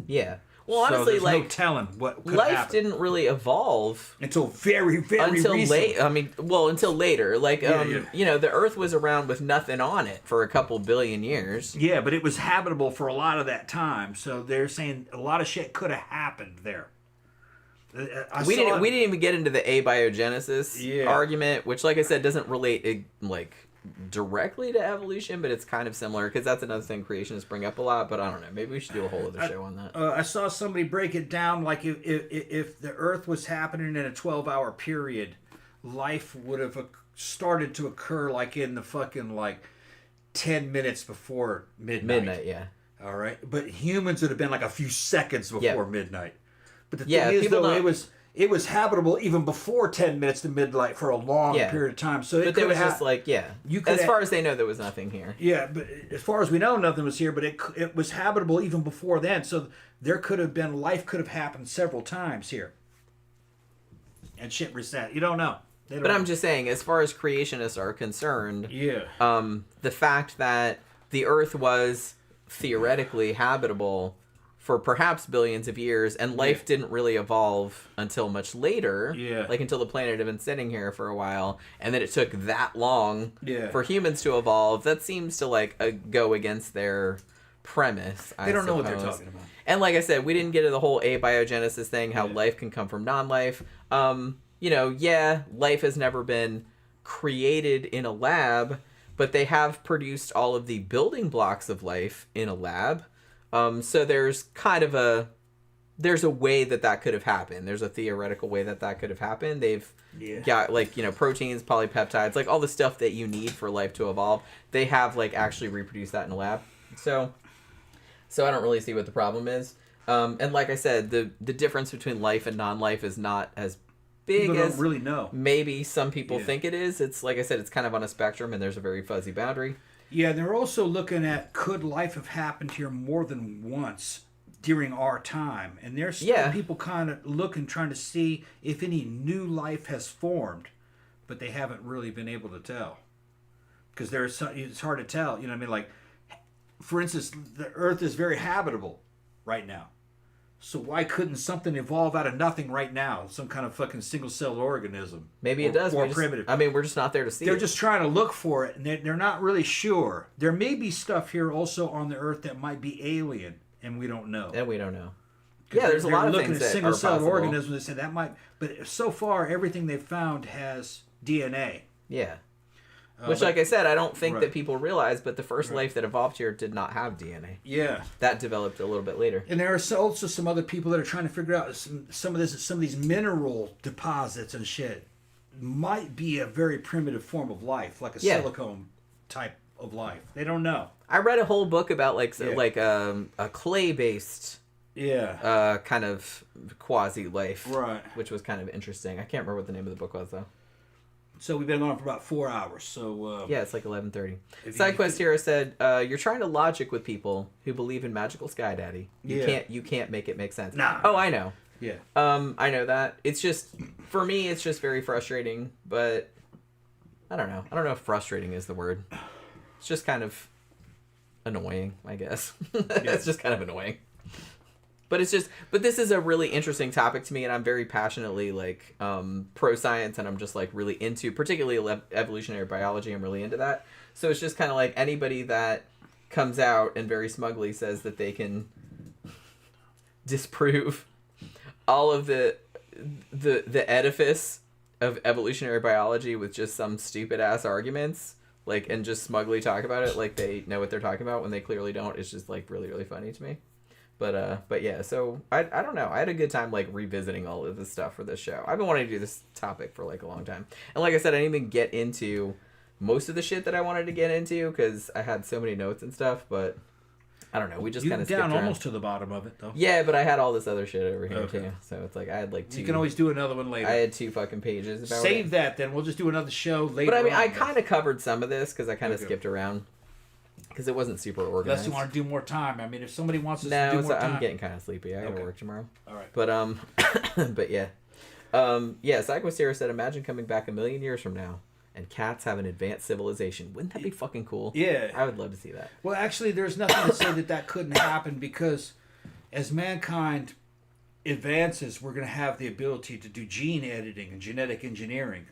Yeah. Well, honestly, so like no telling what could life happen. Didn't really evolve until very recently. Late. I mean, well, until later. Like, the Earth was around with nothing on it for a couple billion years. Yeah, but it was habitable for a lot of that time. So they're saying a lot of shit could have happened there. We didn't even get into the abiogenesis argument, which, like I said, doesn't relate directly to evolution, but it's kind of similar, because that's another thing creationists bring up a lot. But I don't know, maybe we should do a whole other show on that. I saw somebody break it down, like if the Earth was happening in a 12-hour period, life would have started to occur like in the fucking 10 minutes before midnight. All right, but humans would have been like a few seconds before midnight. But the thing is, though, it was habitable even before 10 minutes to midnight for a long period of time. So but there was just like, as far as they know, there was nothing here. Yeah, but as far as we know, nothing was here, but it was habitable even before then. So there could have been, life could have happened several times here. And shit reset. You don't know. But I'm just saying, as far as creationists are concerned, the fact that the Earth was theoretically habitable for perhaps billions of years, and life didn't really evolve until much later, like until the planet had been sitting here for a while, and that it took that long for humans to evolve, that seems to like go against their premise. They don't know what they're talking about. And like I said, we didn't get to the whole abiogenesis thing, how life can come from non-life. Life has never been created in a lab, but they have produced all of the building blocks of life in a lab. So there's kind of a way that could have happened. There's a theoretical way that could have happened. They've got proteins, polypeptides, like all the stuff that you need for life to evolve. They have actually reproduced that in a lab. So I don't really see what the problem is. And like I said, the difference between life and non-life is not as big people as don't really know. Maybe some people think it is. It's like I said, it's kind of on a spectrum, and there's a very fuzzy boundary. Yeah, they're also looking at, could life have happened here more than once during our time? And there's still people kind of looking, trying to see if any new life has formed, but they haven't really been able to tell. Because it's hard to tell, you know what I mean? Like, for instance, the Earth is very habitable right now. So why couldn't something evolve out of nothing right now? Some kind of fucking single-celled organism. Maybe it does. Or primitive. We're just not there to see it. They're just trying to look for it, and they're not really sure. There may be stuff here also on the Earth that might be alien, and we don't know. Yeah, there's a lot of things that are single-celled possible. organisms. They say that might... But so far, everything they've found has DNA. Yeah. Which, like I said, I don't think that people realize, but the first life that evolved here did not have DNA. Yeah. That developed a little bit later. And there are also some other people that are trying to figure out some of these mineral deposits and shit might be a very primitive form of life, like a silicone type of life. They don't know. I read a whole book about a clay-based kind of quasi-life. Right. Which was kind of interesting. I can't remember what the name of the book was, though. So we've been on for about 4 hours. So it's like 11:30. SideQuest Hero said, "You're trying to logic with people who believe in magical Sky Daddy. You can't make it make sense." Nah. Oh, I know. Yeah. I know that. It's just for me. It's just very frustrating. But I don't know. I don't know if frustrating is the word. It's just kind of annoying, I guess. It's just kind of annoying. But this is a really interesting topic to me, and I'm very passionately pro science, and I'm just really into particularly evolutionary biology. I'm really into that. So it's just kind of like anybody that comes out and very smugly says that they can disprove all of the edifice of evolutionary biology with just some stupid ass arguments, and just smugly talk about it like they know what they're talking about when they clearly don't. It's just really, really funny to me. But yeah, so I don't know. I had a good time revisiting all of this stuff for this show. I've been wanting to do this topic for a long time. And like I said, I didn't even get into most of the shit that I wanted to get into because I had so many notes and stuff, but I don't know. We just kind of down almost to the bottom of it, though. Yeah, but I had all this other shit over here too. So it's I had 2. You can always do another one later. I had 2 fucking pages about Save it. that, then. We'll just do another show later. But I kind of covered some of this because I kind of skipped around. Because it wasn't super organized. Unless you want to do more time. I mean, if somebody wants us to do more time. I'm getting kind of sleepy. I gotta work tomorrow. All right. But yeah. SideQuest Hero said, imagine coming back 1,000,000 years from now and cats have an advanced civilization. Wouldn't that be fucking cool? Yeah. I would love to see that. Well, actually, there's nothing to say that couldn't happen because as mankind advances, we're going to have the ability to do gene editing and genetic engineering.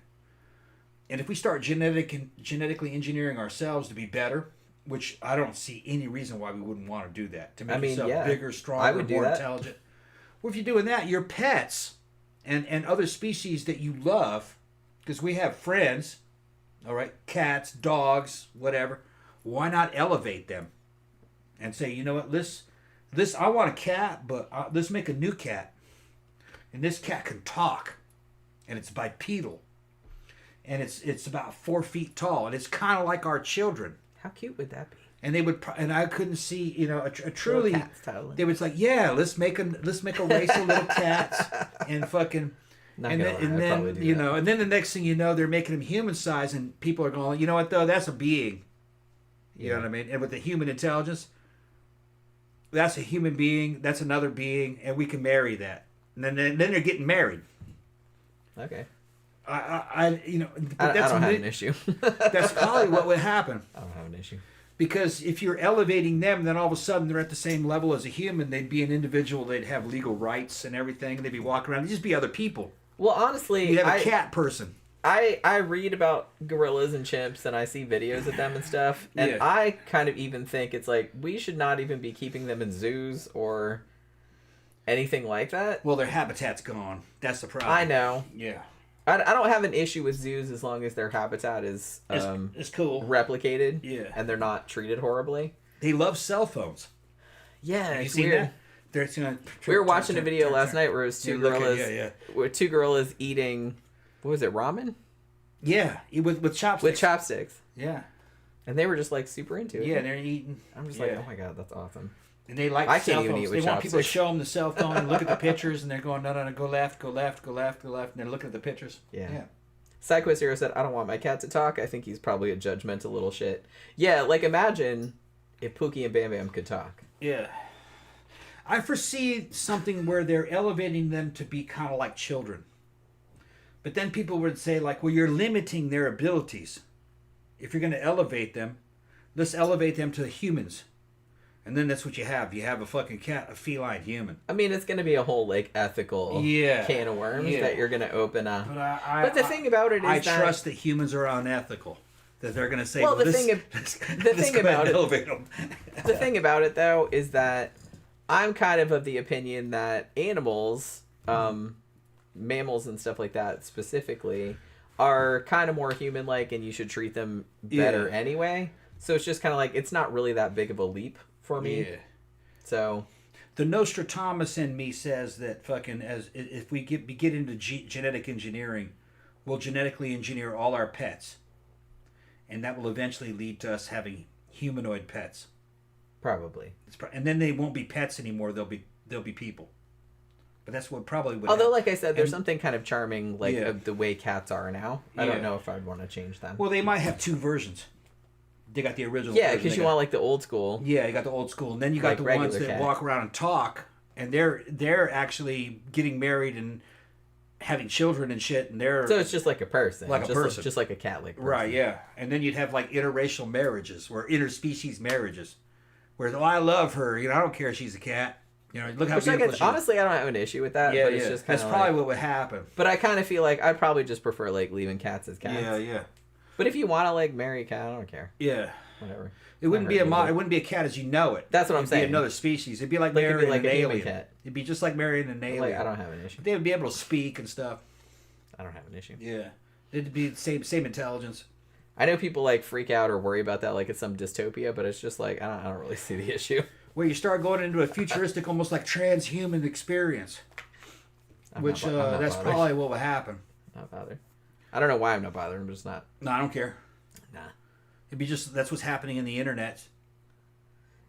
And if we start genetically engineering ourselves to be better, which I don't see any reason why we wouldn't want to do that. To make yourself bigger, stronger, more intelligent. Well, if you're doing that, your pets and other species that you love, because we have friends, all right, cats, dogs, whatever, why not elevate them and say, you know what, I want a cat, but let's make a new cat. And this cat can talk, and it's bipedal, and it's about 4 feet tall, and it's kind of like our children. How cute would that be? And they would, and I couldn't see, a truly. They would like, yeah, let's make a race of little cats, and fucking, Not and gonna then, lie, I'd probably do you that. know, and then the next thing you know, they're making them human size, and people are going, you know what though, that's a being. You know what I mean? And with the human intelligence, that's a human being, that's another being, and we can marry that. And then they're getting married. Okay. You know, I that's don't have an issue. that's probably what would happen. I don't have an issue. Because if you're elevating them, then all of a sudden they're at the same level as a human. They'd be an individual. They'd have legal rights and everything. They'd be walking around. They'd just be other people. Well, honestly, You'd have a cat person. I read about gorillas and chimps, and I see videos of them and stuff, and Yeah. I kind of even think it's like we should not even be keeping them in zoos or anything like that. Well, their habitat's gone. That's the problem. I know. Yeah. I don't have an issue with zoos as long as their habitat is It's cool. replicated. Yeah. And they're not treated horribly. They love cell phones. Yeah, Have you it's seen weird. that? There's, We were watching a video last night where it was two gorillas. Yeah. With two gorillas eating, what was it, ramen? Yeah, with chopsticks. With chopsticks. Yeah. And they were just like super into it. Yeah, they're eating. I'm just like, oh my god, that's awesome. And they like I cell can't even phones. eat with They want people to chopsticks. show them the cell phone and look at the pictures, and they're going, no, go left, go left, go left, go left, and they're looking at the pictures. Yeah. Sidequest Hero said, I don't want my cat to talk. I think he's probably a judgmental little shit. Yeah, like imagine if Pookie and Bam Bam could talk. Yeah. I foresee something where they're elevating them to be kind of like children. But then people would say, like, well, you're limiting their abilities. If you're going to elevate them, let's elevate them to humans. And then that's what you have. You have a fucking cat, a feline human. I mean, it's going to be a whole, like, ethical can of worms that you're going to open up. But the thing about it is I that... trust that humans are unethical. That they're going to say, Well, the let's thing about it... elevate them. The thing about it, though, is that I'm kind of the opinion that animals, mammals and stuff like that specifically, are kind of more human-like, and you should treat them better anyway. So it's just kind of like, it's not really that big of a leap for me. Yeah. So... The Nostradamus in me says that fucking, as if we get into genetic engineering, we'll genetically engineer all our pets. And that will eventually lead to us having humanoid pets. Probably. And then they won't be pets anymore. They'll be people. But that's what probably would Although, happen. like I said, there's something kind of charming, like, of the way cats are now. I Yeah. don't know if I'd want to change them. Well, they might have two versions. They got the original Yeah, version. because They you got- want, like, the old school. Yeah, you got the old school. And then you got Like the regular ones that cats. walk around and talk. And they're actually getting married and having children and shit. And they're... So it's just like a person. Like a person. Just like a cat-like person. Right, yeah. And then you'd have like interracial marriages, or interspecies marriages, where, oh, I love her, I don't care if she's a cat. Look how Which, I beautiful guess, she is. honestly, I don't have an issue with that. Yeah, but it's yeah. just kind That's of probably what would happen. But I kind of feel like I'd probably just prefer, like, leaving cats as cats. Yeah, yeah. But if you want to, like, marry a cat, I don't care. Yeah. Whatever. It wouldn't be it wouldn't be a cat as you know it. That's what I'm It'd saying. be another species. It'd be like Like, it'd be marrying like an a human alien. cat. It'd be just like marrying an alien. Like, I don't have an issue. They would be able to speak and stuff. I don't have an issue. Yeah. It'd be the same intelligence. I know people, like, freak out or worry about that like it's some dystopia, but it's just like, I don't really see the issue. Where you start going into a futuristic, almost like transhuman experience. I'm Which, not that's bothered. probably what would happen. Not bothered. I don't know why I'm not bothered. I'm just not. No, I don't care. Nah. It'd be just, that's what's happening in the internet.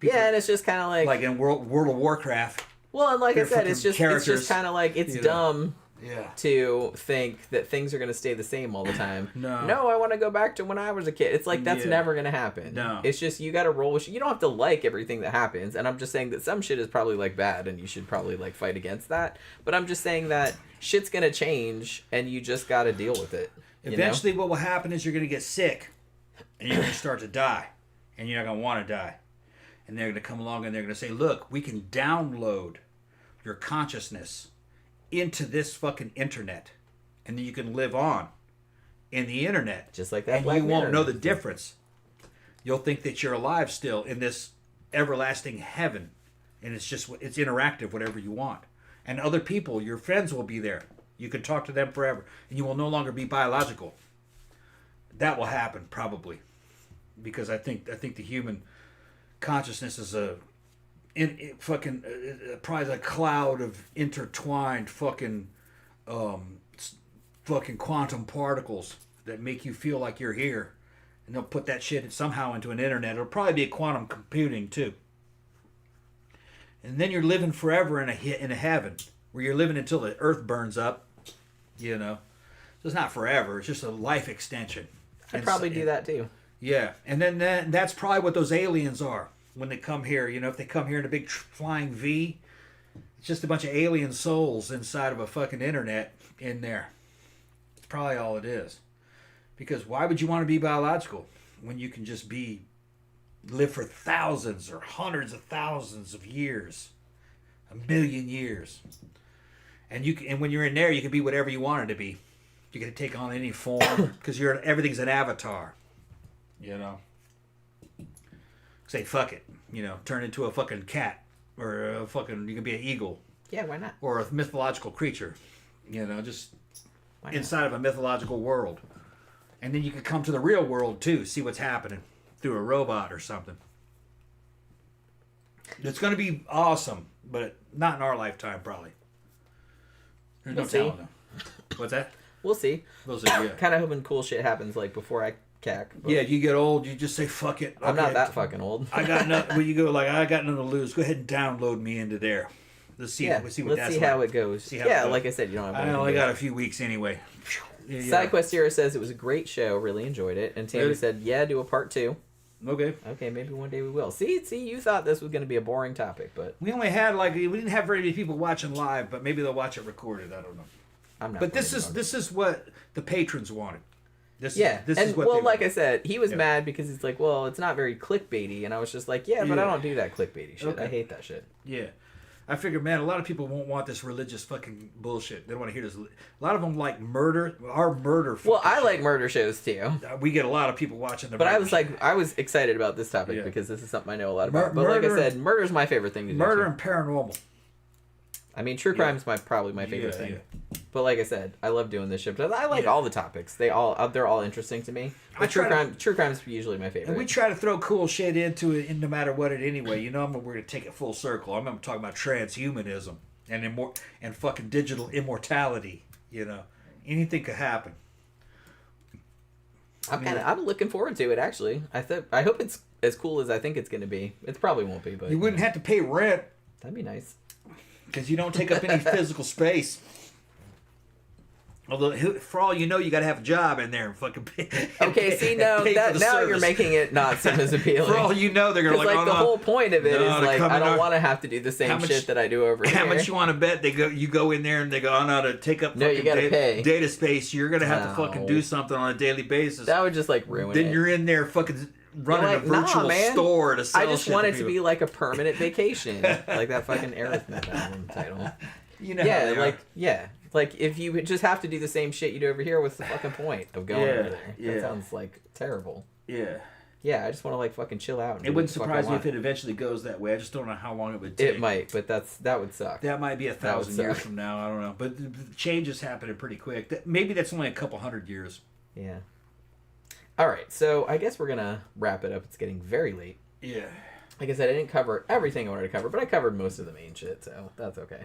Yeah, and it's just kind of like in World of Warcraft. well, and like I they're said, it's fucking just characters, kind of like it's you know. dumb Yeah. to think that things are going to stay the same all the time. No. I want to go back to when I was a kid. It's like that's Yeah. never going to happen. No. It's just you got to roll with. You don't have to like everything that happens, and I'm just saying that some shit is probably like bad, and you should probably like fight against that. But I'm just saying that shit's going to change, and you just got to deal with it. Eventually, what will happen is you're going to get sick, and you're going to start to die, and you're not going to want to die. And they're going to come along and they're going to say, look, we can download your consciousness into this fucking internet. And then you can live on in the internet. Just like that And Black you won't Mirror. know the difference. You'll think that you're alive still in this everlasting heaven. And it's interactive, whatever you want. And other people, your friends will be there. You can talk to them forever. And you will no longer be biological. That will happen, probably. Because I think the human consciousness is probably a cloud of intertwined fucking quantum particles that make you feel like you're here, and they'll put that shit somehow into an internet. It'll probably be a quantum computing too, and then you're living forever in a heaven where you're living until the earth burns up, you know. So it's not forever. It's just a life extension. I'd probably do that too. Yeah, and then that's probably what those aliens are when they come here. You know, if they come here in a big flying V, it's just a bunch of alien souls inside of a fucking internet in there. It's probably all it is. Because why would you want to be biological when you can just live for thousands or hundreds of thousands of years, a million years, and when you're in there, you can be whatever you wanted to be. You can take on any form because everything's an avatar. You know, say fuck it. You know, turn into a fucking cat or a fucking. You can be an eagle. Yeah, why not? Or a mythological creature. You know, just inside of a mythological world. And then you can come to the real world too, see what's happening through a robot or something. It's going to be awesome, but not in our lifetime, probably. There's no telling them. What's that? We'll see. We'll see. Yeah. Kind of hoping cool shit happens like before I cack. Yeah, you get old, you just say fuck it. I'm not that fucking old. I got nothing. When you go like I got nothing to lose, go ahead and download me into there. Let's see. Yeah, let's see how it goes. Like I said, you don't have. I only got a few weeks anyway. Yeah. SideQuest Era says it was a great show. Really enjoyed it. And Tammy said, "Yeah, do a part 2." Okay, maybe one day we will. See, you thought this was going to be a boring topic, but we only had we didn't have very many people watching live, but maybe they'll watch it recorded. I don't know. I'm not. But this is what the patrons wanted. This is what well, like I said, he was mad because it's like, well, it's not very clickbaitty, and I was just like, but I don't do that clickbaity shit. Okay. I hate that shit. Yeah. I figured, man, a lot of people won't want this religious fucking bullshit. They don't want to hear this. A lot of them like murder. Our murder. Well, I like murder shows too. We get a lot of people watching the. But I was excited about this topic because this is something I know a lot about. But like I said, murder's my favorite thing to do. Murder and paranormal. I mean, true crime's probably my favorite thing. Yeah. But like I said, I love doing this shit. But I like all the topics. They're all interesting to me. But true crime's usually my favorite. And we try to throw cool shit into it, no matter what it anyway. You know, we're gonna take it full circle. I'm gonna talk about transhumanism and fucking digital immortality. You know, anything could happen. I'm looking forward to it. Actually, I hope it's as cool as I think it's gonna be. It probably won't be, but you wouldn't have to pay rent. That'd be nice. Because you don't take up any physical space. Although, for all you know, you got to have a job in there and fucking pay. Okay, see, now you're making it not seem as appealing. For all you know, they're going to the whole point of it is like, I don't want to have to do the same shit that I do over here. How much you want to bet? You go in there and they go, oh no, to take up you gotta pay. Data space, you're going to have to fucking do something on a daily basis. That would just like ruin it. Then you're in there fucking running a virtual store to sell shit. I just want it to be like a permanent vacation. Like that fucking Aerosmith album title. You know how they are. Like, if you just have to do the same shit you do over here, what's the fucking point of going over there? That sounds, like, terrible. Yeah. Yeah, I just want to, like, fucking chill out. It wouldn't surprise me if it eventually goes that way. I just don't know how long it would take. It might, but that would suck. That might be 1,000 years from now. I don't know. But the change is happening pretty quick. Maybe that's only a couple hundred years. Yeah. All right, so I guess we're going to wrap it up. It's getting very late. Yeah. Like I said, I didn't cover everything I wanted to cover, but I covered most of the main shit, so that's okay.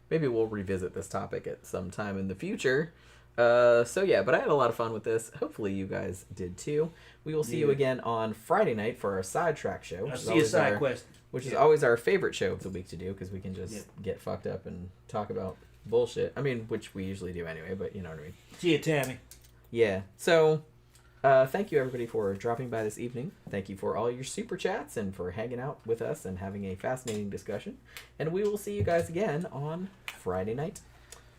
Maybe we'll revisit this topic at some time in the future. So yeah, but I had a lot of fun with this. Hopefully you guys did too. We will see you again on Friday night for our sidetrack show. Which is always our favorite show of the week to do, because we can just get fucked up and talk about bullshit. I mean, which we usually do anyway, but you know what I mean. See you, Tammy. Yeah. So, thank you everybody for dropping by this evening. Thank you for all your super chats and for hanging out with us and having a fascinating discussion. And we will see you guys again on Friday night.